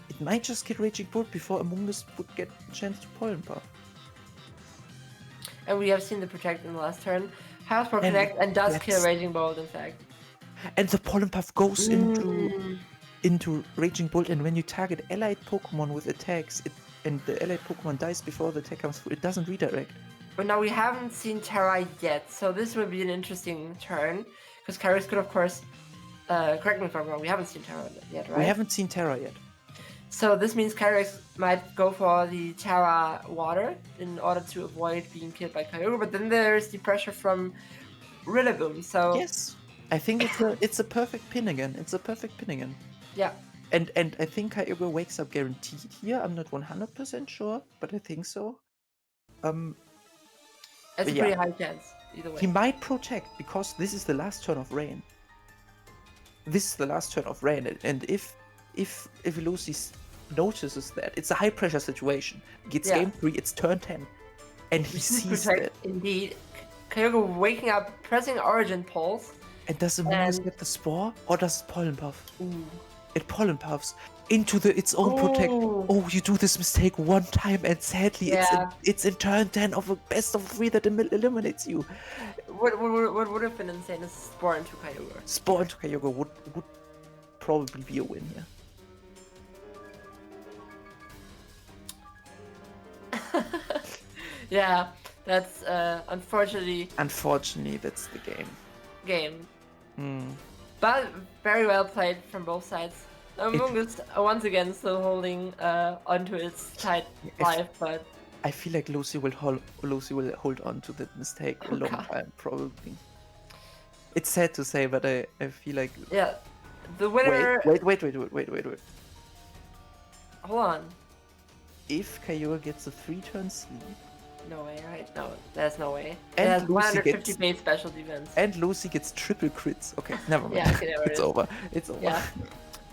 It might just kill Raging Bolt before Amoonguss would get a chance to Pollen Puff. And we have seen the Protect in the last turn. House for And Connect and does kill that's- Raging Bolt, in fact. And the Pollen Puff goes into Raging Bolt, and when you target allied Pokemon with attacks, and the allied Pokemon dies before the attack comes through, it doesn't redirect. But now we haven't seen Terra yet, so this will be an interesting turn. Because Kyrix could, of course, correct me if I'm wrong, we haven't seen Terra yet, right? We haven't seen Terra yet. So this means Kyrix might go for the Terra Water in order to avoid being killed by Kyogre, but then there's the pressure from Rillaboom, so... Yes, I think it's a perfect pin again. It's a perfect pin again. Yeah. And I think Kyogre wakes up guaranteed here. I'm not 100% sure, but I think so. It's a Yeah. pretty high chance, either way. He might protect because this is the last turn of rain. This is the last turn of rain, and if Lucy notices that it's a high pressure situation, gets Yeah. game 3, it's turn 10, and he This is sees Protect, that. indeed. Kyogre waking up, pressing Origin Pulse. And does Amoonguss And- get the spore or does it pollen puff? Ooh. It pollen puffs into its own protect. Ooh. Oh, you do this mistake one time, and sadly, Yeah. it's in turn 10 of a best of 3 that eliminates you. What would have been insane is Spore into Kyogre. Spore into Kyogre would probably be a win here. Yeah, that's unfortunately Unfortunately, that's the game. game. Hmm. But very well played from both sides. Amoonguss once again still holding onto its tight life, but I feel like Lucy will hold on to that mistake a Oh, long God. time, probably. It's sad to say, but I feel like. yeah, the winner. Wait. Hold on. If Kyogre gets a 3-turn sleep, No way, right? No, there's no way. And it has Lucy 150 gets- base special defense. and Lucy gets triple crits. Okay, never mind. Yeah, okay, there it it's is. over. It's over.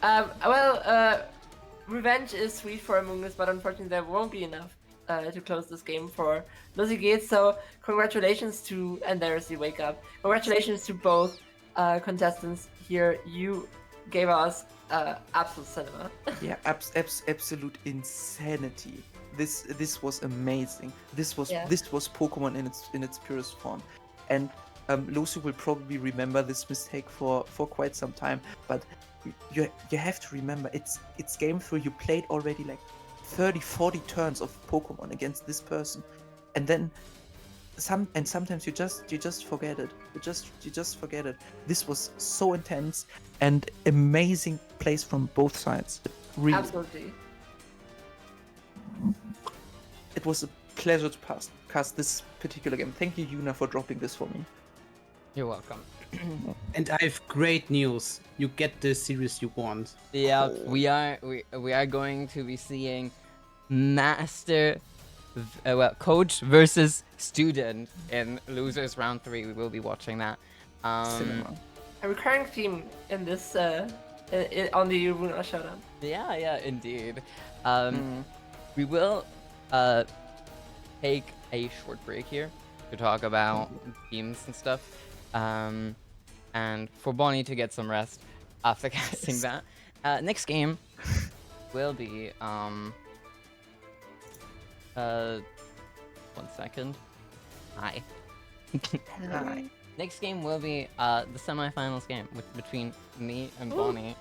Yeah. Revenge is sweet for Amoonguss, but unfortunately there won't be enough to close this game for Lucy Gates. So congratulations to, and there's the wake up. Congratulations to both contestants here. You gave us absolute cinema. Yeah, absolute insanity. This was amazing. This was Yeah. Pokemon in its purest form, and Lucy will probably remember this mistake for quite some time. But you have to remember, it's game 3. You played already like 30-40 turns of Pokemon against this person, and then sometimes you just forget it. You just forget it. This was so intense and amazing plays from both sides. Really. Absolutely. It was a pleasure to cast this particular game. Thank you, Yuna, for dropping this for me. You're welcome. And I have great news. You get the series you want. Yeah, Oh. we are going to be seeing coach versus student in losers round 3. We will be watching that. Cinema. A recurring theme in this on the YUWUNA Showdown. Yeah, indeed. Mm. We will take a short break here to talk about teams and stuff. And for Bonnie to get some rest after casting Yes. that. Next game will be 1 second. Hi. Hi. Next game will be the semifinals game between me and Bonnie,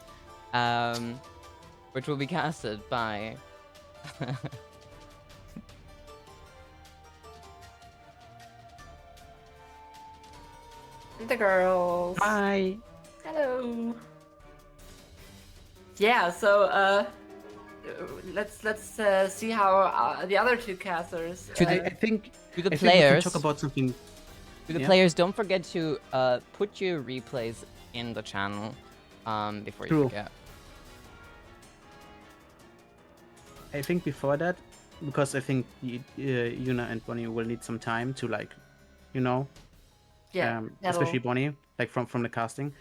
which will be casted by The girls. Bye. Hello. Yeah, so let's see how the other two casters. I think to the I think we can players. talk about something. To the Yeah. players, don't forget to put your replays in the channel before you True. forget. I think before that, because I think Yuna and Bonnie will need some time to yeah, especially Bonnie, like from the casting.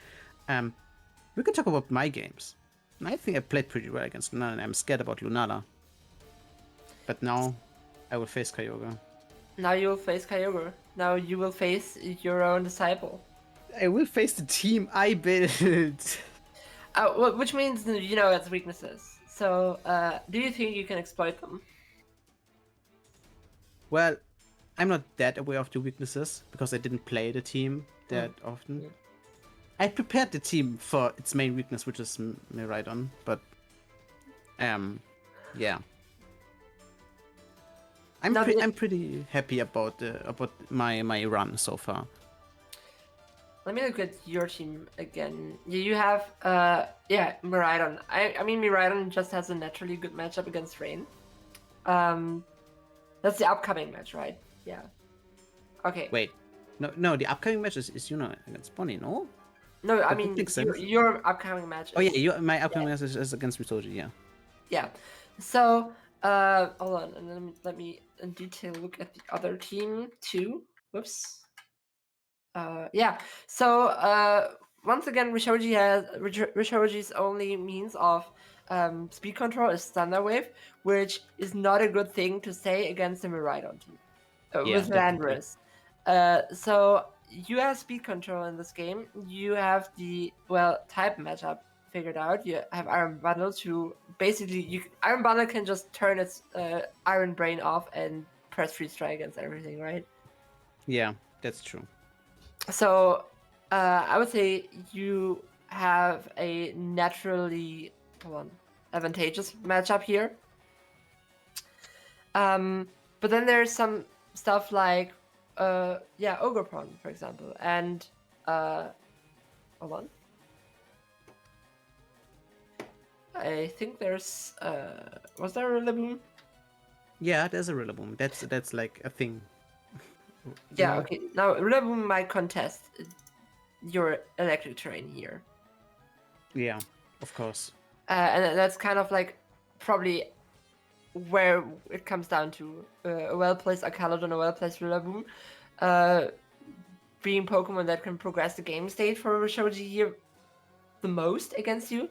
We can talk about my games. I think I played pretty well against Lunala, and I'm scared about Lunala. But now I will face Kyogre. Now you will face Kyogre. Now you will face your own disciple. I will face the team I built. Which means you know its weaknesses. So, do you think you can exploit them? Well, I'm not that aware of the weaknesses because I didn't play the team that often. Yeah. I prepared the team for its main weakness, which is Miraidon, but yeah. I'm pretty happy about my run so far. Let me look at your team again. You have Miraidon. I mean Miraidon just has a naturally good matchup against Rain. That's the upcoming match, right? Yeah. Okay. Wait, no, the upcoming match is YUWUNA against Bonnie, no? No, I That mean makes sense. your upcoming match. Oh yeah, my upcoming match is against Mitoji, yeah. Yeah. So, hold on, and then let me in detail look at the other team too. Whoops. Yeah. So, once again, Rishoji's only means of speed control is Thunder Wave, which is not a good thing to say against the Miraidon team with definitely. Landorus. So you have speed control in this game. You have the type matchup figured out. You have Iron Bundle to basically Iron Bundle can just turn its Iron Brain off and press Freeze Try against everything, right? Yeah, that's true. So I would say you have a naturally advantageous matchup here. But then there's some stuff like Ogerpon, for example, and hold on. I think there's was there a Rillaboom? Yeah, there's a Rillaboom. That's like a thing. Yeah, okay. Now Rillaboom might contest your electric terrain here. Yeah, of course. And that's kind of like probably where it comes down to a well-placed Archaludon, a well-placed Rillaboom, being Pokemon that can progress the game state for Shoji here the most against you.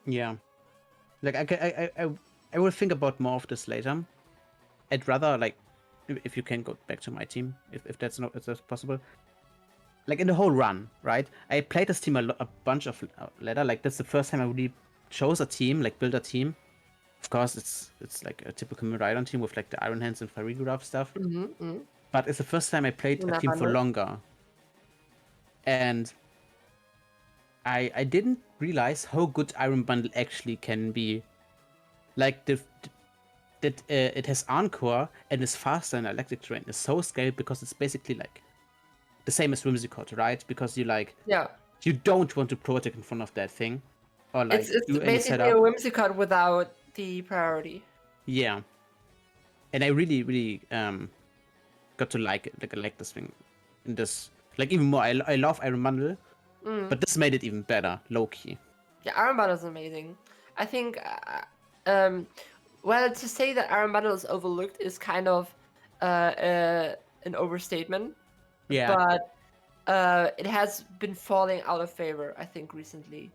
Yeah, like I will think about more of this later. I'd rather like if you can go back to my team if that's possible. Like in the whole run, right? I played this team a bunch of later. Like that's the first time I really chose a team, like build a team. Of course, it's like a typical Miraidon team with like the Iron Hands and Farigiraf stuff. But it's the first time I played a team for longer, and I didn't realize how good Iron Bundle actually can be. Like that it has Encore and is faster than Electric Terrain is so scaled because it's basically like the same as Whimsicott, right? Because you you don't want to protect in front of that thing, or like it's do any basically setup. a Whimsicott without the priority. Yeah, and I really got to like it. Like I like this thing, in this like even more. I love Iron Bundle, but this made it even better, low key. Yeah, Iron Bundle is amazing. I think, to say that Iron Bundle is overlooked is kind of an overstatement. Yeah, But it has been falling out of favor, I think, recently.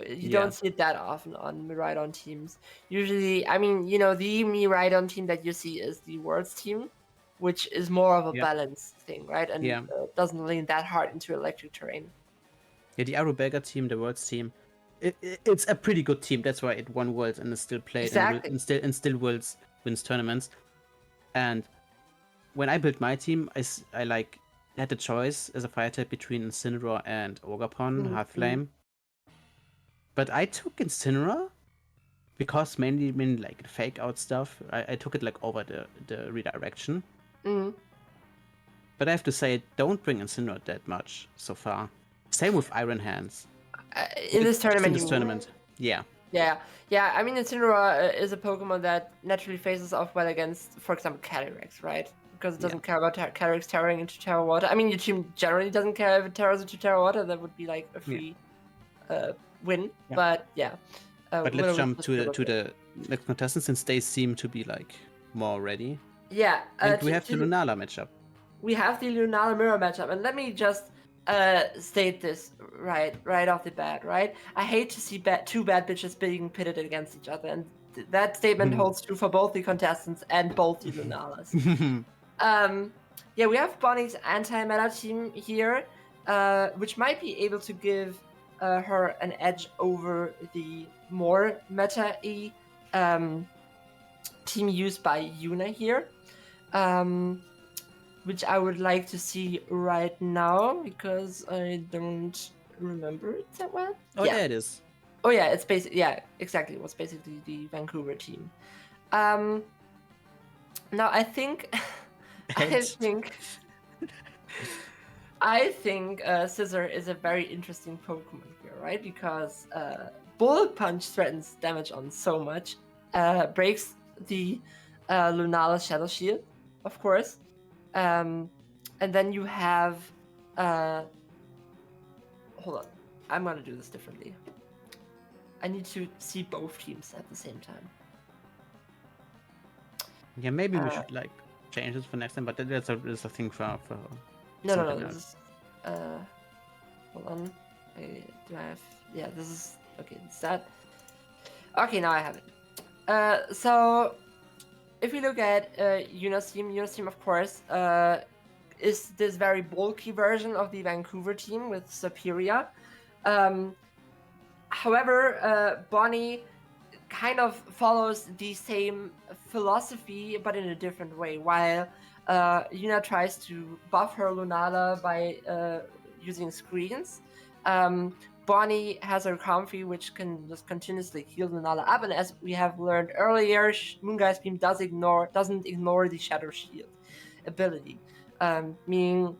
You don't see it that often on Miraidon teams. Usually, I mean, the Miraidon team that you see is the Worlds team, which is more of a balance thing, right? And doesn't lean that hard into electric terrain. Yeah, the Arubega team, the Worlds team, it's a pretty good team. That's why it won Worlds and is still played and still Worlds wins tournaments. And when I built my team, I like had the choice as a fire type between Incineroar and Ogerpon, Hearthflame. But I took Incineroar because mainly like the fake out stuff. I took it like over the redirection. But I have to say, don't bring Incineroar that much so far. Same with Iron Hands. In this tournament, yeah. I mean, Incineroar is a Pokemon that naturally faces off well against, for example, Calyrex, right? Because it doesn't care about Calyrex tearing into Terra Water. I mean, your team generally doesn't care if it tears into Terra Water. That would be like a free win. Yeah. But but let's jump to the next contestant since they seem to be like more ready. Yeah. And we have the Lunala matchup. We have the Lunala Mirror matchup, and let me just state this right off the bat, right? I hate to see two bad bitches being pitted against each other, and that statement holds true for both the contestants and both the Lunalas. Yeah, we have Bonnie's anti-meta team here, which might be able to give her an edge over the more meta-y team used by Yuna here. Which I would like to see right now because I don't remember it that well. Oh, yeah. there it is. Oh yeah, it's basically exactly. It was basically the Vancouver team. Now I think, I think Scissor is a very interesting Pokemon here, right? Because Bullet Punch threatens damage on so much, breaks the Lunala Shadow Shield, of course. And then you have hold on, I'm gonna do this differently. I need to see both teams at the same time. Yeah, maybe we should like change this for next time, but that's a thing for no, this is hold on. Do I have, yeah, this is okay, it's that. Okay, now I have it. So if we look at Yuna's team, of course, is this very bulky version of the Vancouver team with Superior. However, Bonnie kind of follows the same philosophy, but in a different way. While Yuna tries to buff her Lunala by using screens, Bonnie has her Comfy, which can just continuously heal Lunala up, and as we have learned earlier, Moongeist Beam doesn't ignore the Shadow Shield ability, meaning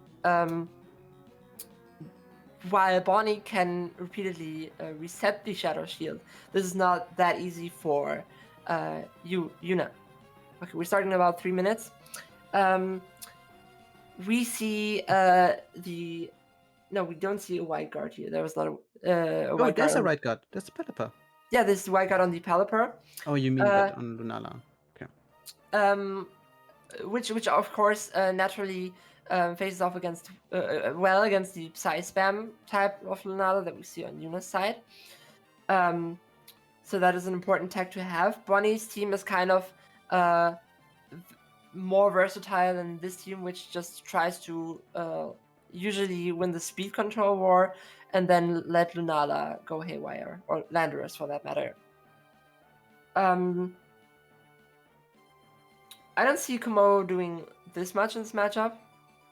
while Bonnie can repeatedly reset the Shadow Shield, this is not that easy for Yuna. Okay, we're starting in about 3 minutes. We see no, we don't see a white guard here. There was not a white guard. There's a right guard. That's Pelipper. Yeah, this is white guard on the Pelipper. Oh, you mean that on Lunala? Okay. Which of course naturally faces off against against the Psy Spam type of Lunala that we see on Yuna's side. So that is an important tech to have. Bonnie's team is kind of more versatile than this team, which just tries to usually win the speed control war and then let Lunala go haywire, or Landorus for that matter. I don't see Como doing this much in this matchup.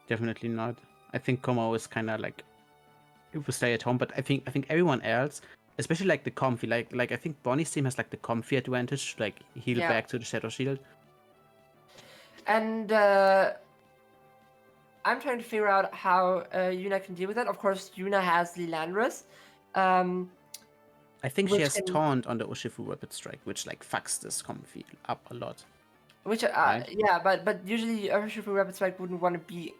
Definitely not. I think Como is kind of like, if we stay at home, but I think everyone else, especially like the Comfy, like I think Bonnie's team has like the Comfy advantage, like heal back to the Shadow Shield. And I'm trying to figure out how Yuna can deal with that. Of course, Yuna has the Landorus. I think she has Taunt on the Urshifu Rapid Strike, which like fucks this Comfy up a lot. Which right? Yeah, but usually Urshifu Rapid Strike wouldn't want to be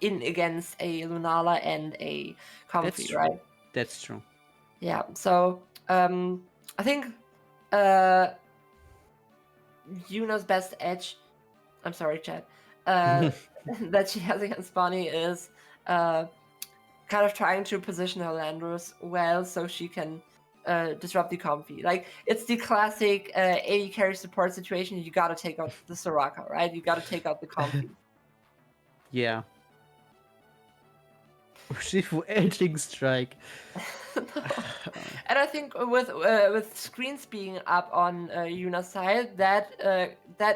in against a Lunala and a Comfy, right? That's true. Yeah, so I think Yuna's best edge, I'm sorry, Chad, that she has against Bonnie is kind of trying to position her Landorus well so she can disrupt the Comfy. Like, it's the classic AD carry support situation. You gotta take out the Soraka, right? You gotta take out the Comfy. Yeah. Urshifu Edging Strike. And I think with screens being up on Yuna's side, that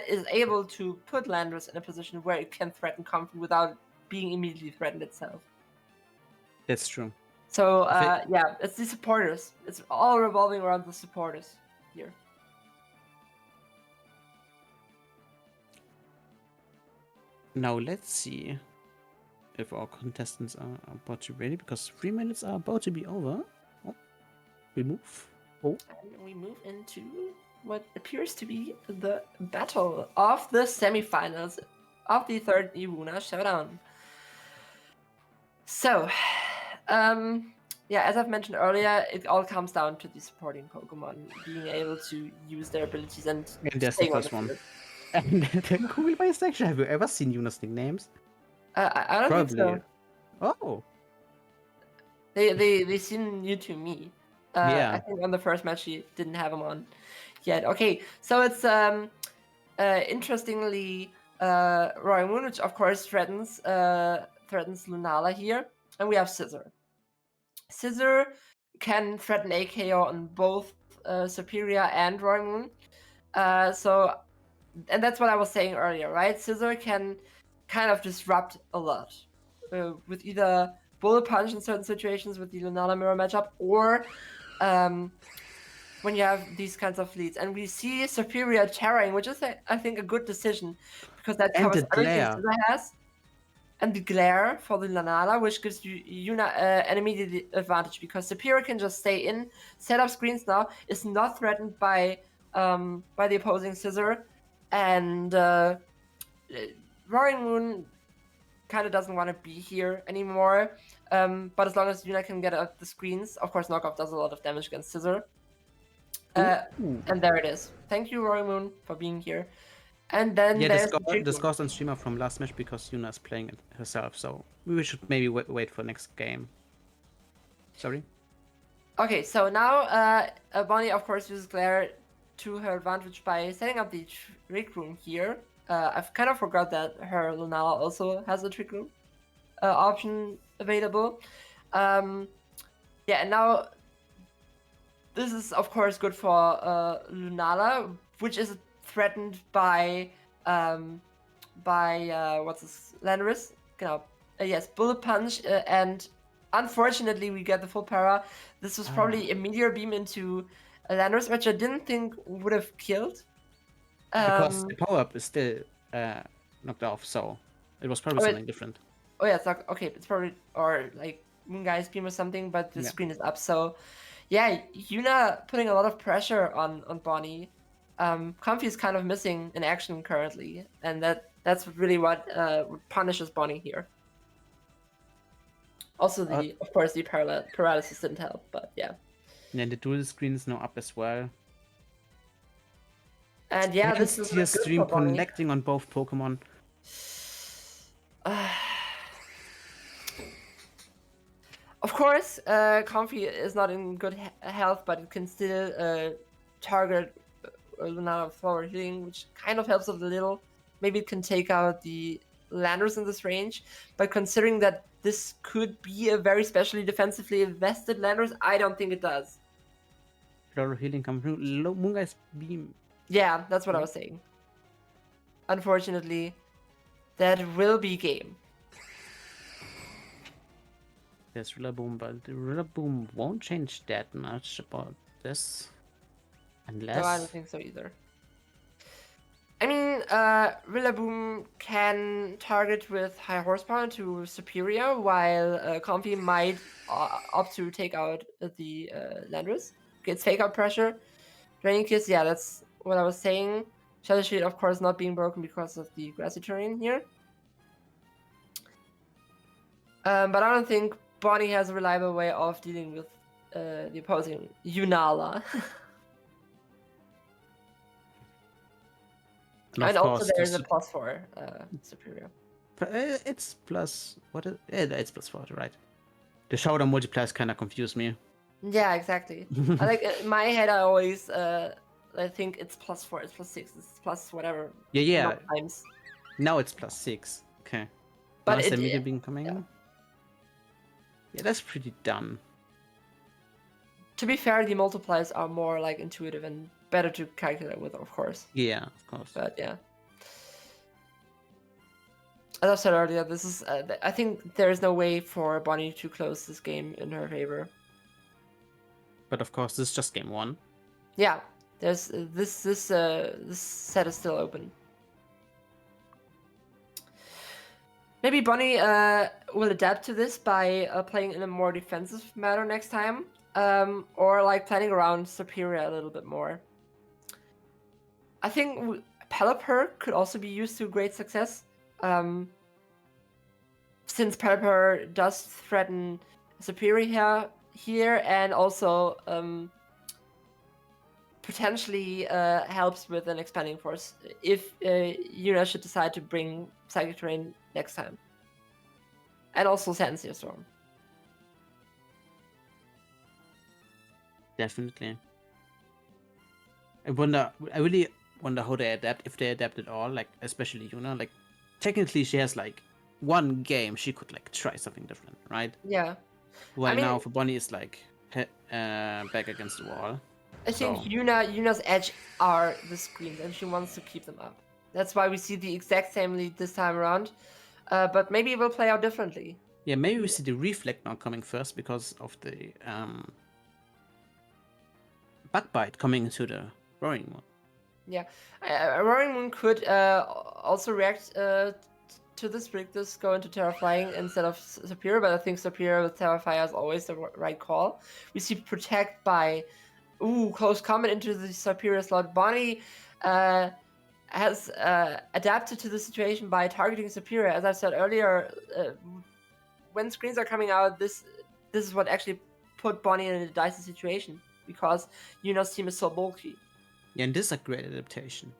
is able to put Landorus in a position where it can threaten Comfy without being immediately threatened itself. That's true. So yeah, it's the supporters. It's all revolving around the supporters here. Now let's see if our contestants are about to be ready, because 3 minutes are about to be over. Oh, we move. Oh. And we move into what appears to be the battle of the semifinals of the third YUWUNA Showdown. So, yeah, as I've mentioned earlier, it all comes down to the supporting Pokemon being able to use their abilities and there's the first one. And the cool section. Have you ever seen Yuna's nicknames? I don't Probably. think so. Oh. They seem new to me. I Yeah. think on the first match she didn't have them on yet. Okay, so it's interestingly Roaring Moon, which of course threatens Lunala here, and we have Scissor. Scissor can threaten AKO on both Superior and Roaring Moon. And that's what I was saying earlier, right? Scissor can kind of disrupt a lot with either Bullet Punch in certain situations with the Lunala Mirror matchup, or when you have these kinds of leads. And we see Superior Terrain, which is, I think, a good decision, because that And covers the everything glare. Scissor has. And the Glare for the Lunala, which gives Yuna an immediate advantage, because Superior can just stay in, set up screens now, is not threatened by the opposing Scissor, and Roaring Moon kind of doesn't want to be here anymore. But as long as Yuna can get up the screens, of course, Knockoff does a lot of damage against Scissor. Ooh. And there it is. Thank you, Roaring Moon, for being here. And then Yeah, there's the scores on streamer from last match because Yuna is playing it herself, so we should maybe wait for next game. Sorry? Okay, so now Bonnie, of course, uses Glare to her advantage by setting up the Trick Room here. I've kind of forgot that her Lunala also has a Trick Room option available. Yeah, and now this is, of course, good for Lunala, which is threatened by what's this, Landorus? Yes, Bullet Punch, and unfortunately we get the full para. This was probably a Meteor Beam into Landorus, which I didn't think would have killed. Because the power-up is still knocked off, so it was probably something different. Oh yeah, it's like, okay, it's probably, or like Moonguy's Beam or something, but the screen is up, so yeah, Yuna putting a lot of pressure on Bonnie. Comfy is kind of missing in action currently, and that's really what punishes Bonnie here. Also, of course, the paralysis didn't help, but yeah. And then the dual screen is now up as well. And yeah, this is your good stream for Bonnie. connecting on both Pokemon. Of course, Comfy is not in good health, but it can still target Lunala forward healing, which kind of helps a little. Maybe it can take out the Landers in this range, but considering that this could be a very specially defensively invested Landers, I don't think it does. Floral healing coming through. Moonguy's Beam. Yeah, that's what I was saying. Unfortunately, that will be game. There's Rillaboom, but the Rillaboom won't change that much about this. Unless... No, I don't think so either. I mean, Rillaboom can target with high horsepower to Superior, while Comfy might opt to take out the Landorus. Gets fake out pressure. Draining Kiss, yeah, that's what I was saying. Shadow Shield, of course, not being broken because of the grassy terrain here. But I don't think Bonnie has a reliable way of dealing with the opposing Lunala. And also there's a +4 Superior. It's plus... What is... it's +4, right. The Showdown multiplier kind of confused me. Yeah, exactly. I like in my head, I always I think it's +4, it's +6, it's plus whatever. Yeah. Times. Now it's +6. Okay. But is the Meteor Beam coming? Yeah. Yeah, that's pretty dumb. To be fair, the multipliers are more like intuitive and better to calculate with, of course. Yeah, of course. But yeah. As I said earlier, this is. I think there is no way for Bonnie to close this game in her favor. But of course, this is just game 1. Yeah, there's this set is still open. Maybe Bonnie will adapt to this by playing in a more defensive manner next time, or like planning around Superior a little bit more. I think Pelipper could also be used to great success, since Pelipper does threaten Superior here, and also potentially helps with an expanding force if Yuna should decide to bring Psychic Terrain next time. And also Sand Storm. Definitely. I really wonder how they adapt, if they adapt at all, like, especially Yuna. Like, technically she has, like, one game she could, like, try something different, right? Yeah. While mean- now for Bonnie is, like, back against the wall. I think So- Yuna's edge are the screens, and she wants to keep them up. That's why we see the exact same lead this time around. But maybe it will play out differently. Yeah, maybe we see the Reflect now coming first because of the Bug Bite coming into the Roaring Moon. Yeah, Roaring Moon could also react to this Rictus, go into Terra Flying instead of Superior, but I think Superior with Terra Fire is always the right call. We see Protect by, close combat into the Superior slot. Bonnie has adapted to the situation by targeting Superior. As I said earlier, when screens are coming out, this is what actually put Bonnie in a dicey situation, because Yuna's team is so bulky. Yeah, and this is a great adaptation.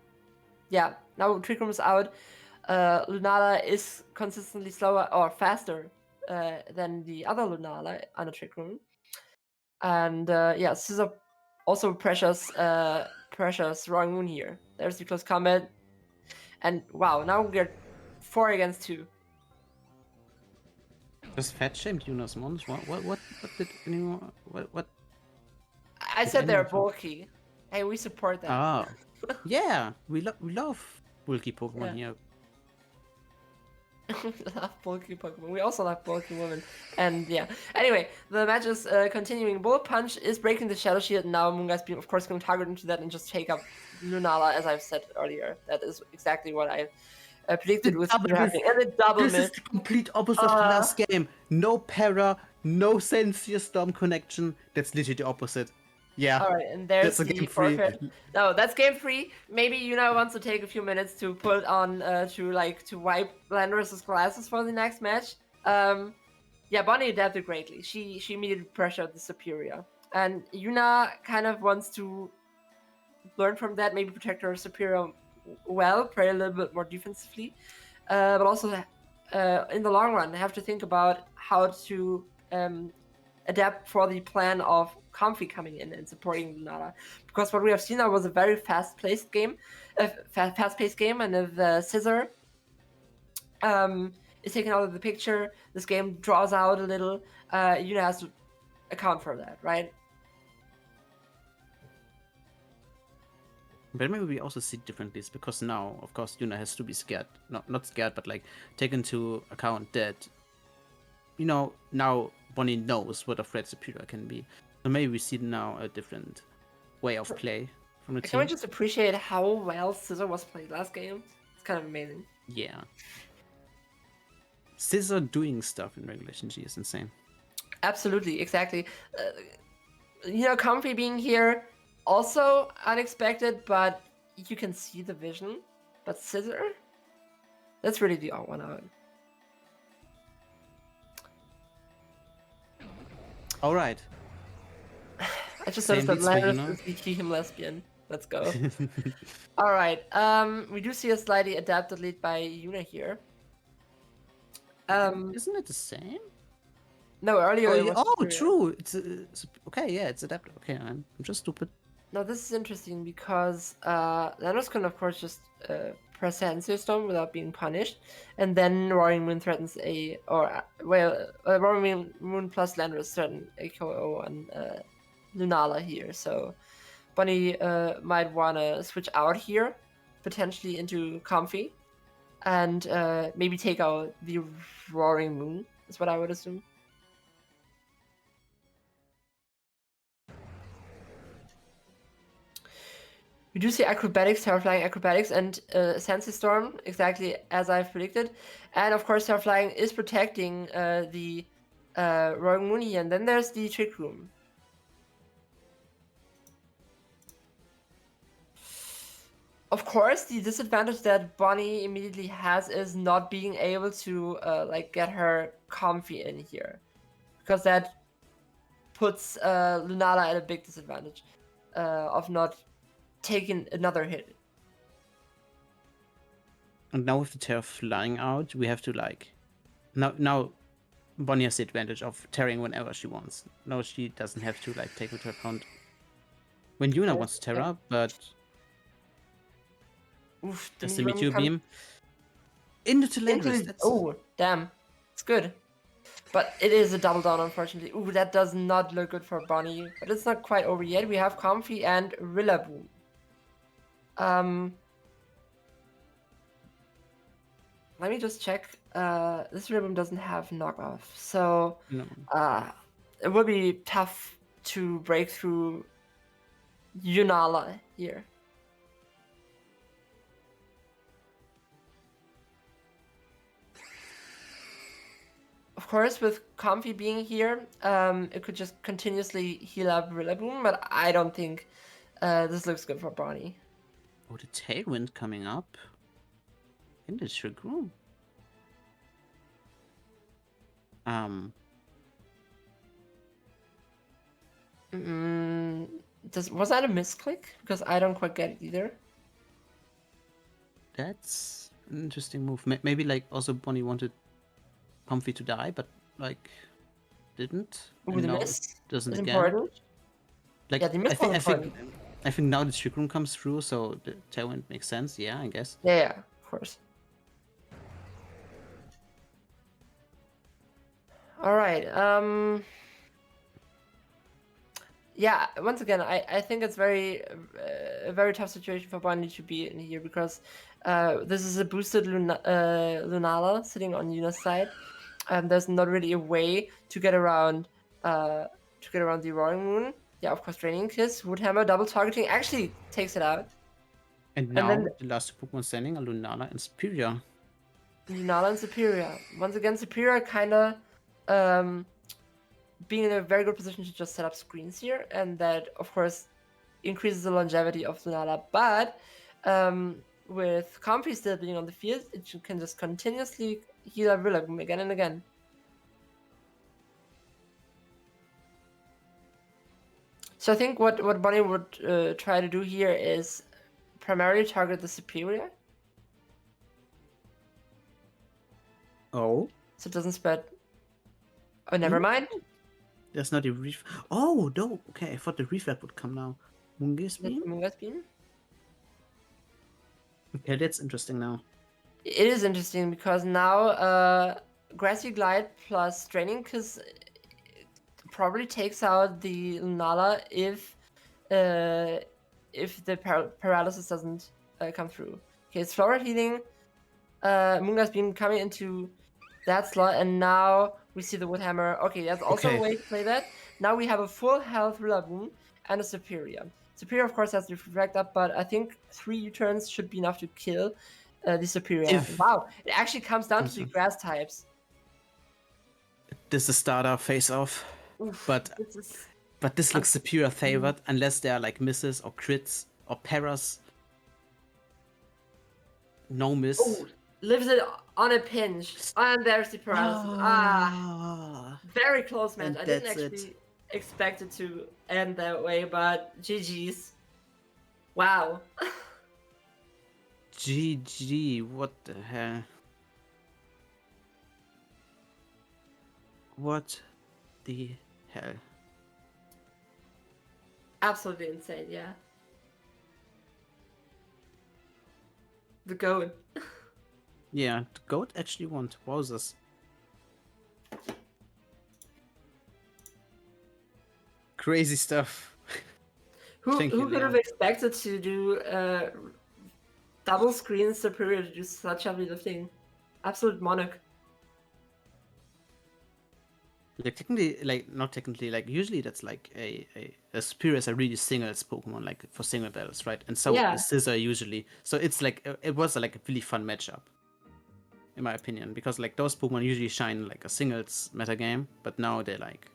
Yeah, now Trick Room is out. Lunala is consistently slower or faster than the other Lunala on a Trick Room. And yeah, Scissor also pressures Roaring Moon here. There's the close combat. And wow, now we're 4 against 2. Just fat shamed Yuna's mons. What did anyone what I Did said they're anyone- bulky. Hey, we support them. Ah, yeah, we love bulky Pokemon here. We love bulky Pokemon. We also love bulky women. And yeah. Anyway, the match is continuing. Bullet Punch is breaking the Shadow Shield, and now Moongeist Beam, of course, going to target into that and just take up Lunala, as I've said earlier. That is exactly what I predicted was happening. And the double This miss. is the complete opposite of the last game. No para, no Sensia Storm connection. That's literally the opposite. Yeah. All right, and there's That's a the game free. forfeit. No, that's game free. Maybe Yuna wants to take a few minutes to put on to wipe Landorus's glasses for the next match. Yeah, Bonnie adapted greatly. She immediately pressured the Superior, and Yuna kind of wants to learn from that. Maybe protect her Superior well, play a little bit more defensively, but also in the long run, have to think about how to adapt for the plan of Comfy coming in and supporting Lunala, because what we have seen now was a very fast-paced game, and if Scissor is taken out of the picture, this game draws out a little. Yuna has to account for that, right? But maybe we also see differently, because now, of course, Yuna has to be scared. Not scared, but like take into account that, now Bonnie knows what a threat Superior can be. So maybe we see now a different way of play from the Can we team. just appreciate how well Scissor was played last game? It's kind of amazing. Yeah. Scissor doing stuff in Regulation G is insane. Absolutely, exactly. Comfy being here, also unexpected, but you can see the vision. But Scissor, that's really the odd one out. All right. I just Same noticed that beats for Landorus Yuna. is the him lesbian. Let's go. All right. We do see a slightly adapted lead by Yuna here. Isn't it the same? No, earlier. it was Superior. True. It's okay. Yeah, it's adapted. Okay, I'm just stupid. No, this is interesting because Landorus can, of course, just press Sensor Stone without being punished, and then Roaring Moon threatens Roaring Moon plus Landorus threaten a KO on Lunala here. So Bunny might want to switch out here, potentially into Comfy, and maybe take out the Roaring Moon, is what I would assume. We do see acrobatics, Terraflying acrobatics, and Sensei Storm, exactly as I've predicted. And of course, Terraflying is protecting the Roaring Moon here. And then there's the Trick Room. Of course, the disadvantage that Bonnie immediately has is not being able to get her Comfy in here, because that puts Lunala at a big disadvantage of not taking another hit. And now with the Terra flying out, we have to now Bonnie has the advantage of tearing whenever she wants. Now she doesn't have to take into account when Yuna wants Terra, but Oof, as the the Meteor Meteor Beam into into Telandris. the, That's oh, damn. It's good. But it is a double down, unfortunately. Ooh, that does not look good for Bonnie. But it's not quite over yet. We have Comfy and Rillaboom. Let me just check. This Rillaboom doesn't have knockoff. So no. it will be tough to break through Yunala here. Of course, with Comfy being here, it could just continuously heal up Rillaboom, but I don't think this looks good for Bonnie. Oh, the Tailwind coming up in the Trick Room. Was that a misclick? Because I don't quite get it either. That's an interesting move. Maybe like also Bonnie wanted Comfy to die, but like didn't. Ooh, And the now miss it doesn't is again. important. Like Yeah, the miss was important. I think now the Trick Room comes through, so the Tailwind makes sense. Yeah, I guess. Yeah, of course. All right. Yeah. Once again, I think it's a very tough situation for Bonnie to be in here because this is a boosted Lunala sitting on Yuna's side. There's not really a way to get around the Roaring Moon. Yeah, of course, Draining Kiss, Woodhammer, double targeting actually takes it out. And now the last two Pokemon standing are Lunala and Superior. Lunala and Superior. Once again, Superior kind of being in a very good position to just set up screens here, and that, of course, increases the longevity of Lunala. But with Comfy still being on the field, it can just continuously heal up Rillaboom again and again. So I think what Bonnie would try to do here is primarily target the Superior. Oh. So it doesn't spread. Oh, never mind. There's not a Oh, no. Okay, I thought the reflect would come now. Mungus Beam? Mungus Beam? Okay, that's interesting now. It is interesting because now Grassy Glide plus Draining Kiss probably takes out the Lunala if the paralysis doesn't come through. Okay, it's Flora Healing, Mungas Beam coming into that slot, and now we see the Woodhammer. Okay, that's also a way to play that. Now we have a full health Rillaboom and a Superior. Superior, of course, has the Reflect up, but I think 3 U-turns should be enough to kill the Superior. Wow, it actually comes down to the grass types. This is starter face-off. But this looks Superior favored unless there are like misses or crits or paras. No miss. Oh, lives it on a pinch. And there's the paralysis. Very close match. I didn't actually expect it to end that way, but GG's. Wow. GG, what the hell? What the hell? Absolutely insane, yeah. The goat. Yeah, the goat actually won. Wowzers. Crazy stuff. Who could have expected to do double screen Superior to do such heavy lifting? Absolute monarch. Like technically, like not technically, like usually that's like a Superior is a really singles Pokemon, like for single battles, right? And so is Scissor usually. So it's like it was like a really fun matchup, in my opinion, because like those Pokemon usually shine like a singles meta game, but now they like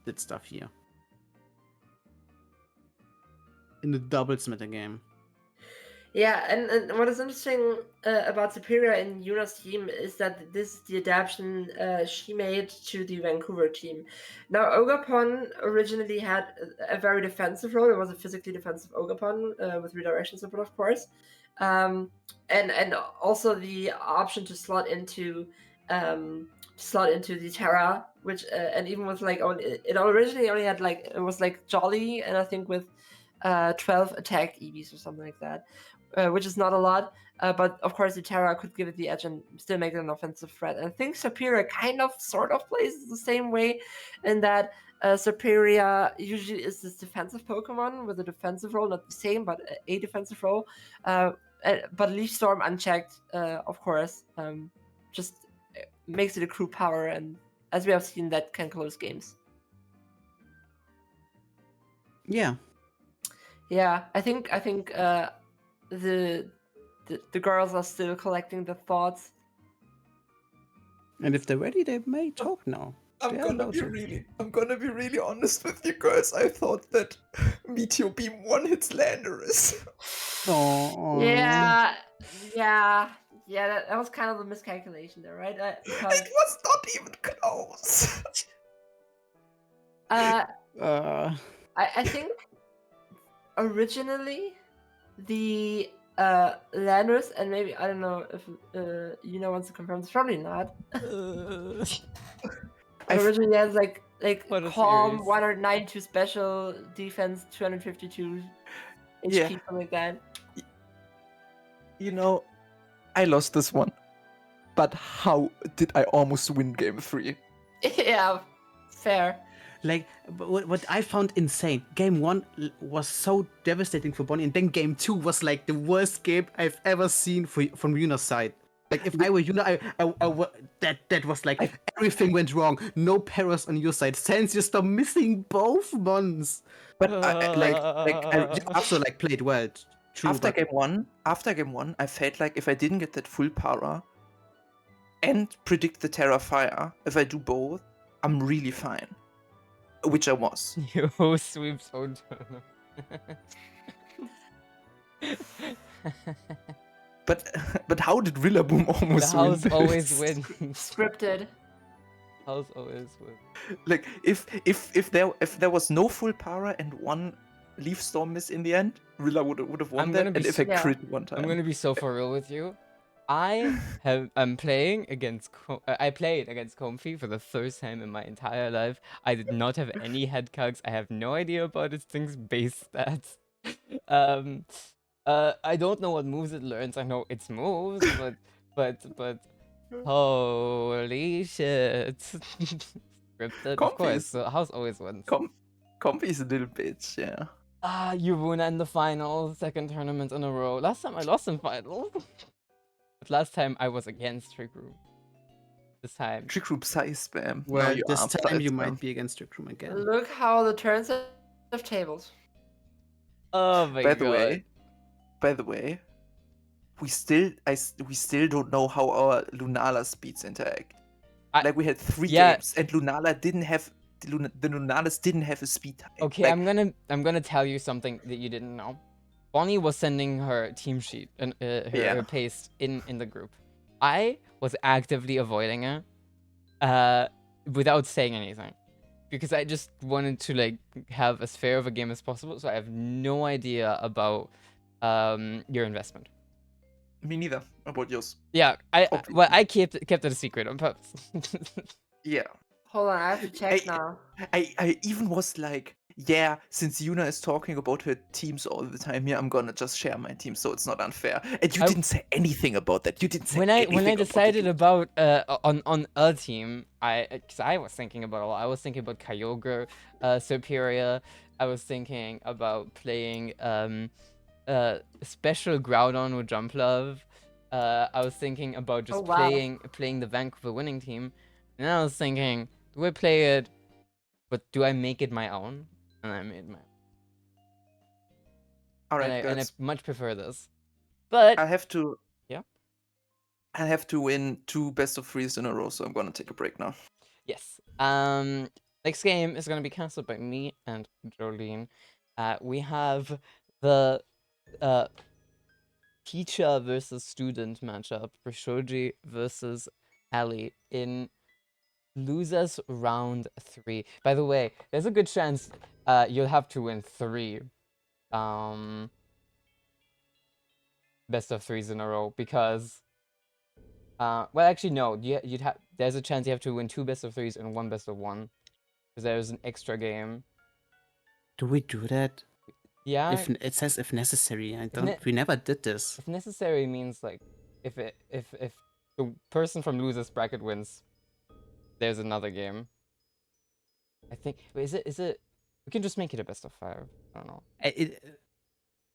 did stuff here in the doubles meta game. Yeah, and what is interesting about Superior in Yuna's team is that this is the adaptation she made to the Vancouver team. Now, Ogapon originally had a very defensive role. It was a physically defensive Ogapon with redirection support, of course. And also the option to slot into slot into the Terra, which and even with like it originally only had like it was like Jolly, and I think with 12 attack EVs or something like that, which is not a lot. But of course, the Terra could give it the edge and still make it an offensive threat. And I think Superior kind of, sort of plays the same way, in that Superior usually is this defensive Pokemon with a defensive role, not the same, but a defensive role. But Leaf Storm unchecked, of course, just makes it a crew power, and as we have seen, that can close games. Yeah. Yeah, I think the girls are still collecting the thoughts. And if they're ready, they may talk now. I'm They are gonna allowed be to. really honest with you guys. I thought that Meteor Beam one hits Landorus. Oh. Yeah, that was kind of a miscalculation there, right? Because It was not even close. I think originally the Landorus, and maybe I don't know if wants to confirm this, probably not. Originally has like What a calm, series. 192 special, defense 252 HP, Yeah. something like that. You know, I lost this one. But how did I almost win game 3? Yeah, fair. Like, what I found insane, game 1 was so devastating for Bonnie, and then game 2 was like the worst game I've ever seen from Yuna's side. Like, if I were Yuna, that was like, everything went wrong. No Paras on your side. Since you stopped missing both mons. But You also like played well. True, after but game 1, I felt like if I didn't get that full para and predict the Terra Fire, if I do both, I'm really fine. Which I was. You sweep SHOWDOWN. But how did Rillaboom The almost win house this? always wins. Scripted. House always wins. Like if there was no full para and one Leaf Storm miss in the end, Rilla would have won I'm that. gonna And be if I Yeah. crit one time, I'm gonna be so for real with you. I'm playing against. I played against Comfy for the first time in my entire life. I did not have any head calcs. I have no idea about this thing's base stats. I don't know what moves it learns. I know its moves, but holy shit! Scripted, of course. Comfy's- So house always wins. Comfy's a little bitch, yeah. YUWUNA in the final, second tournament in a row. Last time I lost in finals. But last time I was against Trick Room. This time. Trick Group size spam. Now well, you this are time size you spam. might be against Trick Room again. Look how the turns of tables. Oh my By god. the way, we still don't know how our Lunala speeds interact. Like we had 3 yeah. games, and Lunala didn't have the Lunalas didn't have a speed type. Okay, Like, I'm gonna tell you something that you didn't know. Bonnie was sending her team sheet and her paste in the group. I was actively avoiding it, without saying anything, because I just wanted to like have as fair of a game as possible. So I have no idea about your investment. Me neither. About yours. Yeah, Obviously. I kept it a secret on purpose. Yeah. Hold on, I have to check now. I even was like, yeah, since Yuna is talking about her teams all the time, yeah, I'm gonna just share my team, so it's not unfair. And you didn't say anything about that. You didn't say when I anything decided about about on a team, because I was thinking about a lot. I was thinking about Kyogre, Superior. I was thinking about playing special Groudon with Jump Love. I was thinking about just playing the Vancouver winning team, and then I was thinking, do I play it, but do I make it my own? And I made my own. All right, and I guys. much prefer this. But I have to. Yeah? I have to win 2 best of 3s in a row, so I'm gonna take a break now. yes. Next game is gonna be cancelled by me and Jolene. We have the teacher versus student matchup for Shoji versus Ali in losers round 3. By the way, there's a good chance you'll have to win 3 best of 3s in a row, because Well, actually, no. You'd have. There's a chance you have to win 2 best of 3s and 1 best of 1, because there's an extra game. Do we do that? Yeah. If it says if necessary, ne- we never did this. If necessary means like if the person from losers bracket wins, there's another game. I think. Wait, is it? We can just make it a best of 5. I don't know.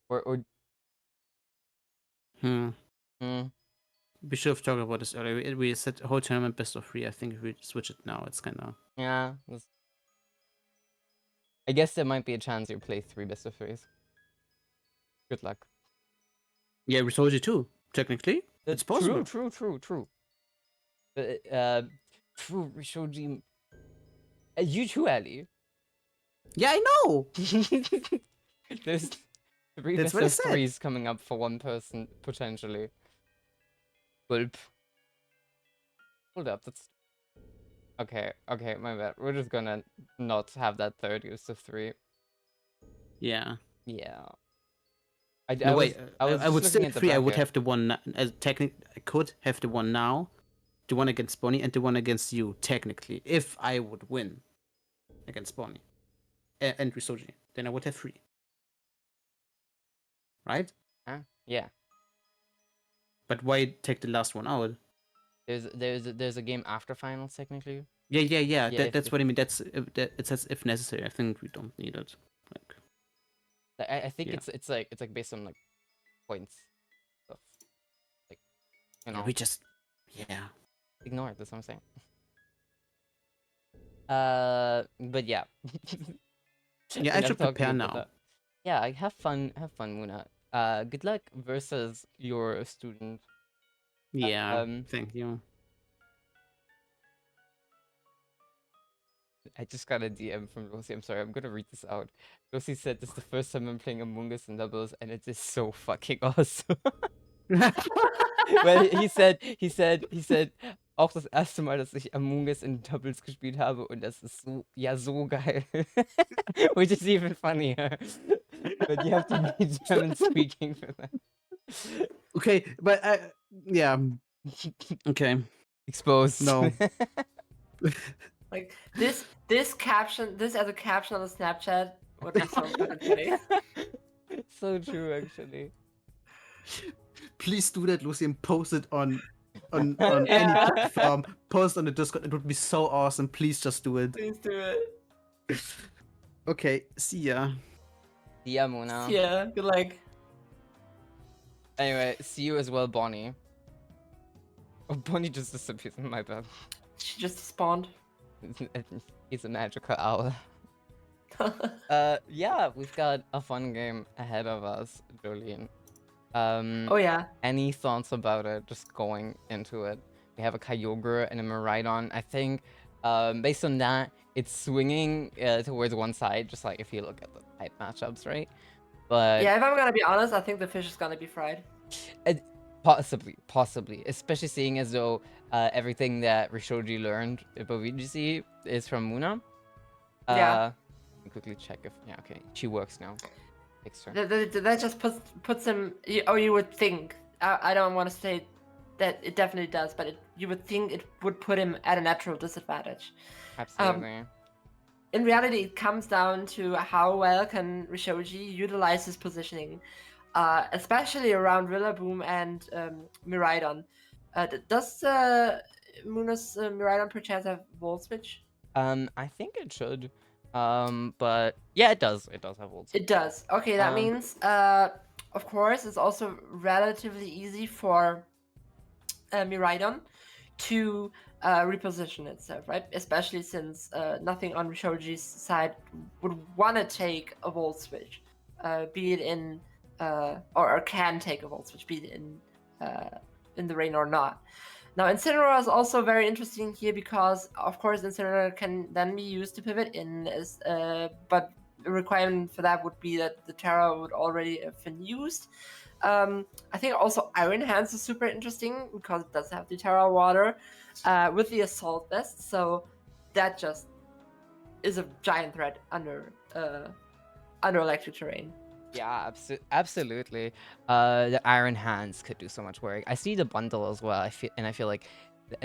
Or We should have talked about this earlier. We said whole tournament best of 3. I think if we switch it now, it's kind of. yeah. I guess there might be a chance you play 3 best of 3s. Good luck. Yeah, we told you too. Technically, it's possible. True. True, Rishoji. You too, Ali. Yeah, I know. There's 3 That's best what I of said. 3s coming up for one person, potentially. Gulp. Hold up, that's... Okay, my bad. We're just gonna not have that third use of 3. Yeah. Yeah. No, wait. I just would looking still at the 3. I would bracket. have the one. Technically, I could have the one now, the one against Bonnie, and the one against you. Technically, if I would win against Bonnie and Risoji, then I would have 3. Right? Yeah. But why take the last one out? There's a game after finals, technically. Yeah. Yeah, That's what I mean. That's it says if necessary. I think we don't need it. Like, I think Yeah. it's like based on like points stuff. Like, you know, we just ignore it. That's what I'm saying. But yeah. Yeah, I Enough should talking prepare about now. that. Yeah, like, have fun, Muna. Good luck versus your student. Yeah. Thank you. I just got a DM from Lucy. I'm sorry, I'm gonna read this out. Lucy said this is the first time I'm playing Among Us in doubles, and it is so fucking awesome. Well, he said, auch das erste Mal, dass ich Among Us in Doubles gespielt habe, und das ist so geil. Which is even funnier. But you have to be German speaking for that. Okay, but yeah. Okay. Exposed. No. Like this caption, this as a caption on the Snapchat would be so fucking funny. So true, actually. Please do that, Lucy, and post it on any Yeah. platform. Post on the Discord. It would be so awesome. Please just do it. Please do it. Okay, see ya. See ya, Mona. Yeah, good luck. Anyway, see you as well, Bonnie. Oh, Bonnie just disappears in my bed. She just spawned. He's a magical owl. Yeah, we've got a fun game ahead of us, Jolene. Oh yeah. Any thoughts about it, just going into it? We have a Kyogre and a Miraidon. I think, based on that, it's swinging towards one side, just like if you look at the type matchups, right? But Yeah, if I'm gonna be honest, I think the fish is gonna be fried. Possibly, especially seeing as though everything that Rishoji learned about VGC is from Muna. Yeah. Let me quickly check if okay, she works now. Fixed her. That just puts him. You would think. I don't want to say that it definitely does, but you would think it would put him at a natural disadvantage. Absolutely. In reality, it comes down to how well can Rishoji utilize his positioning, especially around Rillaboom and Miraidon. Does Muna's Miraidon perchance have Volt Switch? I think it should. But yeah, it does. It does have Volt. It does. Okay, that means, of course, it's also relatively easy for Miraidon to reposition itself, right? Especially since nothing on Rishoji's side would want to take a Volt Switch, be it in or can take a Volt Switch, be it in the rain or not. Now, Incineroar is also very interesting here because, of course, Incineroar can then be used to pivot in, but the requirement for that would be that the Terra would already have been used. I think also Iron Hands is super interesting because it does have the Terra Water with the Assault Vest, so that just is a giant threat under electric terrain. Yeah, absolutely. The Iron Hands could do so much work. I see the bundle as well. I feel like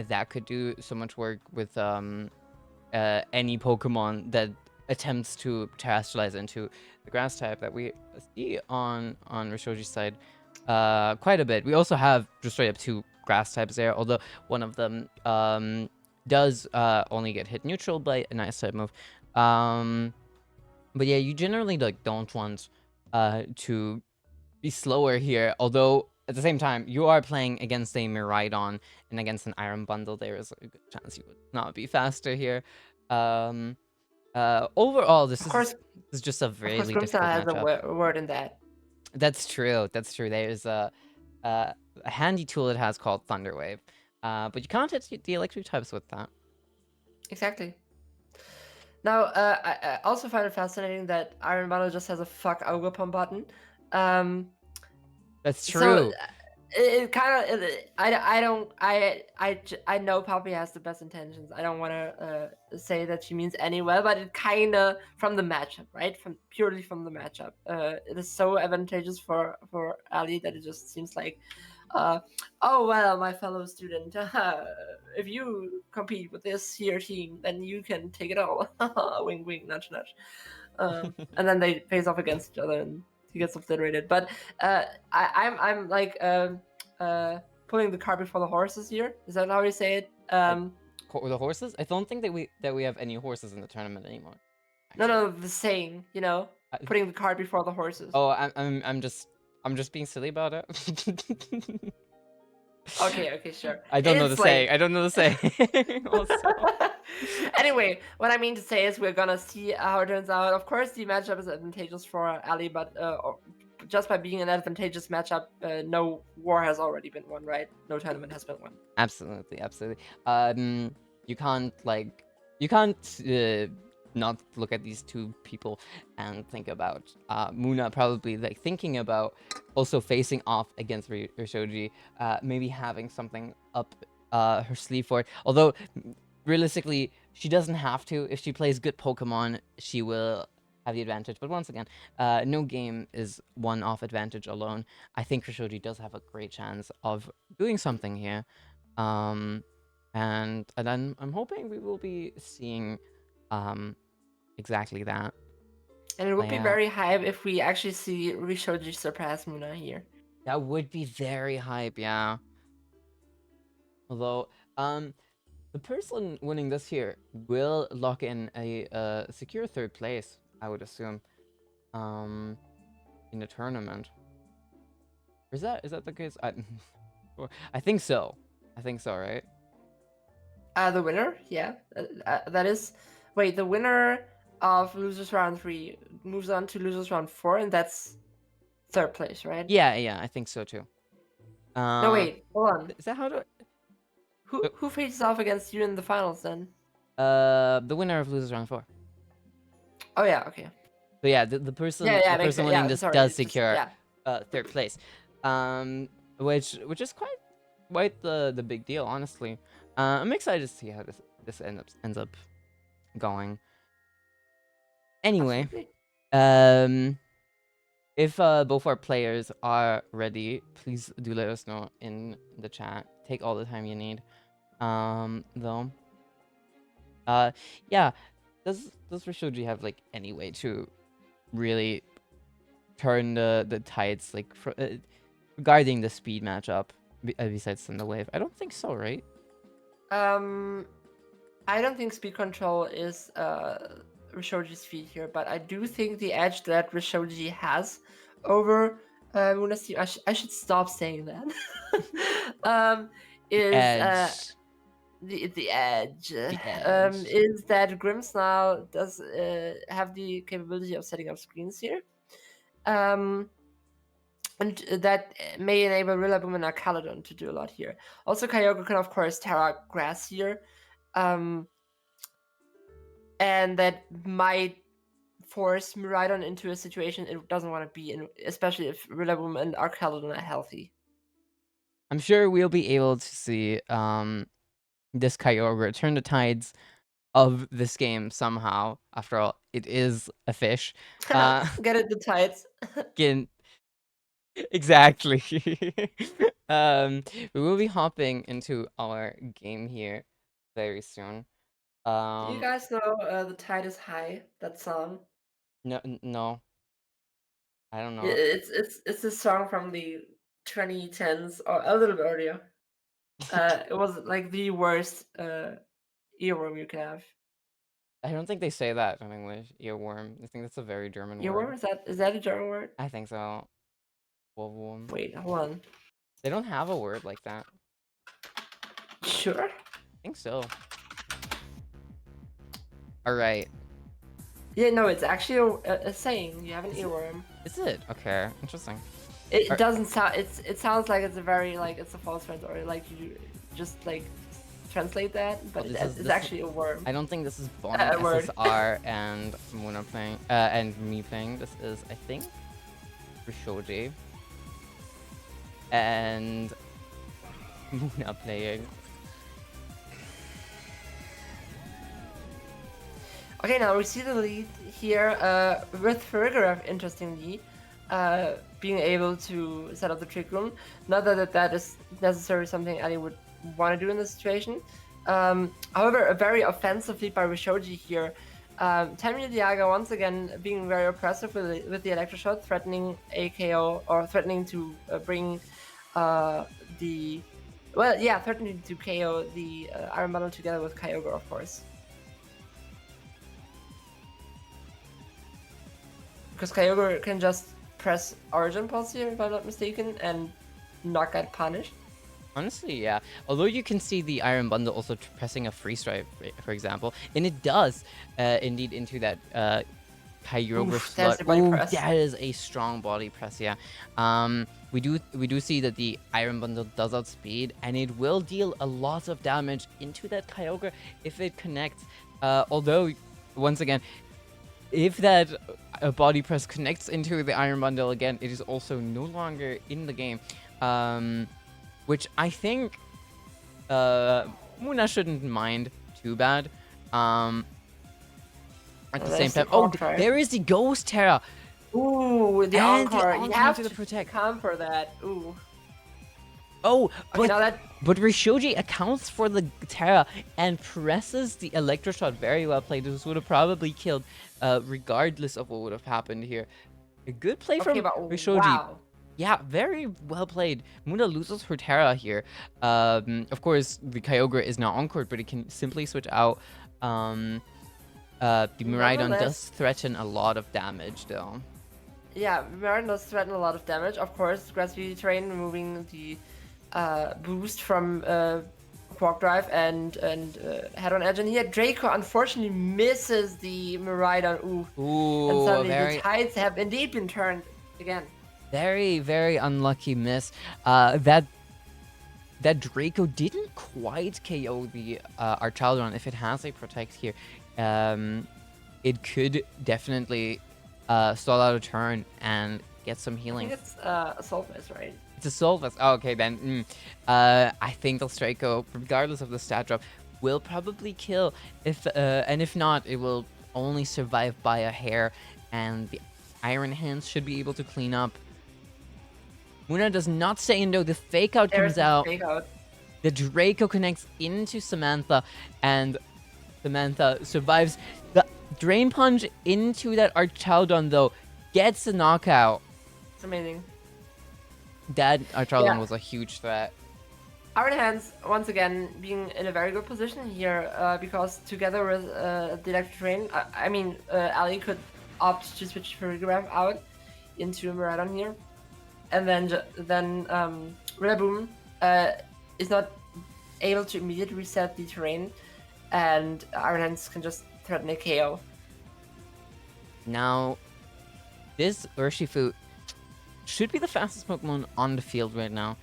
that could do so much work with any Pokemon that attempts to terrestrialize into the grass type that we see on Rishoji's side quite a bit. We also have just straight up 2 grass types there, although one of them does only get hit neutral by a nice type move. But yeah, you generally like don't want to be slower here, although at the same time you are playing against a Miraidon and against an Iron Bundle. There is a good chance you would not be faster here. Overall, Of course, this is just a of course, really Grimstone difficult has a matchup. word in that. That's true. That's true. There is a handy tool it has called Thunder Wave, but you can't hit the electric types with that. Exactly. Now, I also find it fascinating that Iron Bundle just has a fuck Ogre button. That's So true. it kind of I know Poppy has the best intentions. I don't want to say that she means any well, but it kind of from the matchup, right? Purely from the matchup, it is so advantageous for Ali that it just seems like, oh well, my fellow student, if you compete with this here team, then you can take it all. Wink, wink, nudge, nudge. And then they face off against each other and he gets obliterated. But I'm like pulling the cart before the horses here. Is that how you say it? The horses? I don't think that we have any horses in the tournament anymore. No, the saying, I- putting the cart before the horses. Oh, I'm just being silly about it. Okay, sure. I don't know the It's late. saying. I don't know the saying. Also. Anyway, what I mean to say is we're gonna see how it turns out. Of course, the matchup is advantageous for Ali, but just by being an advantageous matchup, no war has already been won, right? No tournament has been won. Absolutely. You can't not look at these 2 people and think about Muna probably like thinking about also facing off against Rishoji, maybe having something up her sleeve for it. Although realistically, she doesn't have to. If she plays good Pokemon, she will have the advantage. But once again, no game is won off advantage alone. I think Rishoji does have a great chance of doing something here. And then I'm hoping we will be seeing exactly that. And it would play be out. very hype if we actually see Rishoji surpass Muna here. That would be very hype, yeah. Although, the person winning this here will lock in a secure 3rd place, I would assume, in the tournament. Is that the case? I think so. I think so, right? The winner, yeah, that is. Wait, the winner of losers round 3 moves on to losers round 4, and that's 3rd place, right? Yeah, I think so too. No, wait, hold on. Is that how to? Who faces off against you in the finals then? The winner of losers round 4. Oh yeah, okay. So yeah, the person makes person sense. winning Yeah, this sorry, does it's just- secure yeah. 3rd place, which is quite the big deal, honestly. I'm excited to see how this ends up going. Anyway, Absolutely. if both our players are ready, please do let us know in the chat. Take all the time you need. Though. Yeah. Does Rishoji have like any way to really turn the tides like regarding the speed matchup besides Thunder Wave? I don't think so, right? I don't think speed control is Rishoji's feat here, but I do think the edge that Rishoji has over Muna's team, I should stop saying that. Is Edge. the edge. edge. Is that Grimmsnarl does have the capability of setting up screens here. And that may enable Rillaboom and Arcaladon to do a lot here. Also, Kyogre can, of course, Terra Grass here. And that might force Miraidon into a situation it doesn't want to be in, especially if Rillaboom and Arcaladon are healthy. I'm sure we'll be able to see this Kyogre turn the tides of this game somehow. After all, it is a fish. Get it the tights. Can exactly. We will be hopping into our game here very soon. Do you guys know The Tide is High, that song? No, I don't know. It's a song from the 2010s or a little bit earlier. It was like the worst earworm you can have. I don't think they say that in English. Earworm. I think that's a very German Earworm, word. is that a German word? I think so. Wurm. Wait, hold on. They don't have a word like that. Sure. I think so. All right. Yeah, no, it's actually a saying. You have an earworm. Is it? Okay. Interesting. It Are- doesn't sound. It sounds like it's a very it's a false friend or like you just translate that, but Well, it's actually a worm. I don't think this is Bond A word. SSR and Muna playing and me playing. This is, I think, for Shoji and Muna playing. Okay, now we see the lead here with Fergarath, interestingly, being able to set up the trick room. Not that that is necessarily something Ali would want to do in this situation. However, a very offensive lead by Rishoji here. Tamiya Diaga once again being very oppressive with the Electroshot, threatening a KO or threatening to bring threatening to KO the Iron Bundle together with Kyogre, of course. Because Kyogre can just press Origin Pulse here, if I'm not mistaken, and not get punished. Honestly, yeah. Although you can see the Iron Bundle also pressing a Freeze Drive, for example, and it does indeed into that Kyogre slot. That is a strong body press, yeah. We do see that the Iron Bundle does outspeed, and it will deal a lot of damage into that Kyogre if it connects. Although, once again, if that body press connects into the Iron Bundle again, it is also no longer in the game. Which I think Muna shouldn't mind too bad. At the same time, there is the Ghost Terra. Ooh, the Encore. You have to protect. Counter that. Ooh. Oh, but now but Rishoji accounts for the Terra and presses the Electroshot. Very well played. This would have probably killed, regardless of what would have happened here. A good play from Rishoji. Wow. Yeah, very well played. Muna loses her Terra here. Of course, the Kyogre is now Encored, but it can simply switch out. The Miraidon does threaten a lot of damage, though. Yeah, Miraidon does threaten a lot of damage. Of course, Grass Speed Terrain removing the boost from Quark Drive and Head-on Edge. And here, Draco unfortunately misses the Miraidon. Ooh. And suddenly the tides have indeed been turned again. Very, very unlucky miss. That Draco didn't quite KO the Archaldron. If it has a Protect here, it could definitely stall out a turn and get some healing. I think it's a Solvus, right? It's a Solvus. Oh, okay, then. I think the Draco, regardless of the stat drop, will probably kill. And if not, it will only survive by a hair, and the Iron Hands should be able to clean up. Muna does not say no. The Fake Out comes out. The Draco connects into Samantha, and Samantha survives. The Drain Punch into that Archaldron, though, gets a knockout. It's amazing. That Archaldron was a huge threat. Iron Hands, once again, being in a very good position here, because together with the Electric Train, I mean, Ali could opt to switch Fergarath out into Miraidon here. And then Rillaboom is not able to immediately reset the terrain, and Iron Hands can just threaten a KO. Now, this Urshifu should be the fastest Pokemon on the field right now.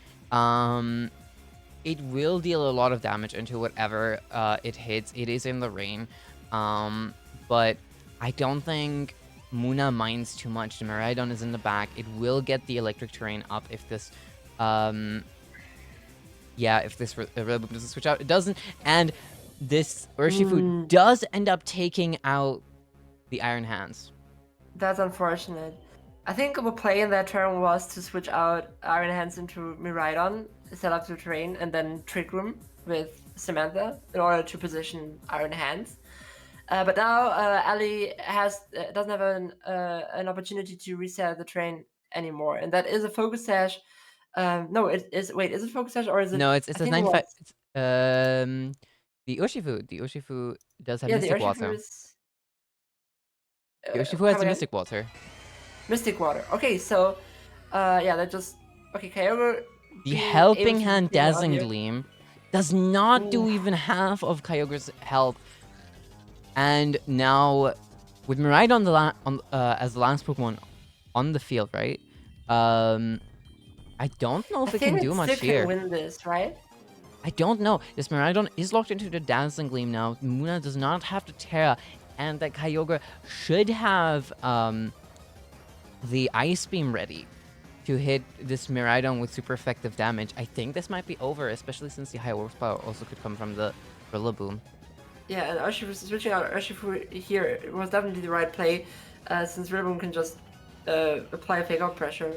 It will deal a lot of damage into whatever it hits. It is in the rain, but I don't think Muna minds too much. The Miraidon is in the back. It will get the electric terrain up if this, if this Rillaboom doesn't switch out. It doesn't, and this Urshifu does end up taking out the Iron Hands. That's unfortunate. I think the play in that turn was to switch out Iron Hands into Miraidon, set up the terrain, and then Trick Room with Samantha in order to position Iron Hands. But now Ali doesn't have an opportunity to reset the terrain anymore, and that is a focus sash. No, it is. Wait, is it focus sash or is it? No, it's I a think 95. was. It's, the Urshifu does have Yeah, the Mystic Urshifu Water. is. The Urshifu come has the again? Mystic Water. Mystic Water. Okay, so yeah, that just okay. Kyogre. The being Helping able to Hand bring out Dazzling here- Gleam does not do Oof. even half of Kyogre's health. And now, with Miraidon as the last Pokemon on the field, right? I don't know if I it can think do it much still here. can win this, right? I don't know. This Miraidon is locked into the Dazzling Gleam now. Muna does not have to Terra, and that Kyogre should have the Ice Beam ready to hit this Miraidon with super effective damage. I think this might be over, especially since the high horsepower also could come from the Rillaboom. Yeah, and Urshifu switching out Urshifu here was definitely the right play, since Rillaboom can just apply fake out pressure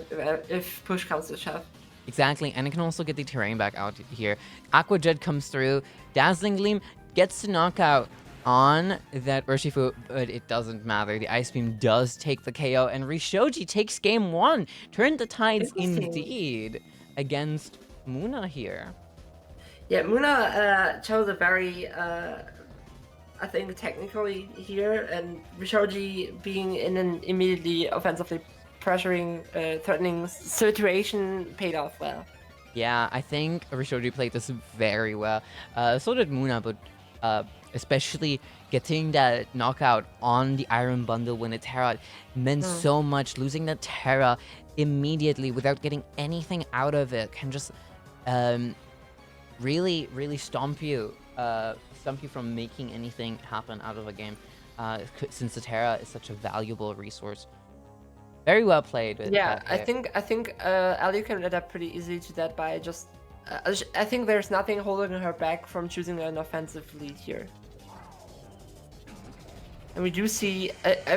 if push comes to shove. Exactly, and it can also get the terrain back out here. Aqua Jet comes through. Dazzling Gleam gets to knock out on that Urshifu, but it doesn't matter. The Ice Beam does take the KO, and Rishoji takes game 1. Turned the tides Interesting. indeed against Muna here. Yeah, Muna chose a very, I think, technically here, and Rishoji being in an immediately offensively pressuring, threatening situation paid off well. Yeah, I think Rishoji played this very well. So did Muna, but especially getting that knockout on the Iron Bundle when it Terra meant so much. Losing that Terra immediately without getting anything out of it can just really, really stomp you from making anything happen out of a game, since the Terra is such a valuable resource. Very well played. With Yeah, that I hit. think Ali can adapt pretty easily to that by just. I think there's nothing holding her back from choosing an offensive lead here. And we do see,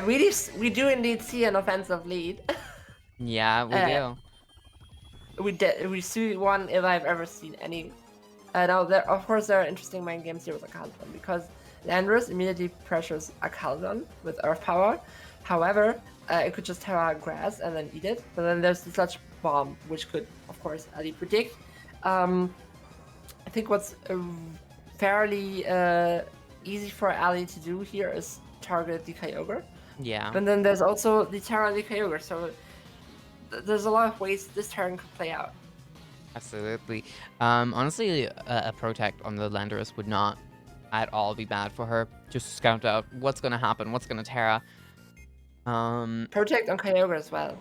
we do indeed see an offensive lead. Yeah, we do. We see one if I've ever seen any. Now, of course, there are interesting mind games here with Akaldon because Landorus immediately pressures Akaldon with Earth Power. However, it could just Terra Grass and then eat it. But then there's the Sludge Bomb, which could, of course, Ali predict. I think what's fairly easy for Ali to do here is target the Kyogre. Yeah. And then there's also the Terra and the Kyogre, so there's a lot of ways this turn could play out. Absolutely. Honestly, a Protect on the Landorus would not at all be bad for her. Just scout out what's gonna happen, what's gonna Terra. Protect on Kyogre as well.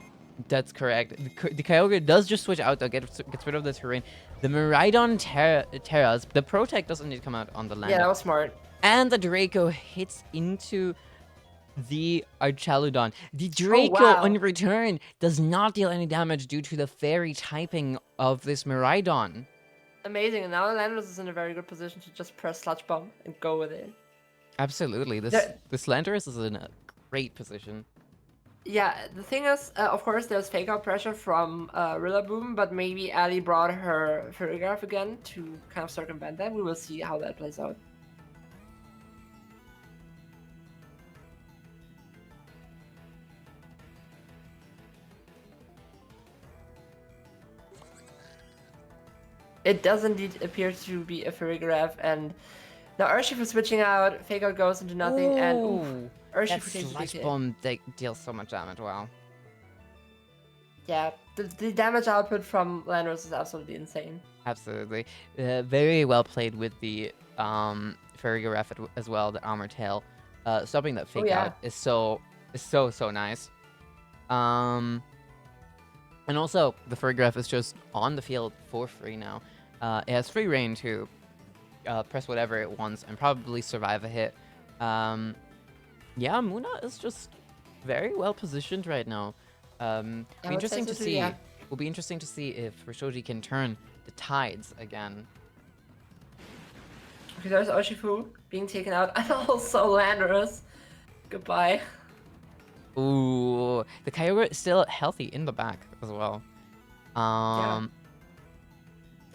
That's correct. The Kyogre does just switch out though, gets rid of the terrain. The Miraidon Terras, the Protect doesn't need to come out on the land. Yeah, that was smart. And the Draco hits into the Archaludon. The Draco, wow. on return, does not deal any damage due to the fairy typing of this Miraidon. Amazing, and now Landorus is in a very good position to just press Sludge Bomb and go with it. Absolutely. This Landorus is in a great position. Yeah, the thing is, of course, there's fake out pressure from Rillaboom, but maybe Ali brought her Ferrigraph again to kind of circumvent that. We will see how that plays out. It does indeed appear to be a Ferrigraph, and now Urshifu switching out, fake out goes into nothing, and Ooh, Urshifu that takes a big Sludge hit. Bomb deals so much damage. Wow. Yeah, the damage output from Landorus is absolutely insane. Absolutely. Very well played with the Ferrigraph as well, the Armor Tail. Stopping that fake yeah. out is so nice. And also, the Ferrigraph is just on the field for free now. It has free reign to press whatever it wants and probably survive a hit. Yeah, Muna is just very well positioned right now. Be interesting to see. Yeah. Will be interesting to see if Rishoji can turn the tides again. Okay, there's Oshifu being taken out, and also Landorus. Goodbye. Ooh, the Kyogre is still healthy in the back as well.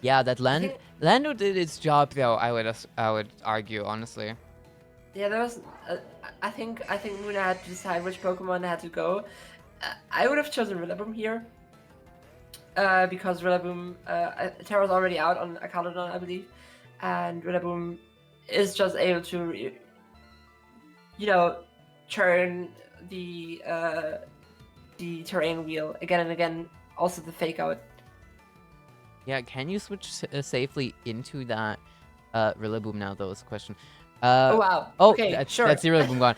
Yeah, that Lando did its job though. I would argue honestly. Yeah, there was. I think Luna had to decide which Pokemon had to go. I would have chosen Rillaboom here. Because Rillaboom, Terra's already out on Akalodon, I believe, and Rillaboom is just able to, turn the terrain wheel again and again. Also the fake out. Yeah, can you switch safely into that Rillaboom now? Though is the question. Oh wow. Oh, Okay, sure. that's the Rillaboom gone.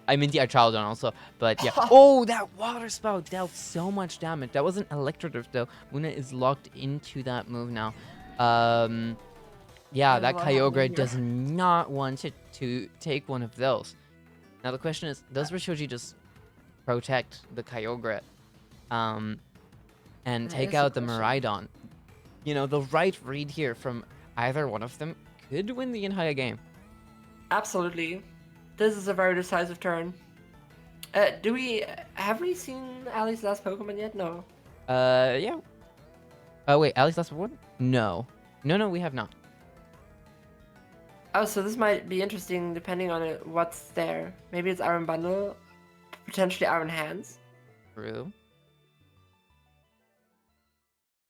I mean the Archaldon also, but yeah. Oh, that water spout dealt so much damage. That wasn't Electrodrift though. Luna is locked into that move now. Yeah, that Kyogre does not want to take one of those. Now the question is, does Rishoji just protect the Kyogre, and take out the Miraidon? You know, the right read here from either one of them could win the entire game. Absolutely. This is a very decisive turn. Have we seen Ali's last Pokemon yet? No. Yeah. Oh wait, Ali's last one? No, we have not. Oh, so this might be interesting depending on what's there. Maybe it's Iron Bundle, potentially Iron Hands. True.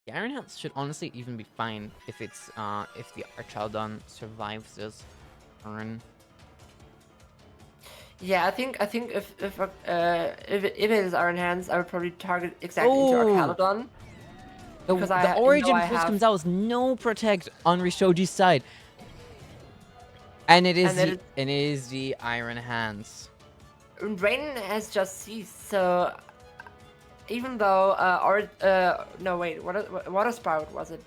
The Iron Hands should honestly even be fine if it's if the Archaldon survives this turn. Yeah, I think if it is Iron Hands, I would probably target exactly into Archaludon. The Origin Pulse comes out with no protect on Rishoji's side. And it is the Iron Hands. Rain has just ceased, so even though Water Sprout was it?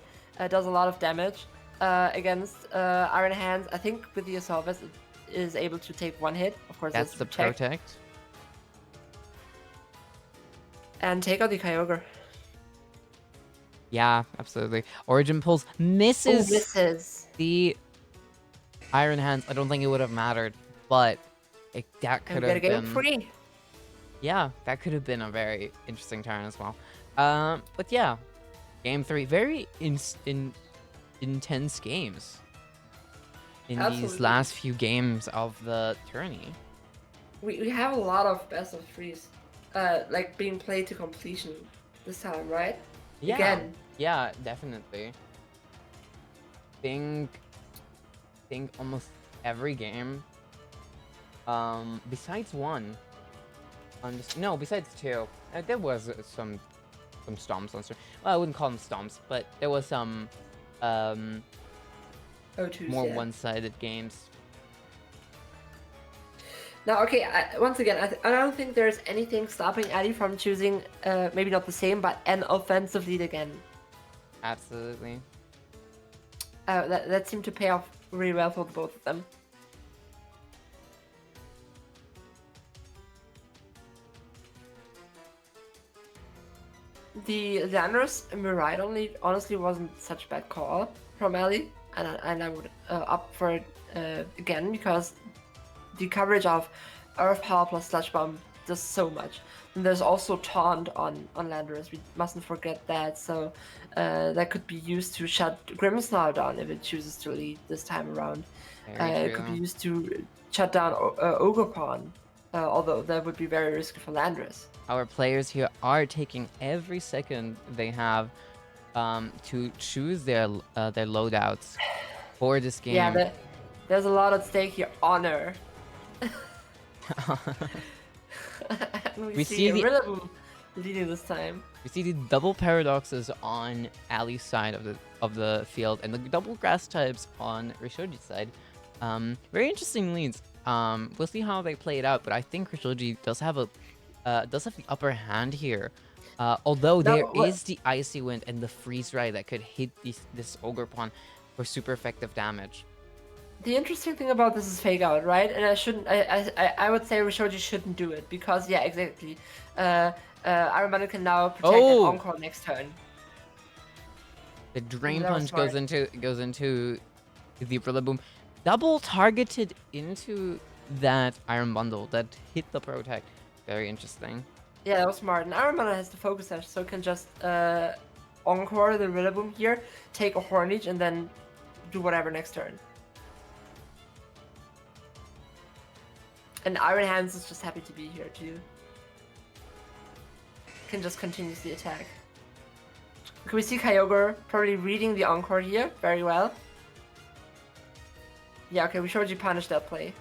Does a lot of damage against Iron Hands. I think with the Assault Vest it is able to take one hit. Of course, that's the protect. And take out the Kyogre. Yeah, absolutely. Origin Pulse misses the Iron Hands. I don't think it would have mattered, but that could have been free. Yeah, that could have been a very interesting turn as well. But yeah, game 3, very intense games in these last few games of the tourney. We have a lot of best of threes, like being played to completion this time, right? Yeah. Again. Yeah, definitely. Think almost every game, besides one. Besides two. There was some stomps on stream. Well, I wouldn't call them stomps, but there was some more one-sided games. Now, okay, once again, I don't think there's anything stopping Ali from choosing, maybe not the same, but an offensive lead again. Absolutely. That seemed to pay off really well for both of them. The Landorus Miraidon lead honestly wasn't such a bad call from Ali, and I would opt for it again because the coverage of Earth Power plus Sludge Bomb does so much. And there's also Taunt on Landorus, we mustn't forget that, so that could be used to shut Grimmsnarl down if it chooses to lead this time around. It could be used to shut down Ogerpon, although that would be very risky for Landorus. Our players here are taking every second they have to choose their loadouts for this game. Yeah, there's a lot at stake here. Honor. we see Rillaboom leading this time. We see the double paradoxes on Ali's side of the field and the double grass types on Rishoji's side. Very interesting leads. We'll see how they play it out, but I think Rishoji does have the upper hand here. Although there is the Icy Wind and the Freeze Ray that could hit this Ogerpon for super effective damage. The interesting thing about this is fake out, right? And I would say Rishoji shouldn't do it because yeah, exactly. Iron Bundle can now protect an Encore next turn. The Drain Punch goes into the Rillaboom. double targeted into that iron bundle that hit the protect. Very interesting. Yeah, that was smart. And Iron Mana has the focus sash, so it can just encore the Rillaboom here, take a Hornage, and then do whatever next turn. And Iron Hands is just happy to be here too. Can just continuously attack. Can we see Kyogre probably reading the encore here very well? Yeah, okay, we showed you punish that play.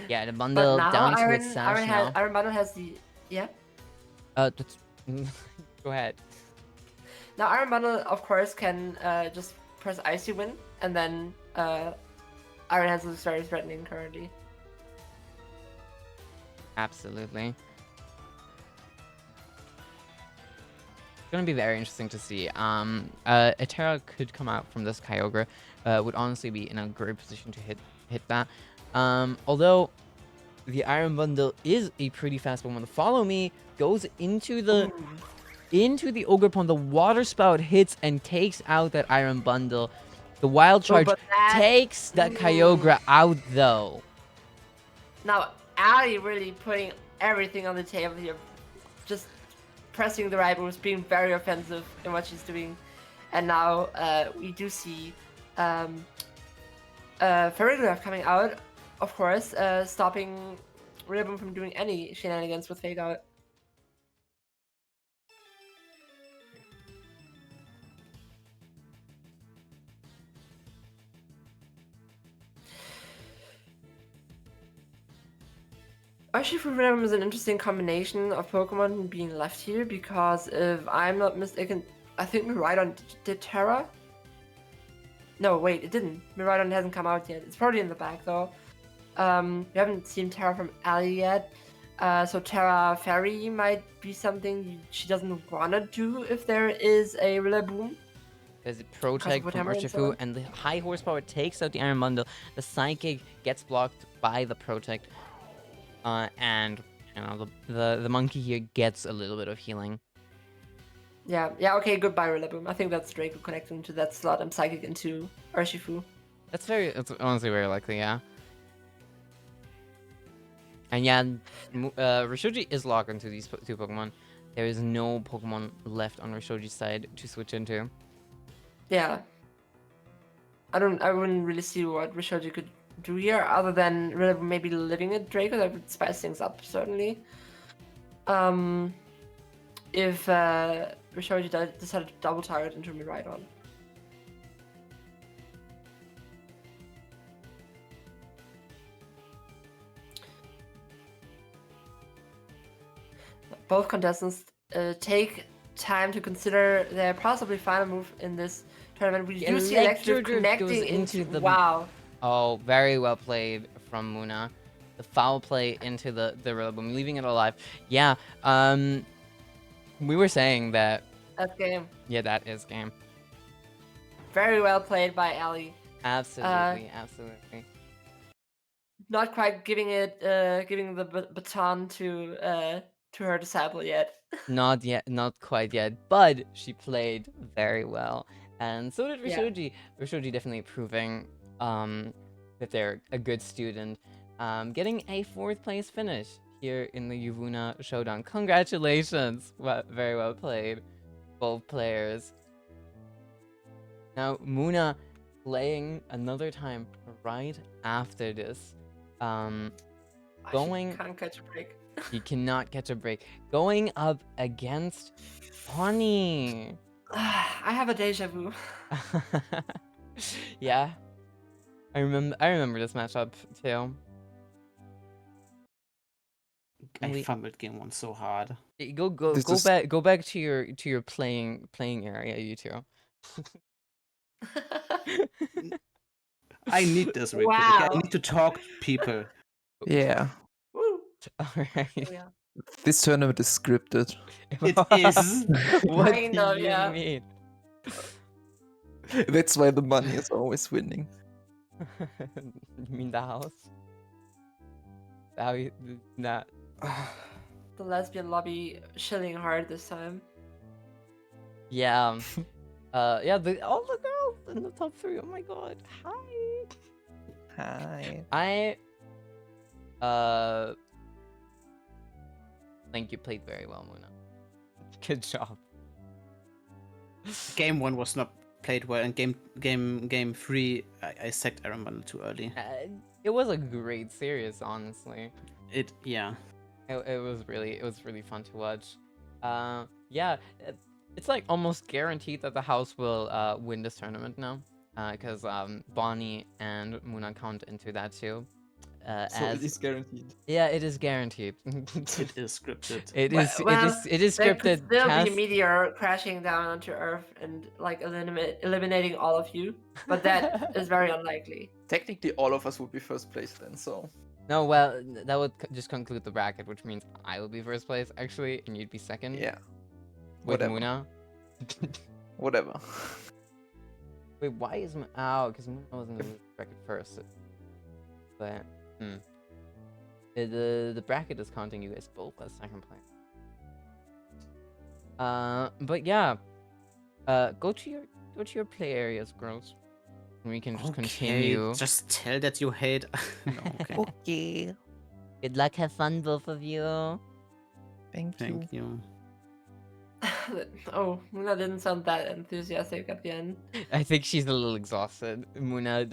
Yeah, the But bundle now down to Iron, its sash Iron, now. Iron Bundle has the... Yeah? That's... Go ahead. Now Iron Bundle, of course, can just press Icy Wind, and then Iron Hands looks very threatening currently. Absolutely. It's gonna be very interesting to see. A Terra could come out from this Kyogre. Would honestly be in a great position to hit that. Although the Iron Bundle is a pretty fast one. Follow Me goes into the Ogre Pond. The Water Spout hits and takes out that Iron Bundle. The Wild Charge but that- takes that Kyogre out though. Now, Ali really putting everything on the table here. Just pressing the right moves, being very offensive in what she's doing. And now we do see Ferrigraph coming out, of course, stopping Rillaboom from doing any shenanigans with Fake Out. Urshifu Rillaboom is an interesting combination of Pokemon being left here because if I'm not mistaken, I think Miraidon did Terra. No, wait, it didn't. Miraidon hasn't come out yet. It's probably in the back though. We haven't seen Terra from Ali yet. So Terra Fairy might be something she doesn't wanna do if there is a Rillaboom. There's a Protect from Urshifu, and the high horsepower takes out the Iron Bundle. The Psychic gets blocked by the Protect. And you know the monkey here gets a little bit of healing. Yeah, okay, goodbye Rillaboom. I think that's Draco connecting to that slot and Psychic into Urshifu. That's honestly very likely, yeah. And yeah, Rishoji is locked into these two Pokemon. There is no Pokemon left on Rishoji's side to switch into. Yeah. I wouldn't really see what Rishoji could do here other than Rillaboom maybe living a Draco. That would spice things up, certainly. If Rishoji decided to double target into Miraidon. Both contestants take time to consider their possibly final move in this tournament. We do see Electric connecting into the... Wow. Oh, very well played from Muna. The foul play into the Rillaboom, leaving it alive. Yeah, we were saying that... That's game. Yeah, that is game. Very well played by Ali. Absolutely, absolutely. Not quite giving the baton to her disciple yet. Not yet, not quite yet, but she played very well. And so did Rishoji. Yeah. Rishoji definitely proving that they're a good student. Getting a 4th place finish here in the YUWUNA Showdown. Congratulations! Very well played, both players. Now, Muna playing another time right after this. Going... She can't catch a break. He cannot catch a break. Going up against Honey. I have a deja vu. Yeah. I remember this matchup too. I fumbled game 1 so hard. Go back to your playing area, you two. I need this replay. Wow. I need to talk to people. Yeah. Woo. Alright. Oh, yeah. This tournament is scripted. It is. What Kind of, do you yeah. mean? That's why the money is always winning. You mean the house? Not. The lesbian lobby shilling hard this time. Yeah. Yeah, all the girls in the top 3. Oh my god. Hi. Hi. I think you played very well, Muna. Good job. Game 1 was not played well, and game 3 I sacked Iron Bundle too early. It was a great series, honestly. Yeah. It was really fun to watch. Yeah, it's like almost guaranteed that the house will win this tournament now, because Bonnie and Muna count into that too. So it is guaranteed. Yeah, it is guaranteed. It is scripted. It is There could scripted. still be a Cast. meteor crashing down onto Earth and like eliminating all of you, but that is very unlikely. Technically, all of us would be first place then. So No, well, that would just conclude the bracket, which means I will be first place actually, and you'd be second. yeah, With whatever. Muna. Whatever. Wait, why is because Muna was in the bracket first. But the bracket is counting you guys both as second place. But yeah, go to your play areas, girls. And we can just continue. Just tell that you hate. No, okay. Okay. Good luck, have fun, both of you. Thank you. Thank you. Oh, Muna didn't sound that enthusiastic at the end. I think she's a little exhausted. Muna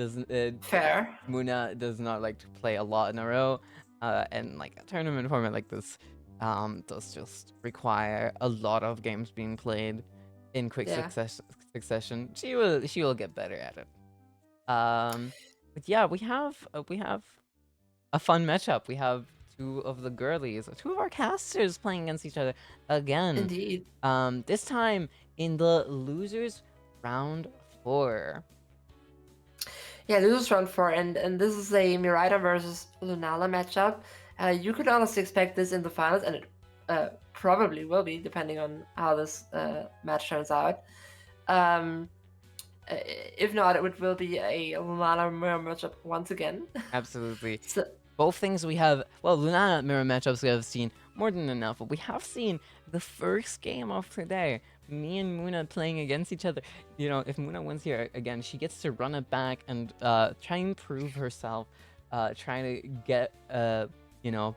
Fair. Muna does not like to play a lot in a row, and like a tournament format like this, does just require a lot of games being played in quick succession. She will get better at it. But yeah, we have a fun matchup. We have two of the girlies, two of our casters playing against each other again. Indeed. This time in the losers round 4. Yeah, this is round 4, and this is a Miraida versus Lunala matchup. You could honestly expect this in the finals, and it probably will be, depending on how this match turns out. If not, it will be a Lunala mirror matchup once again. Absolutely. So, both things we have, well, Lunala mirror matchups we have seen more than enough, but we have seen the first game of today. Me and Muna playing against each other. You know, if Muna wins here again, she gets to run it back and try and prove herself, trying to get, you know,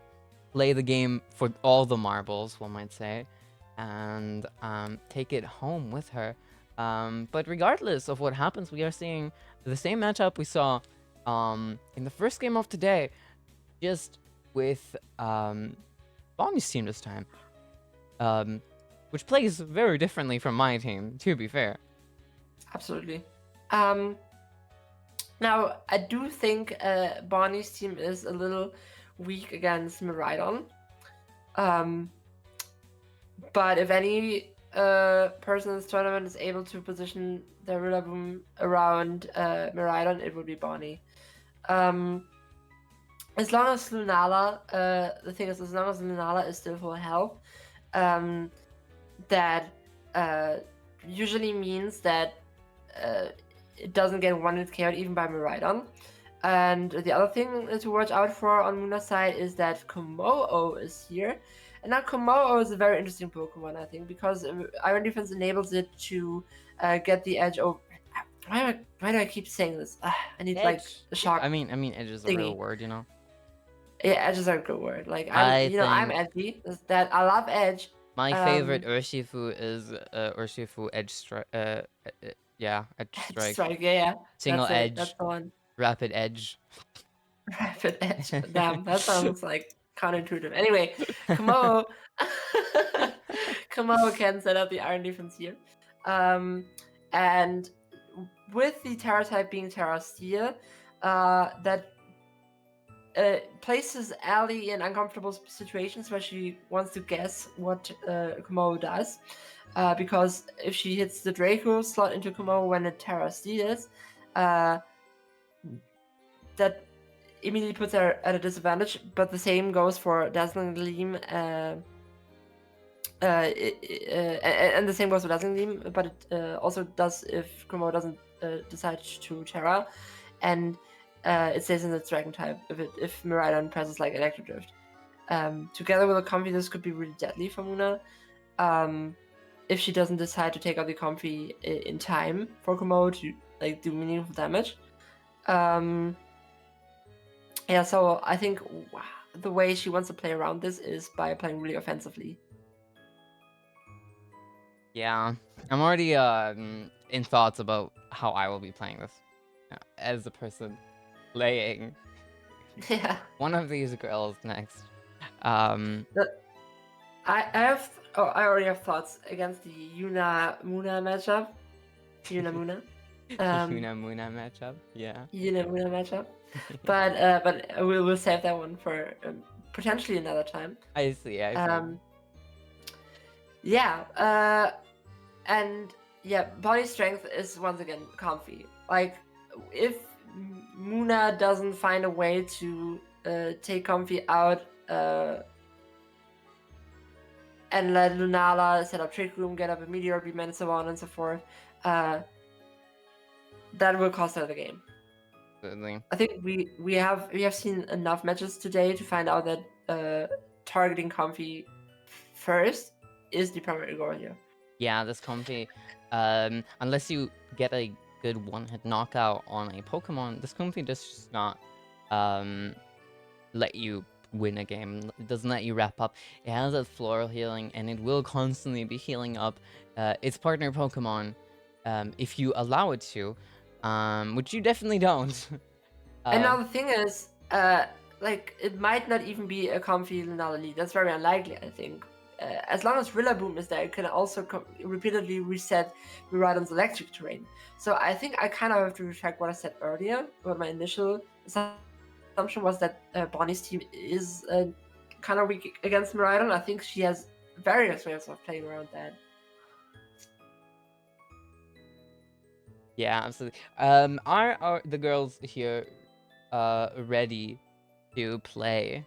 play the game for all the marbles, one might say, and take it home with her. But regardless of what happens, we are seeing the same matchup we saw in the first game of today, just with Bonnie's team this time. Which plays very differently from my team, to be fair. Absolutely. Now, I do think Bonnie's team is a little weak against Miraidon. But if any person in this tournament is able to position their Rillaboom around Miraidon, it would be Bonnie. As long as Lunala, the thing is, as long as Lunala is still full health, that usually means that it doesn't get one-hit KO'd even by Miraidon. And the other thing to watch out for on Muna's side is that Kommo-o is here. And now Kommo-o is a very interesting Pokemon, I think, because Iron Defense enables it to get the edge over. Why do I keep saying this? I need like a shock. I mean, edge is a real word, you know. Yeah, edge is a good word. Like I'm edgy. That I love edge. My favorite Urshifu is Urshifu Edge Strike. Yeah, Edge Strike. Strike, yeah. Single edge. That's the one. Rapid Edge. Rapid Edge. Damn, that sounds like counterintuitive. Anyway, Kommo can set up the Iron Defense here. And with the Terra type being Terra Steel, that places Allie in uncomfortable situations where she wants to guess what Kommo does. Because if she hits the Draco slot into Kommo when it Terra Steals, that immediately puts her at a disadvantage. But the same goes for Dazzling Gleam, and the same goes for Dazzling Gleam, but it also does if Kommo doesn't decide to Terra, and it stays in its Dragon type if Miraidon presses like Electro Drift. Together with a Comfy, this could be really deadly for Muna. if she doesn't decide to take out the Comfy in time for Komo to like do meaningful damage. Yeah, so I think the way she wants to play around this is by playing really offensively. Yeah, I'm already in thoughts about how I will be playing this as a person playing Yeah. one of these girls next. I already have thoughts against the Yuna Muna matchup. Yuna Muna. Yuna Muna matchup. Yeah. Yuna Muna matchup. But we'll save that one for potentially another time. I see. Yeah. And yeah, body strength is once again Comfy. Like if Muna doesn't find a way to take Comfy out and let Lunala set up Trick Room, get up a Meteor Beam, and so on and so forth, that will cost her the game. Certainly. I think we have seen enough matches today to find out that targeting Comfy first is the primary goal here. Yeah, this Comfy, unless you get a good one-hit knockout on a Pokemon, this Comfy does just not let you win a game. It doesn't let you wrap up. It has that floral healing, and it will constantly be healing up its partner Pokemon if you allow it to, which you definitely don't. And now the thing is, like, it might not even be a Comfy Lunala lead. That's very unlikely, I think. As long as Rillaboom is there, it can also repeatedly reset Miraidon's electric terrain. So I think I kind of have to retract what I said earlier, but my initial assumption was that Bonnie's team is kind of weak against Miraidon. I think she has various ways of playing around that. Yeah, absolutely. Are the girls here ready to play?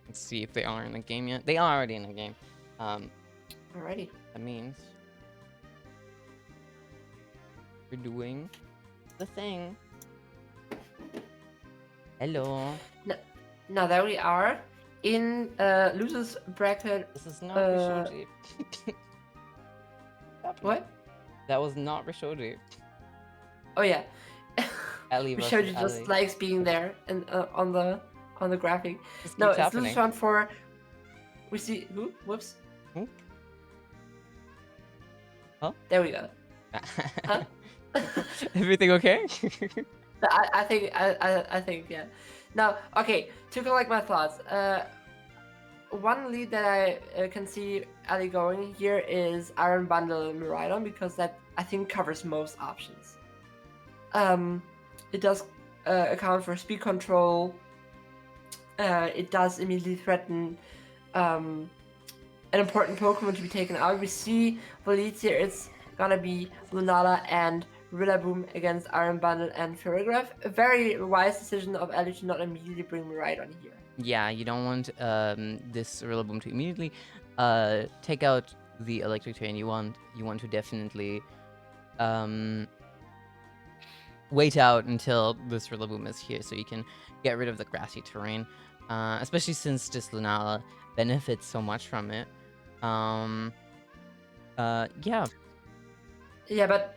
Let's see if they are in the game yet. They are already in the game. Alrighty. That means we're doing the thing. Hello. Now there we are in losers bracket. This is not Rishoji. What? That was not Rishoji. Oh yeah. Ellie versus Rishoji just Ellie. likes being there and on the graphic. This No, keeps it's happening. losers round 4. We see who? Whoops. Who? Huh? There we go. Huh? Everything okay? I think yeah. Now, okay, to collect my thoughts. One lead that I can see Ali going here is Iron Bundle Miraidon, because that I think covers most options. It does account for speed control. It does immediately threaten an important Pokemon to be taken out. We see the leads here. It's gonna be Lunala and Rillaboom against Iron Bundle and Ferrigraph. A very wise decision of Ellie to not immediately bring Miraidon here. Yeah, you don't want this Rillaboom to immediately take out the electric terrain. You want to definitely wait out until this Rillaboom is here, so you can get rid of the grassy terrain. Especially since this Lunala benefits so much from it. Yeah. Yeah, but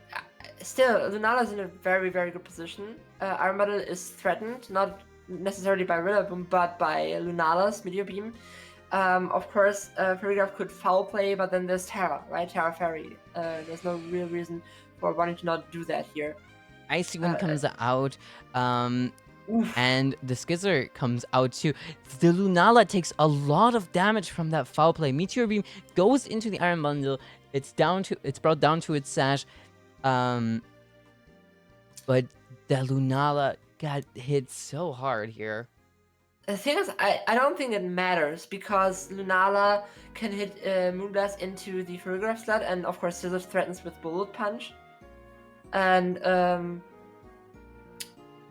still, Lunala's in a very, very good position. Iron Bundle is threatened, not necessarily by Rillaboom, but by Lunala's Meteor Beam. Of course, Ferrigraph could foul play, but then there's Terra, right? Terra Fairy. There's no real reason for wanting to not do that here. Icy Wind comes out, Oof. and the Skizzer comes out too. The Lunala takes a lot of damage from that foul play. Meteor Beam goes into the Iron Bundle. It's brought down to its sash. But the Lunala got hit so hard here. The thing is, I don't think it matters, because Lunala can hit Moonblast into the Ferrigraph slot, and of course Scissors threatens with Bullet Punch. And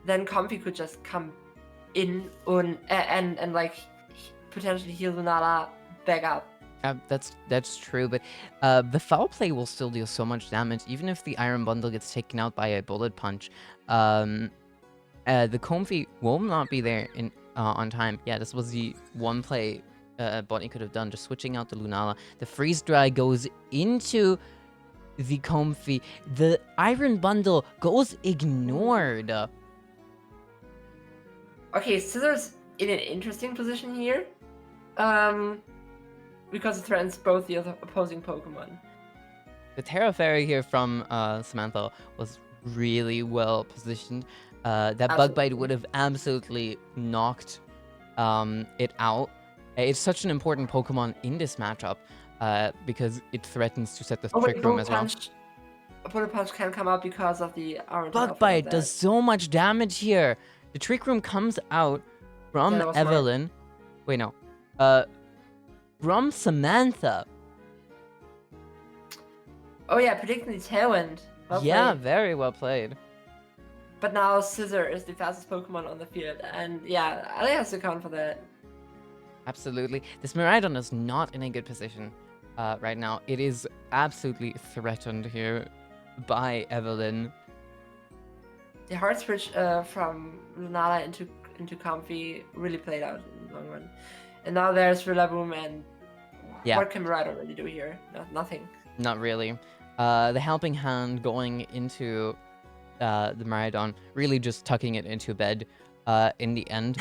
then Comfy could just come in and like potentially heal Lunala back up. That's true, but the foul play will still deal so much damage, even if the Iron Bundle gets taken out by a Bullet Punch. The Comfy will not be there in on time. Yeah, this was the one play Bonnie could have done, just switching out the Lunala. The Freeze Dry goes into the Comfy. The Iron Bundle goes ignored. Okay, Scissors in an interesting position here. Because it threatens both the other opposing Pokemon. The Terra Fairy here from Samantha was really well positioned. That Bug Absolutely. Bite would have absolutely knocked it out. It's such an important Pokemon in this matchup because it threatens to set the Oh wait, Trick Room as well. Bullet Punch can come out because of the orange. Bug Bite does so much damage here. The Trick Room comes out from Yeah, that was smart. Evelyn. Wait, no. From Samantha. Oh yeah, predicting the Tailwind. Well Yeah, played. very well played. But now Scissor is the fastest Pokemon on the field, and yeah, Ali has to account for that. Absolutely. This Miraidon is not in a good position right now. It is absolutely threatened here by Evelyn. The hard switch from Lunala into Comfy really played out in the long run. And now there's Rillaboom, and Yeah. what can Miraidon really do here? Nothing. Not really. The Helping Hand going into the Miraidon, really just tucking it into bed in the end.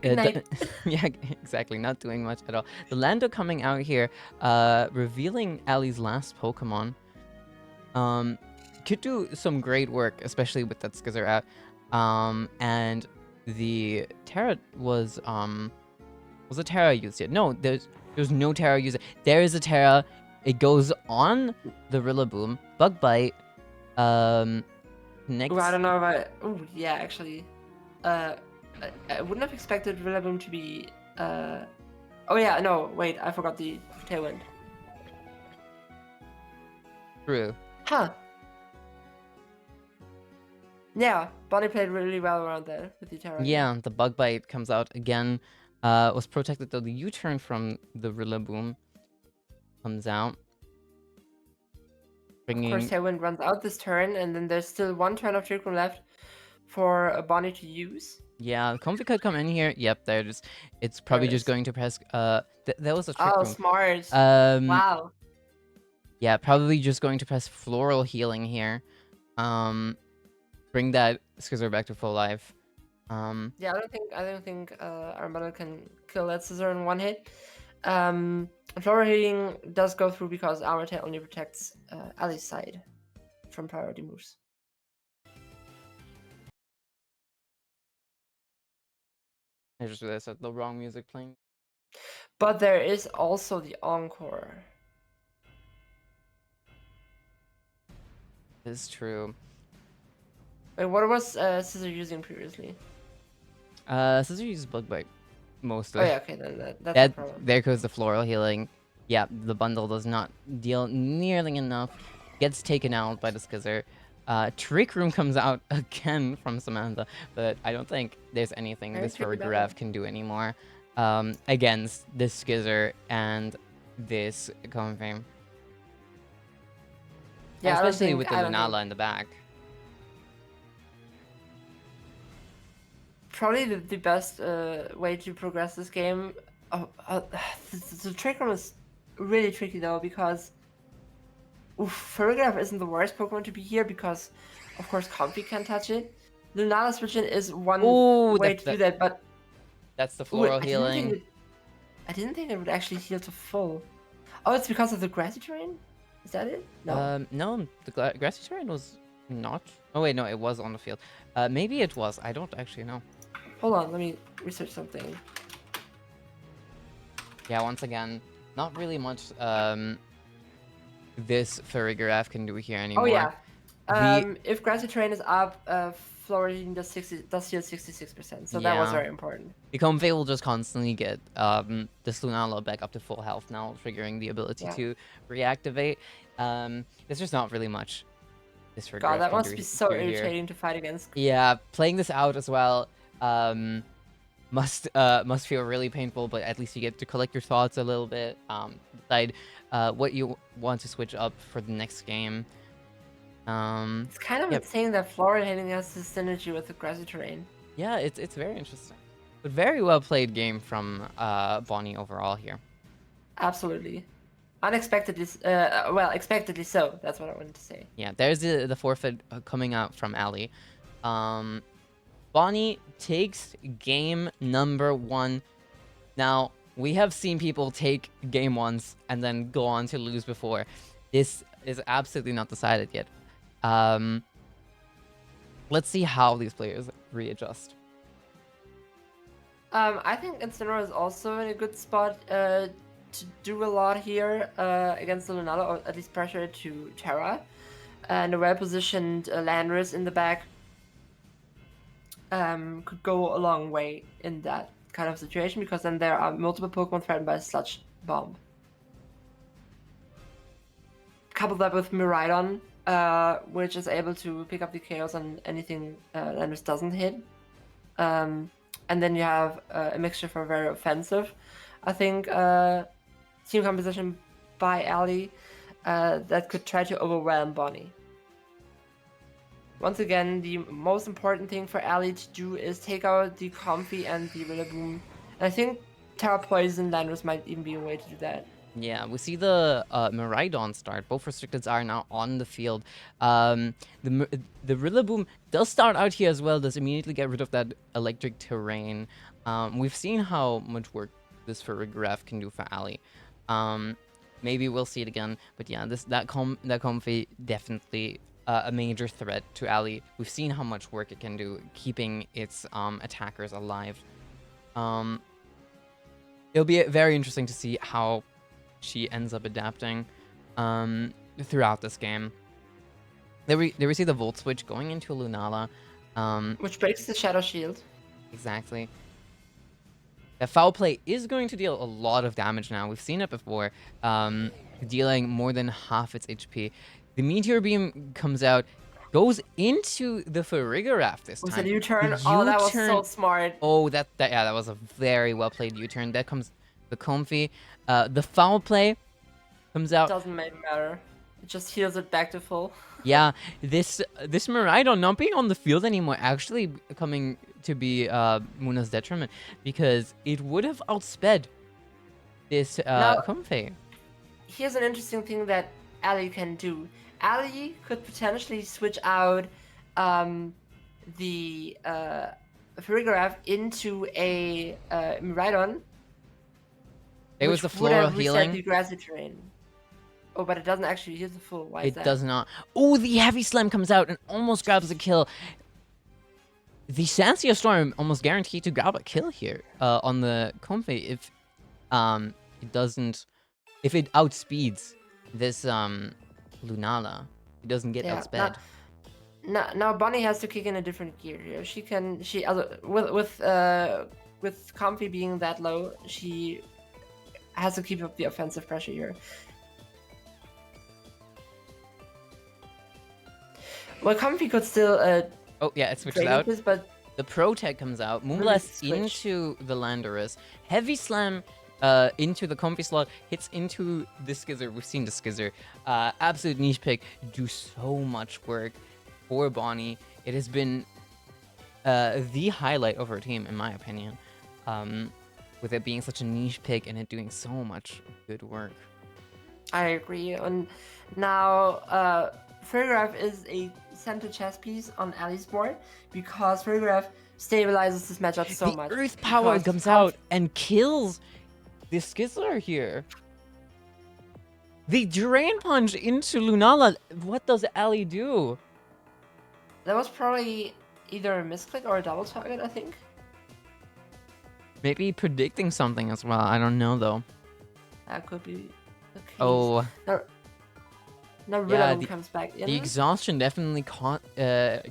Good night. Yeah, exactly. Not doing much at all. The Lando coming out here, revealing Ali's last Pokemon. Could do some great work, especially with that Skizzer out. And the Terra was a Terra used yet? No, there's no Terra used. There is a Terra. It goes on the Rillaboom. Bug Bite. Next. Ooh, I don't know about. Oh yeah, actually, I wouldn't have expected Rillaboom to be. Oh yeah, no, wait, I forgot the Tailwind. True. Huh. Yeah, Bonnie played really well around there with the Terra. Yeah, the Bug Bite comes out again. Was protected though. The U-turn from the Rillaboom comes out. Of course, Tailwind runs out this turn, and then there's still one turn of Trick Room left for Bonnie to use. Yeah, Comfy could come in here. Yep, there it is. It's probably it just is. going to press. There was a Trick Oh, Room. smart. Wow. Yeah, probably just going to press Floral Healing here. Bring that Skizzer back to full life. Yeah, I don't think Armada can kill that Scissor in one hit. Floral Healing does go through because Armor Tail only protects Ali's side from priority moves. I just realized that the wrong music playing. But there is also the Encore. This is true. Wait, what was Scissor using previously? Scissor uses Bug Bite mostly. Oh yeah, okay, then that's no problem. There goes the Floral Healing. Yeah, the bundle does not deal nearly enough. Gets taken out by the Skizzer. Trick Room comes out again from Samantha, but I don't think there's anything Very this tricky Farigiraf can do anymore against this Skizzer and this Comfy. Yeah, I don't especially think- with the I don't think- Lunala in the back. Probably the best way to progress this game. The Trick Room is really tricky though because Farigiraf isn't the worst Pokemon to be here because, of course, Comfy can't touch it. Lunala Switch-In is one Ooh, way to do that, but That's the ooh, Floral I Healing. didn't think it would actually heal to full. Oh, it's because of the Grassy Terrain? Is that it? No. No, the Grassy Terrain was not. Oh wait, no, it was on the field. Maybe it was. I don't actually know. Hold on, let me research something. Yeah, once again, not really much this Farigiraf can do here anymore. Oh yeah. The- If Grassy Terrain is up, Florian does heal 66%, so that was Yeah. very important. The Comfey will just constantly get this Lunala back up to full health now, triggering the ability Yeah. to reactivate. There's just not really much this Farigiraf God, that can must do be so here. irritating to fight against. Yeah, playing this out as well must feel really painful, but at least you get to collect your thoughts a little bit, decide what you want to switch up for the next game. It's kind of Yep. insane that Flora hitting has this synergy with the grassy terrain. Yeah, it's very interesting. But very well played game from Bonnie overall here. Absolutely. Unexpectedly, well, expectedly so. That's what I wanted to say. Yeah, there's the forfeit coming out from Ali. Bonnie takes game number 1. Now, we have seen people take game 1s and then go on to lose before. This is absolutely not decided yet. Let's see how these players readjust. I think Incineroar is also in a good spot to do a lot here against the Lunala, or at least pressure it to Terra. And a well-positioned Landorus in the back could go a long way in that kind of situation, because then there are multiple Pokemon threatened by a Sludge Bomb. Couple that with Miraidon, which is able to pick up the Chaos on anything Landorus doesn't hit. And then you have a mixture for very offensive, I think, team composition by Ali that could try to overwhelm Bonnie. Once again, the most important thing for Ali to do is take out the Comfy and the Rillaboom. And I think Terra Poison Landorus might even be a way to do that. Yeah, we see the Miraidon start. Both restricteds are now on the field. The Rillaboom does start out here as well, does immediately get rid of that electric terrain. We've seen how much work this Farigiraf can do for Ali. Maybe we'll see it again, but yeah, that Comfy definitely a major threat to Ali. We've seen how much work it can do, keeping its attackers alive. It'll be very interesting to see how she ends up adapting throughout this game. There we see the Volt Switch going into Lunala. Which breaks the Shadow Shield. Exactly. That Foul Play is going to deal a lot of damage now. We've seen it before, dealing more than half its HP. The Meteor Beam comes out, goes into the Farigiraf this time. Was it a U-turn? The Oh, that was U-turn- so smart. Oh, that was a very well played U-turn. That comes the Comfy. The Foul Play comes out. Doesn't matter. It just heals it back to full. Yeah, this Miraidon not being on the field anymore actually coming to be Muna's detriment, because it would have outsped this Comfy. Here's an interesting thing that Ali can do. Ali could potentially switch out the Farigiraf into a Miraidon. It was which the would have floral reset healing. the grassy terrain. Oh, but it doesn't actually heal the full. Why is It that? does not. Oh, the Heavy Slam comes out and almost grabs a kill. The Sancia Storm almost guaranteed to grab a kill here on the Comfy if it doesn't, if it outspeeds this Lunala. It doesn't get outsped. Now Bonnie has to kick in a different gear here. With Comfy being that low, she has to keep up the offensive pressure here. Well, Comfy could still Oh yeah, it switches trade out. this, but The Protect comes out. Really Moonblast switch. into the Landorus. Heavy Slam into the Comfy slot. Hits into the Skizzer. We've seen the Skizzer. Absolute niche pick. Do so much work for Bonnie. It has been the highlight of her team, in my opinion. With it being such a niche pick and it doing so much good work. I agree. And now Farigiraf is a center chess piece on Ali's board, because Farigiraf stabilizes this matchup so the much. Earth Power because comes out and kills the Skizzer here. The Drain Punch into Lunala. What does Ali do? That was probably either a misclick or a double target, I think. Maybe predicting something as well. I don't know though. That could be the case. Oh, Now yeah, Rillaboom comes back in. the exhaustion definitely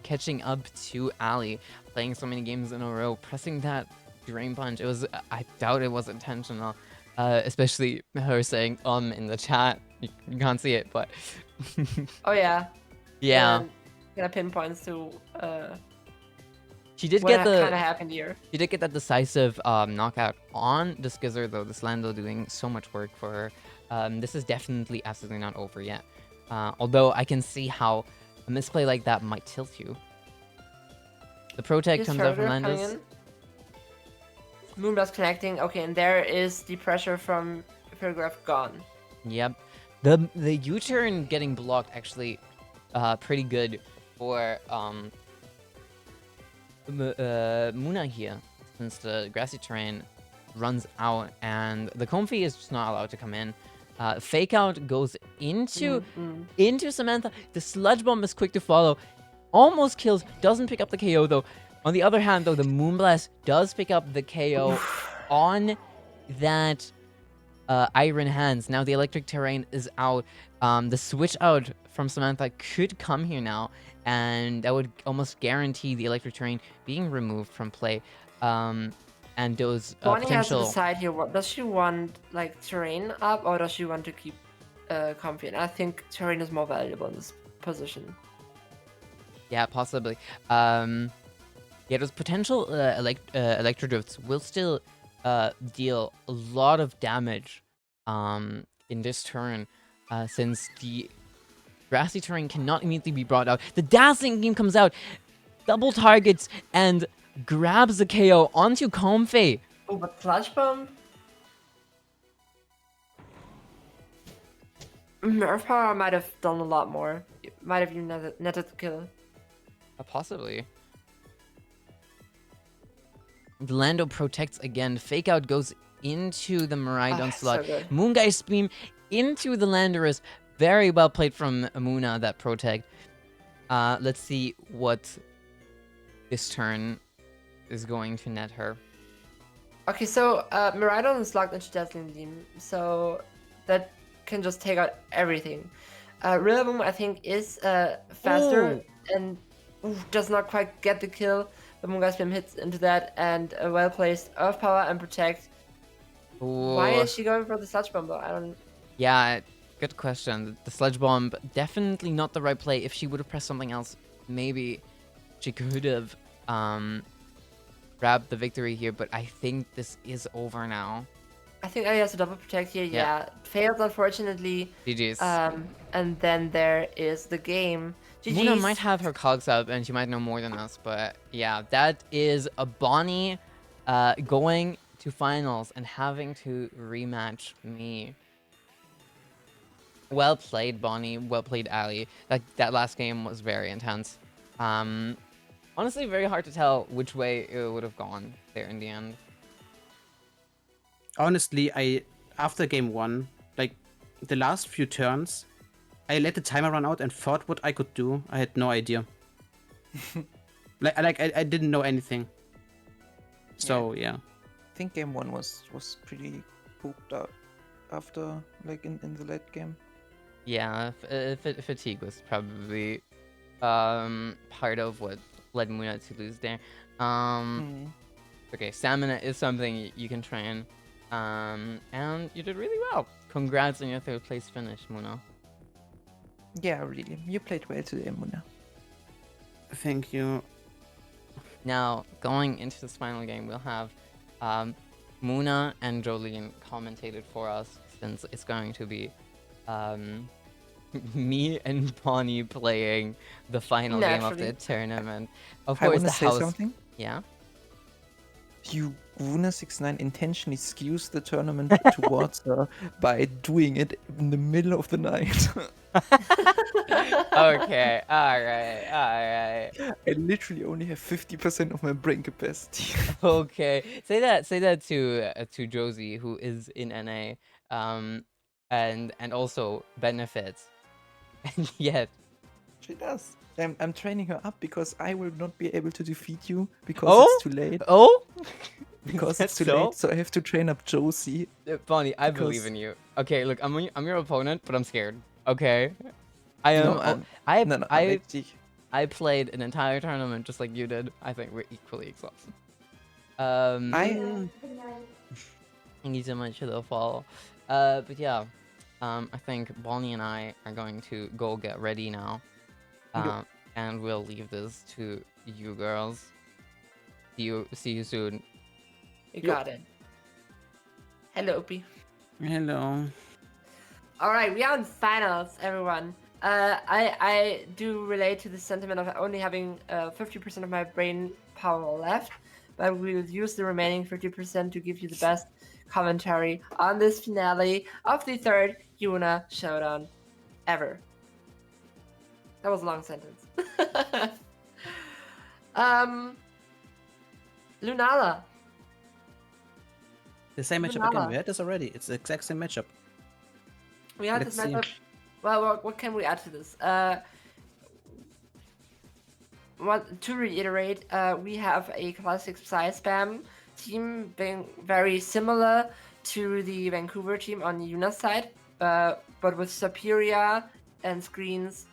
catching up to Ali, playing so many games in a row, pressing that Drain Punch. It was, I doubt it was intentional, especially her saying in the chat. You can't see it, but Oh yeah. yeah, Kind of pinpoints to she did what get kind of the happened here. she did get that decisive knockout on the Skizzer though. This Lando doing so much work for her. This is definitely absolutely not over yet. Although I can see how a misplay like that might tilt you. The Protect Here's comes out from Further coming Landis. in. Moonblast connecting. Okay, and there is the pressure from Paragraph gone. Yep. The U-turn getting blocked actually pretty good for Muna here, since the grassy terrain runs out and the Comfy is just not allowed to come in. Fake Out goes into Samantha. The Sludge Bomb is quick to follow. Almost kills, doesn't pick up the KO though. On the other hand though, the Moonblast does pick up the KO on that Iron Hands. Now the electric terrain is out. The switch out from Samantha could come here now, and that would almost guarantee the electric terrain being removed from play. And those Bonnie potential... has to decide here. What does she want, like terrain up, or does she want to keep Comfy? And I think terrain is more valuable in this position. Yeah, possibly. Yeah, those potential Electrodrifts will still deal a lot of damage in this turn, since the grassy terrain cannot immediately be brought out. The Dazzling Beam comes out, double targets, and grabs the KO onto Comfey. Oh, but Sludge Bomb? Nerf Power might have done a lot more. It might have even netted the kill. Possibly. The Lando protects again. Fake Out goes into the Miraidon slot. So good. Moongeist Beam into the Landorus. Very well played from Amuna, that protect. Let's see what this turn is going to net her. Okay, so Miraidon is locked into Dazzling Beam, so that can just take out everything. Rillaboom, I think, is faster and does not quite get the kill. The Moongeist Beam hits into that, and a well-placed Earth Power and Protect. Why is she going for the Sludge Bomb, though? I don't... Yeah, good question. The Sludge Bomb, definitely not the right play. If she would have pressed something else, maybe she could have grabbed the victory here, but I think this is over now. I think Ali has a double protect here, yeah. Failed, unfortunately. GG's. And then there is the game. GG's. Muna might have her cogs up, and she might know more than us, but yeah, that is a Bonnie going to finals and having to rematch me. Well played, Bonnie. Well played, Ali. That last game was very intense. Honestly, very hard to tell which way it would have gone there in the end. Honestly, after game 1, like the last few turns, I let the timer run out and thought what I could do. I had no idea. I didn't know anything. So yeah. I think game 1 was pretty pooped out after, like, in the late game. Yeah, fatigue was probably part of what led Muna to lose there. Okay, stamina is something you can train. And you did really well. Congrats on your 3rd place finish, Muna. Yeah, really. You played well today, Muna. Thank you. Now, going into this final game, we'll have Muna and Jolene commentated for us, since it's going to be me and Bonnie playing the final game of the tournament. Of course, the house. Something? Yeah. YUWUNA69 intentionally skews the tournament towards her by doing it in the middle of the night. Okay, alright. I literally only have 50% of my brain capacity. Okay, say that to Josie, who is in NA, and also benefits, and yet She does. I'm training her up because I will not be able to defeat you because it's too late. Oh, Because it's too so? late, so I have to train up Josie. Bonnie, I believe in you. Okay, look, I'm your opponent, but I'm scared. Okay, I am. I played an entire tournament just like you did. I think we're equally exhausted. Thank you so much for the follow. But yeah, I think Bonnie and I are going to go get ready now. And we'll leave this to you girls. See you soon. You got it. Hello, Opie. Hello. Alright, we are in finals, everyone. I do relate to the sentiment of only having 50% of my brain power left, but we'll use the remaining 50% to give you the best commentary on this finale of the third YUWUNA Showdown ever. That was a long sentence. Lunala. The same matchup Lunala. again. We had this already. It's the exact same matchup. We had Let's this see. matchup. Well, what can we add to this? To reiterate, we have a classic Psy Spam team being very similar to the Vancouver team on Yuna's side, but with Superior and screens,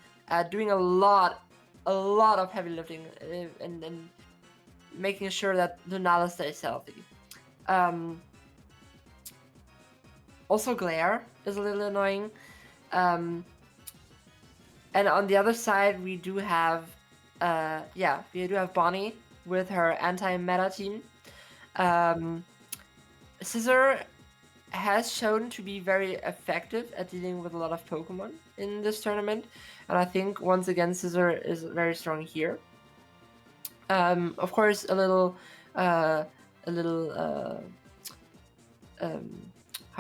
doing a lot of heavy lifting and making sure that Lunala stays healthy. Also, Glare is a little annoying. And on the other side, we do have, Bonnie with her anti-meta team. Scissor has shown to be very effective at dealing with a lot of Pokemon in this tournament, and I think once again Scissor is very strong here. Of course, a little, how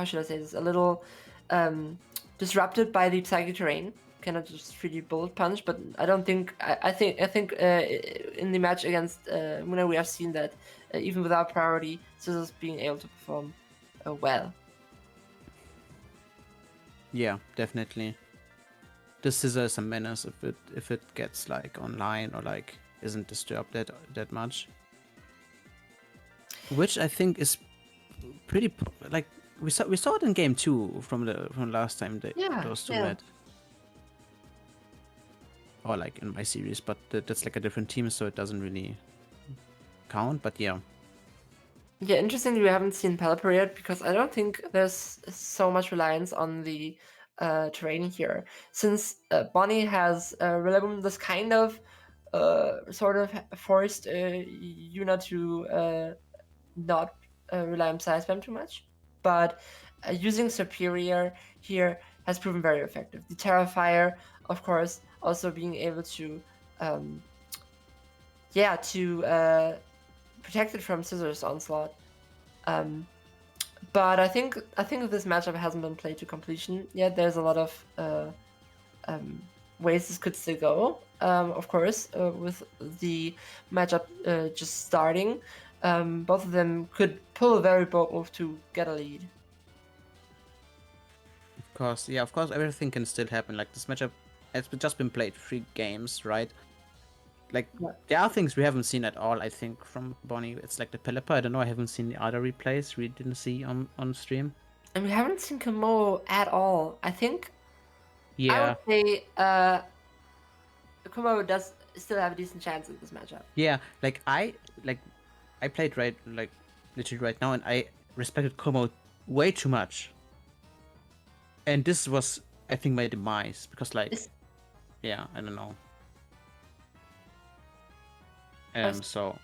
should I say this? A little disrupted by the Psychic Terrain. Cannot just really bullet punch, but I don't think. I think in the match against Muna, we have seen that even without priority, Scissors being able to perform well. Yeah, definitely. The Scissor is a menace if it gets like online or like isn't disturbed that much. Which I think is pretty like we saw it in game 2 from last time those two met. Or like in my series, but that's like a different team, so it doesn't really count. But yeah. Yeah, interestingly, we haven't seen Pelipper yet because I don't think there's so much reliance on the terrain here. Since Bonnie has Rillaboom, this kind of sort of forced Yuna to not rely on Psy Spam too much. But using Superior here has proven very effective. The Terrifier, of course, also being able to protect it from Scissors onslaught. But I think this matchup hasn't been played to completion yet. There's a lot of ways this could still go. Of course, with the matchup just starting, both of them could pull a very bold move to get a lead. Of course, everything can still happen. Like this matchup has just been played 3 games, right? Like there are things we haven't seen at all. I think from Bonnie, it's like the Pelipper. I don't know. I haven't seen the other replays. We didn't see on stream. And we haven't seen Komo at all. I think. Yeah. I would say Komo does still have a decent chance in this matchup. Yeah, I played literally right now, and I respected Komo way too much. And this was, I think, my demise because I don't know. So.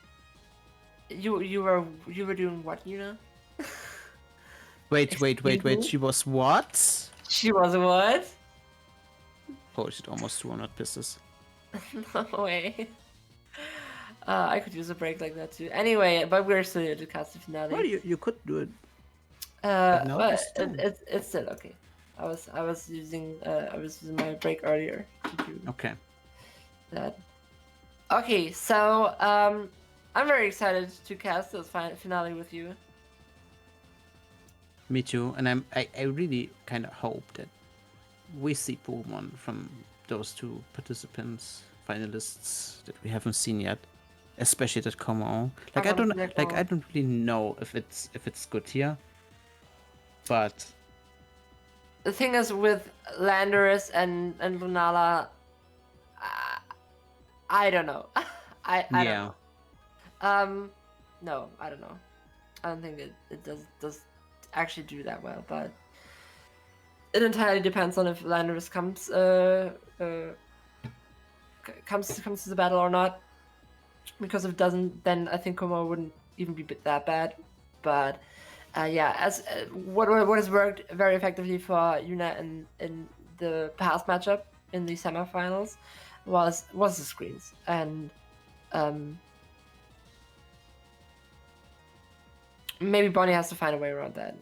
You were doing what, Yuna? Wait. She was what? She was what? Holy shit! Almost 200 pisses. No way. I could use a break like that too. Anyway, but we're still here to cast the finale. Well, you could do it. No, but it's still okay. I was using my break earlier to do that. Okay, so I'm very excited to cast this finale with you. Me too, and I really kind of hope that we see Pokemon from those 2 participants, finalists that we haven't seen yet, especially that Como. I don't really know if it's good here, but the thing is with Landorus and Lunala, I don't know. I don't know. No, I don't know. I don't think it does actually do that well, but it entirely depends on if Landorus comes to the battle or not. Because if it doesn't, then I think Como wouldn't even be that bad. But as what has worked very effectively for Yuna in the past matchup in the semifinals was the screens, and maybe Bonnie has to find a way around that.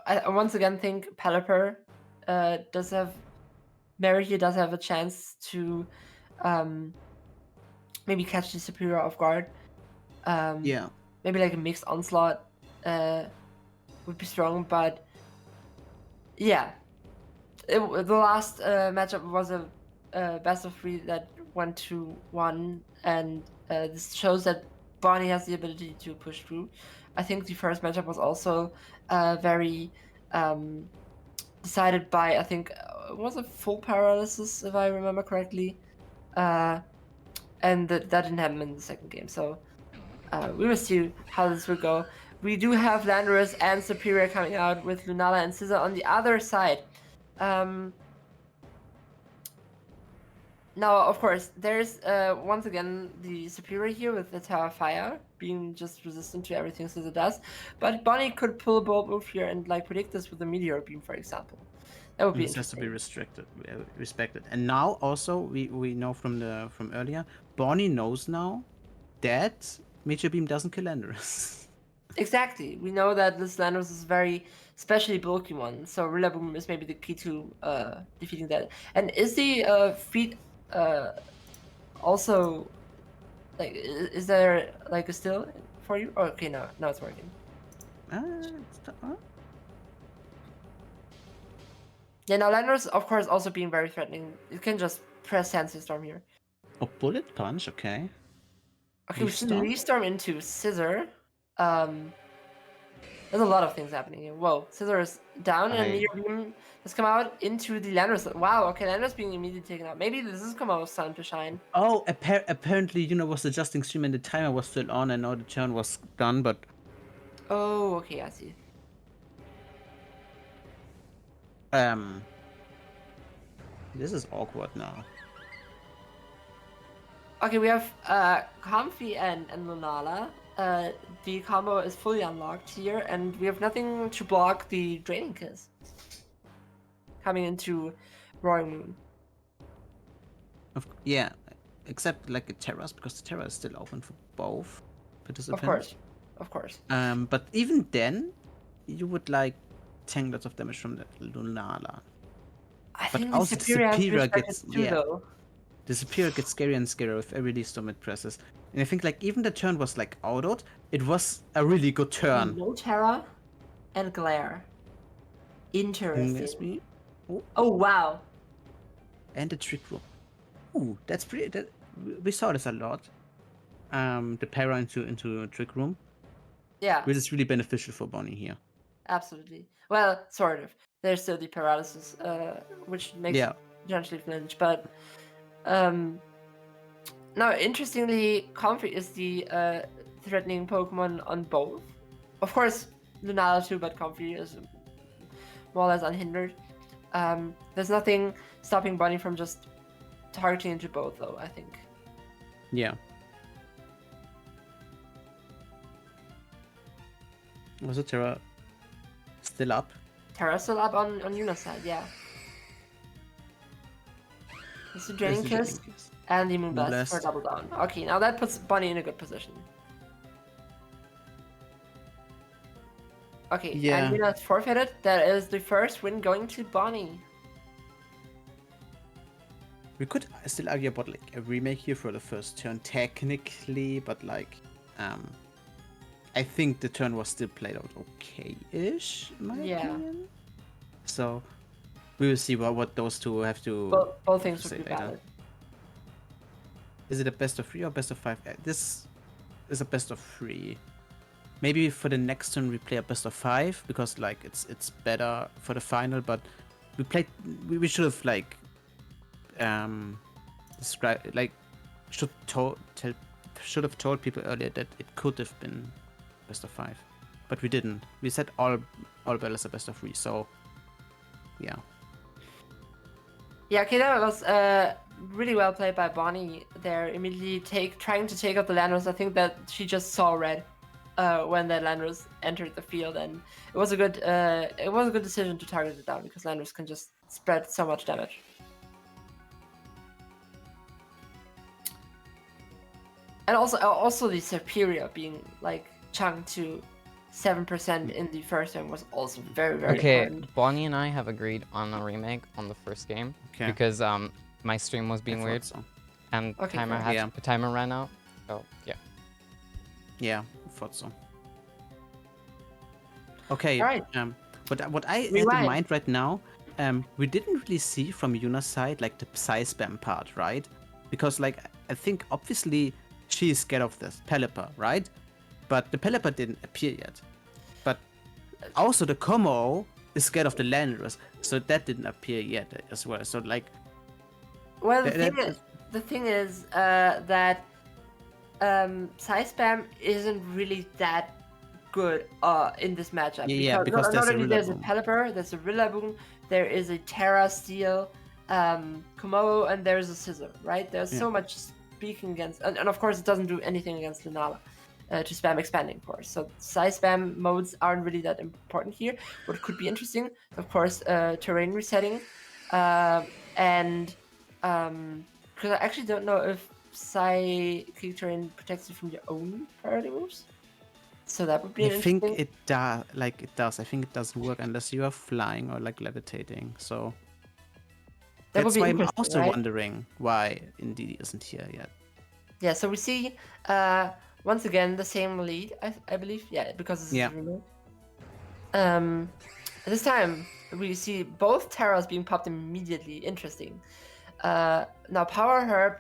I once again think Pelipper does have merit here, does have a chance to maybe catch the superior off guard. Yeah. Maybe like a mixed onslaught would be strong, but yeah, the last matchup was a best of 3 that went to 1, and this shows that Bonnie has the ability to push through. I think the first matchup was also very decided by, I think, it was a full paralysis, if I remember correctly, and that didn't happen in the second game. So we will see how this will go. We do have Landorus and Superior coming out with Lunala and Scissor on the other side. Now, of course, there's once again the Superior here with the Tower of Fire being just resistant to everything Scissor does. But Bonnie could pull a bold move here and like predict this with a Meteor Beam, for example. That would be This has to interesting. be respected. And now also we know from earlier, Bonnie knows now that Meteor Beam doesn't kill Landorus. Exactly. We know that this Landorus is very specially bulky one, so Rillaboom is maybe the key to defeating that. And is the feat also like is there like a still for you? Oh, okay, now it's working. Yeah, now Landorus, of course, also being very threatening. You can just press Sandstorm Storm here. Oh, Bullet Punch, okay. Okay, we've Leaf seen Storm? Leaf Storm into Scissor. There's a lot of things happening here. Whoa, Scissor is down and Meteor Beam has come out into the Landorus. Wow, okay, Landorus being immediately taken out. Maybe this is Komodo's time to shine. Oh, apparently YUWUNA was adjusting stream and the timer was still on and now the turn was done, but... Oh, okay, I see. This is awkward now. Okay, we have Comfy and Lunala. The combo is fully unlocked here, and we have nothing to block the Draining Kiss coming into Roaring Moon. Yeah, except like a Terras, because the Terra is still open for both participants. Of course. But even then, you would like tank lots of damage from the Lunala. I But think also the Superior has to be gets respected too, though. The Superior gets scarier and scarier with every Leaf Storm it presses. And I think like even the turn was like autoed, it was a really good turn. No Terra and Glare. Interesting. Me. Oh, wow. And the Trick Room. Ooh, that's pretty. We saw this a lot. The para into Trick Room. Yeah. Which is really beneficial for Bonnie here. Absolutely. Well, sort of. There's still the paralysis, which makes it potentially flinch, but now interestingly, Comfy is the threatening Pokemon on both. Of course, Lunala too, but Comfy is more or less unhindered. There's nothing stopping Bonnie from just targeting into both, though, I think. Yeah. Was it Terra still up? Terra's still up on Yuna's side, yeah. It's the Draining Kiss and the Moonblast for double down. Okay, now that puts Bonnie in a good position. Okay, and Yuna's forfeited. That is the first win going to Bonnie. We could still argue about like a remake here for the first turn technically, but like I think the turn was still played out okay-ish, in my opinion. So we will see what those two have to. Both things would be valid. Is it a best of 3 or best of 5? This is a best of 3. Maybe for the next turn we play a best of 5 because like it's better for the final. But we should have like described like should have told people earlier that it could have been best of 5, but we didn't. We said all battles are best of 3. So yeah. Yeah, okay, that was really well played by Bonnie there. Immediately trying to take out the Landorus. I think that she just saw red when the Landorus entered the field, and it was a good decision to target it down because Landorus can just spread so much damage. And also the Superior being like chunked to 7% in the first game was also very, very Okay, important. Bonnie and I have agreed on a remake on the first game Okay. because my stream was I being thought weird so. and Okay, timer fair. had timer ran out. So yeah. Yeah, I thought so. Okay. Alright. What I had in Rewind. mind right now, we didn't really see from Yuna's side like the Psy spam part, right? Because like I think obviously she's scared of this Pelipper, right? But the Pelipper didn't appear yet. But also the Como is scared of the Landorus, so that didn't appear yet as well. So like, Well, That- the thing is that Psy Spam isn't really that good in this matchup. Yeah, because not there's a only there's a Rillaboom. Pelipper, there's a Rillaboom, there is a Terra Steel, Komodo, and there's a Scissor, right? There's Yeah. so much speaking against, and of course it doesn't do anything against Lunala. To spam expanding course. So Psy spam modes aren't really that important here. What could be interesting, of course, terrain resetting, and because I actually don't know if Psychic terrain protects you from your own priority moves. So that would be I interesting. think it does. Like it does. I think it doesn't work unless you are flying or like levitating. So That would that's be why I'm interesting, also right? wondering why Indeedee isn't here yet. Yeah, so we see once again the same lead, I believe. Yeah, because this Yeah. is remake. This time we see both Terras being popped immediately. Interesting. Now Power Herb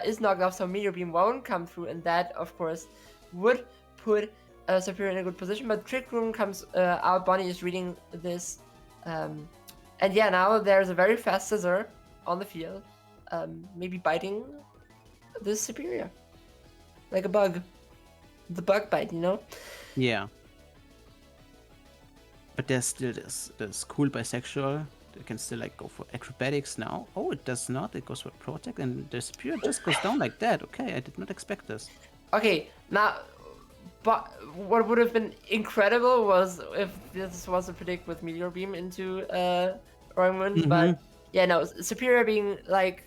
is knocked off, so Meteor Beam won't come through, and that of course would put Superior in a good position. But Trick Room comes out. Bonnie is reading this, and yeah, now there's a very fast Scissor on the field, maybe biting this Superior. Like a bug. The bug bite, you know? Yeah. But there's still this cool bisexual. They can still like go for acrobatics now. Oh, it does not. It goes for protect, and the Superior just goes down like that. Okay, I did not expect this. Okay, now, but what would have been incredible was if this was a predict with Meteor Beam into Roymoon, but yeah, no, Superior being like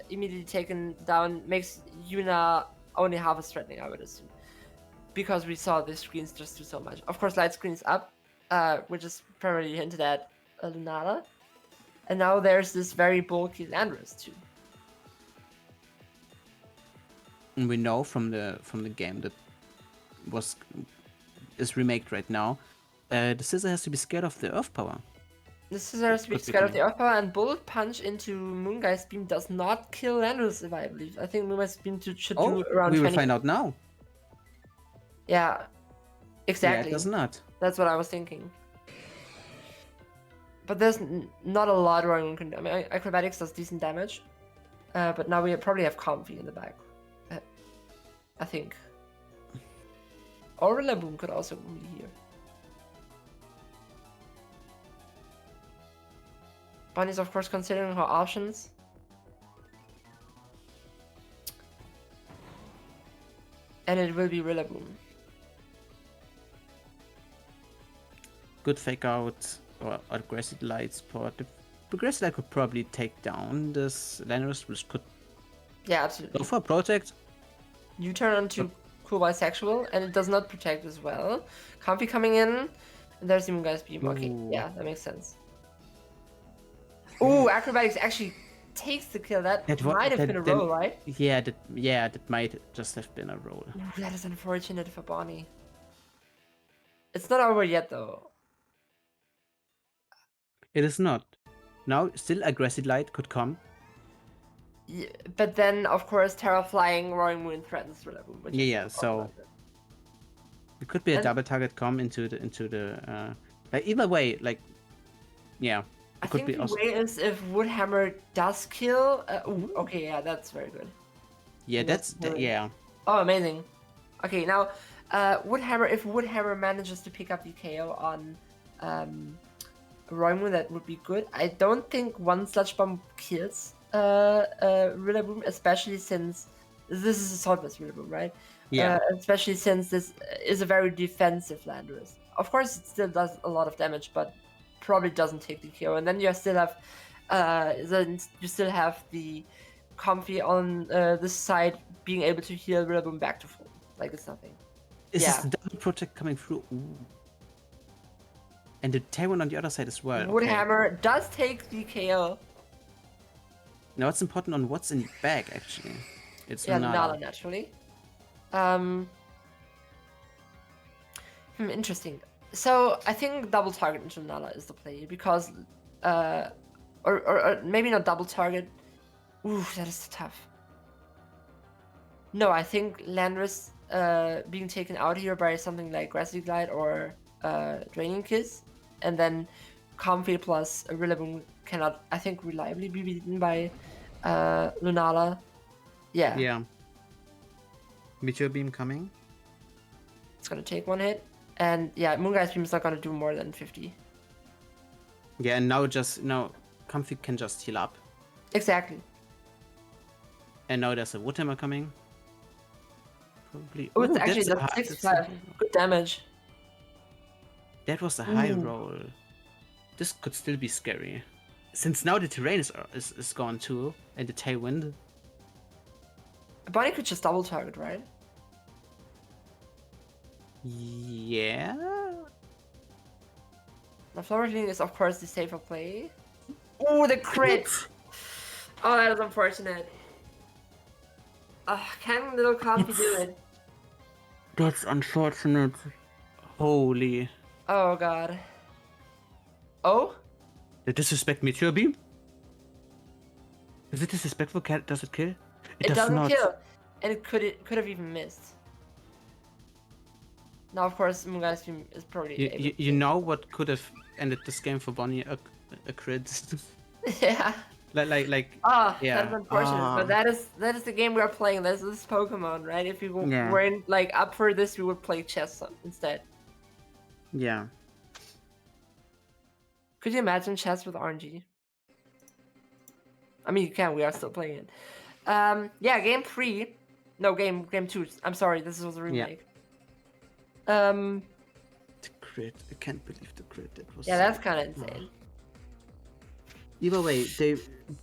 immediately taken down makes Yuna only half as threatening, I would assume. Because we saw the screens just do so much. Of course, light screens up, which is primarily hinted at Lunala. And now there's this very bulky Landorus too. And we know from the game that is remaked right now, the Scissor has to be scared of the Earth power. The Scissor has to be Could be scared of the coming. Earth Power, and Bullet Punch into Moongeist Beam does not kill Landorus, if I believe. I think Moongeist Beam should do around we 20. will find out now. Yeah, exactly. Yeah, it does not. That's what I was thinking. But there's not a lot Roymoon can do. I mean, Acrobatics does decent damage, but now we probably have Comfy in the back. I think. Or Rillaboom could also be here. Bonnie's of course considering her options. And it will be Rillaboom. Good fake out or aggressive light spot. The aggressive light could probably take down this Landorus, which could Yeah, absolutely. go for a protect. You turn onto Cool Bisexual, and it does not protect as well. Comfy coming in, and there's the Moongeist Beam. Okay, Ooh. yeah, that makes sense. Ooh, Acrobatics actually takes the kill. That might have been a roll, right? Yeah, that might just have been a roll. Ooh, that is unfortunate for Bonnie. It's not over yet, though. It is not. Now, still aggressive light could come. Yeah, but then, of course, Terra Flying Roaring Moon threatens Rillaboom. which is Yeah, so problematic. it could be a And- double target come into the. Like either way, like yeah, I it could think be the also. way is if Woodhammer does kill. Ooh, okay, yeah, that's very good. Yeah, that's really- yeah. Oh, amazing. Okay, now, Woodhammer, if Woodhammer manages to pick up the KO on Roymoon, that would be good. I don't think one Sludge Bomb kills Rillaboom, especially since this is a Saltless Rillaboom, right? Yeah. Especially since this is a very defensive Landorus. Of course, it still does a lot of damage, but probably doesn't take the KO. And then you still have then you still have the Comfy on this side being able to heal Rillaboom back to full. Like it's nothing. Is Yeah. this the double protect coming through? Ooh. And the Tailwind on the other side as well. Wood Okay. Hammer does take the KO. Now it's important on what's in the bag, actually. It's Yeah, Lunala. Nala naturally. Interesting. So I think double target into Nala is the play because, or maybe not double target. Ooh, that is tough. No, I think Landorus being taken out here by something like Grassy Glide or Draining Kiss, and then Comfy plus Rillaboom cannot, I think, reliably be beaten by Lunala. Yeah. Yeah. Meteor Beam coming. It's gonna take one hit. And yeah, Moongeist Beam is not gonna do more than 50. Yeah, and now Comfy can just heal up. Exactly. And now there's a Wood Hammer coming. Probably. Oh, it's Ooh, actually that's a that's high- 6-5. Good damage. That was a high Ooh. roll. This could still be scary. Since now the terrain is gone too, and the Tailwind. Bonnie could just double target, right? Yeah. The Flower Healing is of course the safer play. Oh, the crit! Oh, that is unfortunate. Can little Comfy do it? That's unfortunate. Holy. Oh god. Oh? The disrespect Meteor Beam? Is it disrespectful? Does it kill? It does doesn't not. kill. And it could have even missed. Now of course Moongeist Beam is probably able to You know what could have ended this game for Bonnie? A crit. yeah. like yeah. That's unfortunate. But that is the game we are playing. This is Pokemon, right? If we Yeah. weren't like up for this, we would play chess instead. Yeah. Could you imagine chess with RNG? I mean, you can. We are still playing it. Yeah, game 3. No, game 2. I'm sorry, this was a remake. The crit. I can't believe the crit. That was. Yeah, that's kind of insane. Either way, they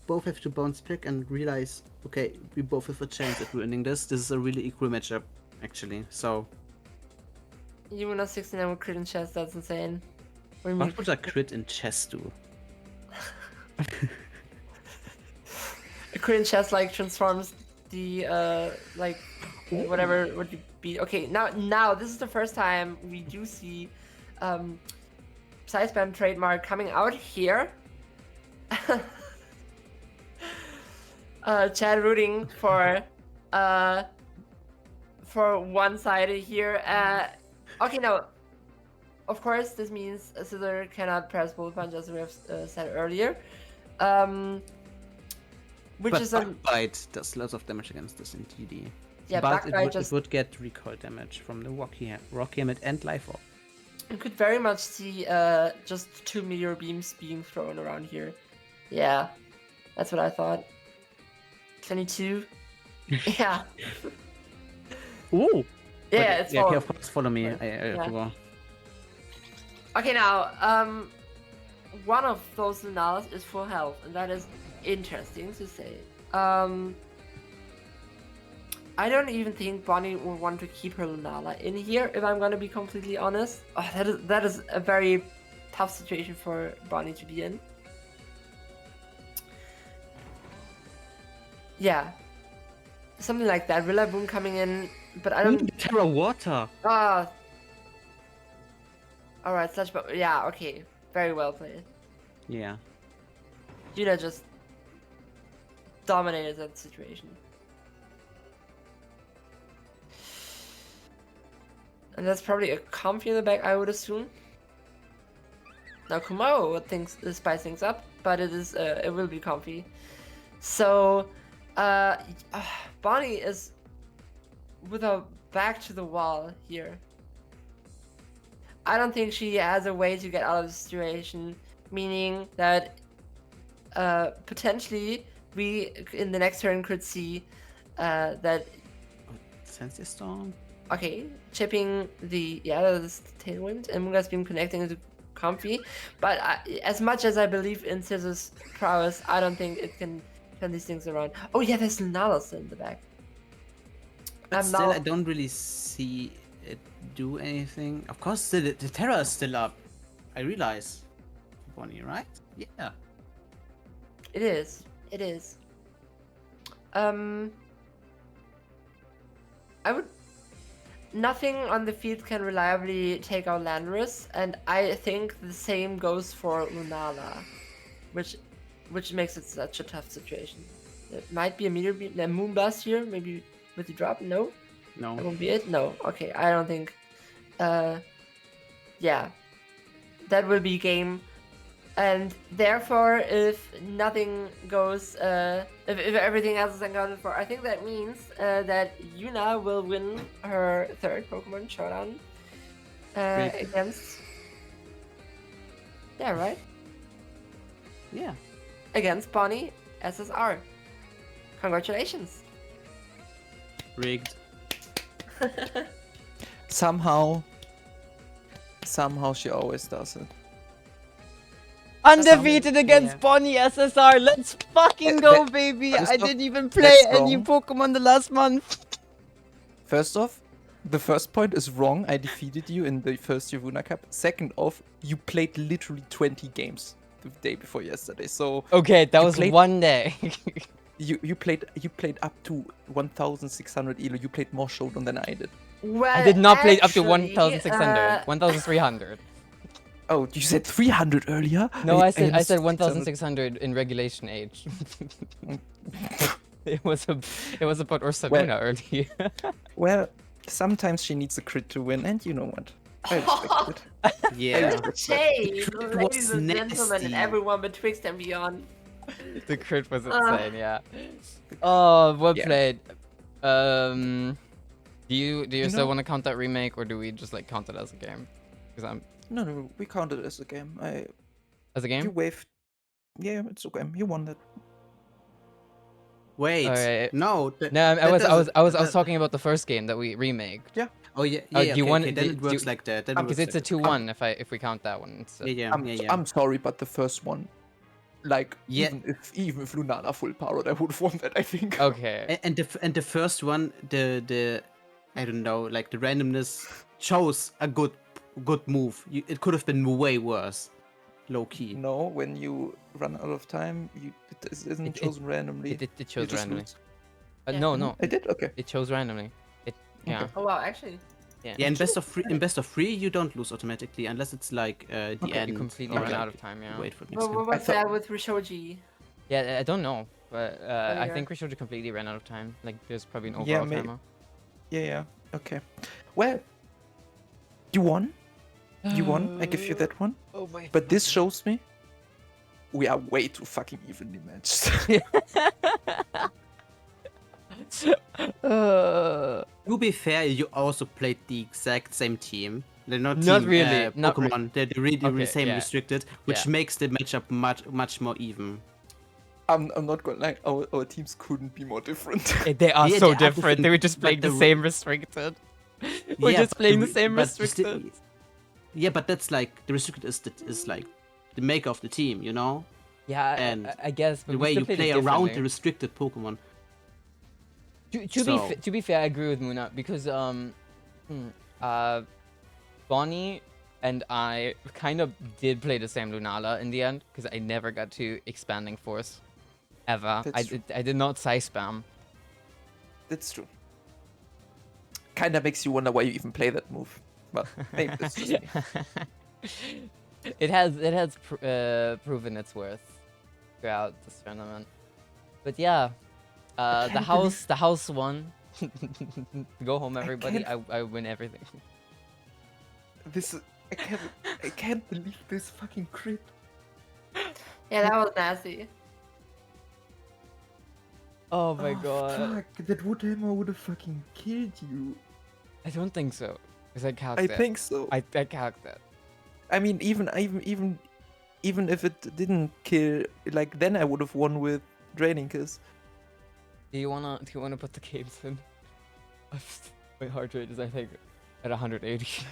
both have to bounce back and realize, okay, we both have a chance at winning this. This is a really equal matchup, actually. So. YUWUNA 69 with crit in chess. That's insane. What do you mean? What would a crit in chess do? A crit in chess like transforms the like whatever would you be. Okay, now this is the first time we do see Psy Spam trademark coming out here. Chad rooting for one side here. Okay, no. Of course, this means a Scissor cannot press Bullet Punch, as we have said earlier. Which But is Backbite does lots of damage against this in TD. Yeah, but Backbite it would get recoil damage from the Rocky Helmet and Life Orb. You could very much see just 2 Meteor Beams being thrown around here. Yeah, that's what I thought. 22. Yeah. Ooh! Yeah, it's yeah, follow- of course, follow me. Yeah. Okay, now, one of those Lunalas is full health, and that is interesting to say. I don't even think Bonnie will want to keep her Lunala in here, if I'm gonna be completely honest. Oh, that is a very tough situation for Bonnie to be in. Yeah. Something like that. Rillaboom coming in, but I don't... Terra Water! Ah. Alright, Sludge Bomb. Yeah, okay. Very well played. Yeah. Yuna just dominated that situation. And that's probably a Comfy in the back, I would assume. Now Kumaro would spice things up, but it will be Comfy. So Bonnie is with her back to the wall here. I don't think she has a way to get out of the situation, meaning that potentially we in the next turn could see that Sensei Storm? okay, chipping the this Tailwind and Moongeist Beam connecting to comfy. But as much as I believe in Scissor's prowess, I don't think it can turn these things around. Oh yeah, there's Lunala still in the back. But I'm still, now- I don't really see it do anything. Of course, the Terra is still up. I realize. Bonnie, right? Yeah. It is. It is. I would. Nothing on the field can reliably take out Landorus, and I think the same goes for Lunala, which makes it such a tough situation. It might be a meteor beam, a Moonblast here, maybe with the drop. No, No. that won't be it. No, okay, I don't think. Yeah, that will be game. And therefore, if nothing goes, if everything else is accounted for, I think that means that Yuna will win her third Pokemon Showdown against. Yeah, right? Yeah. Against Bonnie SSR. Congratulations. Rigged. Somehow she always does it. Undefeated against Yeah. Bonnie SSR. Let's fucking go, baby. First I off, didn't even play that's any wrong. Pokemon the last month. First off, the first point is wrong. I defeated you in the first YUWUNA Cup. Second off, you played literally 20 games the day before yesterday. So Okay, that You was played- one day. you played up to 1,600 elo. You played more Showdown than I did. Well, I did not play up to actually, 1,600. 1,300. Oh, you said 300 earlier? No, I said understood 1,600 in regulation age. it was about Ursaluna earlier. Well, sometimes she needs a crit to win, and you know what? I respect it. Yeah. Shade, Crit ladies was and gentlemen, and nasty. everyone betwixt and beyond. The crit was insane, yeah. Oh, well Yeah. played. Do you still know- want to count that remake, or do we just like count it as a game? Because I'm No, we counted it as a game. as a You game. waved. Yeah, it's okay. You won that. Wait. Alright. No. No, I that was doesn't- talking about the first game that we remake. Oh yeah. Oh, Yeah. do you okay, want- okay, then do- it do- works like that. Then it Because works it's a like that. 2-1 if we count that one instead. Yeah. I'm sorry, but the first one, like, Yeah. even if Lunala full powered, I would have won that. I think. Okay. And the first one, the I don't know, like the randomness chose a good move. It could have been way worse, low key. No, when you run out of time, it isn't It- chosen randomly. It You chose just randomly. lose. Yeah. No, I did. Okay. it chose randomly. Yeah. Oh wow, actually. Yeah, in best of three, you don't lose automatically unless it's like the Okay, end. You completely or run like- out of time. Yeah. Wait for What this. was thought- that with Rishoji? Yeah, I don't know, but I yeah. think Rishoji completely ran out of time. Like, there's probably an Yeah, overall may- timer. Yeah. Okay. Well, you won. You won. I give you that one. Oh my. But this shows me we are way too fucking evenly matched. To be fair, you also played the exact same team. They're not Not team, really, not re- Pokemon. They're really Okay, the same yeah. restricted, which Yeah. makes the matchup much more even. I'm not gonna lie. Our teams couldn't be more different. They are Yeah, so they are different. They were different, just but playing the the- same restricted. We're Yeah, just but playing the re- same but you still- restricted. Yeah, but that's like the restricted is like the maker of the team, you know? Yeah, and I guess. But The we way still you played it play around the differently. restricted Pokemon. To be fair, I agree with Muna because Bonnie and I kind of did play the same Lunala in the end because I never got to expanding force ever. That's true. I did not size spam. That's true. Kinda makes you wonder why you even play that move. But maybe that's just me. It has proven its worth throughout this tournament. But yeah, the house won. Go home, everybody. I win everything. This is, I can't believe this fucking crit. Yeah, that was nasty. Oh my god. Fuck, that Woodhammer would have fucking killed you. I don't think so. Because I calced I it. think so. I calced that. I mean, even if it didn't kill, like then I would have won with Draining Kiss. Do you wanna put the games in? My heart rate is I think at 180.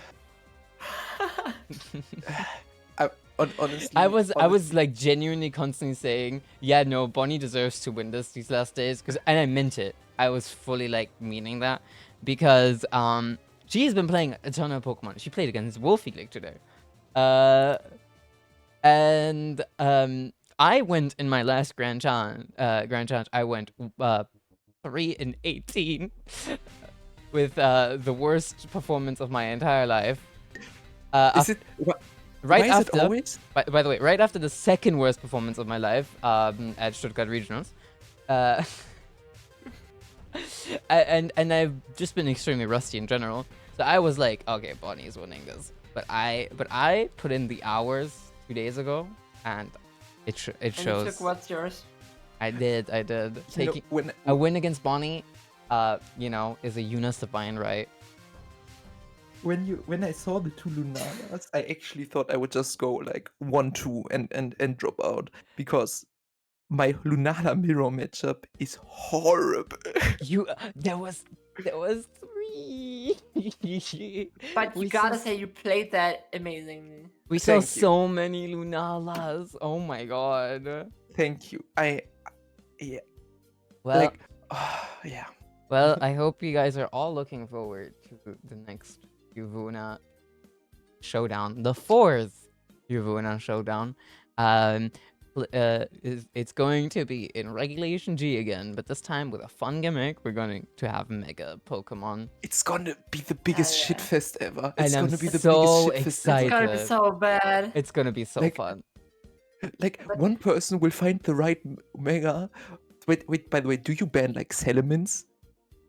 honestly, I was like genuinely constantly saying, yeah, no, Bonnie deserves to win these last days, and I meant it. I was fully like meaning that because she's been playing a ton of Pokemon. She played against Wolfie like today, and I went in my last Grand Challenge. I went 3-18 with the worst performance of my entire life. is it Right why is after, it always? by the way, right after the second worst performance of my life at Stuttgart Regionals, and I've just been extremely rusty in general. So I was like, okay, Bonnie is winning this. But I put in the hours 2 days ago, and it shows. And you took what's yours? I did. Taking when a win against Bonnie, is a UNA's divine right. when I saw the two Lunanas, I actually thought I would just go like 1-2 and drop out because my Lunala mirror matchup is horrible. There was 3. But you gotta say you played that amazingly. We saw Thank you. so many Lunalas. Oh my god. Thank you. Yeah. Well, Like, yeah. well, I hope you guys are all looking forward to the next YUWUNA showdown, the 4th YUWUNA showdown. It's going to be in Regulation G again, but this time with a fun gimmick. We're going to have Mega Pokemon. It's gonna be the biggest yeah. shitfest ever. And It's I'm gonna be the so biggest shitfest excited. It's gonna be so bad. It's gonna be so Like, fun. ever. Like one person will find the right Mega. Wait. By the way, do you ban like Salamence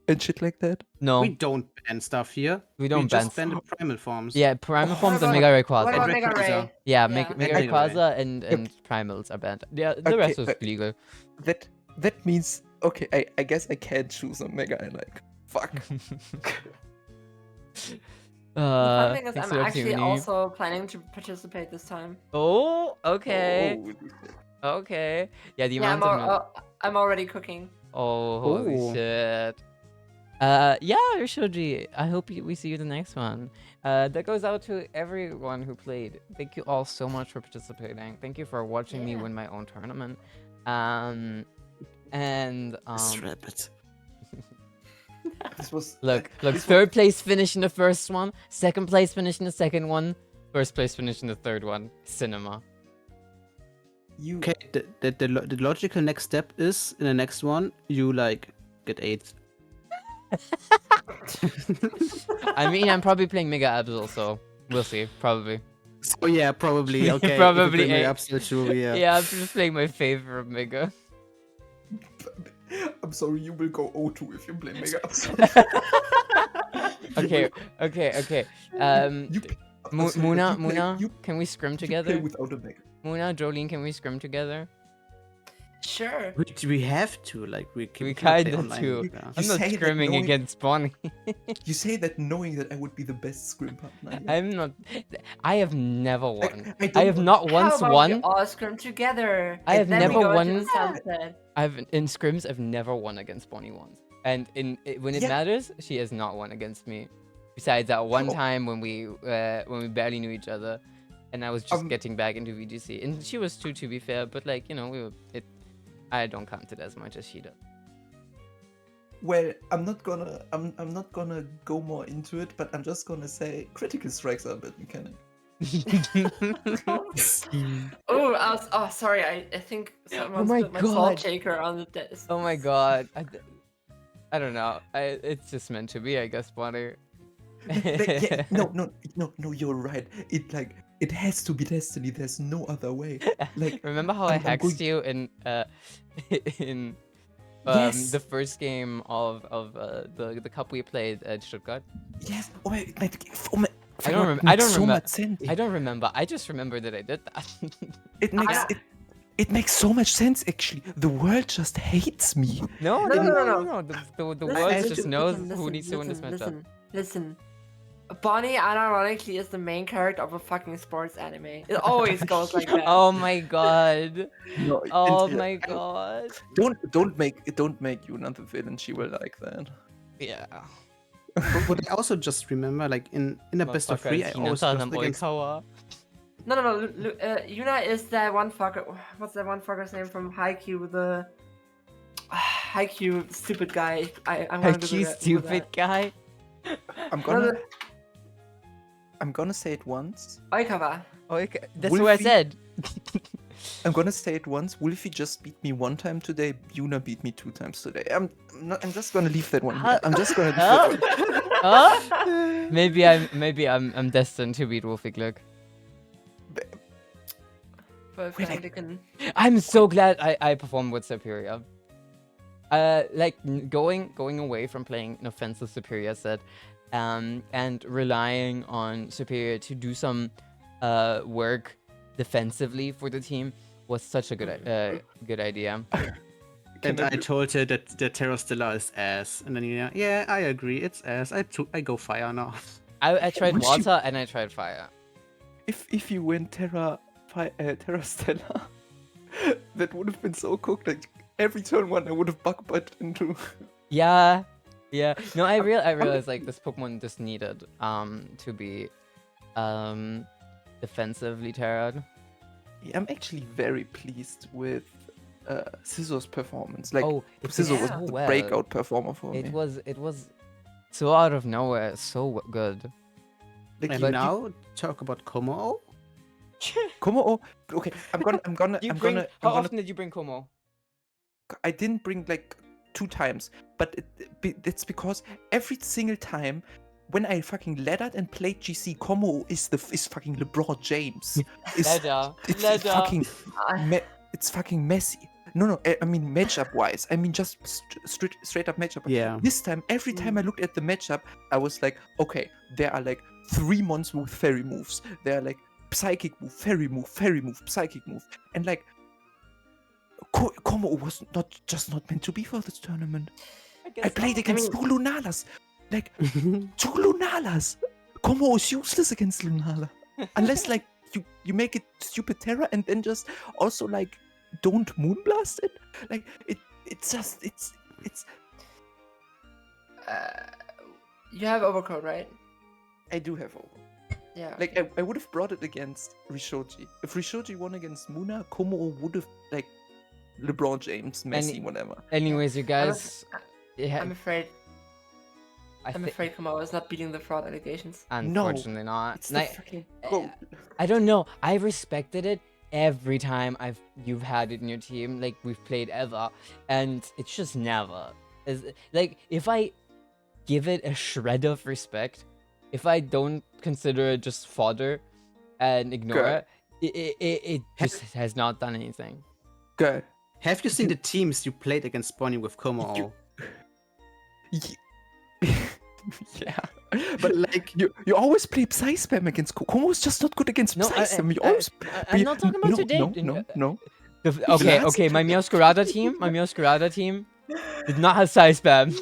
and shit like that? No, We don't ban stuff here. we don't just ban. ban the primal forms. Yeah, Primal Oh, Forms and what Mega What Rayquaza. about Red Mega Rayquaza. Ray? Yeah, Yeah. Mega Mega Ray. Rayquaza and Primals are banned. Yeah, the Okay, rest was legal. That means okay. I guess I can't choose a Mega I like. Fuck. The fun thing is, thanks I'm for the actually opportunity. also planning to participate this time. Oh, okay. Oh, Okay. Yeah, the Yeah, amount of I'm already cooking. Oh, holy Ooh. shit. Yeah, Shoji, I hope we see you the next one. That goes out to everyone who played. Thank you all so much for participating. Thank you for watching me Yeah. win my own tournament. Strap it. this was Look, this third place finish in the first one, second place finish in the second one, first place finish in the third one. Cinema. you. Okay, the logical next step is in the next one you like get 8. I mean, I'm probably playing Mega Absol, so we'll see. Probably. So yeah, probably okay. Probably if you 8. absolute sure, yeah. Yeah, I'm just playing my favorite Mega. I'm sorry, you will go O2 if you play Mega. Okay. You, I'm sorry, but Muna, you can we scrim play together? without a Mega. Muna, Jolene, can we scrim together? Sure. We have to like we We cannot play kinda online, do. yeah. I'm You not say that scrimming knowing- against Bonnie. You say that knowing that I would be the best scrim partner. yeah? I'm not. I have never Like, won. I I don't have want- not How once about won. we all scrim together? I have Then never we go won- into the sunset. In scrims, I've never won against Bonnie once. And when it Yeah. matters, she has not won against me. Besides that one Oh. time when we barely knew each other, and I was just getting back into VGC, and she was too, to be fair. But like I don't count it as much as she does. Well, I'm not gonna go more into it, but I'm just gonna say critical strikes are a bit mechanic. Oh, sorry. I think someone my spilled my salt God. shaker on the desk. Oh my god. I don't know. It's just meant to be, I guess, Bonnie. Yeah, no, you're right. It has to be destiny. There's no other way. Like, Remember how I I'm hexed going- you in in Yes. the first game of the cup we played at Stuttgart? yes. Oh my, I don't remember. Makes so much sense. I don't remember. I just remember that I did that. It makes I- it makes so much sense. Actually, the world just hates me. No. The Listen, world listen, just knows listen, who needs to win this matchup. Listen. Bonnie, unironically, is the main character of a fucking sports anime. It always goes like that. Oh my god. No, Oh and, my god. Don't make you not the villain. She will like that. Yeah. But I also just remember like in a best of 3 I always lost against No. Yuna is that one fucker. What's that one fucker's name from Haikyuu? The Haikyuu stupid guy. I'm gonna do You that. stupid guy. I'm No, gonna the I'm gonna say it once. Oikawa. Oh, okay. That's what I Wolfie- said. I'm gonna say it once. Wolfie just beat me one time today. Yuna beat me 2 times today. I'm just gonna leave that one here. I'm just gonna leave that one. Huh? Maybe I'm destined to beat Wolfie Glück. Wolfgang Dicken. I'm so glad I performed with Superior. Like going away from playing an offensive Superior set, and relying on Superior to do some work defensively for the team was such a good idea. And I told her that the Terra Stella is ass, and then yeah, I agree, it's ass. I go fire now. I tried Would you- water and I tried fire. If you win Terra Stella, that would have been so cooked. Like every turn one, I would have bug butted into. Yeah. No, I realized like this Pokemon just needed to be defensively terrored. Yeah, I'm actually very pleased with Scissor's performance. Like it Scissor did was so the well. breakout performer for It me. was so out of nowhere, so good. Like And you- now talk about Como. Come on, okay. I'm gonna. How often did you bring Como? I didn't bring like 2 times, but it's because every single time when I fucking laddered and played GC, Como is fucking LeBron James. Ladder. It's fucking it's fucking messy. No, I mean matchup wise. I mean just straight up matchup. Yeah. This time, every time I looked at the matchup, I was like, okay, there are like 3 mons with fairy moves. There are like psychic move, fairy move, psychic move, and like Como was not meant to be for this tournament. I played against 2 Lunalas. Like 2 Lunalas. Como is useless against Lunala. Unless like you make it stupid Terra and then just also like don't Moonblast it. Like it's You have Overcoat, right? I do have over. Yeah. Like I would have brought it against Rishoji. If Rishoji won against Muna, Como would have like LeBron James, Messi, whatever. Anyways, you guys. I'm afraid. I I'm thi- afraid Kamau is not beating the fraud allegations. Unfortunately not. It's And the I- fucking uh, goal. I don't know. I respected it every time you've had it in your team. Like we've played ever, and it's just never. Like if I give it a shred of respect, if I don't consider it just fodder and ignore it just has not done anything. Go. Have you seen the teams you played against Bonnie with Como? Yeah, but like you always play Psy Spam against Como is just not good against No, Psy Spam. You always I'm not talking about no, today. No. Okay, my Meowscarada team did not have size spam.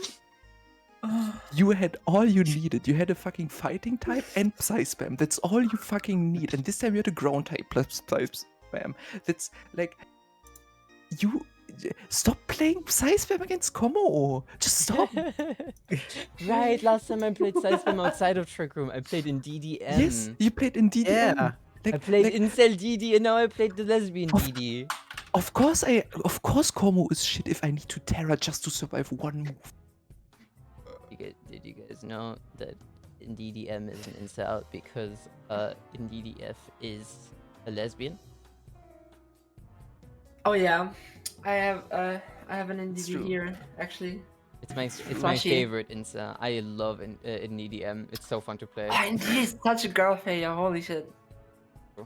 You had all you needed. You had a fucking fighting type and Psy Spam. That's all you fucking need. And this time you had a ground type plus Psy Spam. That's like you stop playing Psy Spam against Como. Just stop. Right, last time I played size spam outside of Trick Room, I played in DDM. Yes, you played in DDM. Yeah. Like, I played like, Incel DD and now I played the lesbian Of- DD. Of course, Como is shit if I need to Terra just to survive one move. Did you guys know that in DDM is an incel because in DDF is a lesbian? Oh yeah, I have an It's NDG true. here actually. It's my Flashy. favorite incel. I love in DDM. It's so fun to play. Oh, and he's such a girl failure. Holy shit.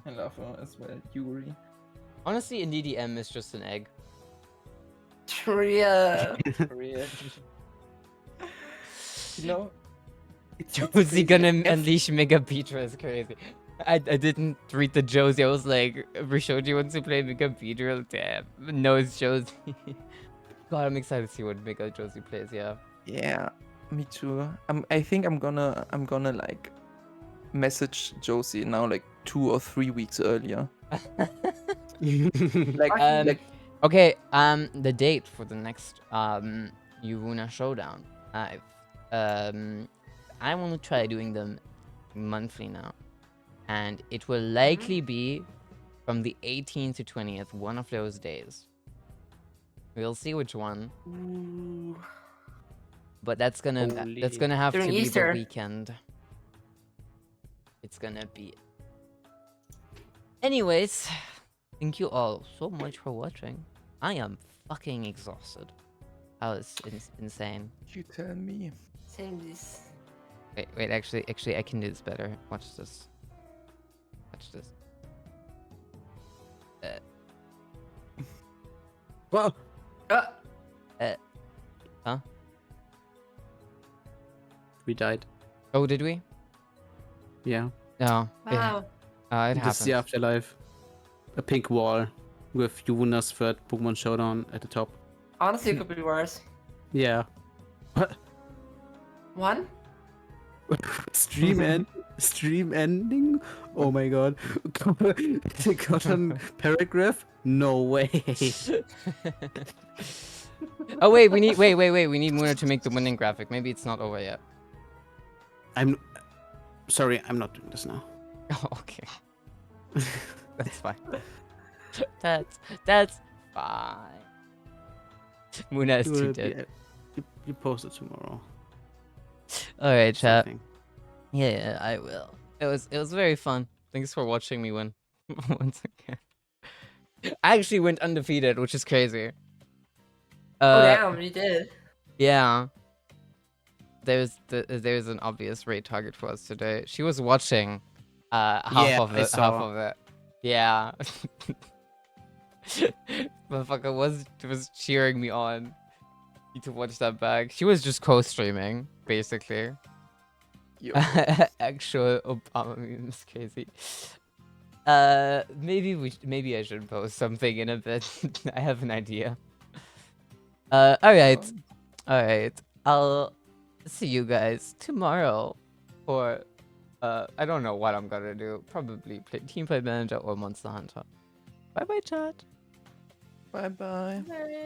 I love her as well, Yuri. Honestly, in DDM is just an egg. Tria. You know, Josie gonna unleash Mega Petra is crazy. I didn't read the Josie. I was like, Rishoji wants to play Mega Petra. Damn. No, it's Josie. God, I'm excited to see what Mega Josie plays. Yeah. Yeah, me too. I think I'm gonna like message Josie now like 2 or 3 weeks earlier. Like Um, Okay. The date for the next YUWUNA Showdown. I want to try doing them monthly now. and it will likely be from the 18th to 20th, one of those days. We'll see which one, Ooh. but that's gonna Holy. have During to be the Easter. weekend. It's gonna be. Anyways, thank you all so much for watching. I am fucking exhausted. That was insane. You tell me. Same this. Wait, actually, I can do this better. Watch this. Watch this. Whoa. Huh? We died. Oh, did we? Yeah. No. Wow. It This is the happened. afterlife. A pink wall with YUWUNA's third Pokemon Showdown at the top. Honestly, it could be worse. Yeah. What? One? Stream ending? Oh my god. They got a paragraph? No way. Oh wait, we need we need Muna to make the winning graphic. Maybe it's not over yet. I'm sorry, I'm not doing this now. Oh, okay. That's fine. That's fine. Muna is too dead. You post it tomorrow. Alright, chat. Something. Yeah, I will. It was very fun. Thanks for watching me win once again. I actually went undefeated, which is crazy. Oh damn, you did. Yeah. There's an obvious raid target for us today. She was watching half Yeah, of I it. saw. Half of it. Yeah. Motherfucker was cheering me on. Need to watch that back. She was just co-streaming, basically. Yo. Actual Obama meme is crazy. Maybe I should post something in a bit. I have an idea. Alright. I'll see you guys tomorrow for I don't know what I'm gonna do. Probably play Teamfight Manager or Monster Hunter. Bye bye, chat. Bye bye. Bye.